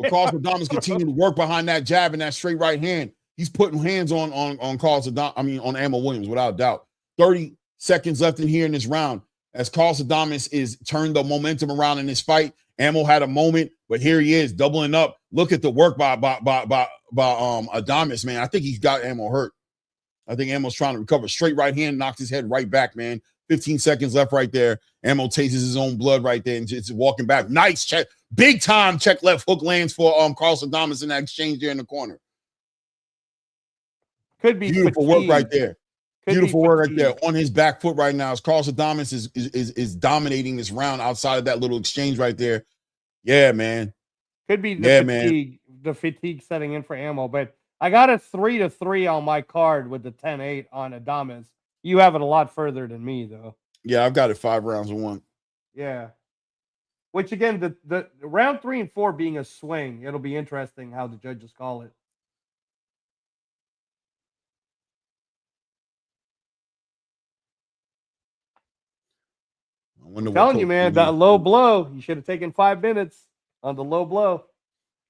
Carlos Adames continues to work behind that jab and that straight right hand. He's putting hands on Carlos Adames. I mean on Ammo Williams without a doubt. 30 seconds left in here in this round as Carlos Adames is turned the momentum around in this fight. Ammo had a moment, but here he is doubling up. Look at the work by Adames, man. I think he's got Ammo hurt. I think Ammo's trying to recover. Straight right hand, knocks his head right back, man. 15 seconds left right there. Ammo tastes his own blood right there and just walking back. Nice check. Big time check left hook lands for Carlos Adames in that exchange there in the corner. Could be beautiful fatigue. work right there. Beautiful work right there on his back foot right now. As Carlos Adames is dominating this round outside of that little exchange right there. Yeah, man. Could be the fatigue setting in for Ammo, but I got a 3-3 on my card with the 10-8 on Adames. You have it a lot further than me, though. Yeah, I've got it 5 rounds in 1. Yeah. Which again, the round 3 and 4 being a swing, it'll be interesting how the judges call it. I'm telling you, man, that low blow, you should have taken 5 minutes on the low blow.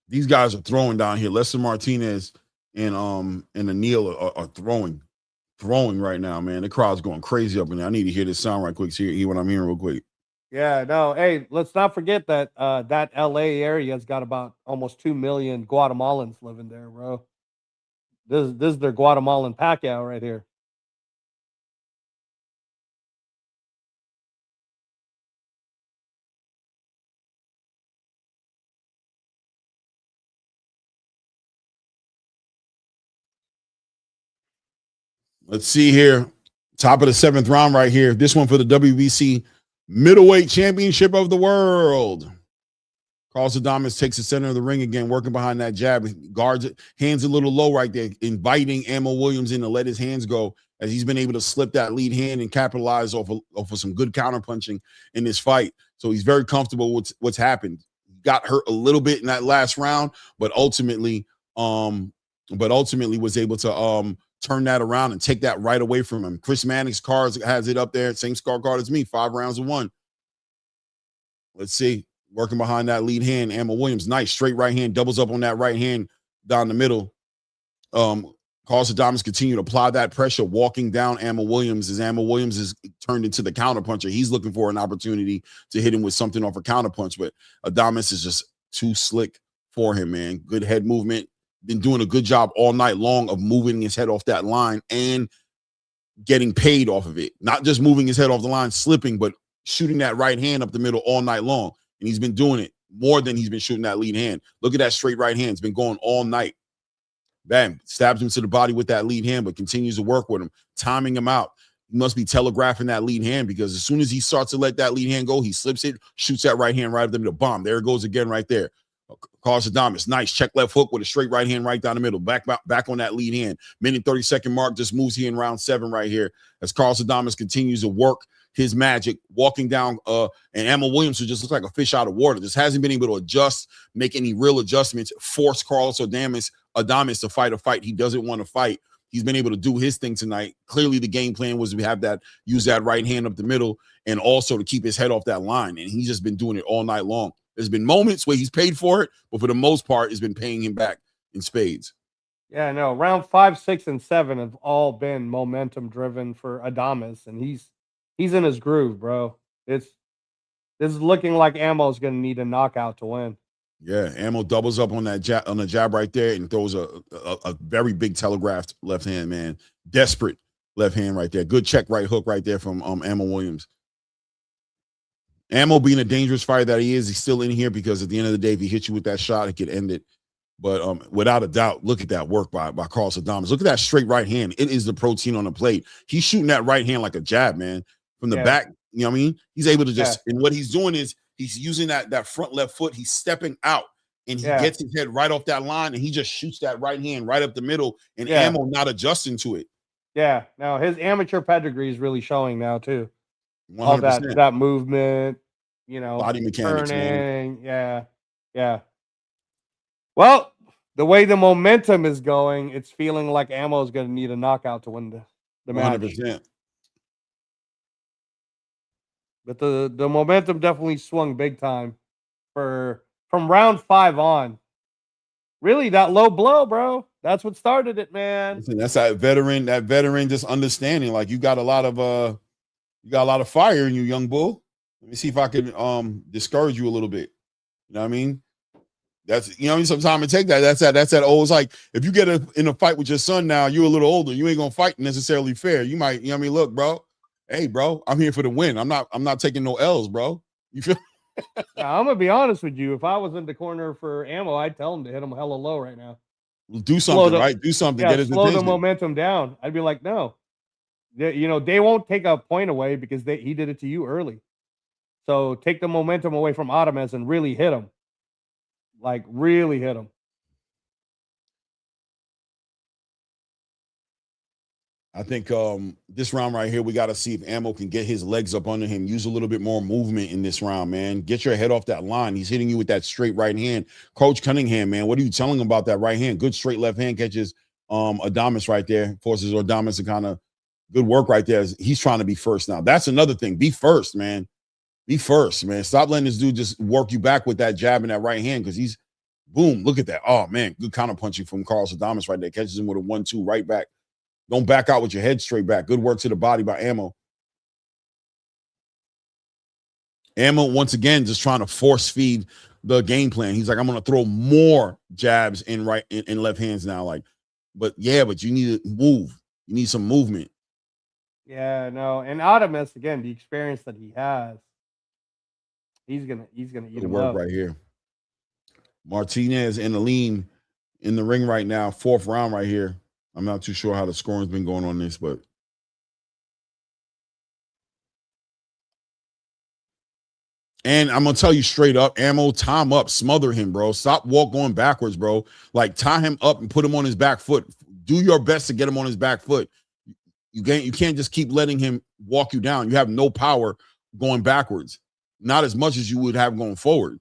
These guys are throwing down here. Lester Martinez and Anil are throwing right now, man. The crowd's going crazy up in there. I need to hear this sound right quick. Hear what I'm hearing real quick. Yeah, no. Hey, let's not forget that that LA area's got about almost 2 million Guatemalans living there, bro. This is their Guatemalan Pacquiao right here. Let's see here. Top of the 7th round right here. This one for the WBC Middleweight Championship of the World. Carlos Adames takes the center of the ring again, working behind that jab. Guards it, hands a little low right there, inviting Ammo Williams in to let his hands go as he's been able to slip that lead hand and capitalize off of some good counterpunching in this fight. So he's very comfortable with what's happened. Got hurt a little bit in that last round, but ultimately was able to turn that around and take that right away from him. Chris Manning's cards has it up there. Same scorecard as me, 5 rounds in 1. Let's see. Working behind that lead hand, Ammo Williams. Nice. Straight right hand. Doubles up on that right hand down the middle. Carlos Adames continue to apply that pressure, walking down Ammo Williams as Ammo Williams is turned into the counterpuncher. He's looking for an opportunity to hit him with something off a counterpunch, but Adames is just too slick for him, man. Good head movement. Been doing a good job all night long of moving his head off that line and getting paid off of it. Not just moving his head off the line, slipping, but shooting that right hand up the middle all night long. And he's been doing it more than he's been shooting that lead hand. Look at that straight right hand. It's been going all night. Bam. Stabs him to the body with that lead hand, but continues to work with him, timing him out. He must be telegraphing that lead hand because as soon as he starts to let that lead hand go, he slips it, shoots that right hand right up the middle. Bomb. There it goes again right there. Carlos Adames, nice check left hook with a straight right hand right down the middle. Back on that lead hand. Minute 30-second mark just moves here in round 7 right here as Carlos Adames continues to work his magic, walking down. And Ammo Williams, who just looks like a fish out of water, just hasn't been able to adjust, make any real adjustments, force Carlos Adames to fight a fight he doesn't want to fight. He's been able to do his thing tonight. Clearly, the game plan was to use that right hand up the middle and also to keep his head off that line. And he's just been doing it all night long. There's been moments where he's paid for it, but for the most part, it's been paying him back in spades. Yeah, no, round 5, 6, and 7 have all been momentum driven for Adames, and he's in his groove, bro. This is looking like Ammo's going to need a knockout to win. Yeah, Ammo doubles up on that jab right there and throws a very big telegraphed left hand, man. Desperate left hand right there. Good check right hook right there from Ammo Williams. Ammo being a dangerous fighter that he is, he's still in here because at the end of the day, if he hits you with that shot, it could end it. But without a doubt, look at that work by Carlos Adames. Look at that straight right hand. It is the protein on the plate. He's shooting that right hand like a jab, man. From the back, you know what I mean? He's able to just, and what he's doing is he's using that front left foot. He's stepping out and he gets his head right off that line and he just shoots that right hand right up the middle and Ammo not adjusting to it. Yeah, now his amateur pedigree is really showing now too. 100%. All that movement, body mechanics, turning, man. Yeah. Well, the way the momentum is going, it's feeling like Ammo is going to need a knockout to win the match. 100%. But the momentum definitely swung big time from round 5 on. Really, that low blow, bro. That's what started it, man. Listen, that's that veteran just understanding. Like you got a lot of fire in you, young bull. Let me see if I can discourage you a little bit. You know what I mean? That's sometimes it take that. That's that old. It's like if you get in a fight with your son now, you're a little older, you ain't gonna fight necessarily fair. You might, look, bro. Hey, bro, I'm here for the win. I'm not taking no L's, bro. You feel? Now, I'm gonna be honest with you. If I was in the corner for Ammo, I'd tell him to hit him hella low right now. Do something, right? Do something. Yeah, get his slow attention. the momentum down. I'd be like, no. They won't take a point away because he did it to you early. So take the momentum away from Adames and really hit him. Like really hit him. I think this round right here, we got to see if Ammo can get his legs up under him. Use a little bit more movement in this round, man. Get your head off that line. He's hitting you with that straight right hand. Coach Cunningham, man, what are you telling him about that right hand? Good straight left hand catches Adames right there. Forces Adames to kind of good work right there. He's trying to be first now. That's another thing. Be first, man. Be first, man. Stop letting this dude just work you back with that jab and that right hand because he's, boom, look at that. Oh, man, good counter punching from Carlos Adames right there. Catches him with a 1-2 right back. Don't back out with your head straight back. Good work to the body by Ammo. Ammo, once again, just trying to force feed the game plan. He's like, I'm going to throw more jabs in right and left hands now. But you need to move. You need some movement. Yeah, no. And Adames, again, the experience that he has, he's gonna eat him work up right here. Martinez and Aleem in the ring right now. 4th round right here. I'm not too sure how the scoring's been going on this, but and I'm gonna tell you straight up, Ammo, tie him up, smother him, bro. Stop going backwards, bro. Like tie him up and put him on his back foot. Do your best to get him on his back foot. You can't just keep letting him walk you down. You have no power going backwards. Not as much as you would have going forward.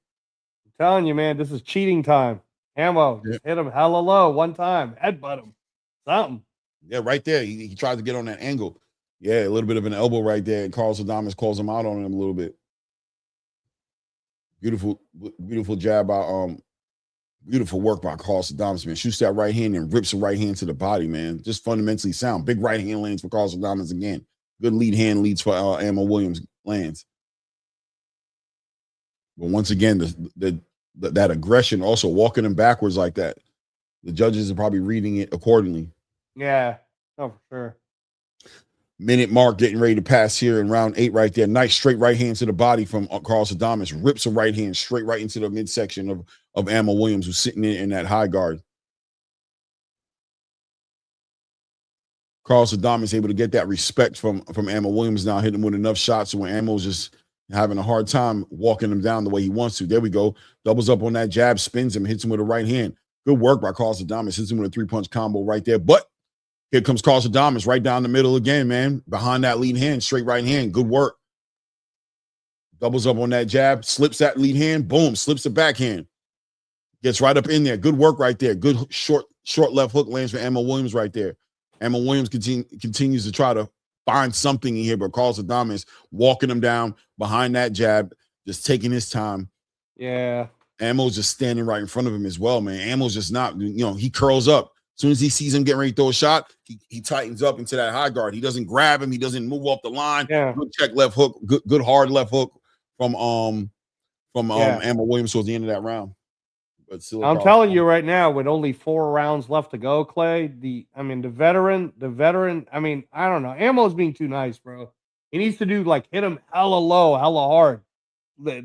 I'm telling you, man, this is cheating time. Ammo, hit him hella low one time. Headbutt him. Something. Yeah, right there. He tries to get on that angle. Yeah, a little bit of an elbow right there. And Carlos Adames calls him out on him a little bit. Beautiful jab by beautiful work by Carlos Adames, man. Shoots that right hand and rips the right hand to the body, man. Just fundamentally sound. Big right hand lands for Carlos Adames again. Good lead hand leads for Ammo Williams lands. But once again, that aggression, also walking him backwards like that. The judges are probably reading it accordingly. Yeah, for sure. Minute mark getting ready to pass here in round 8 right there. Nice straight right hand to the body from Carlos Adames. Rips a right hand straight right into the midsection of Ammo Williams, who's sitting in that high guard. Carlos Adames able to get that respect from Ammo Williams now, hitting him with enough shots. So when Ammo's just having a hard time walking him down the way he wants to. There we go. Doubles up on that jab, spins him, hits him with a right hand. Good work by Carlos Adames. Hits him with a 3-punch combo right there. But here comes Carlos Adames right down the middle again, man. Behind that lead hand, straight right hand. Good work. Doubles up on that jab, slips that lead hand, boom, slips the backhand. Gets right up in there. Good work right there. Good short left hook lands for Ammo Williams right there. Ammo Williams continues to try to find something in here, but Carlos Adames walking him down behind that jab, just taking his time. Yeah. Ammo's just standing right in front of him as well, man. Ammo's just not, he curls up. As soon as he sees him getting ready to throw a shot, he tightens up into that high guard. He doesn't grab him. He doesn't move off the line. Yeah. Good check left hook. Good hard left hook from Ammo Williams towards the end of that round. But still, I'm telling you right now, with only 4 rounds left to go, Clay, the veteran, I mean, I don't know. Ammo's being too nice, bro. He needs to hit him hella low, hella hard.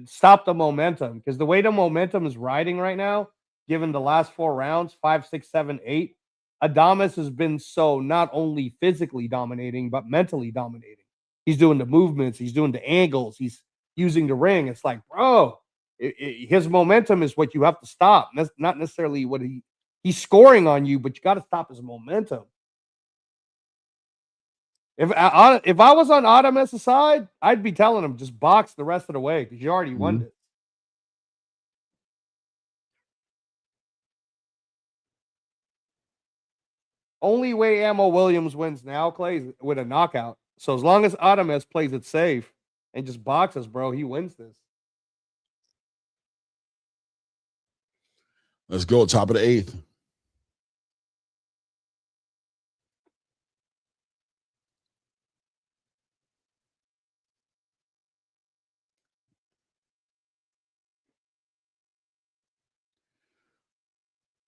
Stop the momentum. Because the way the momentum is riding right now, given the last 4 rounds, 5, 6, 7, 8, Adames has been so not only physically dominating, but mentally dominating. He's doing the movements. He's doing the angles. He's using the ring. It's like, bro, his momentum is what you have to stop. That's not necessarily what he's scoring on you, but you got to stop his momentum. If I was on Adames' side, I'd be telling him just box the rest of the way because you already won it. Only way Ammo Williams wins now, Clay, is with a knockout. So as long as Adames plays it safe and just boxes, bro, he wins this. Let's go. Top of the 8th.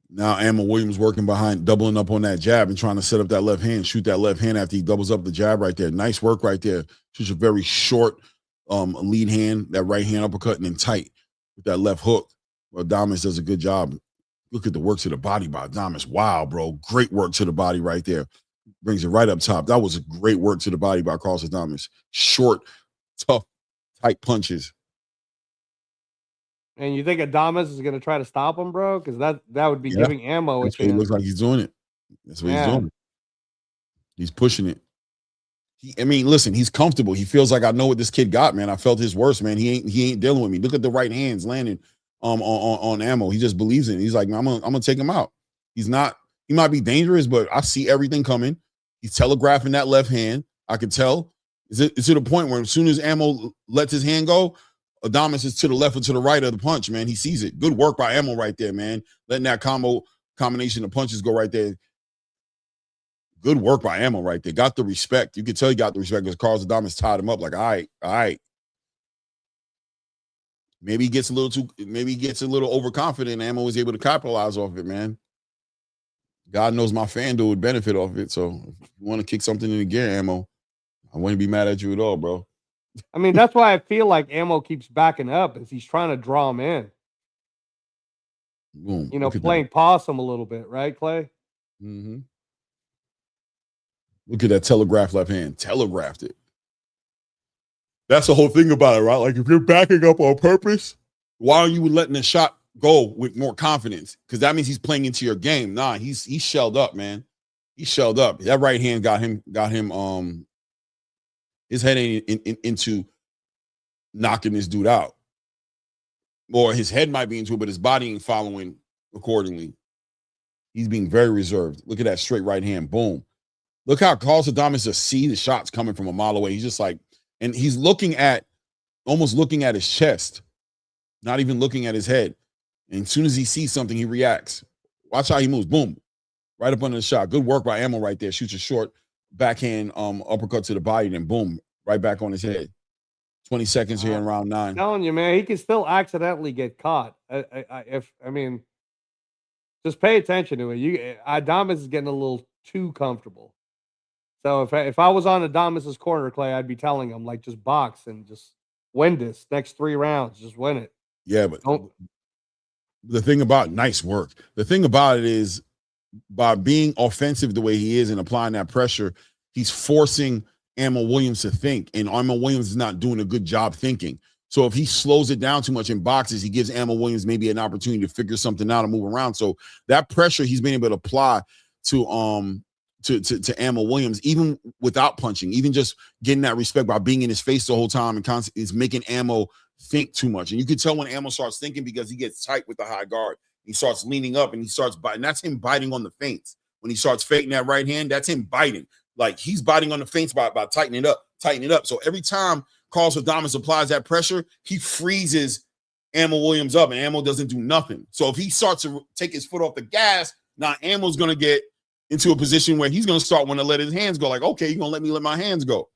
Now Ammo Williams working behind, doubling up on that jab and trying to set up that left hand, shoot that left hand after he doubles up the jab right there. Nice work right there. Shoots a very short lead hand, that right hand uppercut, and then tight with that left hook. Well, Adames does a good job. Look at the work to the body by Adames. Wow, bro. Great work to the body right there. Brings it right up top. That was a great work to the body by Carlos Adames. Short, tough, tight punches. And you think Adames is going to try to stop him, bro? Because that would be giving Ammo a chance. It looks like he's doing it. That's what he's doing. He's pushing it. Listen, he's comfortable. He feels like, I know what this kid got, man. I felt his worst, man. He ain't dealing with me. Look at the right hands landing on Ammo. He just believes in it. He's like, I'm gonna take him out. He might be dangerous, but I see everything coming. He's telegraphing that left hand. I can tell. It's to the point where as soon as Ammo lets his hand go, Adames is to the left or to the right of the punch, man. He sees it. Good work by Ammo right there, man. Letting that combination of punches go right there. Good work by Ammo right there. Got the respect. You can tell he got the respect because Carlos Adames tied him up like, all right. Maybe he gets a little overconfident and Ammo was able to capitalize off it, man. God knows my FanDuel would benefit off of it. So if you want to kick something in the gear, Ammo, I wouldn't be mad at you at all, bro. That's why I feel like Ammo keeps backing up as he's trying to draw him in. Boom. Playing possum a little bit, right, Clay? Mm-hmm. Look at that telegraph left hand. Telegraphed it. That's the whole thing about it, right? Like if you're backing up on purpose, why are you letting the shot go with more confidence? Because that means he's playing into your game. Nah, he's shelled up, man. He's shelled up. That right hand got him his head ain't into knocking this dude out. Or his head might be into it, but his body ain't following accordingly. He's being very reserved. Look at that straight right hand. Boom. Look how Carlos Adames just see the shots coming from a mile away. He's just like, and he's almost looking at his chest, not even looking at his head. And as soon as he sees something, he reacts. Watch how he moves. Boom. Right up under the shot. Good work by Ammo right there. Shoots a short backhand uppercut to the body, then boom, right back on his head. 20 seconds here in round 9. I'm telling you, man, he can still accidentally get caught. Just pay attention to it. Adames is getting a little too comfortable. So if I was on Adames' corner, Clay, I'd be telling him, like, just box and just win this next 3 rounds. Just win it. Yeah, but the thing about nice work. The thing about it is by being offensive the way he is and applying that pressure, he's forcing Ammo Williams to think, and Ammo Williams is not doing a good job thinking. So if he slows it down too much in boxes, he gives Ammo Williams maybe an opportunity to figure something out and move around. So that pressure he's been able to apply to Ammo Williams, even without punching, even just getting that respect by being in his face the whole time and constantly is making Ammo think too much. And you can tell when Ammo starts thinking because he gets tight with the high guard. He starts leaning up and he starts biting. That's him biting on the feints. When he starts faking that right hand, that's him biting. Like he's biting on the feints by tightening it up. So every time Carlos Adames applies that pressure, he freezes Ammo Williams up, and Ammo doesn't do nothing. So if he starts to take his foot off the gas, now Ammo's going to get into a position where he's going to start wanting to let his hands go. Like, okay, you're going to let me let my hands go.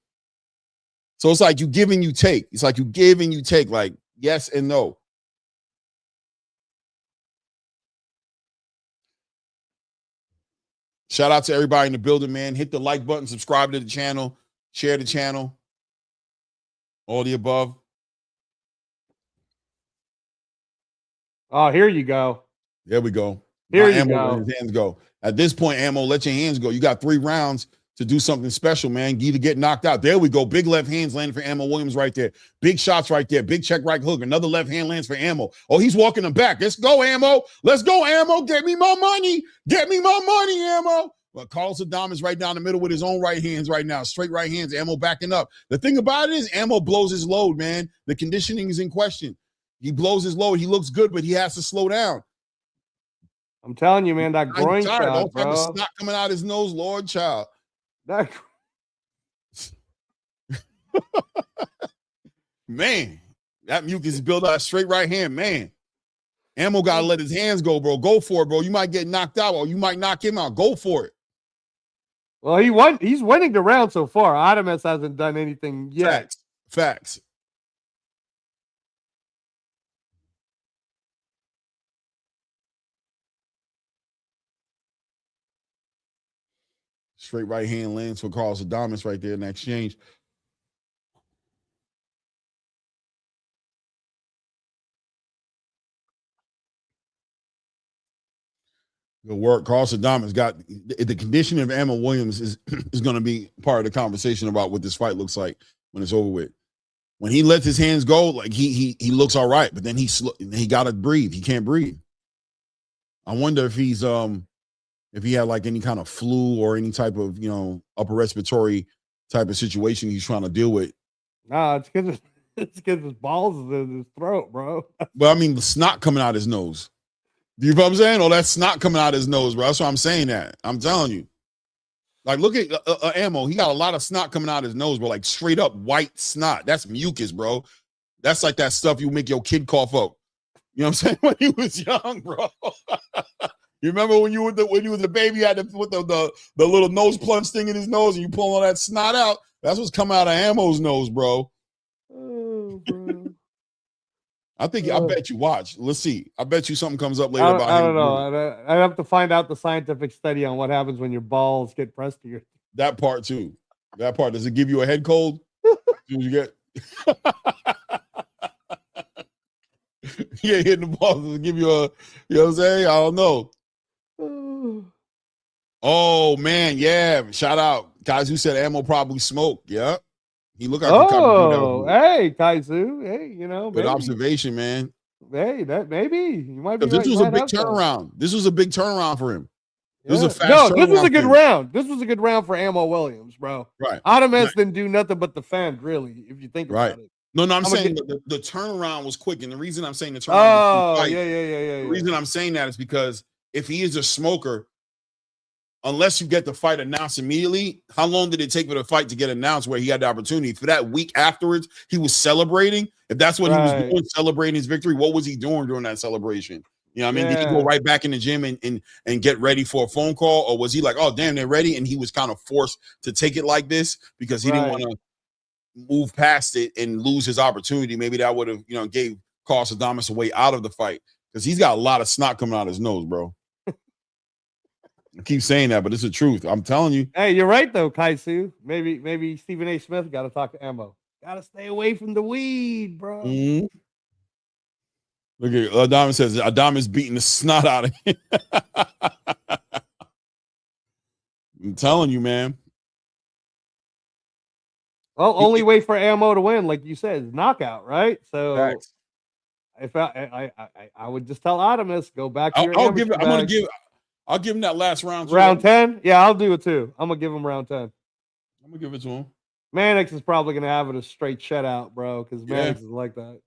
So it's like you give and you take. It's like you give and you take, like yes and no. Shout out to everybody in the building, man. Hit the like button, subscribe to the channel, share the channel, all the above. Oh, here you go. There we go. Here you Ammo, go. let his hands go. At this point, Ammo, let your hands go. You got 3 rounds to do something special, man. Either get knocked out. There we go. Big left hands landing for Ammo Williams right there. Big shots right there. Big check right hook. Another left hand lands for Ammo. Oh, he's walking him back. Let's go, Ammo. Let's go, Ammo. Get me my money. Get me my money, Ammo. But Carlos Adames right down the middle with his own right hands right now. Straight right hands. Ammo backing up. The thing about it is Ammo blows his load, man. The conditioning is in question. He blows his load. He looks good, but he has to slow down. I'm telling you, man, that groin shot, Don't bro. have a snot coming out his nose, Lord child. That man, that mucus is built out straight right hand, man. Ammo gotta let his hands go, bro. Go for it, bro. You might get knocked out, or you might knock him out. Go for it. Well, he won. He's winning the round so far. Adames hasn't done anything yet. Facts. Straight right hand lands for Carlos Adames right there in that exchange. Good work. Carlos Adames got the conditioning of Ammo Williams is going to be part of the conversation about what this fight looks like when it's over with. When he lets his hands go, like he looks all right, but then he got to breathe. He can't breathe. I wonder if he's if he had like any kind of flu or any type of, upper respiratory type of situation he's trying to deal with. Nah, it's because his balls is in his throat, bro. But I mean, the snot coming out his nose. You know what I'm saying? Oh, that snot coming out his nose, bro. That's why I'm saying that. I'm telling you. Like, look at Ammo. He got a lot of snot coming out his nose, bro. Like straight up white snot. That's mucus, bro. That's like that stuff you make your kid cough up. You know what I'm saying? When he was young, bro. You remember when you were the baby, you had to put the little nose plunge thing in his nose and you pull all that snot out? That's what's coming out of Ammo's nose, bro. Oh, bro. I bet you watch. Let's see. I bet you something comes up later about him. I don't know. I have to find out the scientific study on what happens when your balls get pressed to your. That part too. That part. Does it give you a head cold? Do you get? Yeah, hitting the balls. Does it give you a? You know what I'm saying? I don't know. Oh man, yeah. Shout out guys who said Ammo probably smoked. Yeah. He looked like hey, Kaizu. Hey, good maybe. Observation, man. Hey, that maybe you might be. This was a big turnaround. This was a big turnaround for him. Yeah. This was a good round. This was a good round for Ammo Williams, bro. Right. Adames didn't do nothing but defend, really, if you think about it. No, I'm saying the turnaround was quick, and the reason I'm saying the turnaround. Oh, yeah. The reason I'm saying that is because if he is a smoker, unless you get the fight announced immediately, how long did it take for the fight to get announced where he had the opportunity? For that week afterwards, he was celebrating. If that's what he was doing, celebrating his victory, what was he doing during that celebration? You know what I mean? Did he go right back in the gym and get ready for a phone call? Or was he like, oh, damn, they're ready? And he was kind of forced to take it like this because he didn't want to move past it and lose his opportunity. Maybe that would have, gave Carlos Adames a way out of the fight because he's got a lot of snot coming out of his nose, bro. I keep saying that, but it's the truth. I'm telling you. Hey, you're right though, Kaisu. Maybe Stephen A. Smith got to talk to Ammo. Got to stay away from the weed, bro. Mm-hmm. Look at Adames says Adames beating the snot out of him. I'm telling you, man. Well, only way for Ammo to win, like you said, is knockout, right? So Facts. if I would just tell Artemis, go back to your I'll give it. amateur bag. I'll give him that last round. Round 10? Yeah, I'll do it too. I'm gonna give him round 10. I'm gonna give it to him. Mannix is probably gonna have it a straight shutout, bro, because Yeah. Mannix is like that.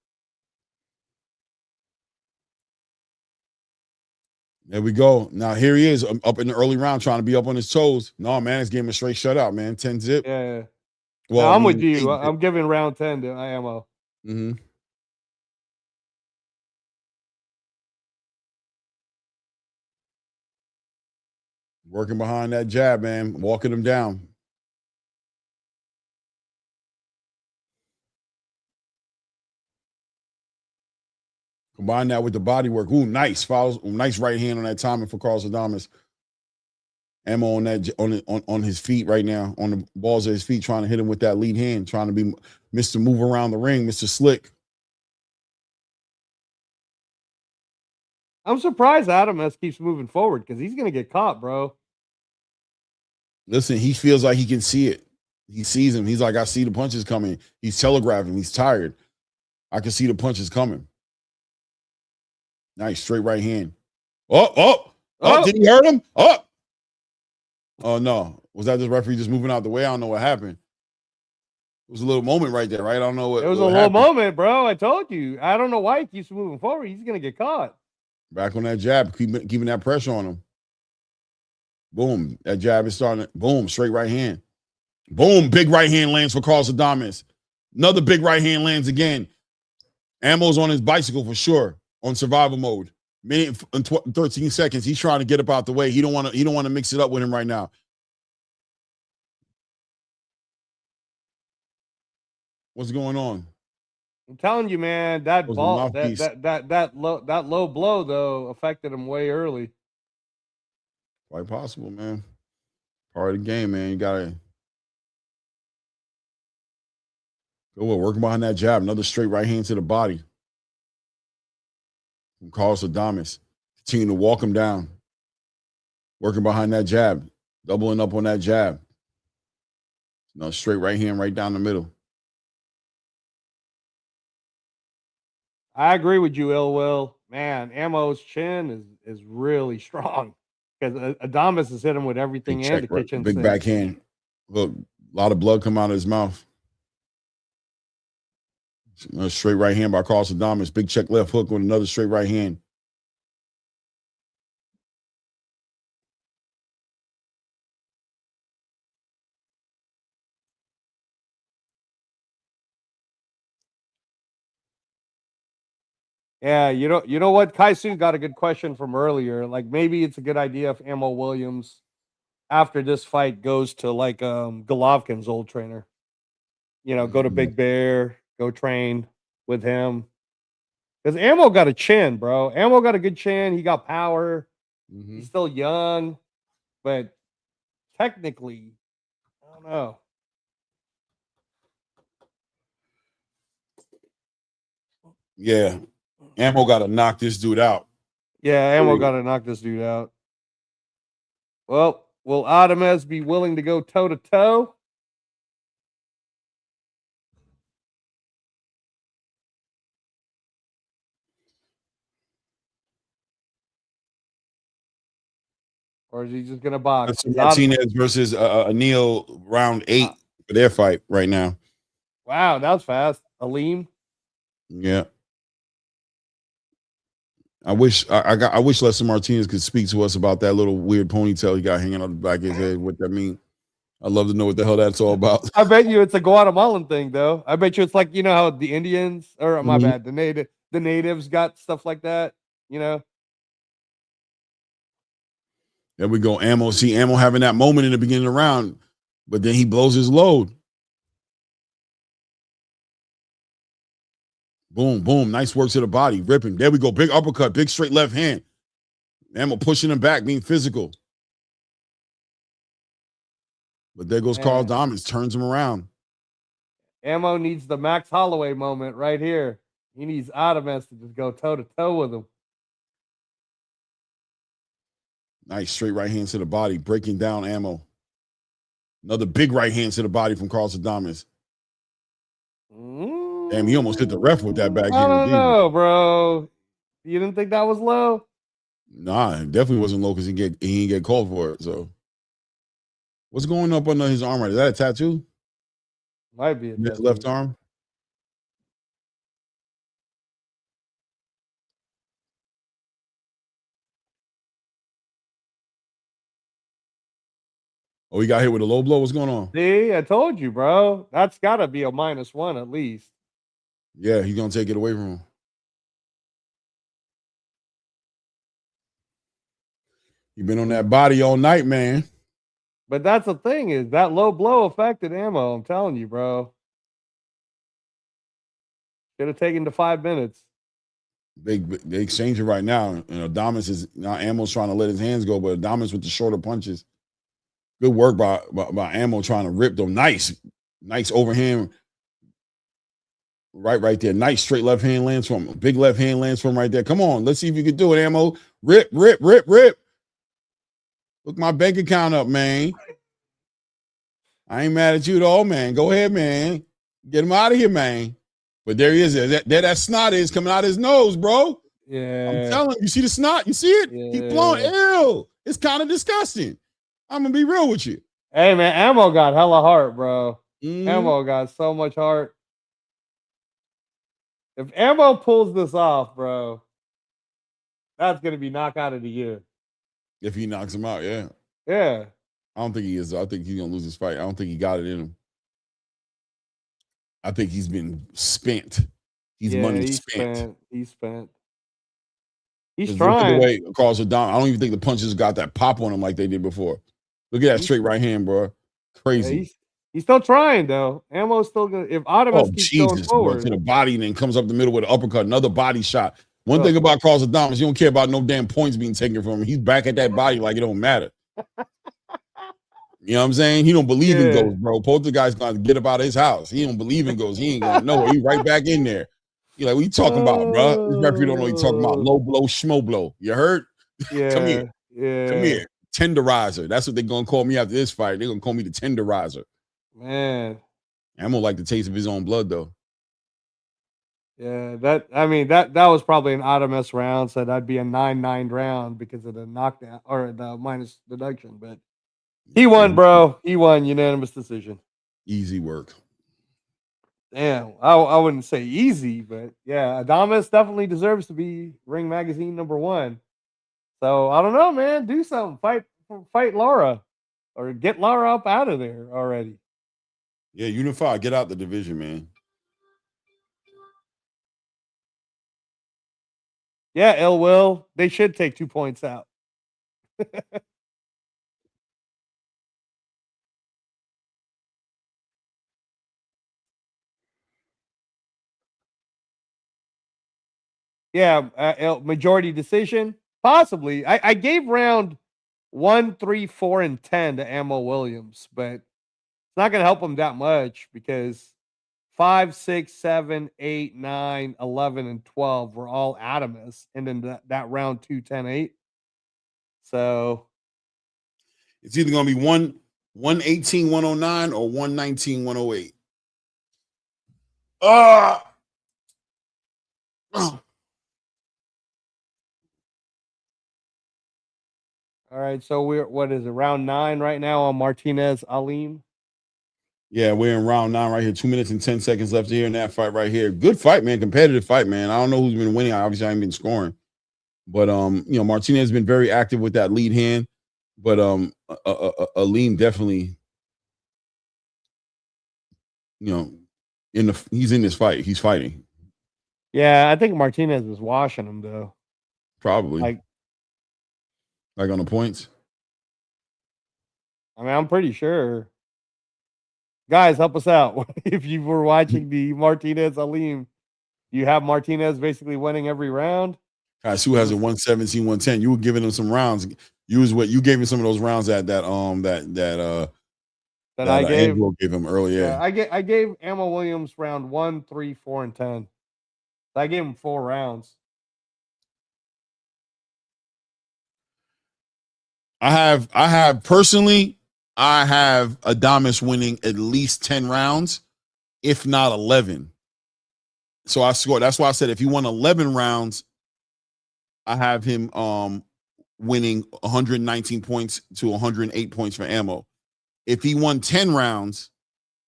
There we go. Now here he is up in the early round trying to be up on his toes. No, man, it's gave him a straight shutout, man. 10 zip. Yeah. Well, No, I'm with you. I'm giving round 10 to Ammo. Mm-hmm. Working behind that jab, man. Walking him down. Combine that with the body work. Ooh, nice. Fouls. Nice right hand on that timing for Carlos Adames. Ammo on that on his feet right now, on the balls of his feet, trying to hit him with that lead hand, trying to be Mr. Move around the ring, Mr. Slick. I'm surprised Adames keeps moving forward because he's gonna get caught, bro. Listen, he feels like he can see it. He sees him. He's like, I see the punches coming. He's telegraphing. He's tired. I can see the punches coming. Nice straight right hand. Oh, did he hurt him? Oh no. Was that the referee just moving out the way? I don't know what happened. It was a little moment right there, right? I don't know what. It was a little moment, bro. I told you. I don't know why he keeps moving forward. He's gonna get caught. Back on that jab, keeping that pressure on him. Boom. That jab is starting. Boom. Straight right hand. Boom. Big right hand lands for Carlos Adames. Another big right hand lands again. Ammo's on his bicycle for sure. On survival mode. Minute and 13 seconds. He's trying to get up out the way. He don't want to mix it up with him right now. What's going on? I'm telling you, man, that ball, that low blow though affected him way early. Quite possible, man. Part of the game, man. You gotta go working behind that jab. Another straight right hand to the body from Carlos Adames. Continue to walk him down. Working behind that jab. Doubling up on that jab. No, straight right hand right down the middle. I agree with you, Ill Will. Man, Ammo's chin is really strong because Adames has hit him with everything Big and check, the kitchen big sink. backhand. Look, a lot of blood come out of his mouth. Another straight right hand by Carlos Adames. Big check left hook with another straight right hand. Yeah, you know what? Kaisu got a good question from earlier. Like maybe it's a good idea if Ammo Williams after this fight goes to like Golovkin's old trainer. You know, go to Big Bear, go train with him. Because Ammo got a chin, bro. Ammo got a good chin. He got power. Mm-hmm. He's still young, but technically, I don't know. Yeah. Ammo got to knock this dude out. Yeah, Ammo got to knock this dude out. Well, will Adames be willing to go toe-to-toe? Or is he just going to box? That's Martinez versus Anil round 8 for their fight right now. Wow, that was fast. Aleem. Yeah. I wish Lester Martinez could speak to us about that little weird ponytail he got hanging on the back of his head. What that mean? I'd love to know what the hell that's all about. I bet you it's a Guatemalan thing, though. I bet you it's like, you know how the Indians, or my bad, the natives got stuff like that, you know? There we go. Ammo. See Ammo having that moment in the beginning of the round, but then he blows his load. Boom, boom. Nice work to the body. Ripping. There we go. Big uppercut. Big straight left hand. Ammo pushing him back, being physical. But there goes Carl Adames. Turns him around. Ammo needs the Max Holloway moment right here. He needs Adames to just go toe-to-toe with him. Nice straight right hand to the body. Breaking down Ammo. Another big right hand to the body from Carlos Adames. Damn, he almost hit the ref with that back I heel. don't know, bro. You didn't think that was low? Nah, it definitely wasn't low because he didn't get called for it. So, what's going up under his arm right? Is that a tattoo? Might be a His tattoo. left arm. Oh, he got hit with a low blow. What's going on? See, I told you, bro. That's got to be a -1 at least. Yeah, he's gonna take it away from him. You've been on that body all night, man. But that's the thing is that low blow affected Ammo. I'm telling you, bro. Should have taken the 5 minutes. They exchange it right now. Adamas is now Ammo's trying to let his hands go, but Adamas with the shorter punches. Good work by Ammo trying to rip them. Nice overhand. Right there. Nice straight left hand lands from him. Big left hand lands from him right there. Come on, let's see if you can do it, Ammo. Rip. Look my bank account up, man. I ain't mad at you at all, man. Go ahead, man. Get him out of here, man. But there he is. That snot is coming out his nose, bro. Yeah. I'm telling you, see the snot? You see it? Yeah. He blowing. Ew. It's kind of disgusting. I'm gonna be real with you. Hey, man, Ammo got hella heart, bro. Ammo got so much heart. If Ammo pulls this off, bro, that's gonna be knockout of the year. If he knocks him out, yeah. Yeah. I don't think he is. I think he's gonna lose his fight. I don't think he got it in him. I think he's been spent. He's money spent. He's spent. He's Look at trying. the way Carlos Adames. I don't even think the punches got that pop on him like they did before. Look at that straight right hand, bro. Crazy. Yeah, he's still trying though. Ammo's still gonna. If Adames keeps going forward, bro, to the body and then comes up the middle with an uppercut, another body shot. One thing about Carlos Adames, you don't care about no damn points being taken from him. He's back at that body like it don't matter. You know what I'm saying? He don't believe in ghosts, bro. Poltergeist gonna get up out of his house. He don't believe in ghosts. He ain't going nowhere. He right back in there. You're like, what you talking about, bro? This referee don't know what you talking about. Low blow, schmo blow. You heard? Yeah. Come here. Yeah. Come here. Tenderizer. That's what they're gonna call me after this fight. They're gonna call me the tenderizer. Man. I'm gonna like the taste of his own blood, though. Yeah, that was probably an Adames round, so that'd be a 9-9 round because of the knockdown or the minus deduction. But he won, bro. He won unanimous decision. Easy work. Damn, I wouldn't say easy, but yeah, Adames definitely deserves to be Ring Magazine #1. So I don't know, man. Do something. Fight Laura, or get Laura up out of there already. Yeah, unify. Get out the division, man. Yeah, ill will. They should take 2 points out. Yeah, majority decision, possibly. I gave round 1, 3, 4, and 10 to Ammo Williams, but it's not going to help him that much because 5, 6, 7, 8, 9, 11, and 12 were all Adames, and then that round 2, 10, 8. So it's either going to be 118, 109 or 119, 108. all right, so we're what is it, round 9 right now on Martinez Aleem? Yeah, we're in round 9 right here. 2 minutes and 10 seconds left here in that fight right here. Good fight, man. Competitive fight, man. I don't know who's been winning. Obviously, I haven't been scoring. But Martinez has been very active with that lead hand. But Aleem definitely, he's in this fight. He's fighting. Yeah, I think Martinez is washing him though. Probably. Like on the points. I mean, I'm pretty sure. Guys, help us out. If you were watching the Martinez Aleem, you have Martinez basically winning every round. Guys, who has a 117, 110? You were giving him some rounds. You gave him some of those rounds that I gave him earlier. Yeah, I gave Ammo Williams round 1, 3, 4, and 10. I gave him 4 rounds. I have Adames winning at least 10 rounds. if not 11. So I scored. That's why I said if he won 11 rounds, I have him winning 119 points to 108 points for ammo. If he won 10 rounds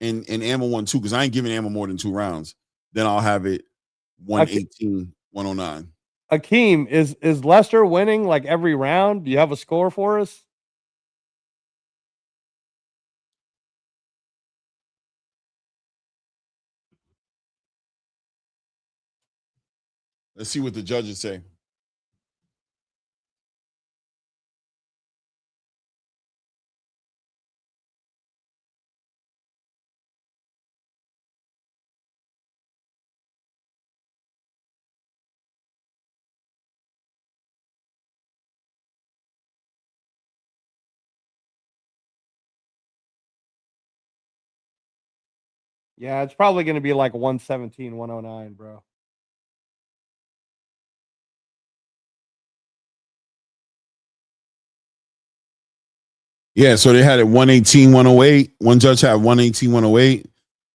and ammo won 2, because I ain't giving ammo more than 2 rounds, then I'll have it 118, 109. Akeem, is Lester winning like every round? Do you have a score for us? Let's see what the judges say. Yeah, it's probably going to be like 117, 109, bro. Yeah, so they had it 118, 108. One judge had 118, 108.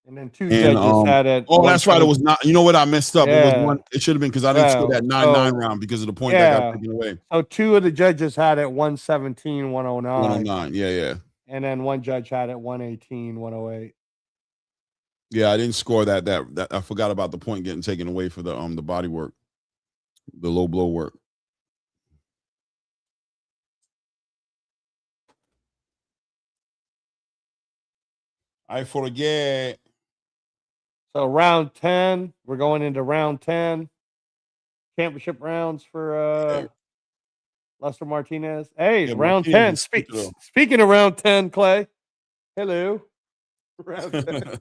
And then 2 judges had it. Oh, that's right. It was not. You know what? I messed up. Yeah. It was one. It should have been because I didn't score that 9-9 round because of the point that got taken away. So 2 of the judges had it 117, 109. 109. Yeah. And then 1 judge had it 118, 108. Yeah, I didn't score that. I forgot about the point getting taken away for the body work, the low blow work. I forget. So round 10, we're going into round 10. Championship rounds for Lester Martinez. Hey, Yeah, round Martinez 10. Speaking of round 10, Clay. Hello. Round 10.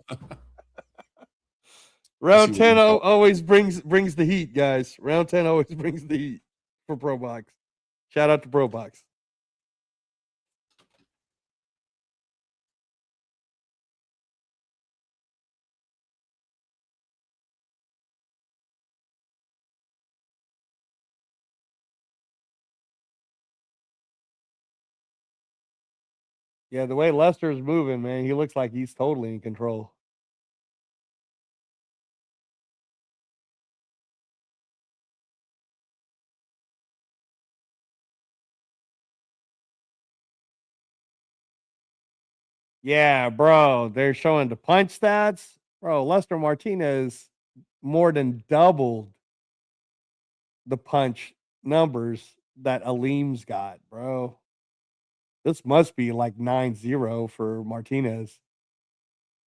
Round 10 always brings the heat, guys. Round 10 always brings the heat for Pro Box. Shout out to Pro Box. Yeah, the way Lester's moving, man, he looks like he's totally in control. Yeah, bro. They're showing the punch stats. Bro, Lester Martinez more than doubled the punch numbers that Aleem's got, bro. This must be like 9-0 for Martinez.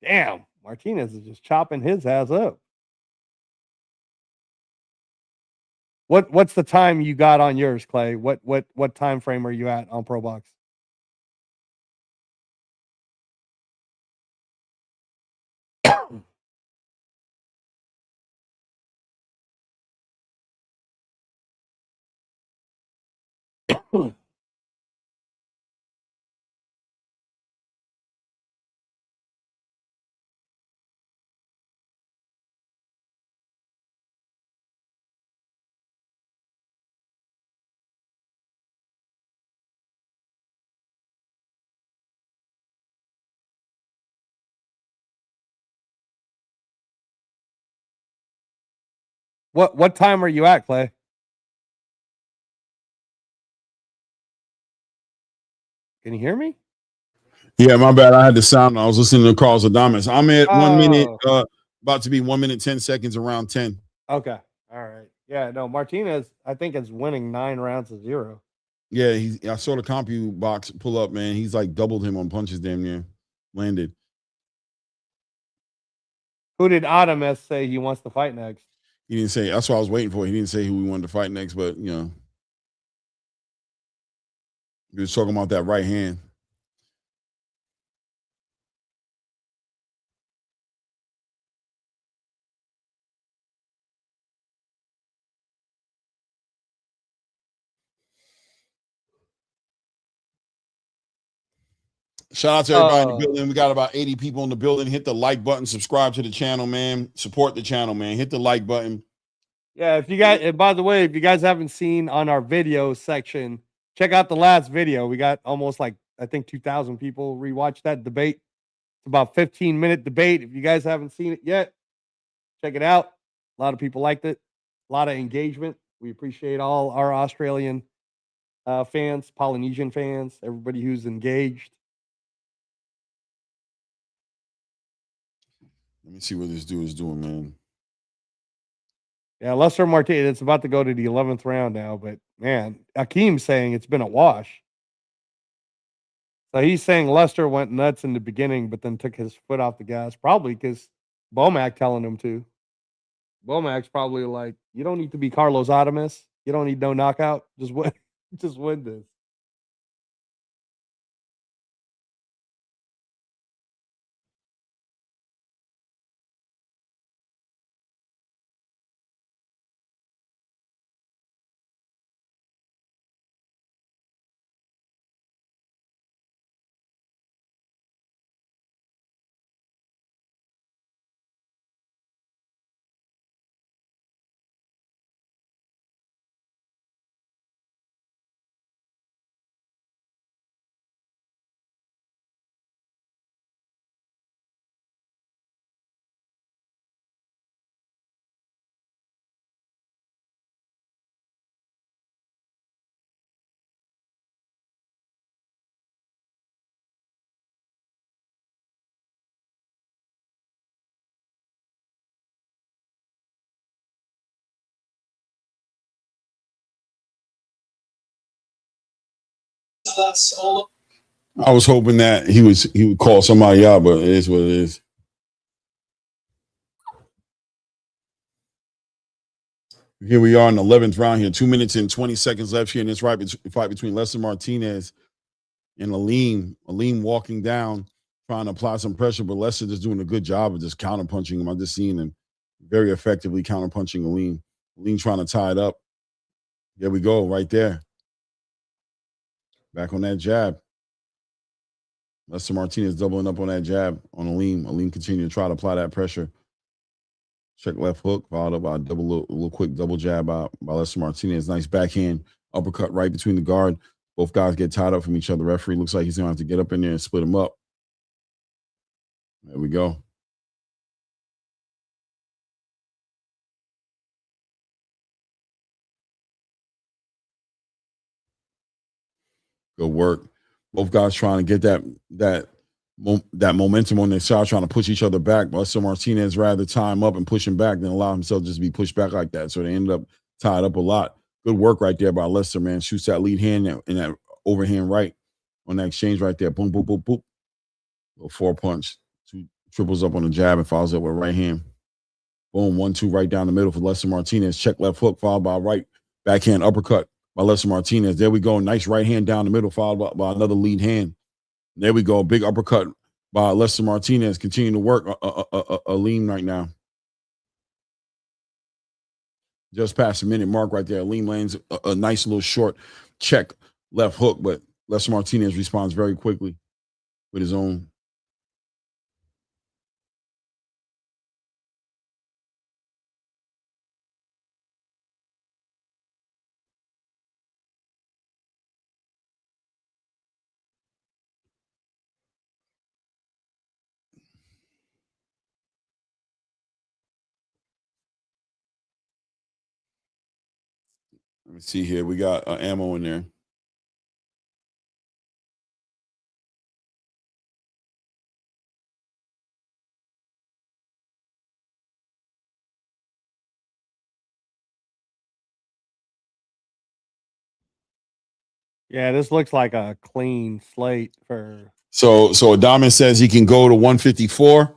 Damn, Martinez is just chopping his ass up. What's the time you got on yours, Clay? What time frame are you at on Pro Box? What time are you at, Clay? Can you hear me? Yeah, my bad. I had the sound. I was listening to Carlos Adames. I'm at 1 minute, about to be 1 minute, 10 seconds, around 10. Okay. All right. Yeah, no, Martinez, I think, is winning 9 rounds to 0. Yeah, I saw the compu box pull up, man. He's like doubled him on punches, damn near landed. Who did Adames say he wants to fight next? He didn't say. That's what I was waiting for. He didn't say who he wanted to fight next, but you know, he was talking about that right hand. Shout out to everybody in the building. We got about 80 people in the building. Hit the like button, subscribe to the channel, man. Support the channel, man. Hit the like button. Yeah, if you guys, and by the way, if you guys haven't seen on our video section, check out the last video. We got almost like, I think 2,000 people rewatch that debate. It's about 15-minute debate. If you guys haven't seen it yet, check it out. A lot of people liked it. A lot of engagement. We appreciate all our Australian fans, Polynesian fans, everybody who's engaged. Let me see what this dude is doing, man. Yeah, Lester Martinez, it's about to go to the 11th round now, but man, Akeem's saying it's been a wash. So he's saying Lester went nuts in the beginning, but then took his foot off the gas, probably because Bomac telling him to. Bomac's probably like, you don't need to be Carlos Adames. You don't need no knockout. Just win, just win this. I was hoping that he would call somebody out, but it is what it is. Here we are in the 11th round here. 2 minutes and 20 seconds left here in this fight between Lester Martinez and Aleem. Aleem walking down, trying to apply some pressure, but Lester just doing a good job of just counterpunching him. I'm just seeing him very effectively counterpunching Aleem. Aleem trying to tie it up. There we go, right there. Back on that jab. Lester Martinez doubling up on that jab on Aleem. Aleem continuing to try to apply that pressure. Check left hook, followed up by a little quick double jab by Lester Martinez. Nice backhand uppercut right between the guard. Both guys get tied up from each other. Referee looks like he's going to have to get up in there and split them up. There we go. Good work. Both guys trying to get that momentum on their side, trying to push each other back. Lester Martinez rather tie him up and push him back than allow himself just to be pushed back like that. So they ended up tied up a lot. Good work right there by Lester, man. Shoots that lead hand and that overhand right on that exchange right there. Boom, boom, boom, boom. Little 4-punch. 2 triples up on the jab and follows up with right hand. Boom, 1-2 right down the middle for Lester Martinez. Check left hook, followed by right backhand uppercut by Lester Martinez. There we go. Nice right hand down the middle, followed by another lead hand. There we go. Big uppercut by Lester Martinez. Continuing to work Aleem right now. Just past the minute mark right there. Aleem lands a nice little short check left hook, but Lester Martinez responds very quickly with his own. Let me see here. We got ammo in there. Yeah, this looks like a clean slate for. So Adames says he can go to 154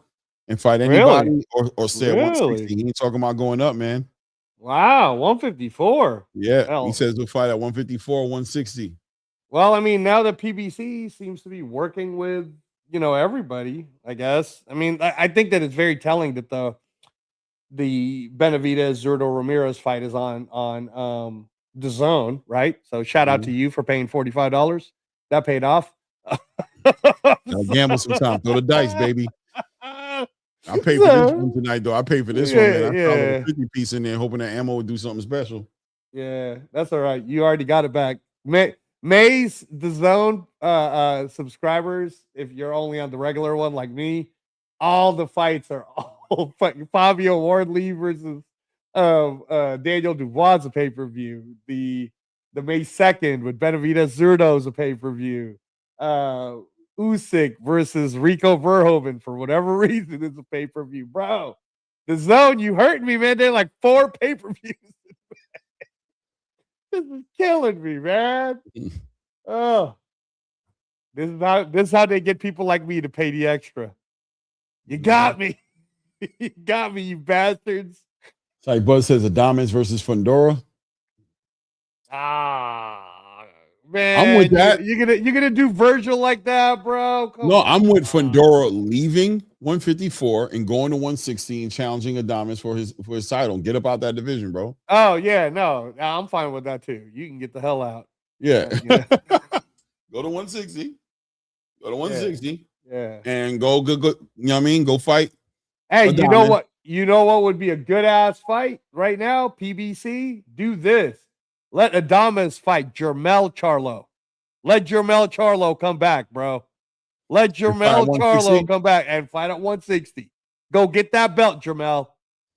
and fight anybody, Really? or stay at 160. He ain't talking about going up, man. Wow, 154. Yeah, Hell. he says he'll fight at 154, 160. Well, I mean, now that PBC seems to be working with, everybody, I guess. I mean, I think that it's very telling that the Benavidez Zurdo Ramirez fight is on the zone, right? So shout out to you for paying $45. That paid off. I'll gamble sometime. Throw the dice, baby. I paid for this one tonight, though. I paid for this one, man. I found a 50 piece in there, hoping that ammo would do something special. Yeah, that's all right. You already got it back. Maze, the zone subscribers, if you're only on the regular one like me, all the fights are all fucking Fabio Wardley versus Daniel Dubois is a pay-per-view. The May 2nd with Benavidez Zurdo is a pay-per-view. Usyk versus Rico Verhoeven, for whatever reason, is a pay-per-view. Bro, the zone, you hurt me, man. They're like 4 pay-per-views. This is killing me, man. Oh, this is how they get people like me to pay the extra. You got me. You got me, you bastards. It's like Buzz says, Adames versus Fundora. Man, I'm with that. You're gonna do Virgil like that, bro? Come No, on. I'm with Fundora leaving 154 and going to 160 and challenging Adames for his title. Get up out that division, bro. Oh yeah, no, I'm fine with that too. You can get the hell out. Yeah. Yeah. Go to 160. Go to 160. Yeah. And go. You know what I mean? Go fight. Hey, Adames. you know what? You know what would be a good ass fight right now? PBC, do this. Let Adames fight Jermel Charlo. Let Jermel Charlo come back, bro. Let Jermel Charlo come back and fight at 160. Go get that belt, Jermel.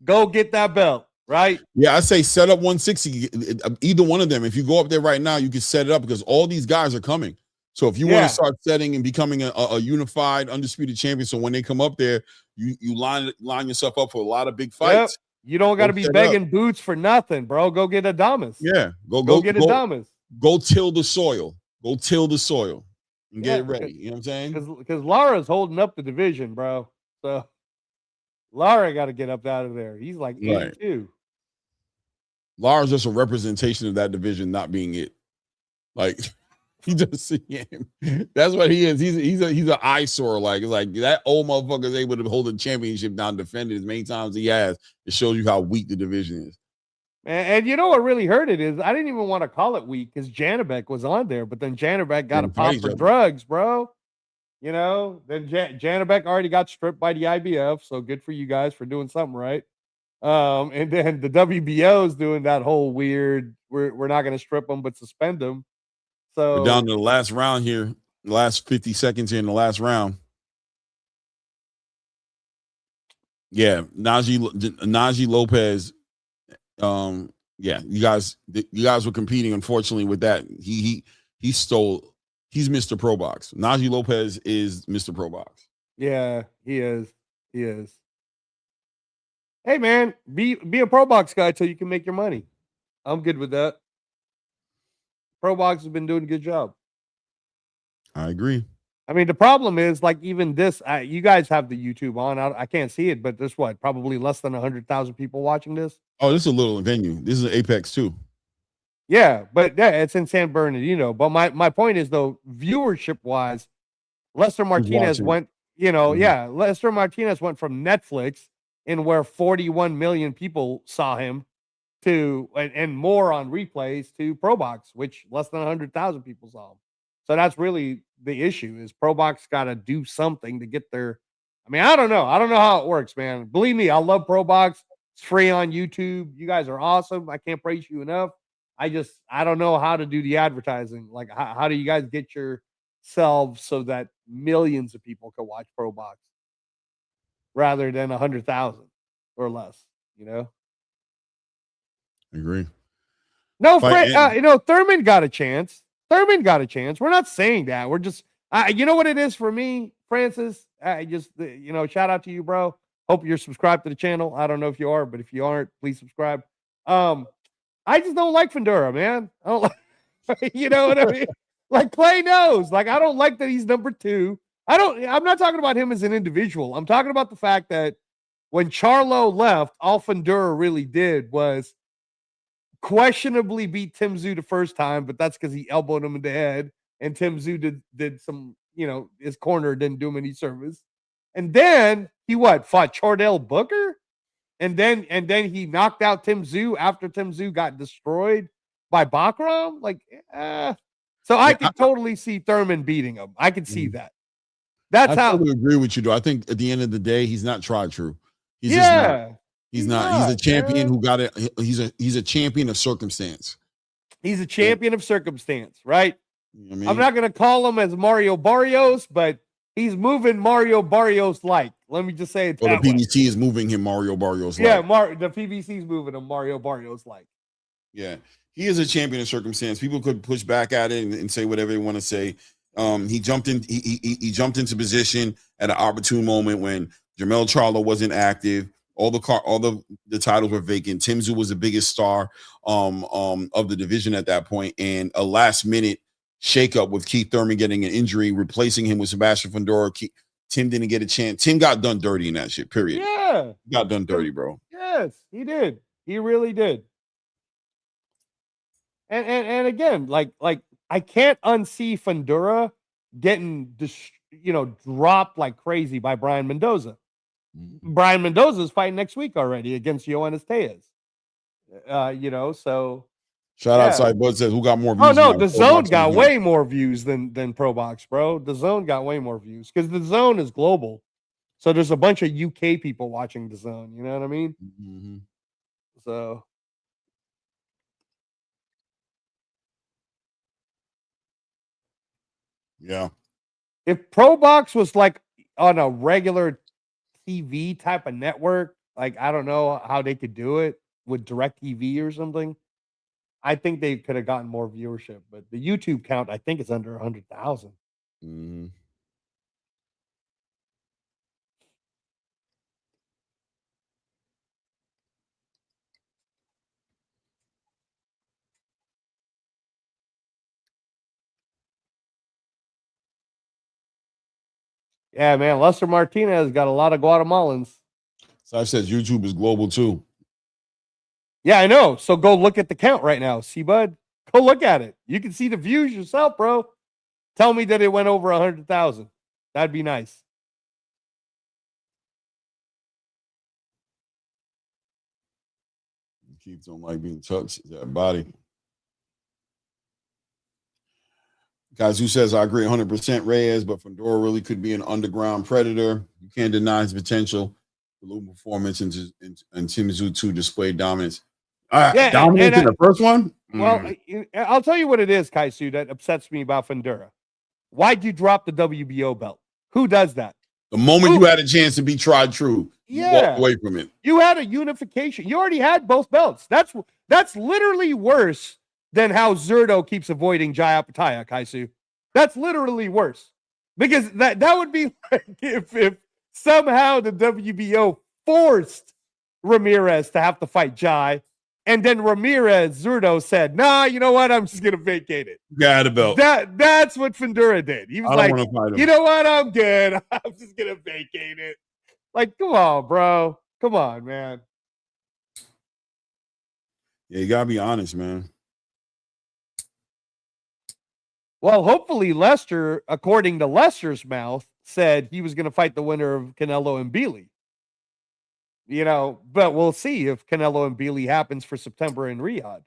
Go get that belt, right? Yeah, I say set up 160. Either one of them. If you go up there right now, you can set it up because all these guys are coming. So if you want to start setting and becoming a unified, undisputed champion, so when they come up there, you line yourself up for a lot of big fights. Yep. You don't got to be begging boots for nothing, bro. Go get Adames. Yeah, go get Adames. Go till the soil. Go till the soil and get it ready. You know what I'm saying? Because Lara's holding up the division, bro. So Lara got to get up out of there. He's like 82. Right. Lara's just a representation of that division not being it. Like he just see him. That's what he is. He's an eyesore. Like it's like that old motherfucker is able to hold the championship down, defend it as many times as he has. It shows you how weak the division is. And you know what really hurt it is I didn't even want to call it weak because Janabek was on there, but then Janabek got a pop for drugs, bro. You know, then Janabek already got stripped by the IBF, so good for you guys for doing something right. And then the WBO is doing that whole weird. We're not going to strip them, but suspend them. So we're down to the last round here. The last 50 seconds here in the last round. Yeah, Najee Lopez. Yeah, you guys were competing. Unfortunately, with that, he stole. He's Mr. Pro Box. Najee Lopez is Mr. Pro Box. Yeah, he is. He is. Hey man, be a Pro Box guy till you can make your money. I'm good with that. Pro Box has been doing a good job. I agree. I mean, the problem is like even this. You guys have the YouTube on. I can't see it, but there's probably less than 100,000 people watching this. Oh, this is a little venue. This is an Apex too. Yeah, but yeah, it's in San Bernardino. But my point is though, viewership wise, Lester Martinez went. Lester Martinez went from Netflix in where 41 million people saw him to and more on replays to Pro Box, which less than 100,000 people saw him. So that's really the issue is Pro Box got to do something to get their. I mean, I don't know. I don't know how it works, man. Believe me, I love Pro Box. It's free on YouTube. You guys are awesome. I can't praise you enough. I don't know how to do the advertising. Like, how do you guys get yourselves so that millions of people can watch Pro Box rather than 100,000 or less? You know. I agree. No, Thurman got a chance. Thurman got a chance. We're not saying that. We're just, you know what it is for me, Francis? Shout out to you, bro. Hope you're subscribed to the channel. I don't know if you are, but if you aren't, please subscribe. I just don't like Ventura, man. I don't like, you know what I mean? Like Clay knows. Like, I don't like that he's number 2. I'm not talking about him as an individual. I'm talking about the fact that when Charlo left, all Ventura really did was questionably beat Tim Tszyu the first time, but that's because he elbowed him in the head, and Tim Tszyu did some, his corner didn't do him any service. And then he fought Chordell Booker, and then he knocked out Tim Tszyu after Tim Tszyu got destroyed by Bakram. So I can totally see Thurman beating him. I can see that. I totally agree with you, though. I think at the end of the day, he's not tried true. He's just not. He's not. He's a champion who got it. He's a champion of circumstance. He's a champion of circumstance, right? You know what I mean? I'm not gonna call him as Mario Barrios, but he's moving Mario Barrios like. Let me just say it Well, that the way. PBC is moving him Mario Barrios. Yeah, Like. the PBC's moving him Mario Barrios like. Yeah, he is a champion of circumstance. People could push back at it and say whatever they want to say. He jumped in. He jumped into position at an opportune moment when Jermell Charlo wasn't active. All the titles were vacant. Tim Tszyu was the biggest star of the division at that point, and a last minute shakeup with Keith Thurman getting an injury, replacing him with Sebastian Fundora. Tim didn't get a chance. Tim got done dirty in that shit. Period. Yeah, He got done dirty, bro. yes, he did. He really did. And again, like I can't unsee Fundora getting dropped like crazy by Brian Mendoza. Brian Mendoza is fighting next week already against Yoenis Tejas. So Shout out Sidebud says who got more views? Oh no, the Zone got way more views than Pro Box, bro. The Zone got way more views because the Zone is global. So there's a bunch of UK people watching the Zone. You know what I mean? Mm-hmm. So. Yeah. If Pro Box was like on a regular TV type of network, like I don't know how they could do it with DirecTV or something. I think they could have gotten more viewership, but the YouTube count I think is under 100,000. Mm-hmm. Yeah, man. Lester Martinez got a lot of Guatemalans. So I said YouTube is global too. Yeah, I know. So go look at the count right now. See, bud? Go look at it. You can see the views yourself, bro. Tell me that it went over 100,000. That'd be nice. Keith don't like being touched. That body. Guys, who says I agree 100% Reyes, but Fundora really could be an underground predator. You can't deny his potential. The performance and Tim Tszyu too displayed dominance. Dominance in the first one? Well, I'll tell you what it is, Kaisu, that upsets me about Fundora. Why'd you drop the WBO belt? Who does that? The moment you had a chance to be tried true, you walked away from it. You had a unification. You already had both belts. That's literally worse than how Zurdo keeps avoiding Jai Apataya, Kaisu. That's literally worse. Because that would be like if somehow the WBO forced Ramirez to have to fight Jai, and then Ramirez, Zurdo said, nah, you know what? I'm just going to vacate it. Got a belt. That's what Fundora did. He was like, you know what? I'm good. I'm just going to vacate it. Like, come on, bro. Come on, man. Yeah, you got to be honest, man. Well, hopefully Lester, according to Lester's mouth, said he was going to fight the winner of Canelo and Bealey. But we'll see if Canelo and Bealey happens for September in Riyadh.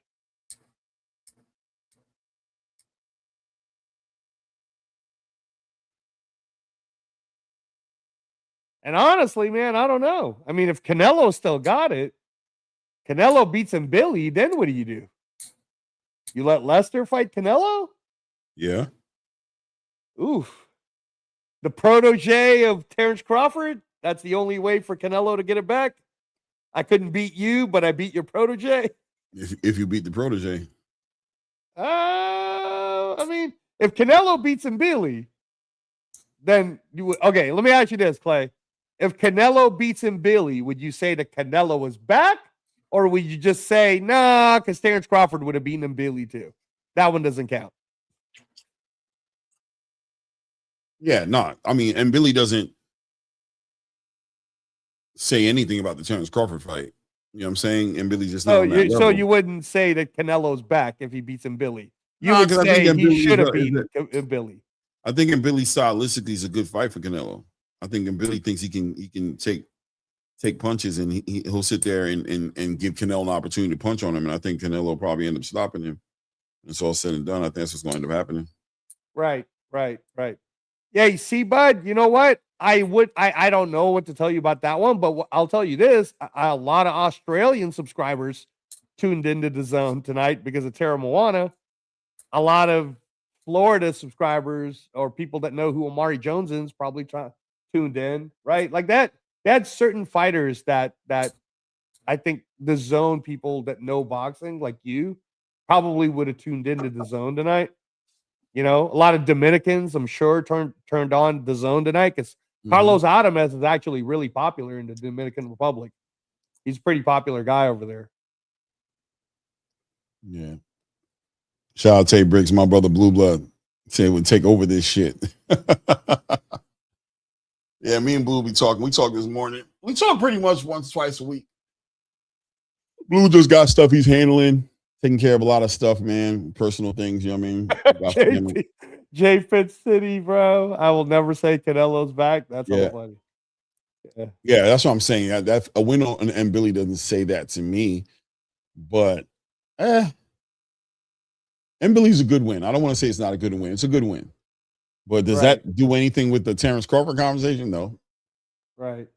And honestly, man, I don't know. I mean, if Canelo still got it, Canelo beats him Billy, then what do? You let Lester fight Canelo? Yeah. Oof. The protege of Terrence Crawford? That's the only way for Canelo to get it back? I couldn't beat you, but I beat your protege? If you beat the protege. I mean, if Canelo beats Billy, then you would. Okay, let me ask you this, Clay. If Canelo beats Billy, would you say that Canelo was back? Or would you just say, nah, because Terrence Crawford would have beaten Billy too? That one doesn't count. Yeah, no. I mean, and Billy doesn't say anything about the Terrence Crawford fight. You know what I'm saying? And Billy just so you wouldn't say that Canelo's back if he beats Billy. You would say he should have beaten Billy. I think Billy stylistically is a good fight for Canelo. I think Billy thinks he can take punches and he'll sit there and give Canelo an opportunity to punch on him. And I think Canelo will probably end up stopping him. And it's all said and done. I think that's what's going to end up happening. Right. Yeah, you see, bud, you know what? I don't know what to tell you about that one, but I'll tell you this. A lot of Australian subscribers tuned into the Zone tonight because of Terra Moana. A lot of Florida subscribers or people that know who Amari Jones is probably tuned in, right? Like that. That's certain fighters that I think the zone people that know boxing, like you, probably would have tuned into the zone tonight. You know, a lot of Dominicans, I'm sure, turned on the zone tonight because Carlos Adames is actually really popular in the Dominican Republic. He's a pretty popular guy over there. Yeah. Shout out Tay Bricks, my brother Blue Blood. Say would take over this shit. Yeah, me and Blue be talking. We talked this morning. We talk pretty much once, twice a week. Blue just got stuff he's handling, taking care of a lot of stuff, man. Personal things, you know what I mean? J Fit City, bro. I will never say Canelo's back. That's all funny. Yeah, that's what I'm saying. That a win on and Billy doesn't say that to me, but and Billy's a good win. I don't want to say it's not a good win. It's a good win. But does that do anything with the Terrence Crawford conversation? No. Right.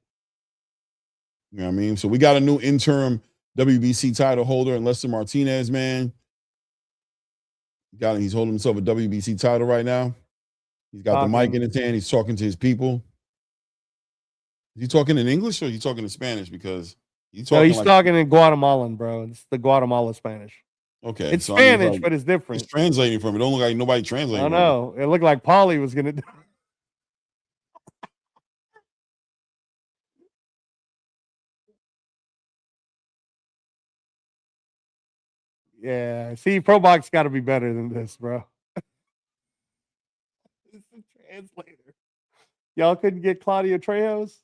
You know what I mean? So we got a new interim WBC title holder in Lester Martinez, man. He's holding himself a WBC title right now. He's got the mic in his hand. He's talking to his people. Is he talking in English or is he talking in Spanish? Because he's talking in Guatemalan, bro. It's the Guatemala Spanish. Okay. It's so Spanish, but it's different. It's translating from it. It don't look like nobody translating. I know. It looked like Paulie was going to do. Yeah. See, Pro Box got to be better than this, bro. It's a translator. Y'all couldn't get Claudio Trejos?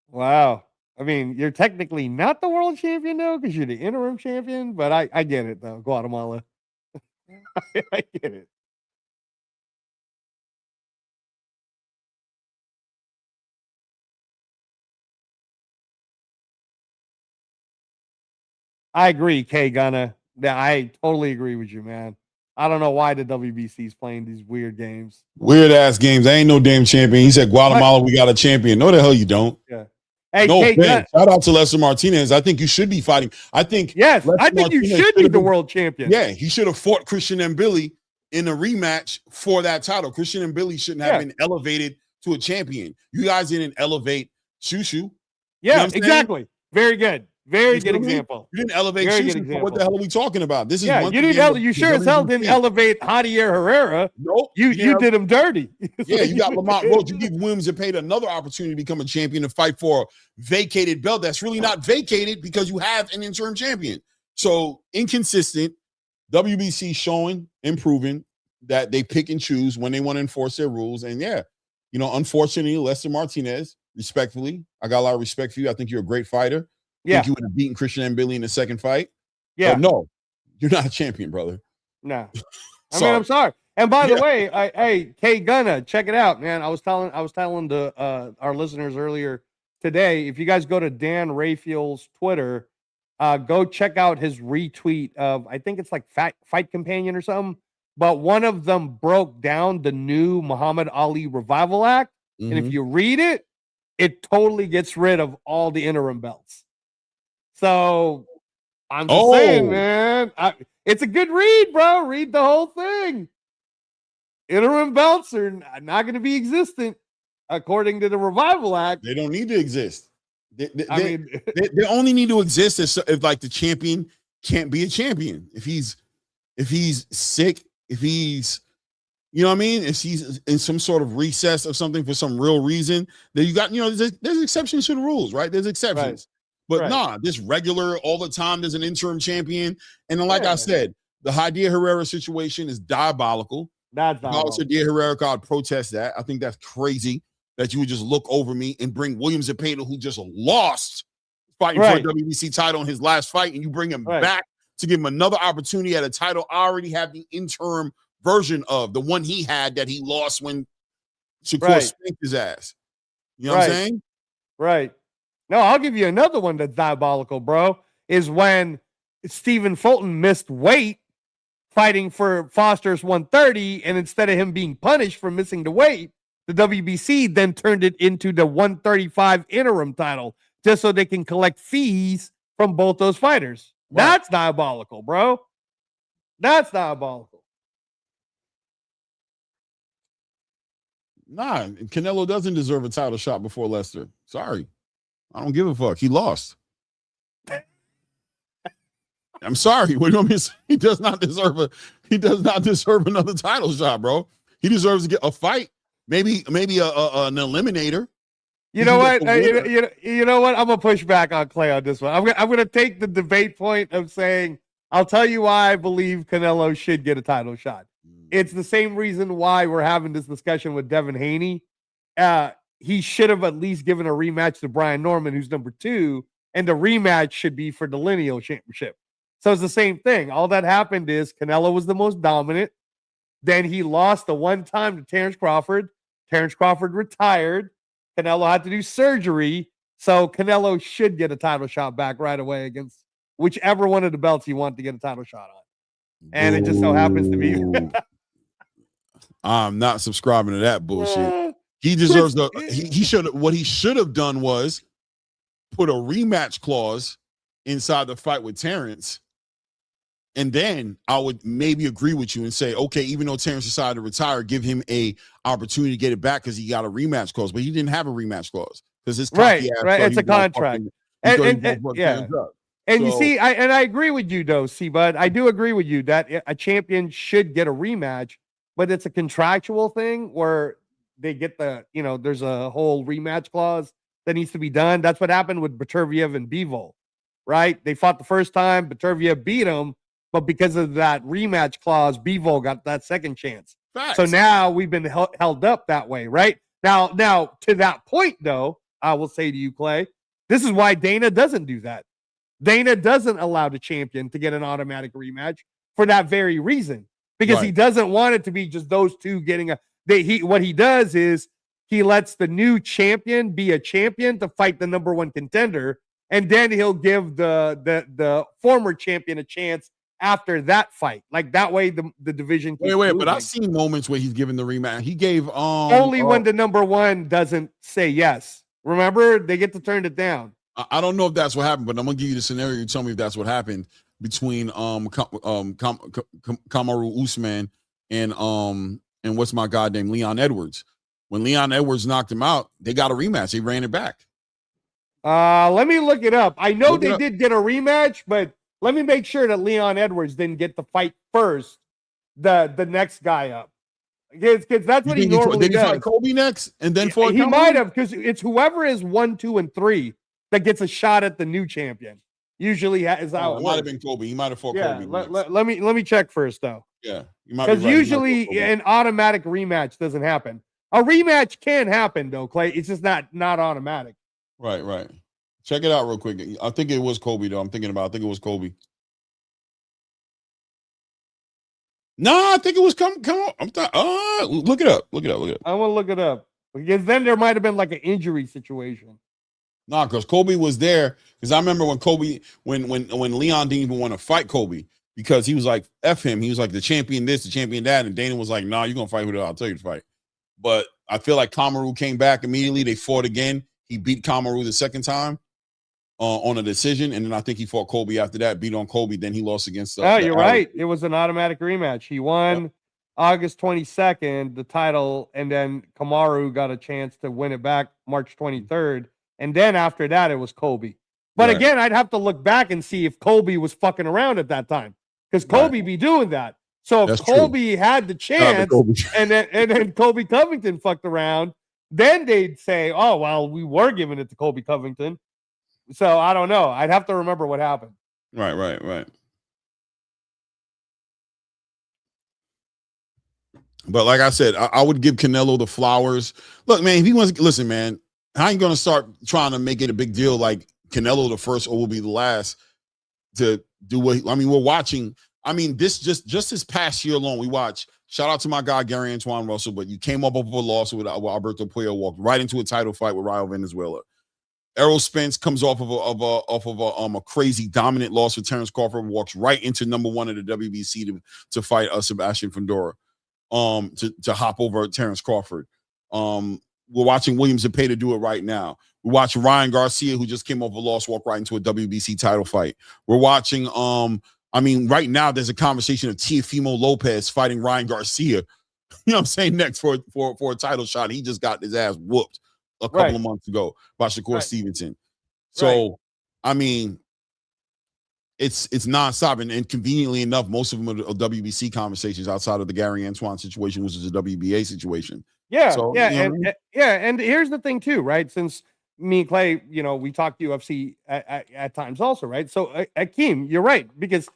Wow. I mean, you're technically not the world champion, though, because you're the interim champion, but I get it, though, Guatemala. I get it. I agree, K Gunna. Yeah, I totally agree with you, man. I don't know why the WBC is playing these weird games. Weird ass games. I ain't no damn champion. He said Guatemala, we got a champion. No, the hell you don't. Yeah. Hey, no, shout out to Lester Martinez. I think you should be fighting. I think you should be the world champion. Yeah, he should have fought Christian and Billy in a rematch for that title. Christian and Billy shouldn't have been elevated to a champion. You guys didn't elevate Shushu. Yeah, you know exactly. Very good. Very good example. You didn't elevate Shushu. What the hell are we talking about? This is you didn't. You sure as hell didn't elevate Javier Herrera. Nope. You did him dirty. Yeah, you got Lamont Rhodes. You give Williams and Pate another opportunity to become a champion and fight for a vacated belt that's really not vacated because you have an interim champion. So inconsistent. WBC showing, improving that they pick and choose when they want to enforce their rules. And unfortunately, Lester Martinez, respectfully, I got a lot of respect for you. I think you're a great fighter. Yeah. Think you would have beaten Christian and Billy in the second fight. Yeah. But no, you're not a champion, brother. No. I'm sorry. And by the way, hey, K Gunna, check it out, man. I was telling our listeners earlier today, if you guys go to Dan Rayfield's Twitter, go check out his retweet of, I think it's like Fight Companion or something. But one of them broke down the new Muhammad Ali Revival Act. Mm-hmm. And if you read it, it totally gets rid of all the interim belts. So I'm just saying, man, it's a good read, bro. Read the whole thing. Interim belts are not going to be existent according to the Revival Act. They don't need to exist. They only need to exist if like the champion can't be a champion. If he's sick, if he's, you know what I mean? If he's in some sort of recess or something for some real reason, then you got, there's exceptions to the rules, right? There's exceptions. Right. But this regular all the time, there's an interim champion. And then, like I said, the Javier Herrera situation is diabolical. That's diabolical. Javier Herrera, God, protest that. I think that's crazy that you would just look over me and bring Williams Zepeda, who just lost fighting for a WBC title in his last fight, and you bring him back to give him another opportunity at a title I already have the interim version of, the one he had that he lost when Shakur Right. spanked his ass. You know what I'm saying? Right. No, I'll give you another one that's diabolical, bro. Is when Stephen Fulton missed weight fighting for Foster's 130, and instead of him being punished for missing the weight, the WBC then turned it into the 135 interim title just so they can collect fees from both those fighters. Right. That's diabolical, bro. That's diabolical. Nah, Canelo doesn't deserve a title shot before Lester. Sorry. I don't give a fuck. He lost. I'm sorry. What do you want me to say? He does not deserve another title shot, bro. He deserves to get a fight. Maybe an eliminator. You know what? You know what? I'm gonna push back on Clay on this one. I'm gonna take the debate point of saying I'll tell you why I believe Canelo should get a title shot. It's the same reason why we're having this discussion with Devin Haney. He should have at least given a rematch to Brian Norman, who's number 2, and the rematch should be for the lineal championship. So it's the same thing. All that happened is Canelo was the most dominant. Then he lost the one time to Terrence Crawford. Terrence Crawford retired. Canelo had to do surgery. So Canelo should get a title shot back right away against whichever one of the belts he wanted to get a title shot on. And it just so happens to be. I'm not subscribing to that bullshit. He deserves he should what he should have done was put a rematch clause inside the fight with Terrence. And then I would maybe agree with you and say, okay, even though Terrence decided to retire, give him a opportunity to get it back because he got a rematch clause, but he didn't have a rematch clause because his right. It's a contract. Yeah. And you see, I agree with you though, C-Bud. I do agree with you that a champion should get a rematch, but it's a contractual thing where they get there's a whole rematch clause that needs to be done. That's what happened with Beterbiev and Bivol, right? They fought the first time, Beterbiev beat him, but because of that rematch clause, Bivol got that second chance. Facts. So now we've been held up that way, right? Now to that point though, I will say to you, Clay, this is why Dana doesn't do that. Dana doesn't allow the champion to get an automatic rematch for that very reason, because he doesn't want it to be just those two getting what he does is he lets the new champion be a champion to fight the number 1 contender, and then he'll give the former champion a chance after that fight. Like that way the division keeps moving. But I've seen moments where he's given the rematch. He gave only when the number 1 doesn't say yes. Remember, they get to turn it down. I don't know if that's what happened, but I'm gonna give you the scenario. You tell me if that's what happened between Kamaru Usman and what's my goddamn Leon Edwards. When Leon Edwards knocked him out, they got a rematch. They ran it back. Let me look it up. I know they did get a rematch, but let me make sure that Leon Edwards didn't get the fight first. The next guy up. Because that's what he normally does. Did he fight Kobe next and then fought? He might have, because it's whoever is 1, 2, and 3 that gets a shot at the new champion. Usually is how it might have been Kobe. He might have fought Kobe. Let me check first though. Yeah, because usually an automatic rematch doesn't happen. A rematch can happen though, Clay. It's just not automatic. Right. Check it out real quick. I think it was Kobe though. I think it was Kobe. No, I think it was come on. Look it up. I want to look it up because then there might have been like an injury situation. No, because Kobe was there. Because I remember when Kobe, when Leon didn't even want to fight Kobe because he was like, F him. He was like the champion this, the champion that. And Dana was like, nah, you're going to fight who I'll tell you to fight. But I feel like Kamaru came back immediately. They fought again. He beat Kamaru the second time on a decision. And then I think he fought Kobe after that, beat on Kobe. Then he lost against you're right. It was an automatic rematch. He won August 22nd, the title. And then Kamaru got a chance to win it back March 23rd. And then after that, it was Kobe. But again, I'd have to look back and see if Kobe was fucking around at that time, because Kobe be doing that. So if Kobe had the chance and then Kobe Covington fucked around, then they'd say, oh, well, we were giving it to Kobe Covington. So I don't know. I'd have to remember what happened. Right. But like I said, I would give Canelo the flowers. Look, man, if he wants, listen, man, how you going to start trying to make it a big deal like Canelo the first or will be the last to do what? I mean, we're watching. I mean, this just this past year alone, we watched Shout out to my guy Gary Antoine Russell, but you came up off of a loss with Alberto Puello, walked right into a title fight with Rayo Venezuela. Errol Spence comes off of a crazy dominant loss for Terrence Crawford, walks right into number 1 of the WBC to fight Sebastian Ventura, to hop over Terrence Crawford. We're watching William Zepeda do it right now. We're watching Ryan Garcia, who just came off a loss, walk right into a WBC title fight. We're watching, right now there's a conversation of Teofimo Lopez fighting Ryan Garcia. You know what I'm saying? Next for a title shot. He just got his ass whooped a couple of months ago by Shakur Stevenson. So, it's nonstop, and conveniently enough, most of them are WBC conversations outside of the Gary Antoine situation, which is a WBA situation. Yeah, so, and here's the thing too, right? Since me and Clay, we talk UFC at times also, right? So, Akeem, you're right, because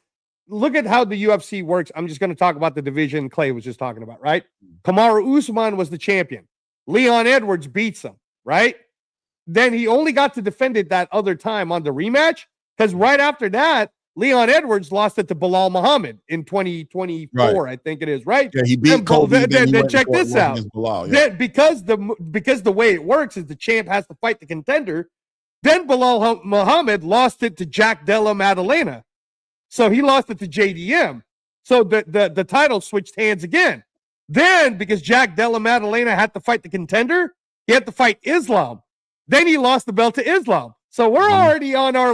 look at how the UFC works. I'm just going to talk about the division Clay was just talking about, right? Kamaru Usman was the champion. Leon Edwards beats him, right? Then he only got to defend it that other time on the rematch, because right after that, Leon Edwards lost it to Bilal Muhammad in 2024, I think it is, right? Yeah, he beat Kobe. Then check this out. Bilal, Then because the way it works is the champ has to fight the contender. Then Bilal Muhammad lost it to Jack Della Maddalena. So he lost it to JDM. So the title switched hands again. Then, because Jack Della Maddalena had to fight the contender, he had to fight Islam. Then he lost the belt to Islam. So we're already on our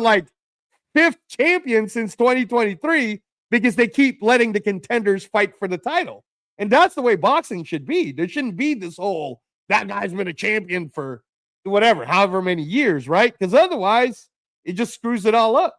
5th champion since 2023 because they keep letting the contenders fight for the title. And that's the way boxing should be. There shouldn't be this whole, that guy's been a champion for whatever, however many years, right? Because otherwise, it just screws it all up.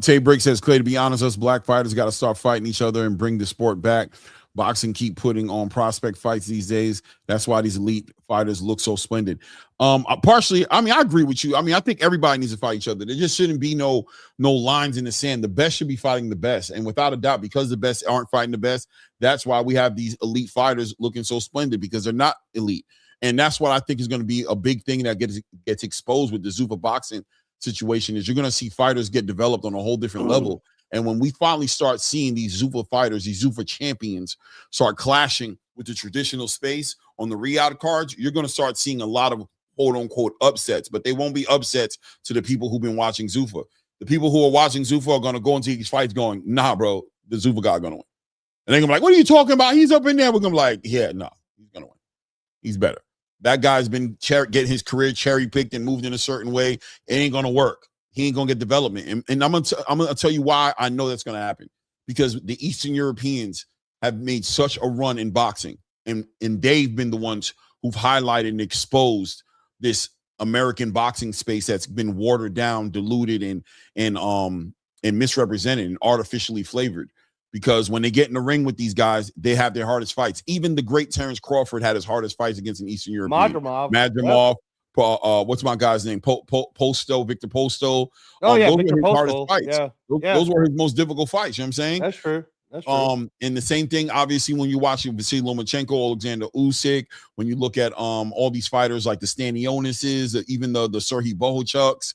Tay Brick says, Clay, to be honest, us black fighters got to start fighting each other and bring the sport back. Boxing keep putting on prospect fights these days. That's why these elite fighters look so splendid. Partially, I agree with you. I think everybody needs to fight each other. There just shouldn't be no lines in the sand. The best should be fighting the best. And without a doubt, because the best aren't fighting the best, that's why we have these elite fighters looking so splendid, because they're not elite. And that's what I think is going to be a big thing that gets exposed with the Zuffa boxing situation, is you're going to see fighters get developed on a whole different level. And when we finally start seeing these Zuffa fighters, these Zuffa champions start clashing with the traditional space on the re-out cards, you're going to start seeing a lot of quote-unquote upsets, but they won't be upsets to the people who've been watching Zuffa. The people who are watching Zuffa are going to go into these fights going, nah, bro, the Zuffa guy going to win. And they're going to be like, what are you talking about? He's up in there. We're going to be like, yeah, no, he's going to win. He's better. That guy's been getting his career cherry-picked and moved in a certain way. It ain't going to work. He ain't going to get development. And I'm going to tell you why I know that's going to happen. Because the Eastern Europeans have made such a run in boxing. And they've been the ones who've highlighted and exposed this American boxing space that's been watered down, diluted, and misrepresented and artificially flavored. Because when they get in the ring with these guys, they have their hardest fights. Even the great Terrence Crawford had his hardest fights against an Eastern European. Madrimov. What's my guy's name? Posto, Victor Posto. Those Victor were his hardest fights. Those were his most difficult fights. You know what I'm saying? That's true. That's true. And the same thing, obviously, when you're watching Vasily Lomachenko, Alexander Usyk, when you look at all these fighters like the Stanionis, even the Serhii Bohoczuks,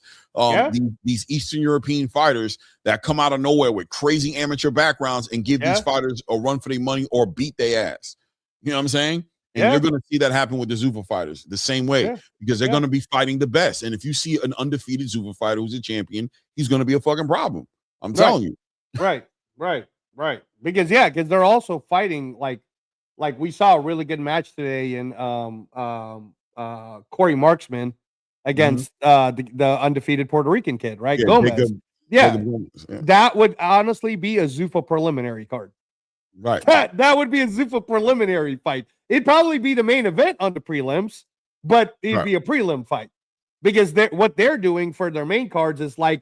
these Eastern European fighters that come out of nowhere with crazy amateur backgrounds and give these fighters a run for their money or beat their ass. You know what I'm saying? And you're going to see that happen with the Zuffa fighters the same way, because they're going to be fighting the best. And if you see an undefeated Zuffa fighter who's a champion, he's going to be a fucking problem. I'm telling you. Right. Because they're also fighting like we saw a really good match today in Corey Marksman against the undefeated Puerto Rican kid, right? Gomez. That would honestly be a Zuffa preliminary card. Right. That would be a Zuffa preliminary fight. It'd probably be the main event on the prelims, but it'd be a prelim fight, because what they're doing for their main cards is like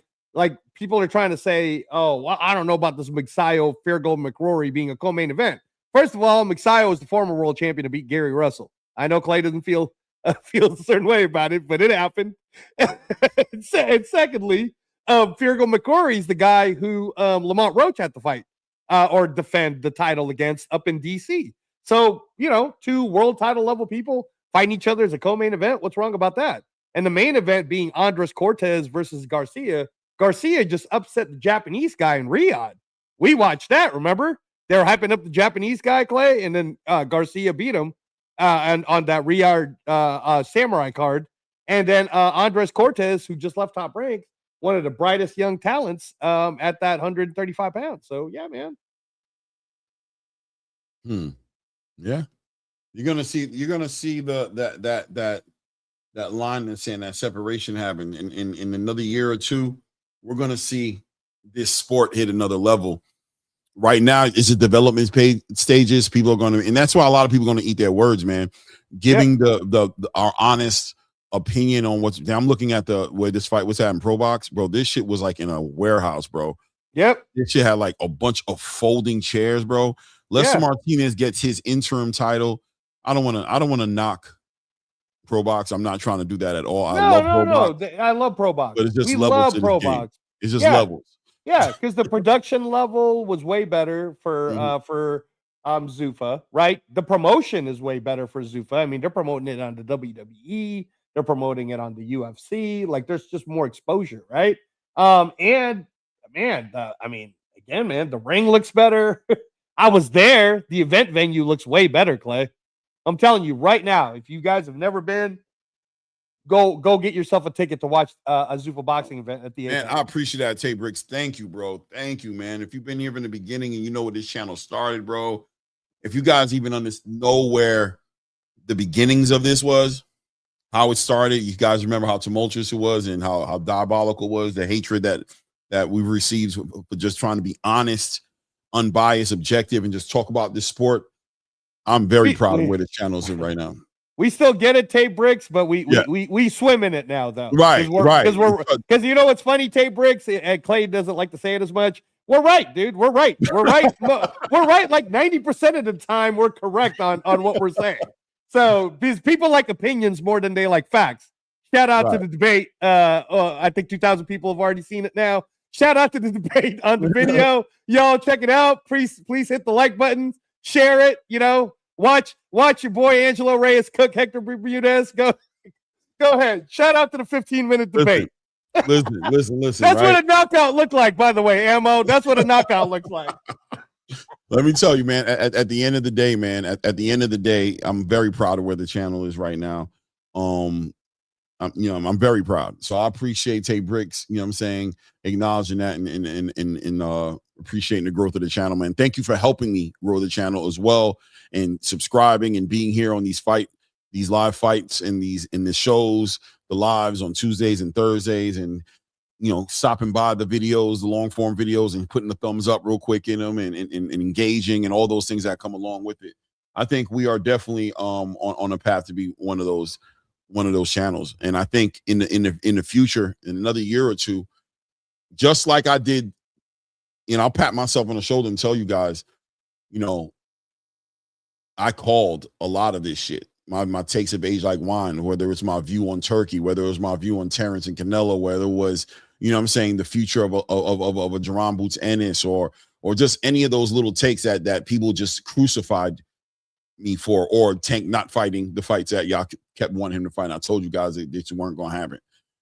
people are trying to say, oh, well, I don't know about this Magsayo Fairgold McRory being a co-main event. First of all, Magsayo is the former world champion to beat Gary Russell. I know Clay doesn't feel a certain way about it, but it happened. And secondly, Fairgold McRory is the guy who Lamont Roach had to fight or defend the title against up in DC. So, two world title level people fighting each other as a co-main event. What's wrong about that? And the main event being Andres Cortez versus Garcia. Garcia just upset the Japanese guy in Riyadh. We watched that. Remember, they were hyping up the Japanese guy Clay, and then Garcia beat him and on that Riyadh Samurai card, and then Andres Cortez, who just left Top Rank, one of the brightest young talents at that 135 pounds. So yeah, man. Yeah. You're gonna see that line that's saying that separation happen in another year or two. We're gonna see this sport hit another level. Right now, it's a development stages. People are gonna, and that's why a lot of people are gonna eat their words, man. Giving our honest opinion on what's. I'm looking at where this fight was at in Pro Box, bro. This shit was like in a warehouse, bro. Yep. This shit had like a bunch of folding chairs, bro. Lester Martinez gets his interim title. I don't want to knock Pro Box. I'm not trying to do that at all. I love Pro Box. But it's just we levels love Pro Box. It's just levels. Yeah, because the production level was way better for Zuffa, right? The promotion is way better for Zuffa. I mean, they're promoting it on the WWE, they're promoting it on the UFC. Like, there's just more exposure, right? And man, again, man, the ring looks better. I was there. The event venue looks way better, Clay. I'm telling you right now, if you guys have never been, go get yourself a ticket to watch a Zuffa boxing event at the end. Man, I appreciate that, Tay Bricks. Thank you, bro. Thank you, man. If you've been here from the beginning and you know where this channel started, bro, if you guys even know where the beginnings of this was, how it started, you guys remember how tumultuous it was and how diabolical it was, the hatred that we received for just trying to be honest, unbiased, objective, and just talk about this sport. I'm very proud of where the channel is right now. We still get it, Tay Bricks, but we swim in it now, though. Right, Because you know what's funny, Tay Bricks, and Clay doesn't like to say it as much. We're right, dude. We're right. We're right. We're right. Like 90% of the time, we're correct on what we're saying. So because people like opinions more than they like facts. Shout out to the debate. I think 2,000 people have already seen it now. Shout out to the debate on the video. Y'all check it out. Please hit the like button. Share it. You know, watch your boy Angelo Reyes cook Hector Bermudez. Go ahead. Shout out to the 15-minute debate. Listen. That's what a knockout looked like, by the way, Ammo. That's what a knockout looks like. Let me tell you, man, at the end of the day, man, at the end of the day, I'm very proud of where the channel is right now. I'm very proud. So I appreciate Tay Bricks, you know what I'm saying, acknowledging that and appreciating the growth of the channel, man. Thank you for helping me grow the channel as well and subscribing and being here on these live fights and the shows, the lives on Tuesdays and Thursdays, and stopping by the videos, the long form videos, and putting the thumbs up real quick in them and engaging and all those things that come along with it. I think we are definitely on a path to be one of those channels. And I think in the future, in another year or two, just like I did, I'll pat myself on the shoulder and tell you guys, I called a lot of this shit. My takes of Age Like Wine, whether it's my view on Turkey, whether it was my view on Terrence and Canelo, whether it was, the future of a Jerron Boots Ennis or just any of those little takes that people just crucified me for, or Tank not fighting the fights that y'all kept wanting him to fight. I told you guys that they weren't going to happen,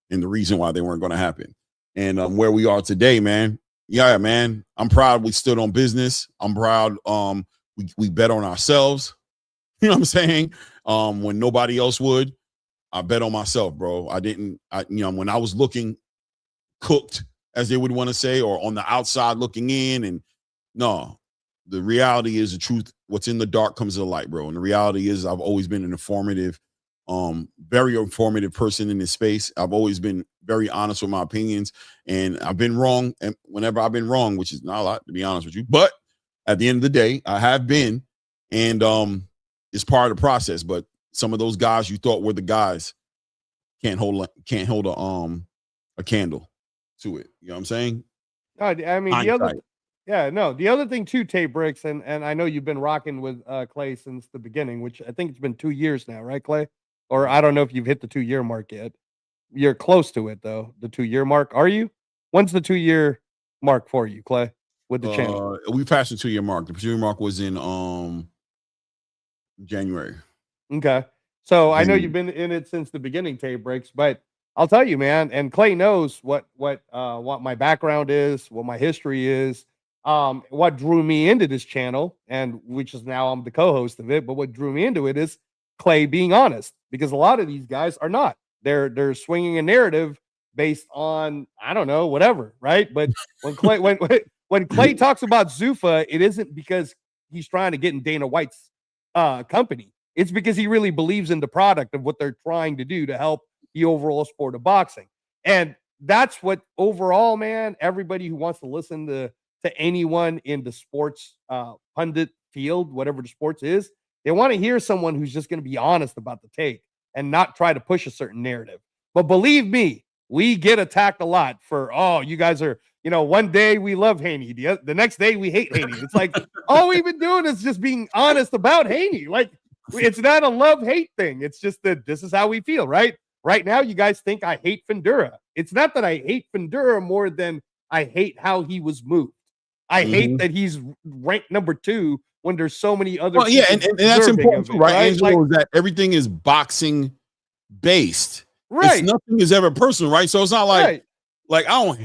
and the reason why they weren't going to happen. And where we are today, man. Yeah, man. I'm proud we stood on business. I'm proud we bet on ourselves. You know what I'm saying? When nobody else would, I bet on myself, bro. When I was looking cooked, as they would want to say, or on the outside looking in, and no, the reality is the truth. What's in the dark comes to the light, bro. And the reality is I've always been an informative, very informative person in this space. I've always been very honest with my opinions, and I've been wrong. And whenever I've been wrong, which is not a lot, to be honest with you, but at the end of the day, I have been, and it's part of the process. But some of those guys you thought were the guys can't hold a candle to it. You know what I'm saying? I mean, the other thing too, Tay Bricks, and I know you've been rocking with Clay since the beginning, which I think it's been 2 years now, right, Clay? Or I don't know if you've hit the 2-year mark yet. You're close to it though, the 2-year mark. Are you? When's the 2-year mark for you, Clay, with the channel? We passed the 2-year mark. The 2-year mark was in January. Okay. So I know you've been in it since the beginning, Tay Bricks, but I'll tell you, man, and Clay knows what my background is, what my history is. What drew me into this channel, and which is now I'm the co-host of it, but what drew me into it is Clay being honest, because a lot of these guys are not. They're swinging a narrative based on, I don't know, whatever, right? But when Clay when Clay talks about Zuffa, it isn't because he's trying to get in Dana White's company. It's because he really believes in the product of what they're trying to do to help the overall sport of boxing. And that's what overall, man, everybody who wants to listen to anyone in the sports pundit field, whatever the sports is, they want to hear someone who's just going to be honest about the take and not try to push a certain narrative. But believe me, we get attacked a lot for, oh, you guys are, one day we love Haney, the next day we hate Haney. It's like, all we've been doing is just being honest about Haney. Like, it's not a love-hate thing. It's just that this is how we feel, right? Right now, you guys think I hate Ventura. It's not that I hate Ventura more than I hate how he was moved. I hate that he's ranked number 2 when there's so many other. Well, yeah, and that's important, too, right? Angelo, Like, is that everything is boxing based. right. Nothing is ever personal, right? So it's not like, Right. like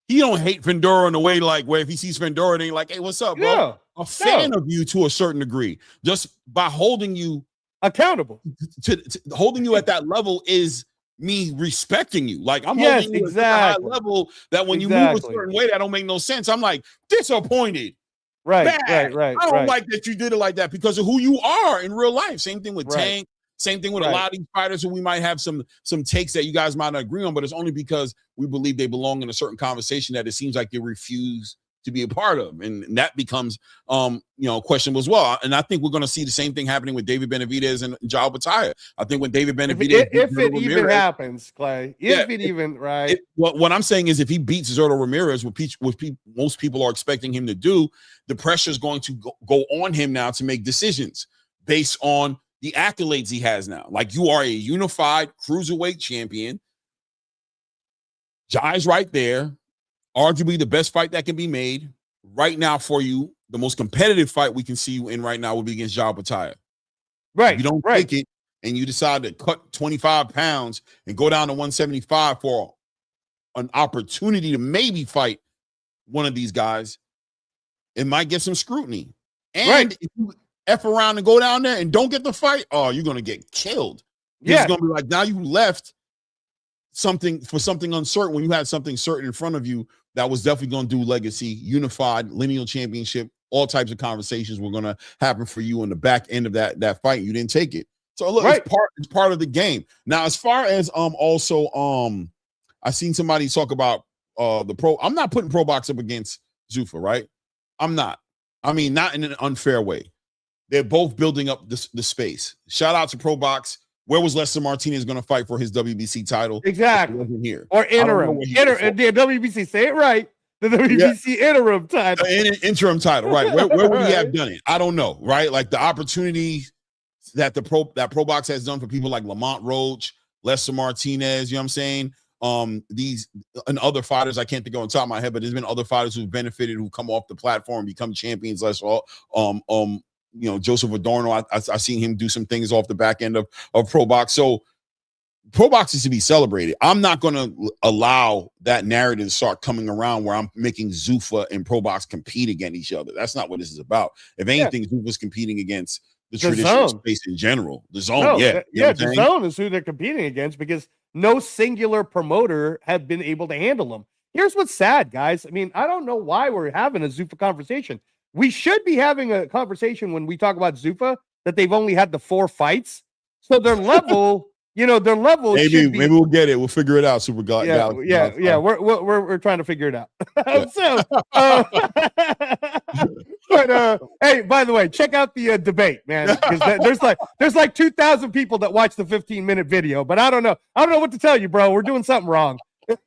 he don't hate Ventura in the way like where if he sees Ventura, they like, hey, what's up, bro? Yeah. A fan of you to a certain degree, just by holding you Accountable. to holding you at that level is me respecting you. Like I'm Yes, holding you at a exactly. high level that when you move a certain way that don't make no sense, I'm like disappointed. Right, Bad. right. I don't like that you did it like that because of who you are in real life. Same thing with Right. Tank. Same thing with a Right. lot of these fighters who we might have some takes that you guys might not agree on, but it's only because we believe they belong in a certain conversation that it seems like you refuse to be a part of, and that becomes questionable as well. And I think we're going to see the same thing happening with David Benavidez and Joao Batalla. I think when David Benavidez, if it even happens, Clay, what I'm saying is if he beats Zurdo Ramirez, most people are expecting him to do, the pressure is going to go on him now to make decisions based on the accolades he has now. Like, you are a unified cruiserweight champion. Jai's right there. Arguably the best fight that can be made right now for you. The most competitive fight we can see you in right now will be against Joao Batalla. Right. If you don't take it and you decide to cut 25 pounds and go down to 175 for an opportunity to maybe fight one of these guys, it might get some scrutiny. And if you F around and go down there and don't get the fight, oh, you're going to get killed. It's going to be like, now you left something uncertain when you had something certain in front of you that was definitely going to do legacy, unified, lineal championship, all types of conversations were going to happen for you on the back end of that fight. You didn't take it. So look, it's part of the game. Now, as far as I seen somebody talk about I'm not putting Pro Box up against Zuffa, right? I'm not. I mean, not in an unfair way. They're both building up the space. Shout out to Pro Box. Where was Lester Martinez going to fight for his WBC title? Exactly. He wasn't here. Or interim. The WBC, say it right. The WBC interim title. Interim title, right. Where would he have done it? I don't know, right? Like the opportunity that Pro Box has done for people like Lamont Roach, Lester Martinez, you know what I'm saying? These and other fighters, I can't think on top of my head, but there's been other fighters who've benefited, who come off the platform, become champions. Joseph Adorno, I seen him do some things off the back end of Pro Box. So Pro Box is to be celebrated. I'm not going to allow that narrative to start coming around where I'm making Zuffa and Pro Box compete against each other. That's not what this is about. If anything, Zuffa's competing against the traditional space in general. The zone, the zone is who they're competing against because no singular promoter have been able to handle them. Here's what's sad, guys. I mean, I don't know why we're having a Zuffa conversation. We should be having a conversation when we talk about Zuffa that they've only had the 4 fights. So their level, maybe we'll get it. We'll figure it out. Super God. Yeah. We're trying to figure it out. But hey, by the way, check out the debate, man. Because there's like 2,000 people that watch the 15-minute video, but I don't know what to tell you, bro. We're doing something wrong. I'm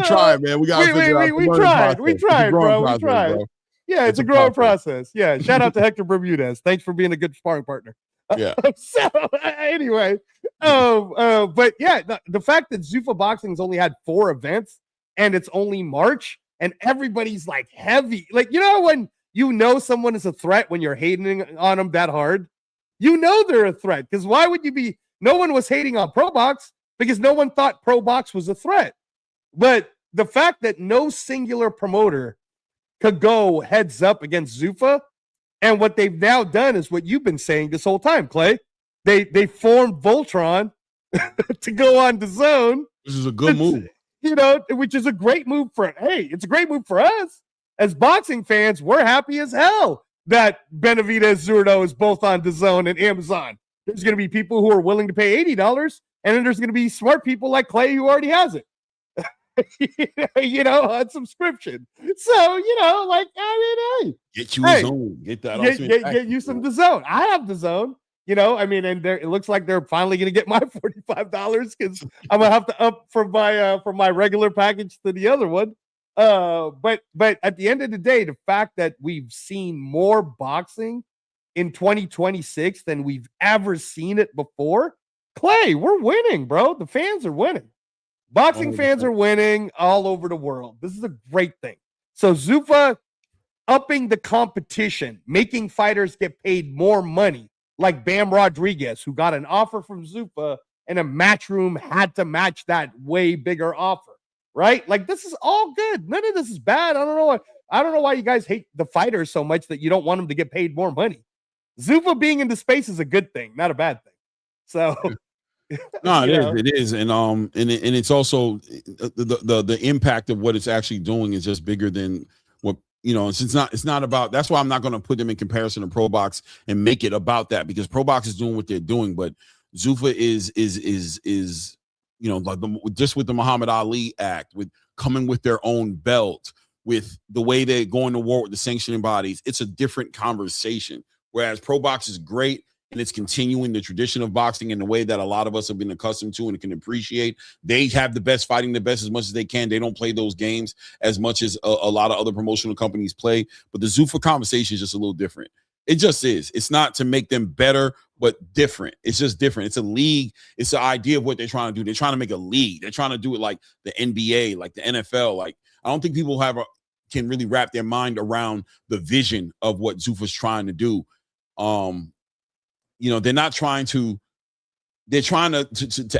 trying, man. We tried, bro. We tried. Yeah, it's a growing process. Yeah, shout out to Hector Bermudez. Thanks for being a good sparring partner. Yeah. So anyway, but yeah, the fact that Zuffa Boxing's only had 4 events and it's only March and everybody's like heavy, like when someone is a threat when you're hating on them that hard, they're a threat because why would you be? No one was hating on Pro Box because no one thought Pro Box was a threat, but the fact that no singular promoter could go heads up against Zuffa. And what they've now done is what you've been saying this whole time, Clay. They formed Voltron to go on the zone. This is a good move. You know, which is a great move it's a great move for us. As boxing fans, we're happy as hell that Benavidez Zurdo is both on the zone and Amazon. There's going to be people who are willing to pay $80, and then there's going to be smart people like Clay who already has it. You know, on subscription. So, you know, like, I mean, hey, get you a zone. Get that. Get you some the zone. I have the zone. You know, I mean, and it looks like they're finally going to get my $45 because I'm gonna have to up for my regular package to the other one. But at the end of the day, the fact that we've seen more boxing in 2026 than we've ever seen it before, Clay, we're winning, bro. The fans are winning. Boxing fans are winning all over the world. This is a great thing. So Zuffa upping the competition, making fighters get paid more money, like Bam Rodriguez, who got an offer from Zuffa, and a Matchroom had to match that way bigger offer, right? Like, this is all good. None of this is bad. I don't know why you guys hate the fighters so much that you don't want them to get paid more money. Zuffa being in the space is a good thing, not a bad thing. So. No, it is, and it's also the impact of what it's actually doing is just bigger than what, you know. It's not about. That's why I'm not going to put them in comparison to Pro Box and make it about that, because Pro Box is doing what they're doing, but Zuffa is you know, like just with the Muhammad Ali Act, with coming with their own belt, with the way they're going to war with the sanctioning bodies, it's a different conversation. Whereas Pro Box is great, and it's continuing the tradition of boxing in the way that a lot of us have been accustomed to and can appreciate. They have the best, fighting the best as much as they can. They don't play those games as much as a lot of other promotional companies play. But the Zuffa conversation is just a little different. It just is. It's not to make them better, but different. It's just different. It's a league. It's the idea of what they're trying to do. They're trying to make a league. They're trying to do it like the NBA, like the NFL. Like, I don't think people can really wrap their mind around the vision of what Zuffa's trying to do. You know, they're trying to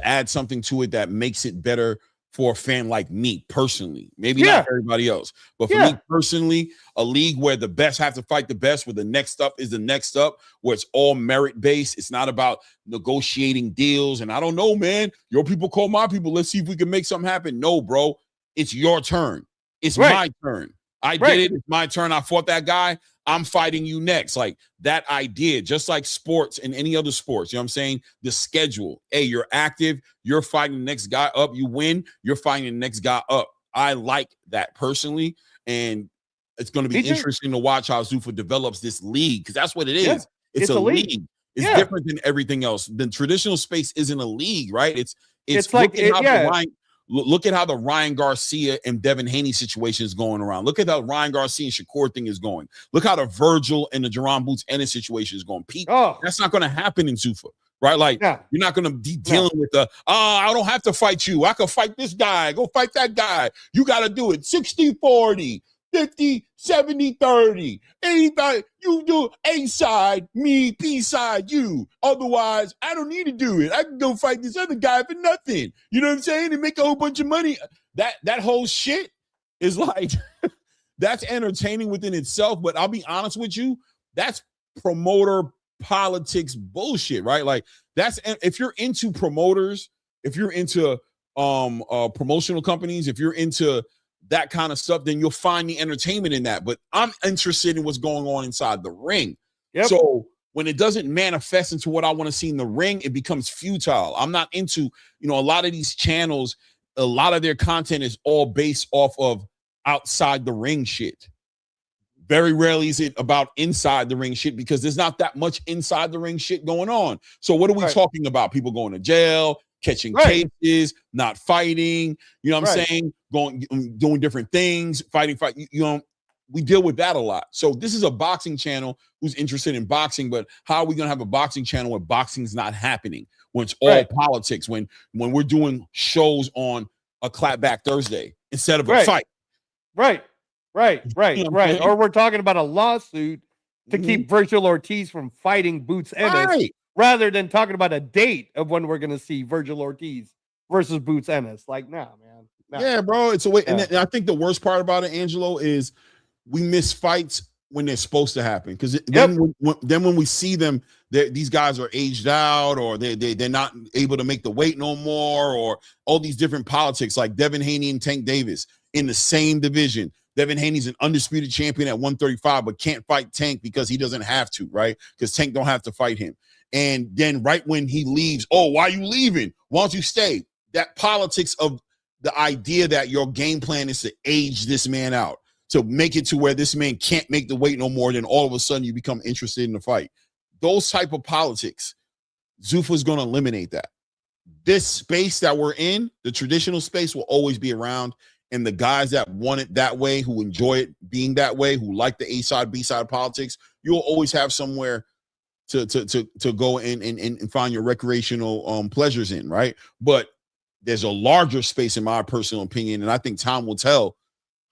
add something to it that makes it better for a fan like me personally. Maybe not everybody else, but for me personally, a league where the best have to fight the best, where the next up is the next up, where it's all merit based. It's not about negotiating deals. And I don't know, man, your people call my people. Let's see if we can make something happen. No, bro, it's your turn. It's my turn. I did it. It's my turn. I fought that guy. I'm fighting you next. Like, that idea, just like sports and any other sports, you know what I'm saying? The schedule. Hey, you're active. You're fighting the next guy up. You win. You're fighting the next guy up. I like that personally. And it's going to be interesting to watch how Zuffa develops this league, because that's what it is. Yeah. It's a league. It's different than everything else. The traditional space isn't a league, right? It's like look at how the Ryan Garcia and Devin Haney situation is going around. Look at how Ryan Garcia and Shakur thing is going. Look how the Virgil and the Jerron Boots Ennis situation is going. Pete, that's not going to happen in Zuffa, right? Like, you're not going to be dealing with I don't have to fight you. I can fight this guy. Go fight that guy. You got to do it 60-40. 50, 70, 30, 85, you do A side, me, B side, you. Otherwise, I don't need to do it. I can go fight this other guy for nothing. You know what I'm saying? And make a whole bunch of money. That whole shit is like, that's entertaining within itself. But I'll be honest with you, that's promoter politics bullshit, right? Like, that's, if you're into promoters, if you're into promotional companies, if you're into that kind of stuff, then you'll find the entertainment in that. But I'm interested in what's going on inside the ring. So when it doesn't manifest into what I want to see in the ring, it becomes futile. I'm not into, you know, a lot of these channels, a lot of their content is all based off of outside the ring shit. Very rarely is it about inside the ring shit, because there's not that much inside the ring shit going on. So what are we talking about? People going to jail, catching cases, not fighting, you know what I'm saying? Doing different things, fighting, you know, we deal with that a lot. So this is a boxing channel who's interested in boxing, but how are we going to have a boxing channel where boxing's not happening, when it's all politics, when we're doing shows on a clapback Thursday instead of a fight? Right. You know, or we're talking about a lawsuit to keep Virgil Ortiz from fighting Boots Ennis, rather than talking about a date of when we're going to see Virgil Ortiz versus Boots Ennis. Like, nah, man. Nah. Yeah, bro. It's a way. And I think the worst part about it, Angelo, is we miss fights when they're supposed to happen. Because then when we see them, these guys are aged out, or they're not able to make the weight no more, or all these different politics, like Devin Haney and Tank Davis in the same division. Devin Haney's an undisputed champion at 135, but can't fight Tank because he doesn't have to, right? Because Tank don't have to fight him. And then right when he leaves, oh, why are you leaving? Why don't you stay? That politics of the idea that your game plan is to age this man out, to make it to where this man can't make the weight no more, then all of a sudden you become interested in the fight. Those type of politics, Zuffa's going to eliminate that. This space that we're in, the traditional space, will always be around. And the guys that want it that way, who enjoy it being that way, who like the A-side, B-side politics, you'll always have somewhere to go and find your recreational pleasures in, right? But there's a larger space, in my personal opinion, and I think time will tell.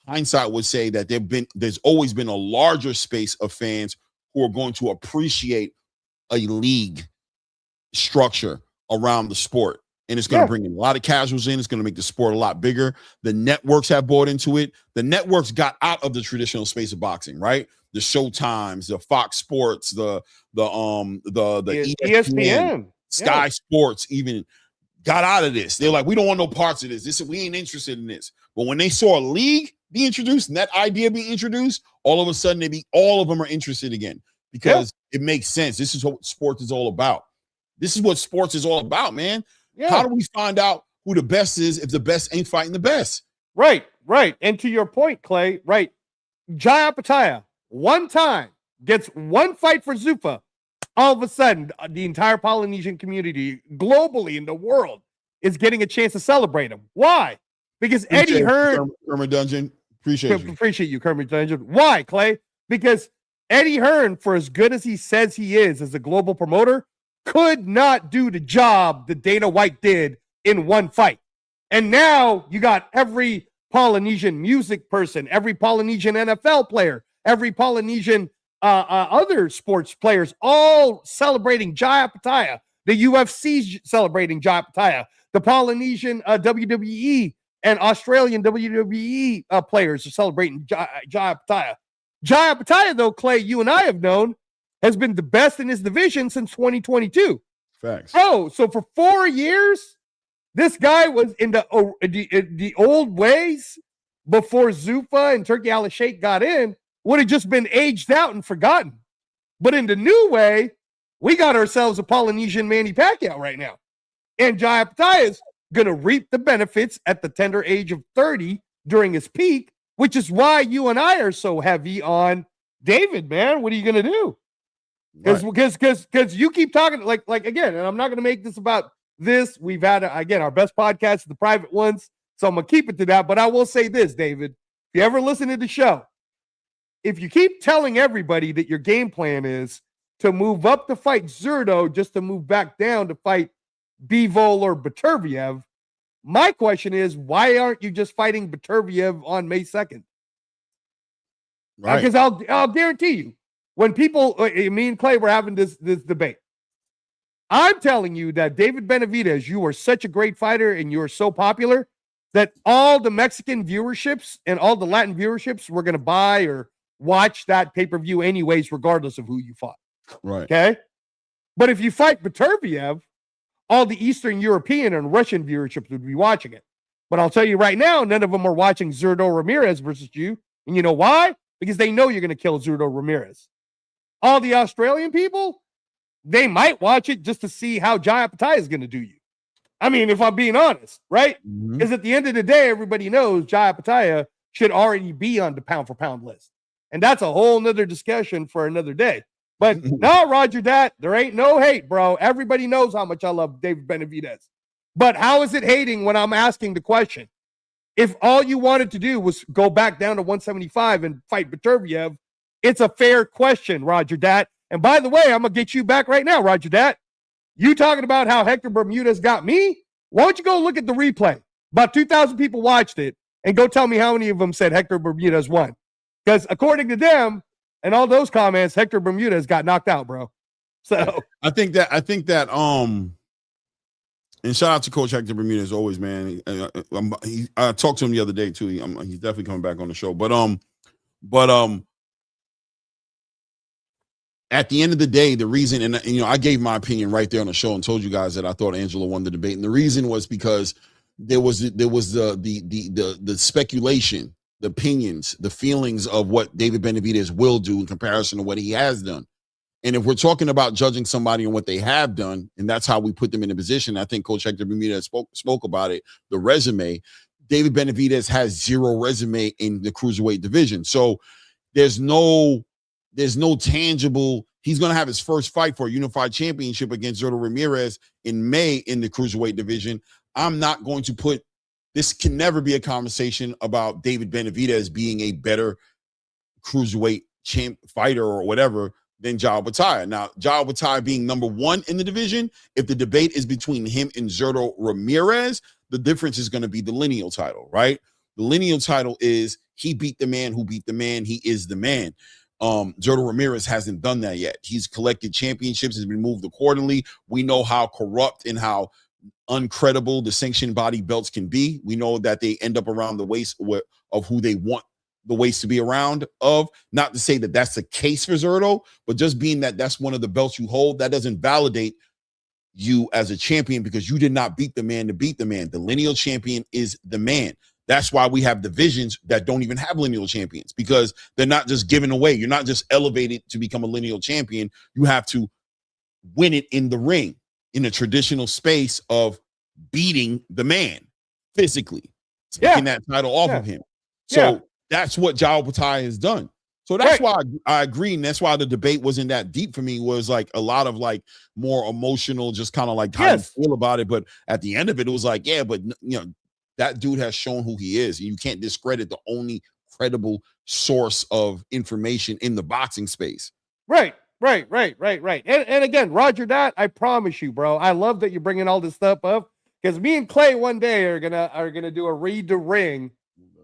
Hindsight would say that there's always been a larger space of fans who are going to appreciate a league structure around the sport. And it's going to bring in a lot of casuals in. It's going to make the sport a lot bigger. The networks have bought into it. The networks got out of the traditional space of boxing, right? The Showtimes, the Fox Sports, the ESPN, Sky Sports even got out of this. They're like, we don't want no parts of this. We ain't interested in this. But when they saw a league be introduced and that idea being introduced, all of a sudden all of them are interested again, because it makes sense. This is what sports is all about. This is what sports is all about, man. Yeah. How do we find out who the best is if the best ain't fighting the best? Right. And to your point, Clay, right. Jai Apataya, one time, gets one fight for Zuffa. All of a sudden, the entire Polynesian community globally in the world is getting a chance to celebrate him. Why? Because Eddie Hearn. Kermit Dungeon. Appreciate you, Kermit Dungeon. Why, Clay? Because Eddie Hearn, for as good as he says he is as a global promoter, could not do the job that Dana White did in one fight. And now you got every Polynesian music person, every Polynesian NFL player, every Polynesian other sports players all celebrating Jai Apataya. The UFC celebrating Jai Apataya. The Polynesian WWE and Australian WWE players are celebrating Jai Apataya. Jai Apataya, though, Clay, you and I have known, has been the best in his division since 2022. Facts. Oh, so for 4 years, this guy was in the old ways before Zuffa and Turkey Al-Sheikh got in, would have just been aged out and forgotten. But in the new way, we got ourselves a Polynesian Manny Pacquiao right now. And Jai Apataya is going to reap the benefits at the tender age of 30 during his peak, which is why you and I are so heavy on David, man. What are you going to do? Because you keep talking like again, and I'm not going to make this about this. We've had, again, our best podcasts, the private ones. So I'm going to keep it to that. But I will say this, David, if you ever listen to the show, if you keep telling everybody that your game plan is to move up to fight Zurdo just to move back down to fight Bivol or Beterbiev, my question is, why aren't you just fighting Beterbiev on May 2nd? Right. Because I'll guarantee you, when people, me and Clay were having this debate, I'm telling you that David Benavidez, you are such a great fighter and you are so popular that all the Mexican viewerships and all the Latin viewerships were going to buy or watch that pay-per-view anyways, regardless of who you fought. Right. Okay? But if you fight Beterbiev, all the Eastern European and Russian viewerships would be watching it. But I'll tell you right now, none of them are watching Zurdo Ramirez versus you. And you know why? Because they know you're going to kill Zurdo Ramirez. All the Australian people, they might watch it just to see how Jai Apataya is going to do you. I mean, if I'm being honest, right? Because at the end of the day, everybody knows Jai Apataya should already be on the pound-for-pound list. And that's a whole nother discussion for another day. But no, Roger, that there ain't no hate, bro. Everybody knows how much I love David Benavidez. But how is it hating when I'm asking the question? If all you wanted to do was go back down to 175 and fight Beterbiev, it's a fair question, Roger Dat. And by the way, I'm going to get you back right now, Roger Dat. You talking about how Hector Bermudez got me? Why don't you go look at the replay? About 2,000 people watched it, and go tell me how many of them said Hector Bermudez won. Because according to them and all those comments, Hector Bermudez got knocked out, bro. So I think that and shout out to Coach Hector Bermudez always, man. I talked to him the other day too. He's definitely coming back on the show. But But at the end of the day, the reason, and you know, I gave my opinion right there on the show and told you guys that I thought Angela won the debate, and the reason was because there was the speculation, the opinions, the feelings of what David Benavidez will do in comparison to what he has done. And if we're talking about judging somebody on what they have done, and that's how we put them in a position, I think Coach Hector Bermudez spoke about it, the resume. David Benavidez has zero resume in the cruiserweight division. So there's no tangible. He's going to have his first fight for a unified championship against Zurdo Ramirez in May in the cruiserweight division. I'm not going to put, this can never be a conversation about David Benavidez being a better cruiserweight champ fighter or whatever than Jao Bataya. Now, Jao Bataya being number one in the division, if the debate is between him and Zurdo Ramirez, the difference is going to be the lineal title, right? The lineal title is he beat the man who beat the man. He is the man. Zurdo Ramirez hasn't done that yet. He's collected championships, has been moved accordingly. We know how corrupt and how uncredible the sanctioned body belts can be. We know that they end up around the waist of who they want the waist to be around of. Not to say that that's the case for Zurdo, but just being that that's one of the belts you hold, that doesn't validate you as a champion because you did not beat the man to beat the man. The lineal champion is the man. That's why we have divisions that don't even have lineal champions, because they're not just given away. You're not just elevated to become a lineal champion. You have to win it in the ring in a traditional space of beating the man physically, taking that title off of him. So that's what Jao Bataya has done. So that's why I agree. And that's why the debate wasn't that deep for me, was like a lot of like more emotional, just kind of like how you feel about it. But at the end of it, it was like, yeah, but you know, that dude has shown who he is. You can't discredit the only credible source of information in the boxing space. Right. And again, Roger, that I promise you, bro. I love that you're bringing all this stuff up, because me and Clay one day are gonna do a read the ring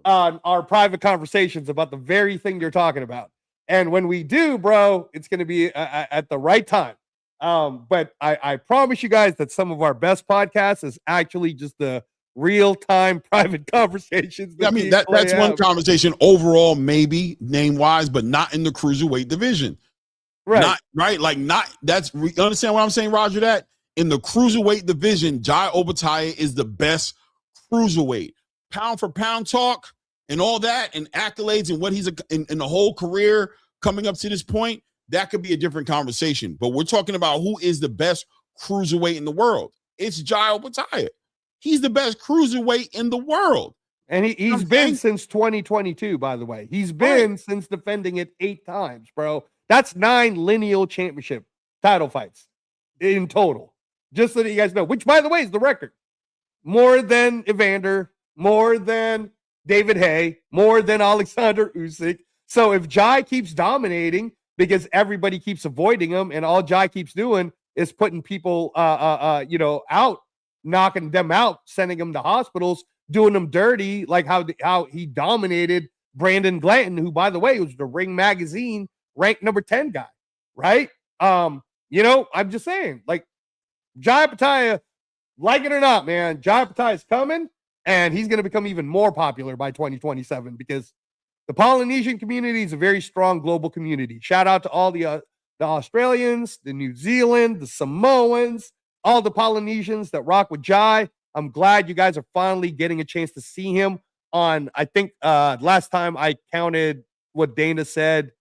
on our private conversations about the very thing you're talking about. And when we do, bro, it's gonna be at the right time. But I promise you guys that some of our best podcasts is actually just the real-time private conversations. I mean, that's one conversation overall, maybe name-wise, but not in the cruiserweight division. Right. Not right. Like, not that's you understand what I'm saying, Roger? That in the cruiserweight division, Jai Obataya is the best cruiserweight. Pound for pound talk and all that, and accolades and what he's in the whole career coming up to this point, that could be a different conversation. But we're talking about who is the best cruiserweight in the world. It's Jai Obataya. He's the best cruiserweight in the world. And he's been since 2022, by the way. He's been since defending it 8 times, bro. That's 9 lineal championship title fights in total. Just so that you guys know, which, by the way, is the record. More than Evander, more than David Hay, more than Alexander Usyk. So if Jai keeps dominating because everybody keeps avoiding him, and all Jai keeps doing is putting people out, knocking them out, sending them to hospitals, doing them dirty, like how he dominated Brandon Glanton, who, by the way, was the Ring Magazine ranked number 10 guy, right? I'm just saying, like, Jai Bataya, like it or not, man, Jai Bataya is coming, and he's going to become even more popular by 2027, because the Polynesian community is a very strong global community. Shout out to all the Australians, the New Zealand, the Samoans, all the Polynesians that rock with Jai. I'm glad you guys are finally getting a chance to see him on, I think last time I counted what Dana said,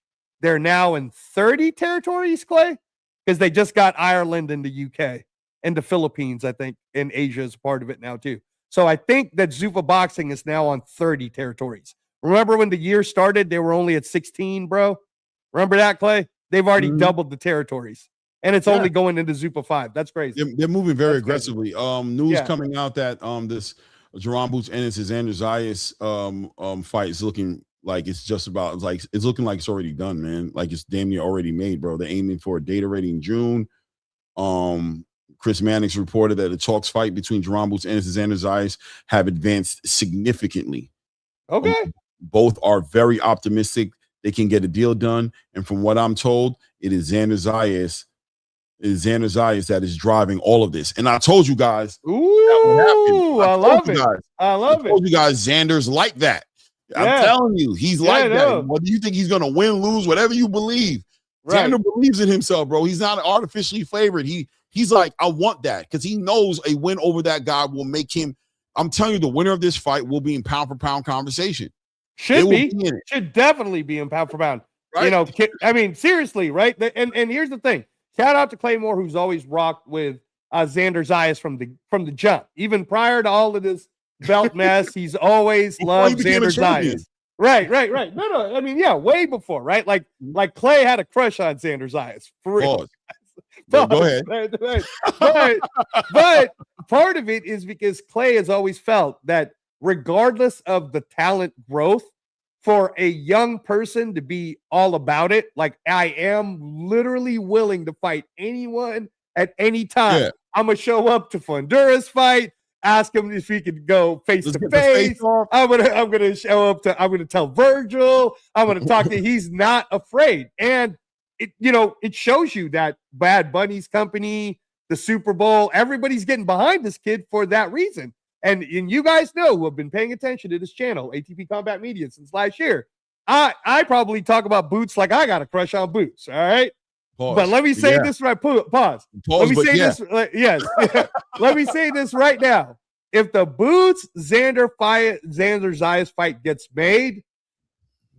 they're now in 30 territories, Clay, because they just got Ireland and the UK and the Philippines, I think, and Asia is part of it now too. So I think that Zuffa Boxing is now on 30 territories. Remember when the year started, they were only at 16, bro? Remember that, Clay? They've already doubled the territories, and it's only going into Zuffa 5. That's crazy. They're moving very aggressively. News coming out that this Jerome Boots Ennis and Xander Zayas fight is looking like it's just about, like, it's looking like it's already done, man. Like, it's damn near already made, bro. They're aiming for a date already in June. Chris Mannix reported that the talks fight between Jerome Boots Ennis and Xander Zayas have advanced significantly. Okay. Both are very optimistic they can get a deal done. And from what I'm told, it is Xander Zayas that is driving all of this. And I told you guys. Ooh, I love it. I told you guys, Xander's like that. I'm telling you, he's like that. no. Whether you think he's gonna win, lose, whatever you believe, Right. Xander believes in himself, bro. He's not artificially favored. He's like, I want that because he knows a win over that guy will make him. I'm telling you, the winner of this fight will be in pound for pound conversation. Should definitely be in pound for pound. Right? You know, I mean, seriously, right? And here's the thing. Shout out to Claymore, who's always rocked with Xander Zayas from the jump. Even prior to all of this belt mess, he's always loved Xander Zayas. Right. No. I mean, yeah, way before, right? Like Clay had a crush on Xander Zayas. For real. Go ahead. But part of it is because Clay has always felt that regardless of the talent growth, for a young person to be all about it, like I am literally willing to fight anyone at any time. Yeah. I'm gonna show up to Ventura's fight, ask him if he can go face to face. I'm gonna show up to. I'm gonna tell Virgil. I'm gonna talk to. He's not afraid, and it shows you that Bad Bunny's company, the Super Bowl, everybody's getting behind this kid for that reason. And you guys know who have been paying attention to this channel, ATP Combat Media, since last year. I probably talk about Boots like I got a crush on Boots. All right. Pause. But let me say this right. Pause. Let me say this. Yes. Let me say this right now. If the Boots Xander Zayas fight gets made,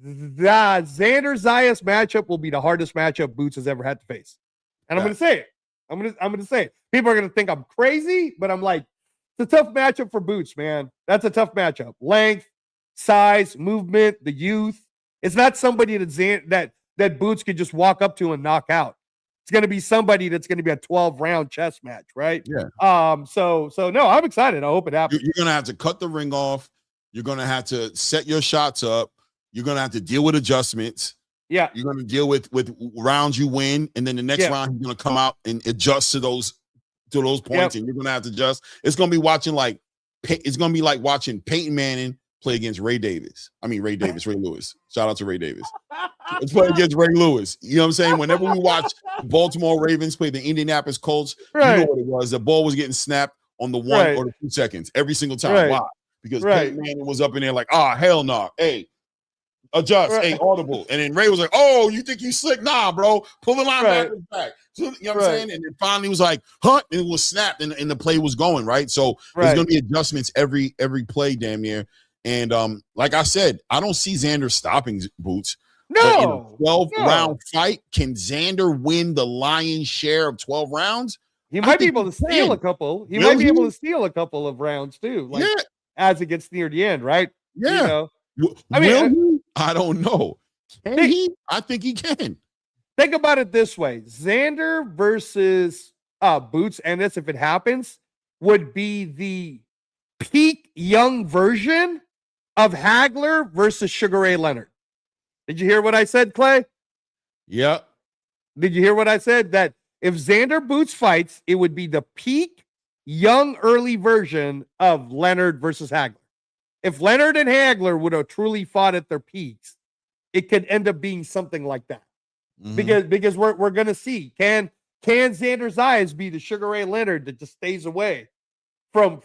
the Xander Zayas matchup will be the hardest matchup Boots has ever had to face. And I'm going to say it. I'm going to say it. People are going to think I'm crazy, but I'm like, it's a tough matchup for Boots, man. That's a tough matchup. Length, size, movement, the youth. It's not somebody that Boots could just walk up to and knock out. It's going to be somebody that's going to be a 12-round chess match, right? Yeah. So no, I'm excited. I hope it happens. You're going to have to cut the ring off. You're going to have to set your shots up. You're going to have to deal with adjustments. Yeah. You're going to deal with rounds you win, and then the next round you're going to come out and adjust to those points, and you're going to have to adjust. It's going to be like watching Peyton Manning play against Ray Lewis. Shout out to Ray Davis. Let's play against Ray Lewis. You know what I'm saying? Whenever we watch Baltimore Ravens play the Indianapolis Colts, you know what it was. The ball was getting snapped on the 1 or the 2 seconds every single time. Why? Because Peyton Manning was up in there like, hell no. Hey, adjust. Hey, audible. And then Ray was like, oh, you think you slick? Nah, bro. Pull the linebackers back. So, you know what I'm saying? And then finally was like, and it was snapped and the play was going, right? So there's going to be adjustments every play damn near. And like I said, I don't see Xander stopping Boots. No. In a 12-round fight, can Xander win the lion's share of 12 rounds? He might be able to steal a couple. He might be able to steal a couple of rounds too. Like as it gets near the end, right? Yeah. I don't know. Can he? I think he can. Think about it this way. Xander versus Boots Ennis, if it happens, would be the peak young version of Hagler versus Sugar Ray Leonard. Did you hear what I said, Clay? Yeah. Did you hear what I said? That if Xander Boots fights, it would be the peak young early version of Leonard versus Hagler. If Leonard and Hagler would have truly fought at their peaks, it could end up being something like that. Mm-hmm. Because we're gonna see, can Xander Zayas be the Sugar Ray Leonard that just stays away from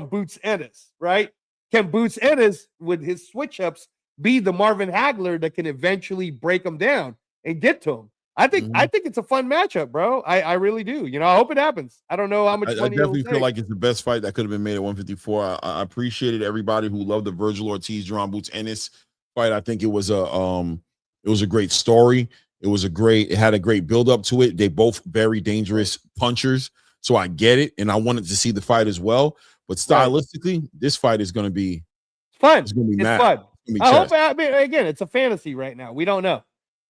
Boots Ennis, right? Can Boots Ennis with his switch ups be the Marvin Hagler that can eventually break him down and get to him? I think it's a fun matchup, bro. I really do. I hope it happens. I don't know how much money. I definitely feel like it's the best fight that could have been made at 154. I appreciated everybody who loved the Virgil Ortiz Jerome Boots Ennis fight. I think it was a great story. It had a great build up to it. They both very dangerous punchers, so I get it, and I wanted to see the fight as well. But stylistically, this fight is going to be fun. It's going to be fun. I mean, again, it's a fantasy right now. We don't know.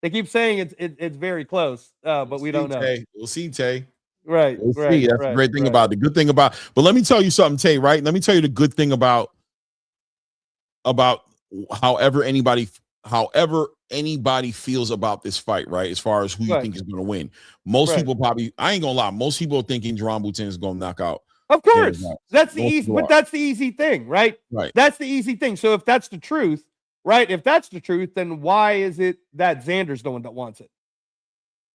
They keep saying it's very close, but we don't know. Tay. We'll see, Tay. Right. We'll see. That's the great thing about it. The good thing about, but let me tell you something, Tay, right? Let me tell you the good thing about however anybody feels about this fight, right? As far as who you think is going to win. Most people probably, I ain't going to lie, most people are thinking Jerome Boots is going to knock out. Of course. That's the easy thing, right? Right. That's the easy thing. So if that's the truth, right? If that's the truth, then why is it that Xander's the one that wants it?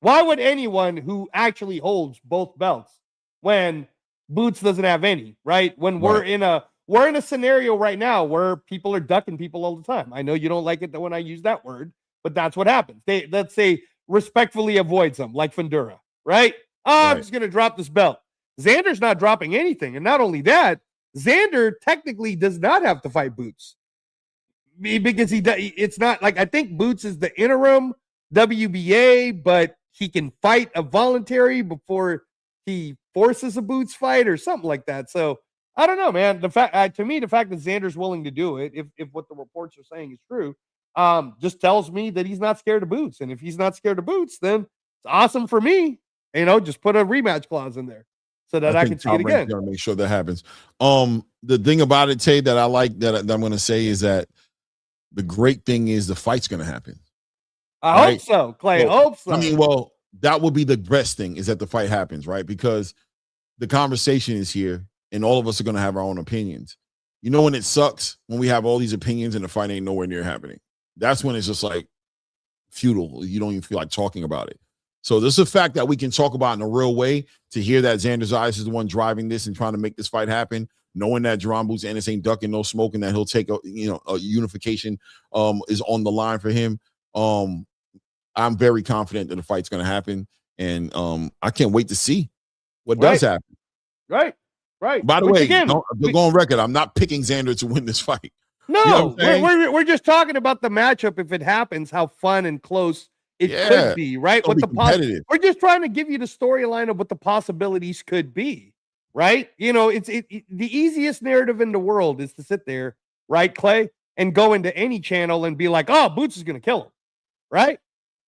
Why would anyone who actually holds both belts when Boots doesn't have any, right? When we're in a we're in a scenario right now where people are ducking people all the time. I know you don't like it when I use that word, but that's what happens. They, let's say, respectfully avoids them, like Ventura, right? Oh, I'm just going to drop this belt. Xander's not dropping anything. And not only that, Xander technically does not have to fight Boots because it's not like, I think Boots is the interim WBA, but he can fight a voluntary before he forces a Boots fight or something like that. So I don't know, man. The fact, to me, the fact that Xander's willing to do it, if what the reports are saying is true, just tells me that he's not scared of Boots. And if he's not scared of Boots, then it's awesome for me. Just put a rematch clause in there so that I can see it again. Gotta make sure that happens. The thing about it, Tay, that I like that I'm going to say is that the great thing is the fight's going to happen. I hope so, Clay. I hope so. I mean, well, that would be the best thing is that the fight happens, right? Because the conversation is here and all of us are going to have our own opinions. When it sucks when we have all these opinions and the fight ain't nowhere near happening. That's when it's just like futile. You don't even feel like talking about it. So this is a fact that we can talk about in a real way, to hear that Xander Zayas is the one driving this and trying to make this fight happen, knowing that Jerome Boots Ennis ain't ducking no smoke and that he'll take a unification is on the line for him. I'm very confident that the fight's going to happen, and I can't wait to see what does happen. Right. By the way, go on record. I'm not picking Xander to win this fight. No, we're just talking about the matchup. If it happens, how fun and close it could be, right? What we're just trying to give you the storyline of what the possibilities could be, right? It's the easiest narrative in the world is to sit there, right, Clay, and go into any channel and be like, oh, Boots is going to kill him, right?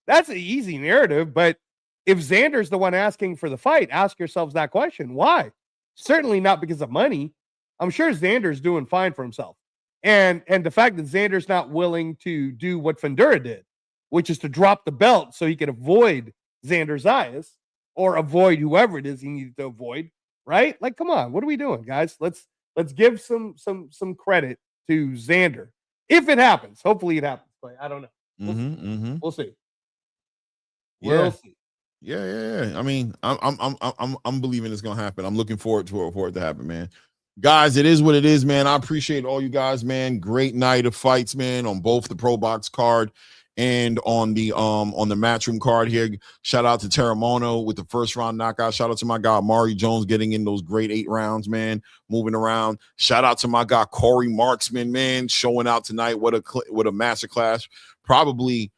That's an easy narrative, but if Xander's the one asking for the fight, ask yourselves that question. Why? Certainly not because of money. I'm sure Xander's doing fine for himself. And the fact that Xander's not willing to do what Ventura did, which is to drop the belt so he could avoid Xander Zayas or avoid whoever it is he needed to avoid, right? Like, come on, what are we doing, guys? Let's give some credit to Xander. If it happens, hopefully it happens, but I don't know. We'll see. We'll see. Yeah. I mean, I'm believing it's gonna happen. I'm looking forward for it to happen, man. Guys, it is what it is, man. I appreciate all you guys, man. Great night of fights, man, on both the Pro Box card and on the Matchroom card here. Shout out to Terramono with the first round knockout. Shout out to my guy Amari Jones getting in those great 8 rounds, man, moving around. Shout out to my guy Corey Marksman, man, showing out tonight. What a masterclass. Probably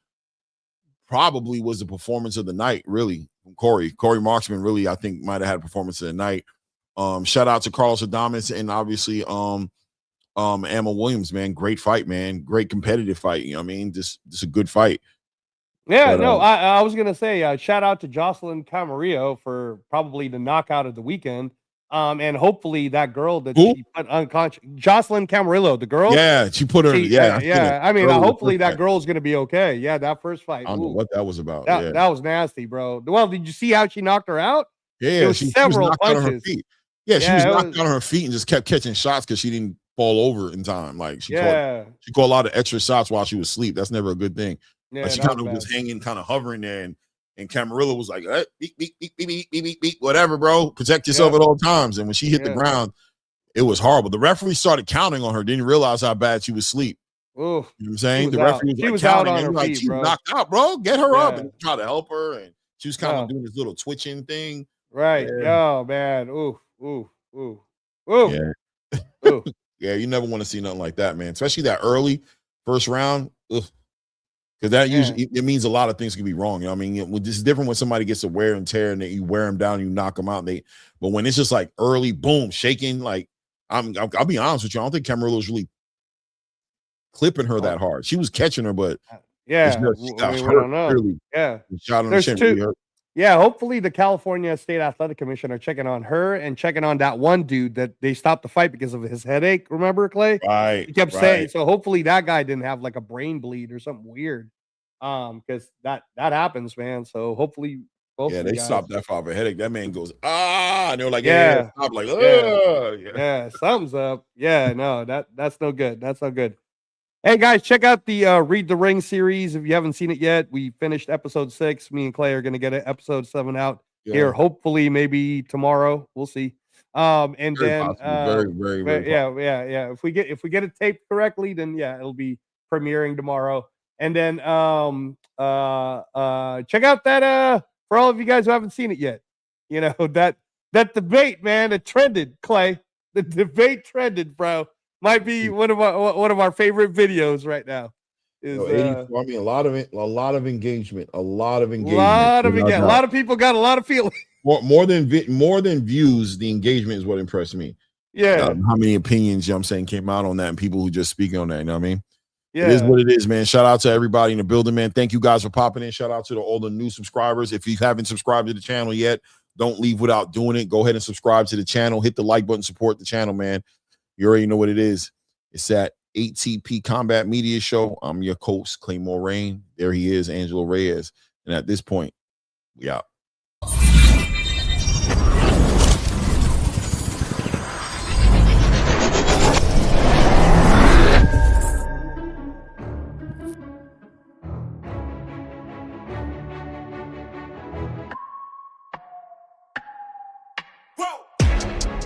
was the performance of the night, really. Corey Marksman really, I think, might have had a performance of the night. Shout out to Carlos Adames and obviously Emma Williams, man. Great fight, man. Great competitive fight. You know what I mean? Just a good fight. Yeah, but, I was gonna say shout out to Jocelyn Camarillo for probably the knockout of the weekend. And hopefully that girl that she put unconscious, Jocelyn Camarillo, the girl. Yeah, she put her. I mean, hopefully that girl's gonna be okay. Yeah, that first fight. I don't know what that was about. That was nasty, bro. Well, did you see how she knocked her out? Yeah, she was knocked out on her feet. Yeah, she was knocked out on her feet and just kept catching shots because she didn't fall over in time. Like she caught a lot of extra shots while she was asleep. That's never a good thing. Yeah, she kind of was hanging, kind of hovering there, and Camarillo was like, beep, beep, beep, beep, beep, beep, beep, whatever, bro. Protect yourself at all times. And when she hit the ground, it was horrible. The referee started counting on her, didn't realize how bad she was asleep. Oof. You know what I'm saying? The referee was like counting, and like, she's knocked out, bro. Get her up, and try to help her. And she was kind of doing this little twitching thing. Right. Yeah. Oh man. Ooh. Yeah. Yeah, you never want to see nothing like that, man. Especially that early first round. Because that usually it means a lot of things can be wrong. You know what I mean? It's different when somebody gets a wear and tear and you wear them down, and you knock them out. But when it's just like early, boom, shaking, like I'll be honest with you, I don't think Camarillo was really clipping her that hard. She was catching her, but she got hurt. Don't know. Clearly. Yeah, shot on the chin. Really hurt. Yeah, hopefully the California State Athletic Commission are checking on her and checking on that one dude that they stopped the fight because of his headache. Remember, Clay? Right. He kept saying, so hopefully that guy didn't have like a brain bleed or something weird. Because that happens, man. So hopefully both they stopped that fight for a headache. That man goes, and they were like, stop, like, something's up. Yeah, no, that's no good. That's no good. Hey guys, check out the Read the Ring series. If you haven't seen it yet, we finished episode 6. Me and Clay are going to get episode 7 out here. Hopefully, maybe tomorrow. We'll see. And Very then possible. Very yeah. If we get it taped correctly, then yeah, it'll be premiering tomorrow. And then check out that for all of you guys who haven't seen it yet. You know, that debate, man, it trended, Clay. The debate trended, bro. Might be one of our favorite videos right now. Is I mean, a lot of engagement. A lot of people got a lot of feelings. More than views, the engagement is what impressed me. Yeah. How many opinions, you know what I'm saying, came out on that, and people who just speak on that, you know what I mean? Yeah. It is what it is, man. Shout out to everybody in the building, man. Thank you guys for popping in. Shout out to all the new subscribers. If you haven't subscribed to the channel yet, don't leave without doing it. Go ahead and subscribe to the channel. Hit the like button, support the channel, man. You already know what it is. It's at ATP Combat Media Show. I'm your host, Claymore Rain. There he is, Angelo Reyes. And at this point, we out.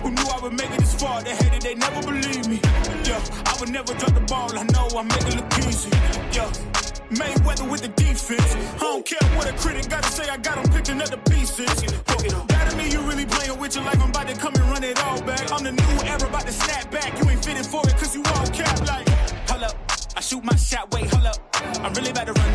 Who knew I would make it this far? They hated, they never believed me. Yeah, I would never drop the ball. I know I make it look easy. Yeah, Mayweather with the defense. I don't care what a critic gotta say. I got them picking up the pieces. That to me, you really playing with your life. I'm about to come and run it all back. I'm the new era, about to snap back. You ain't fitting for it, cause you all cap like. Hold up, I shoot my shot. Wait, hold up. I'm really about to run.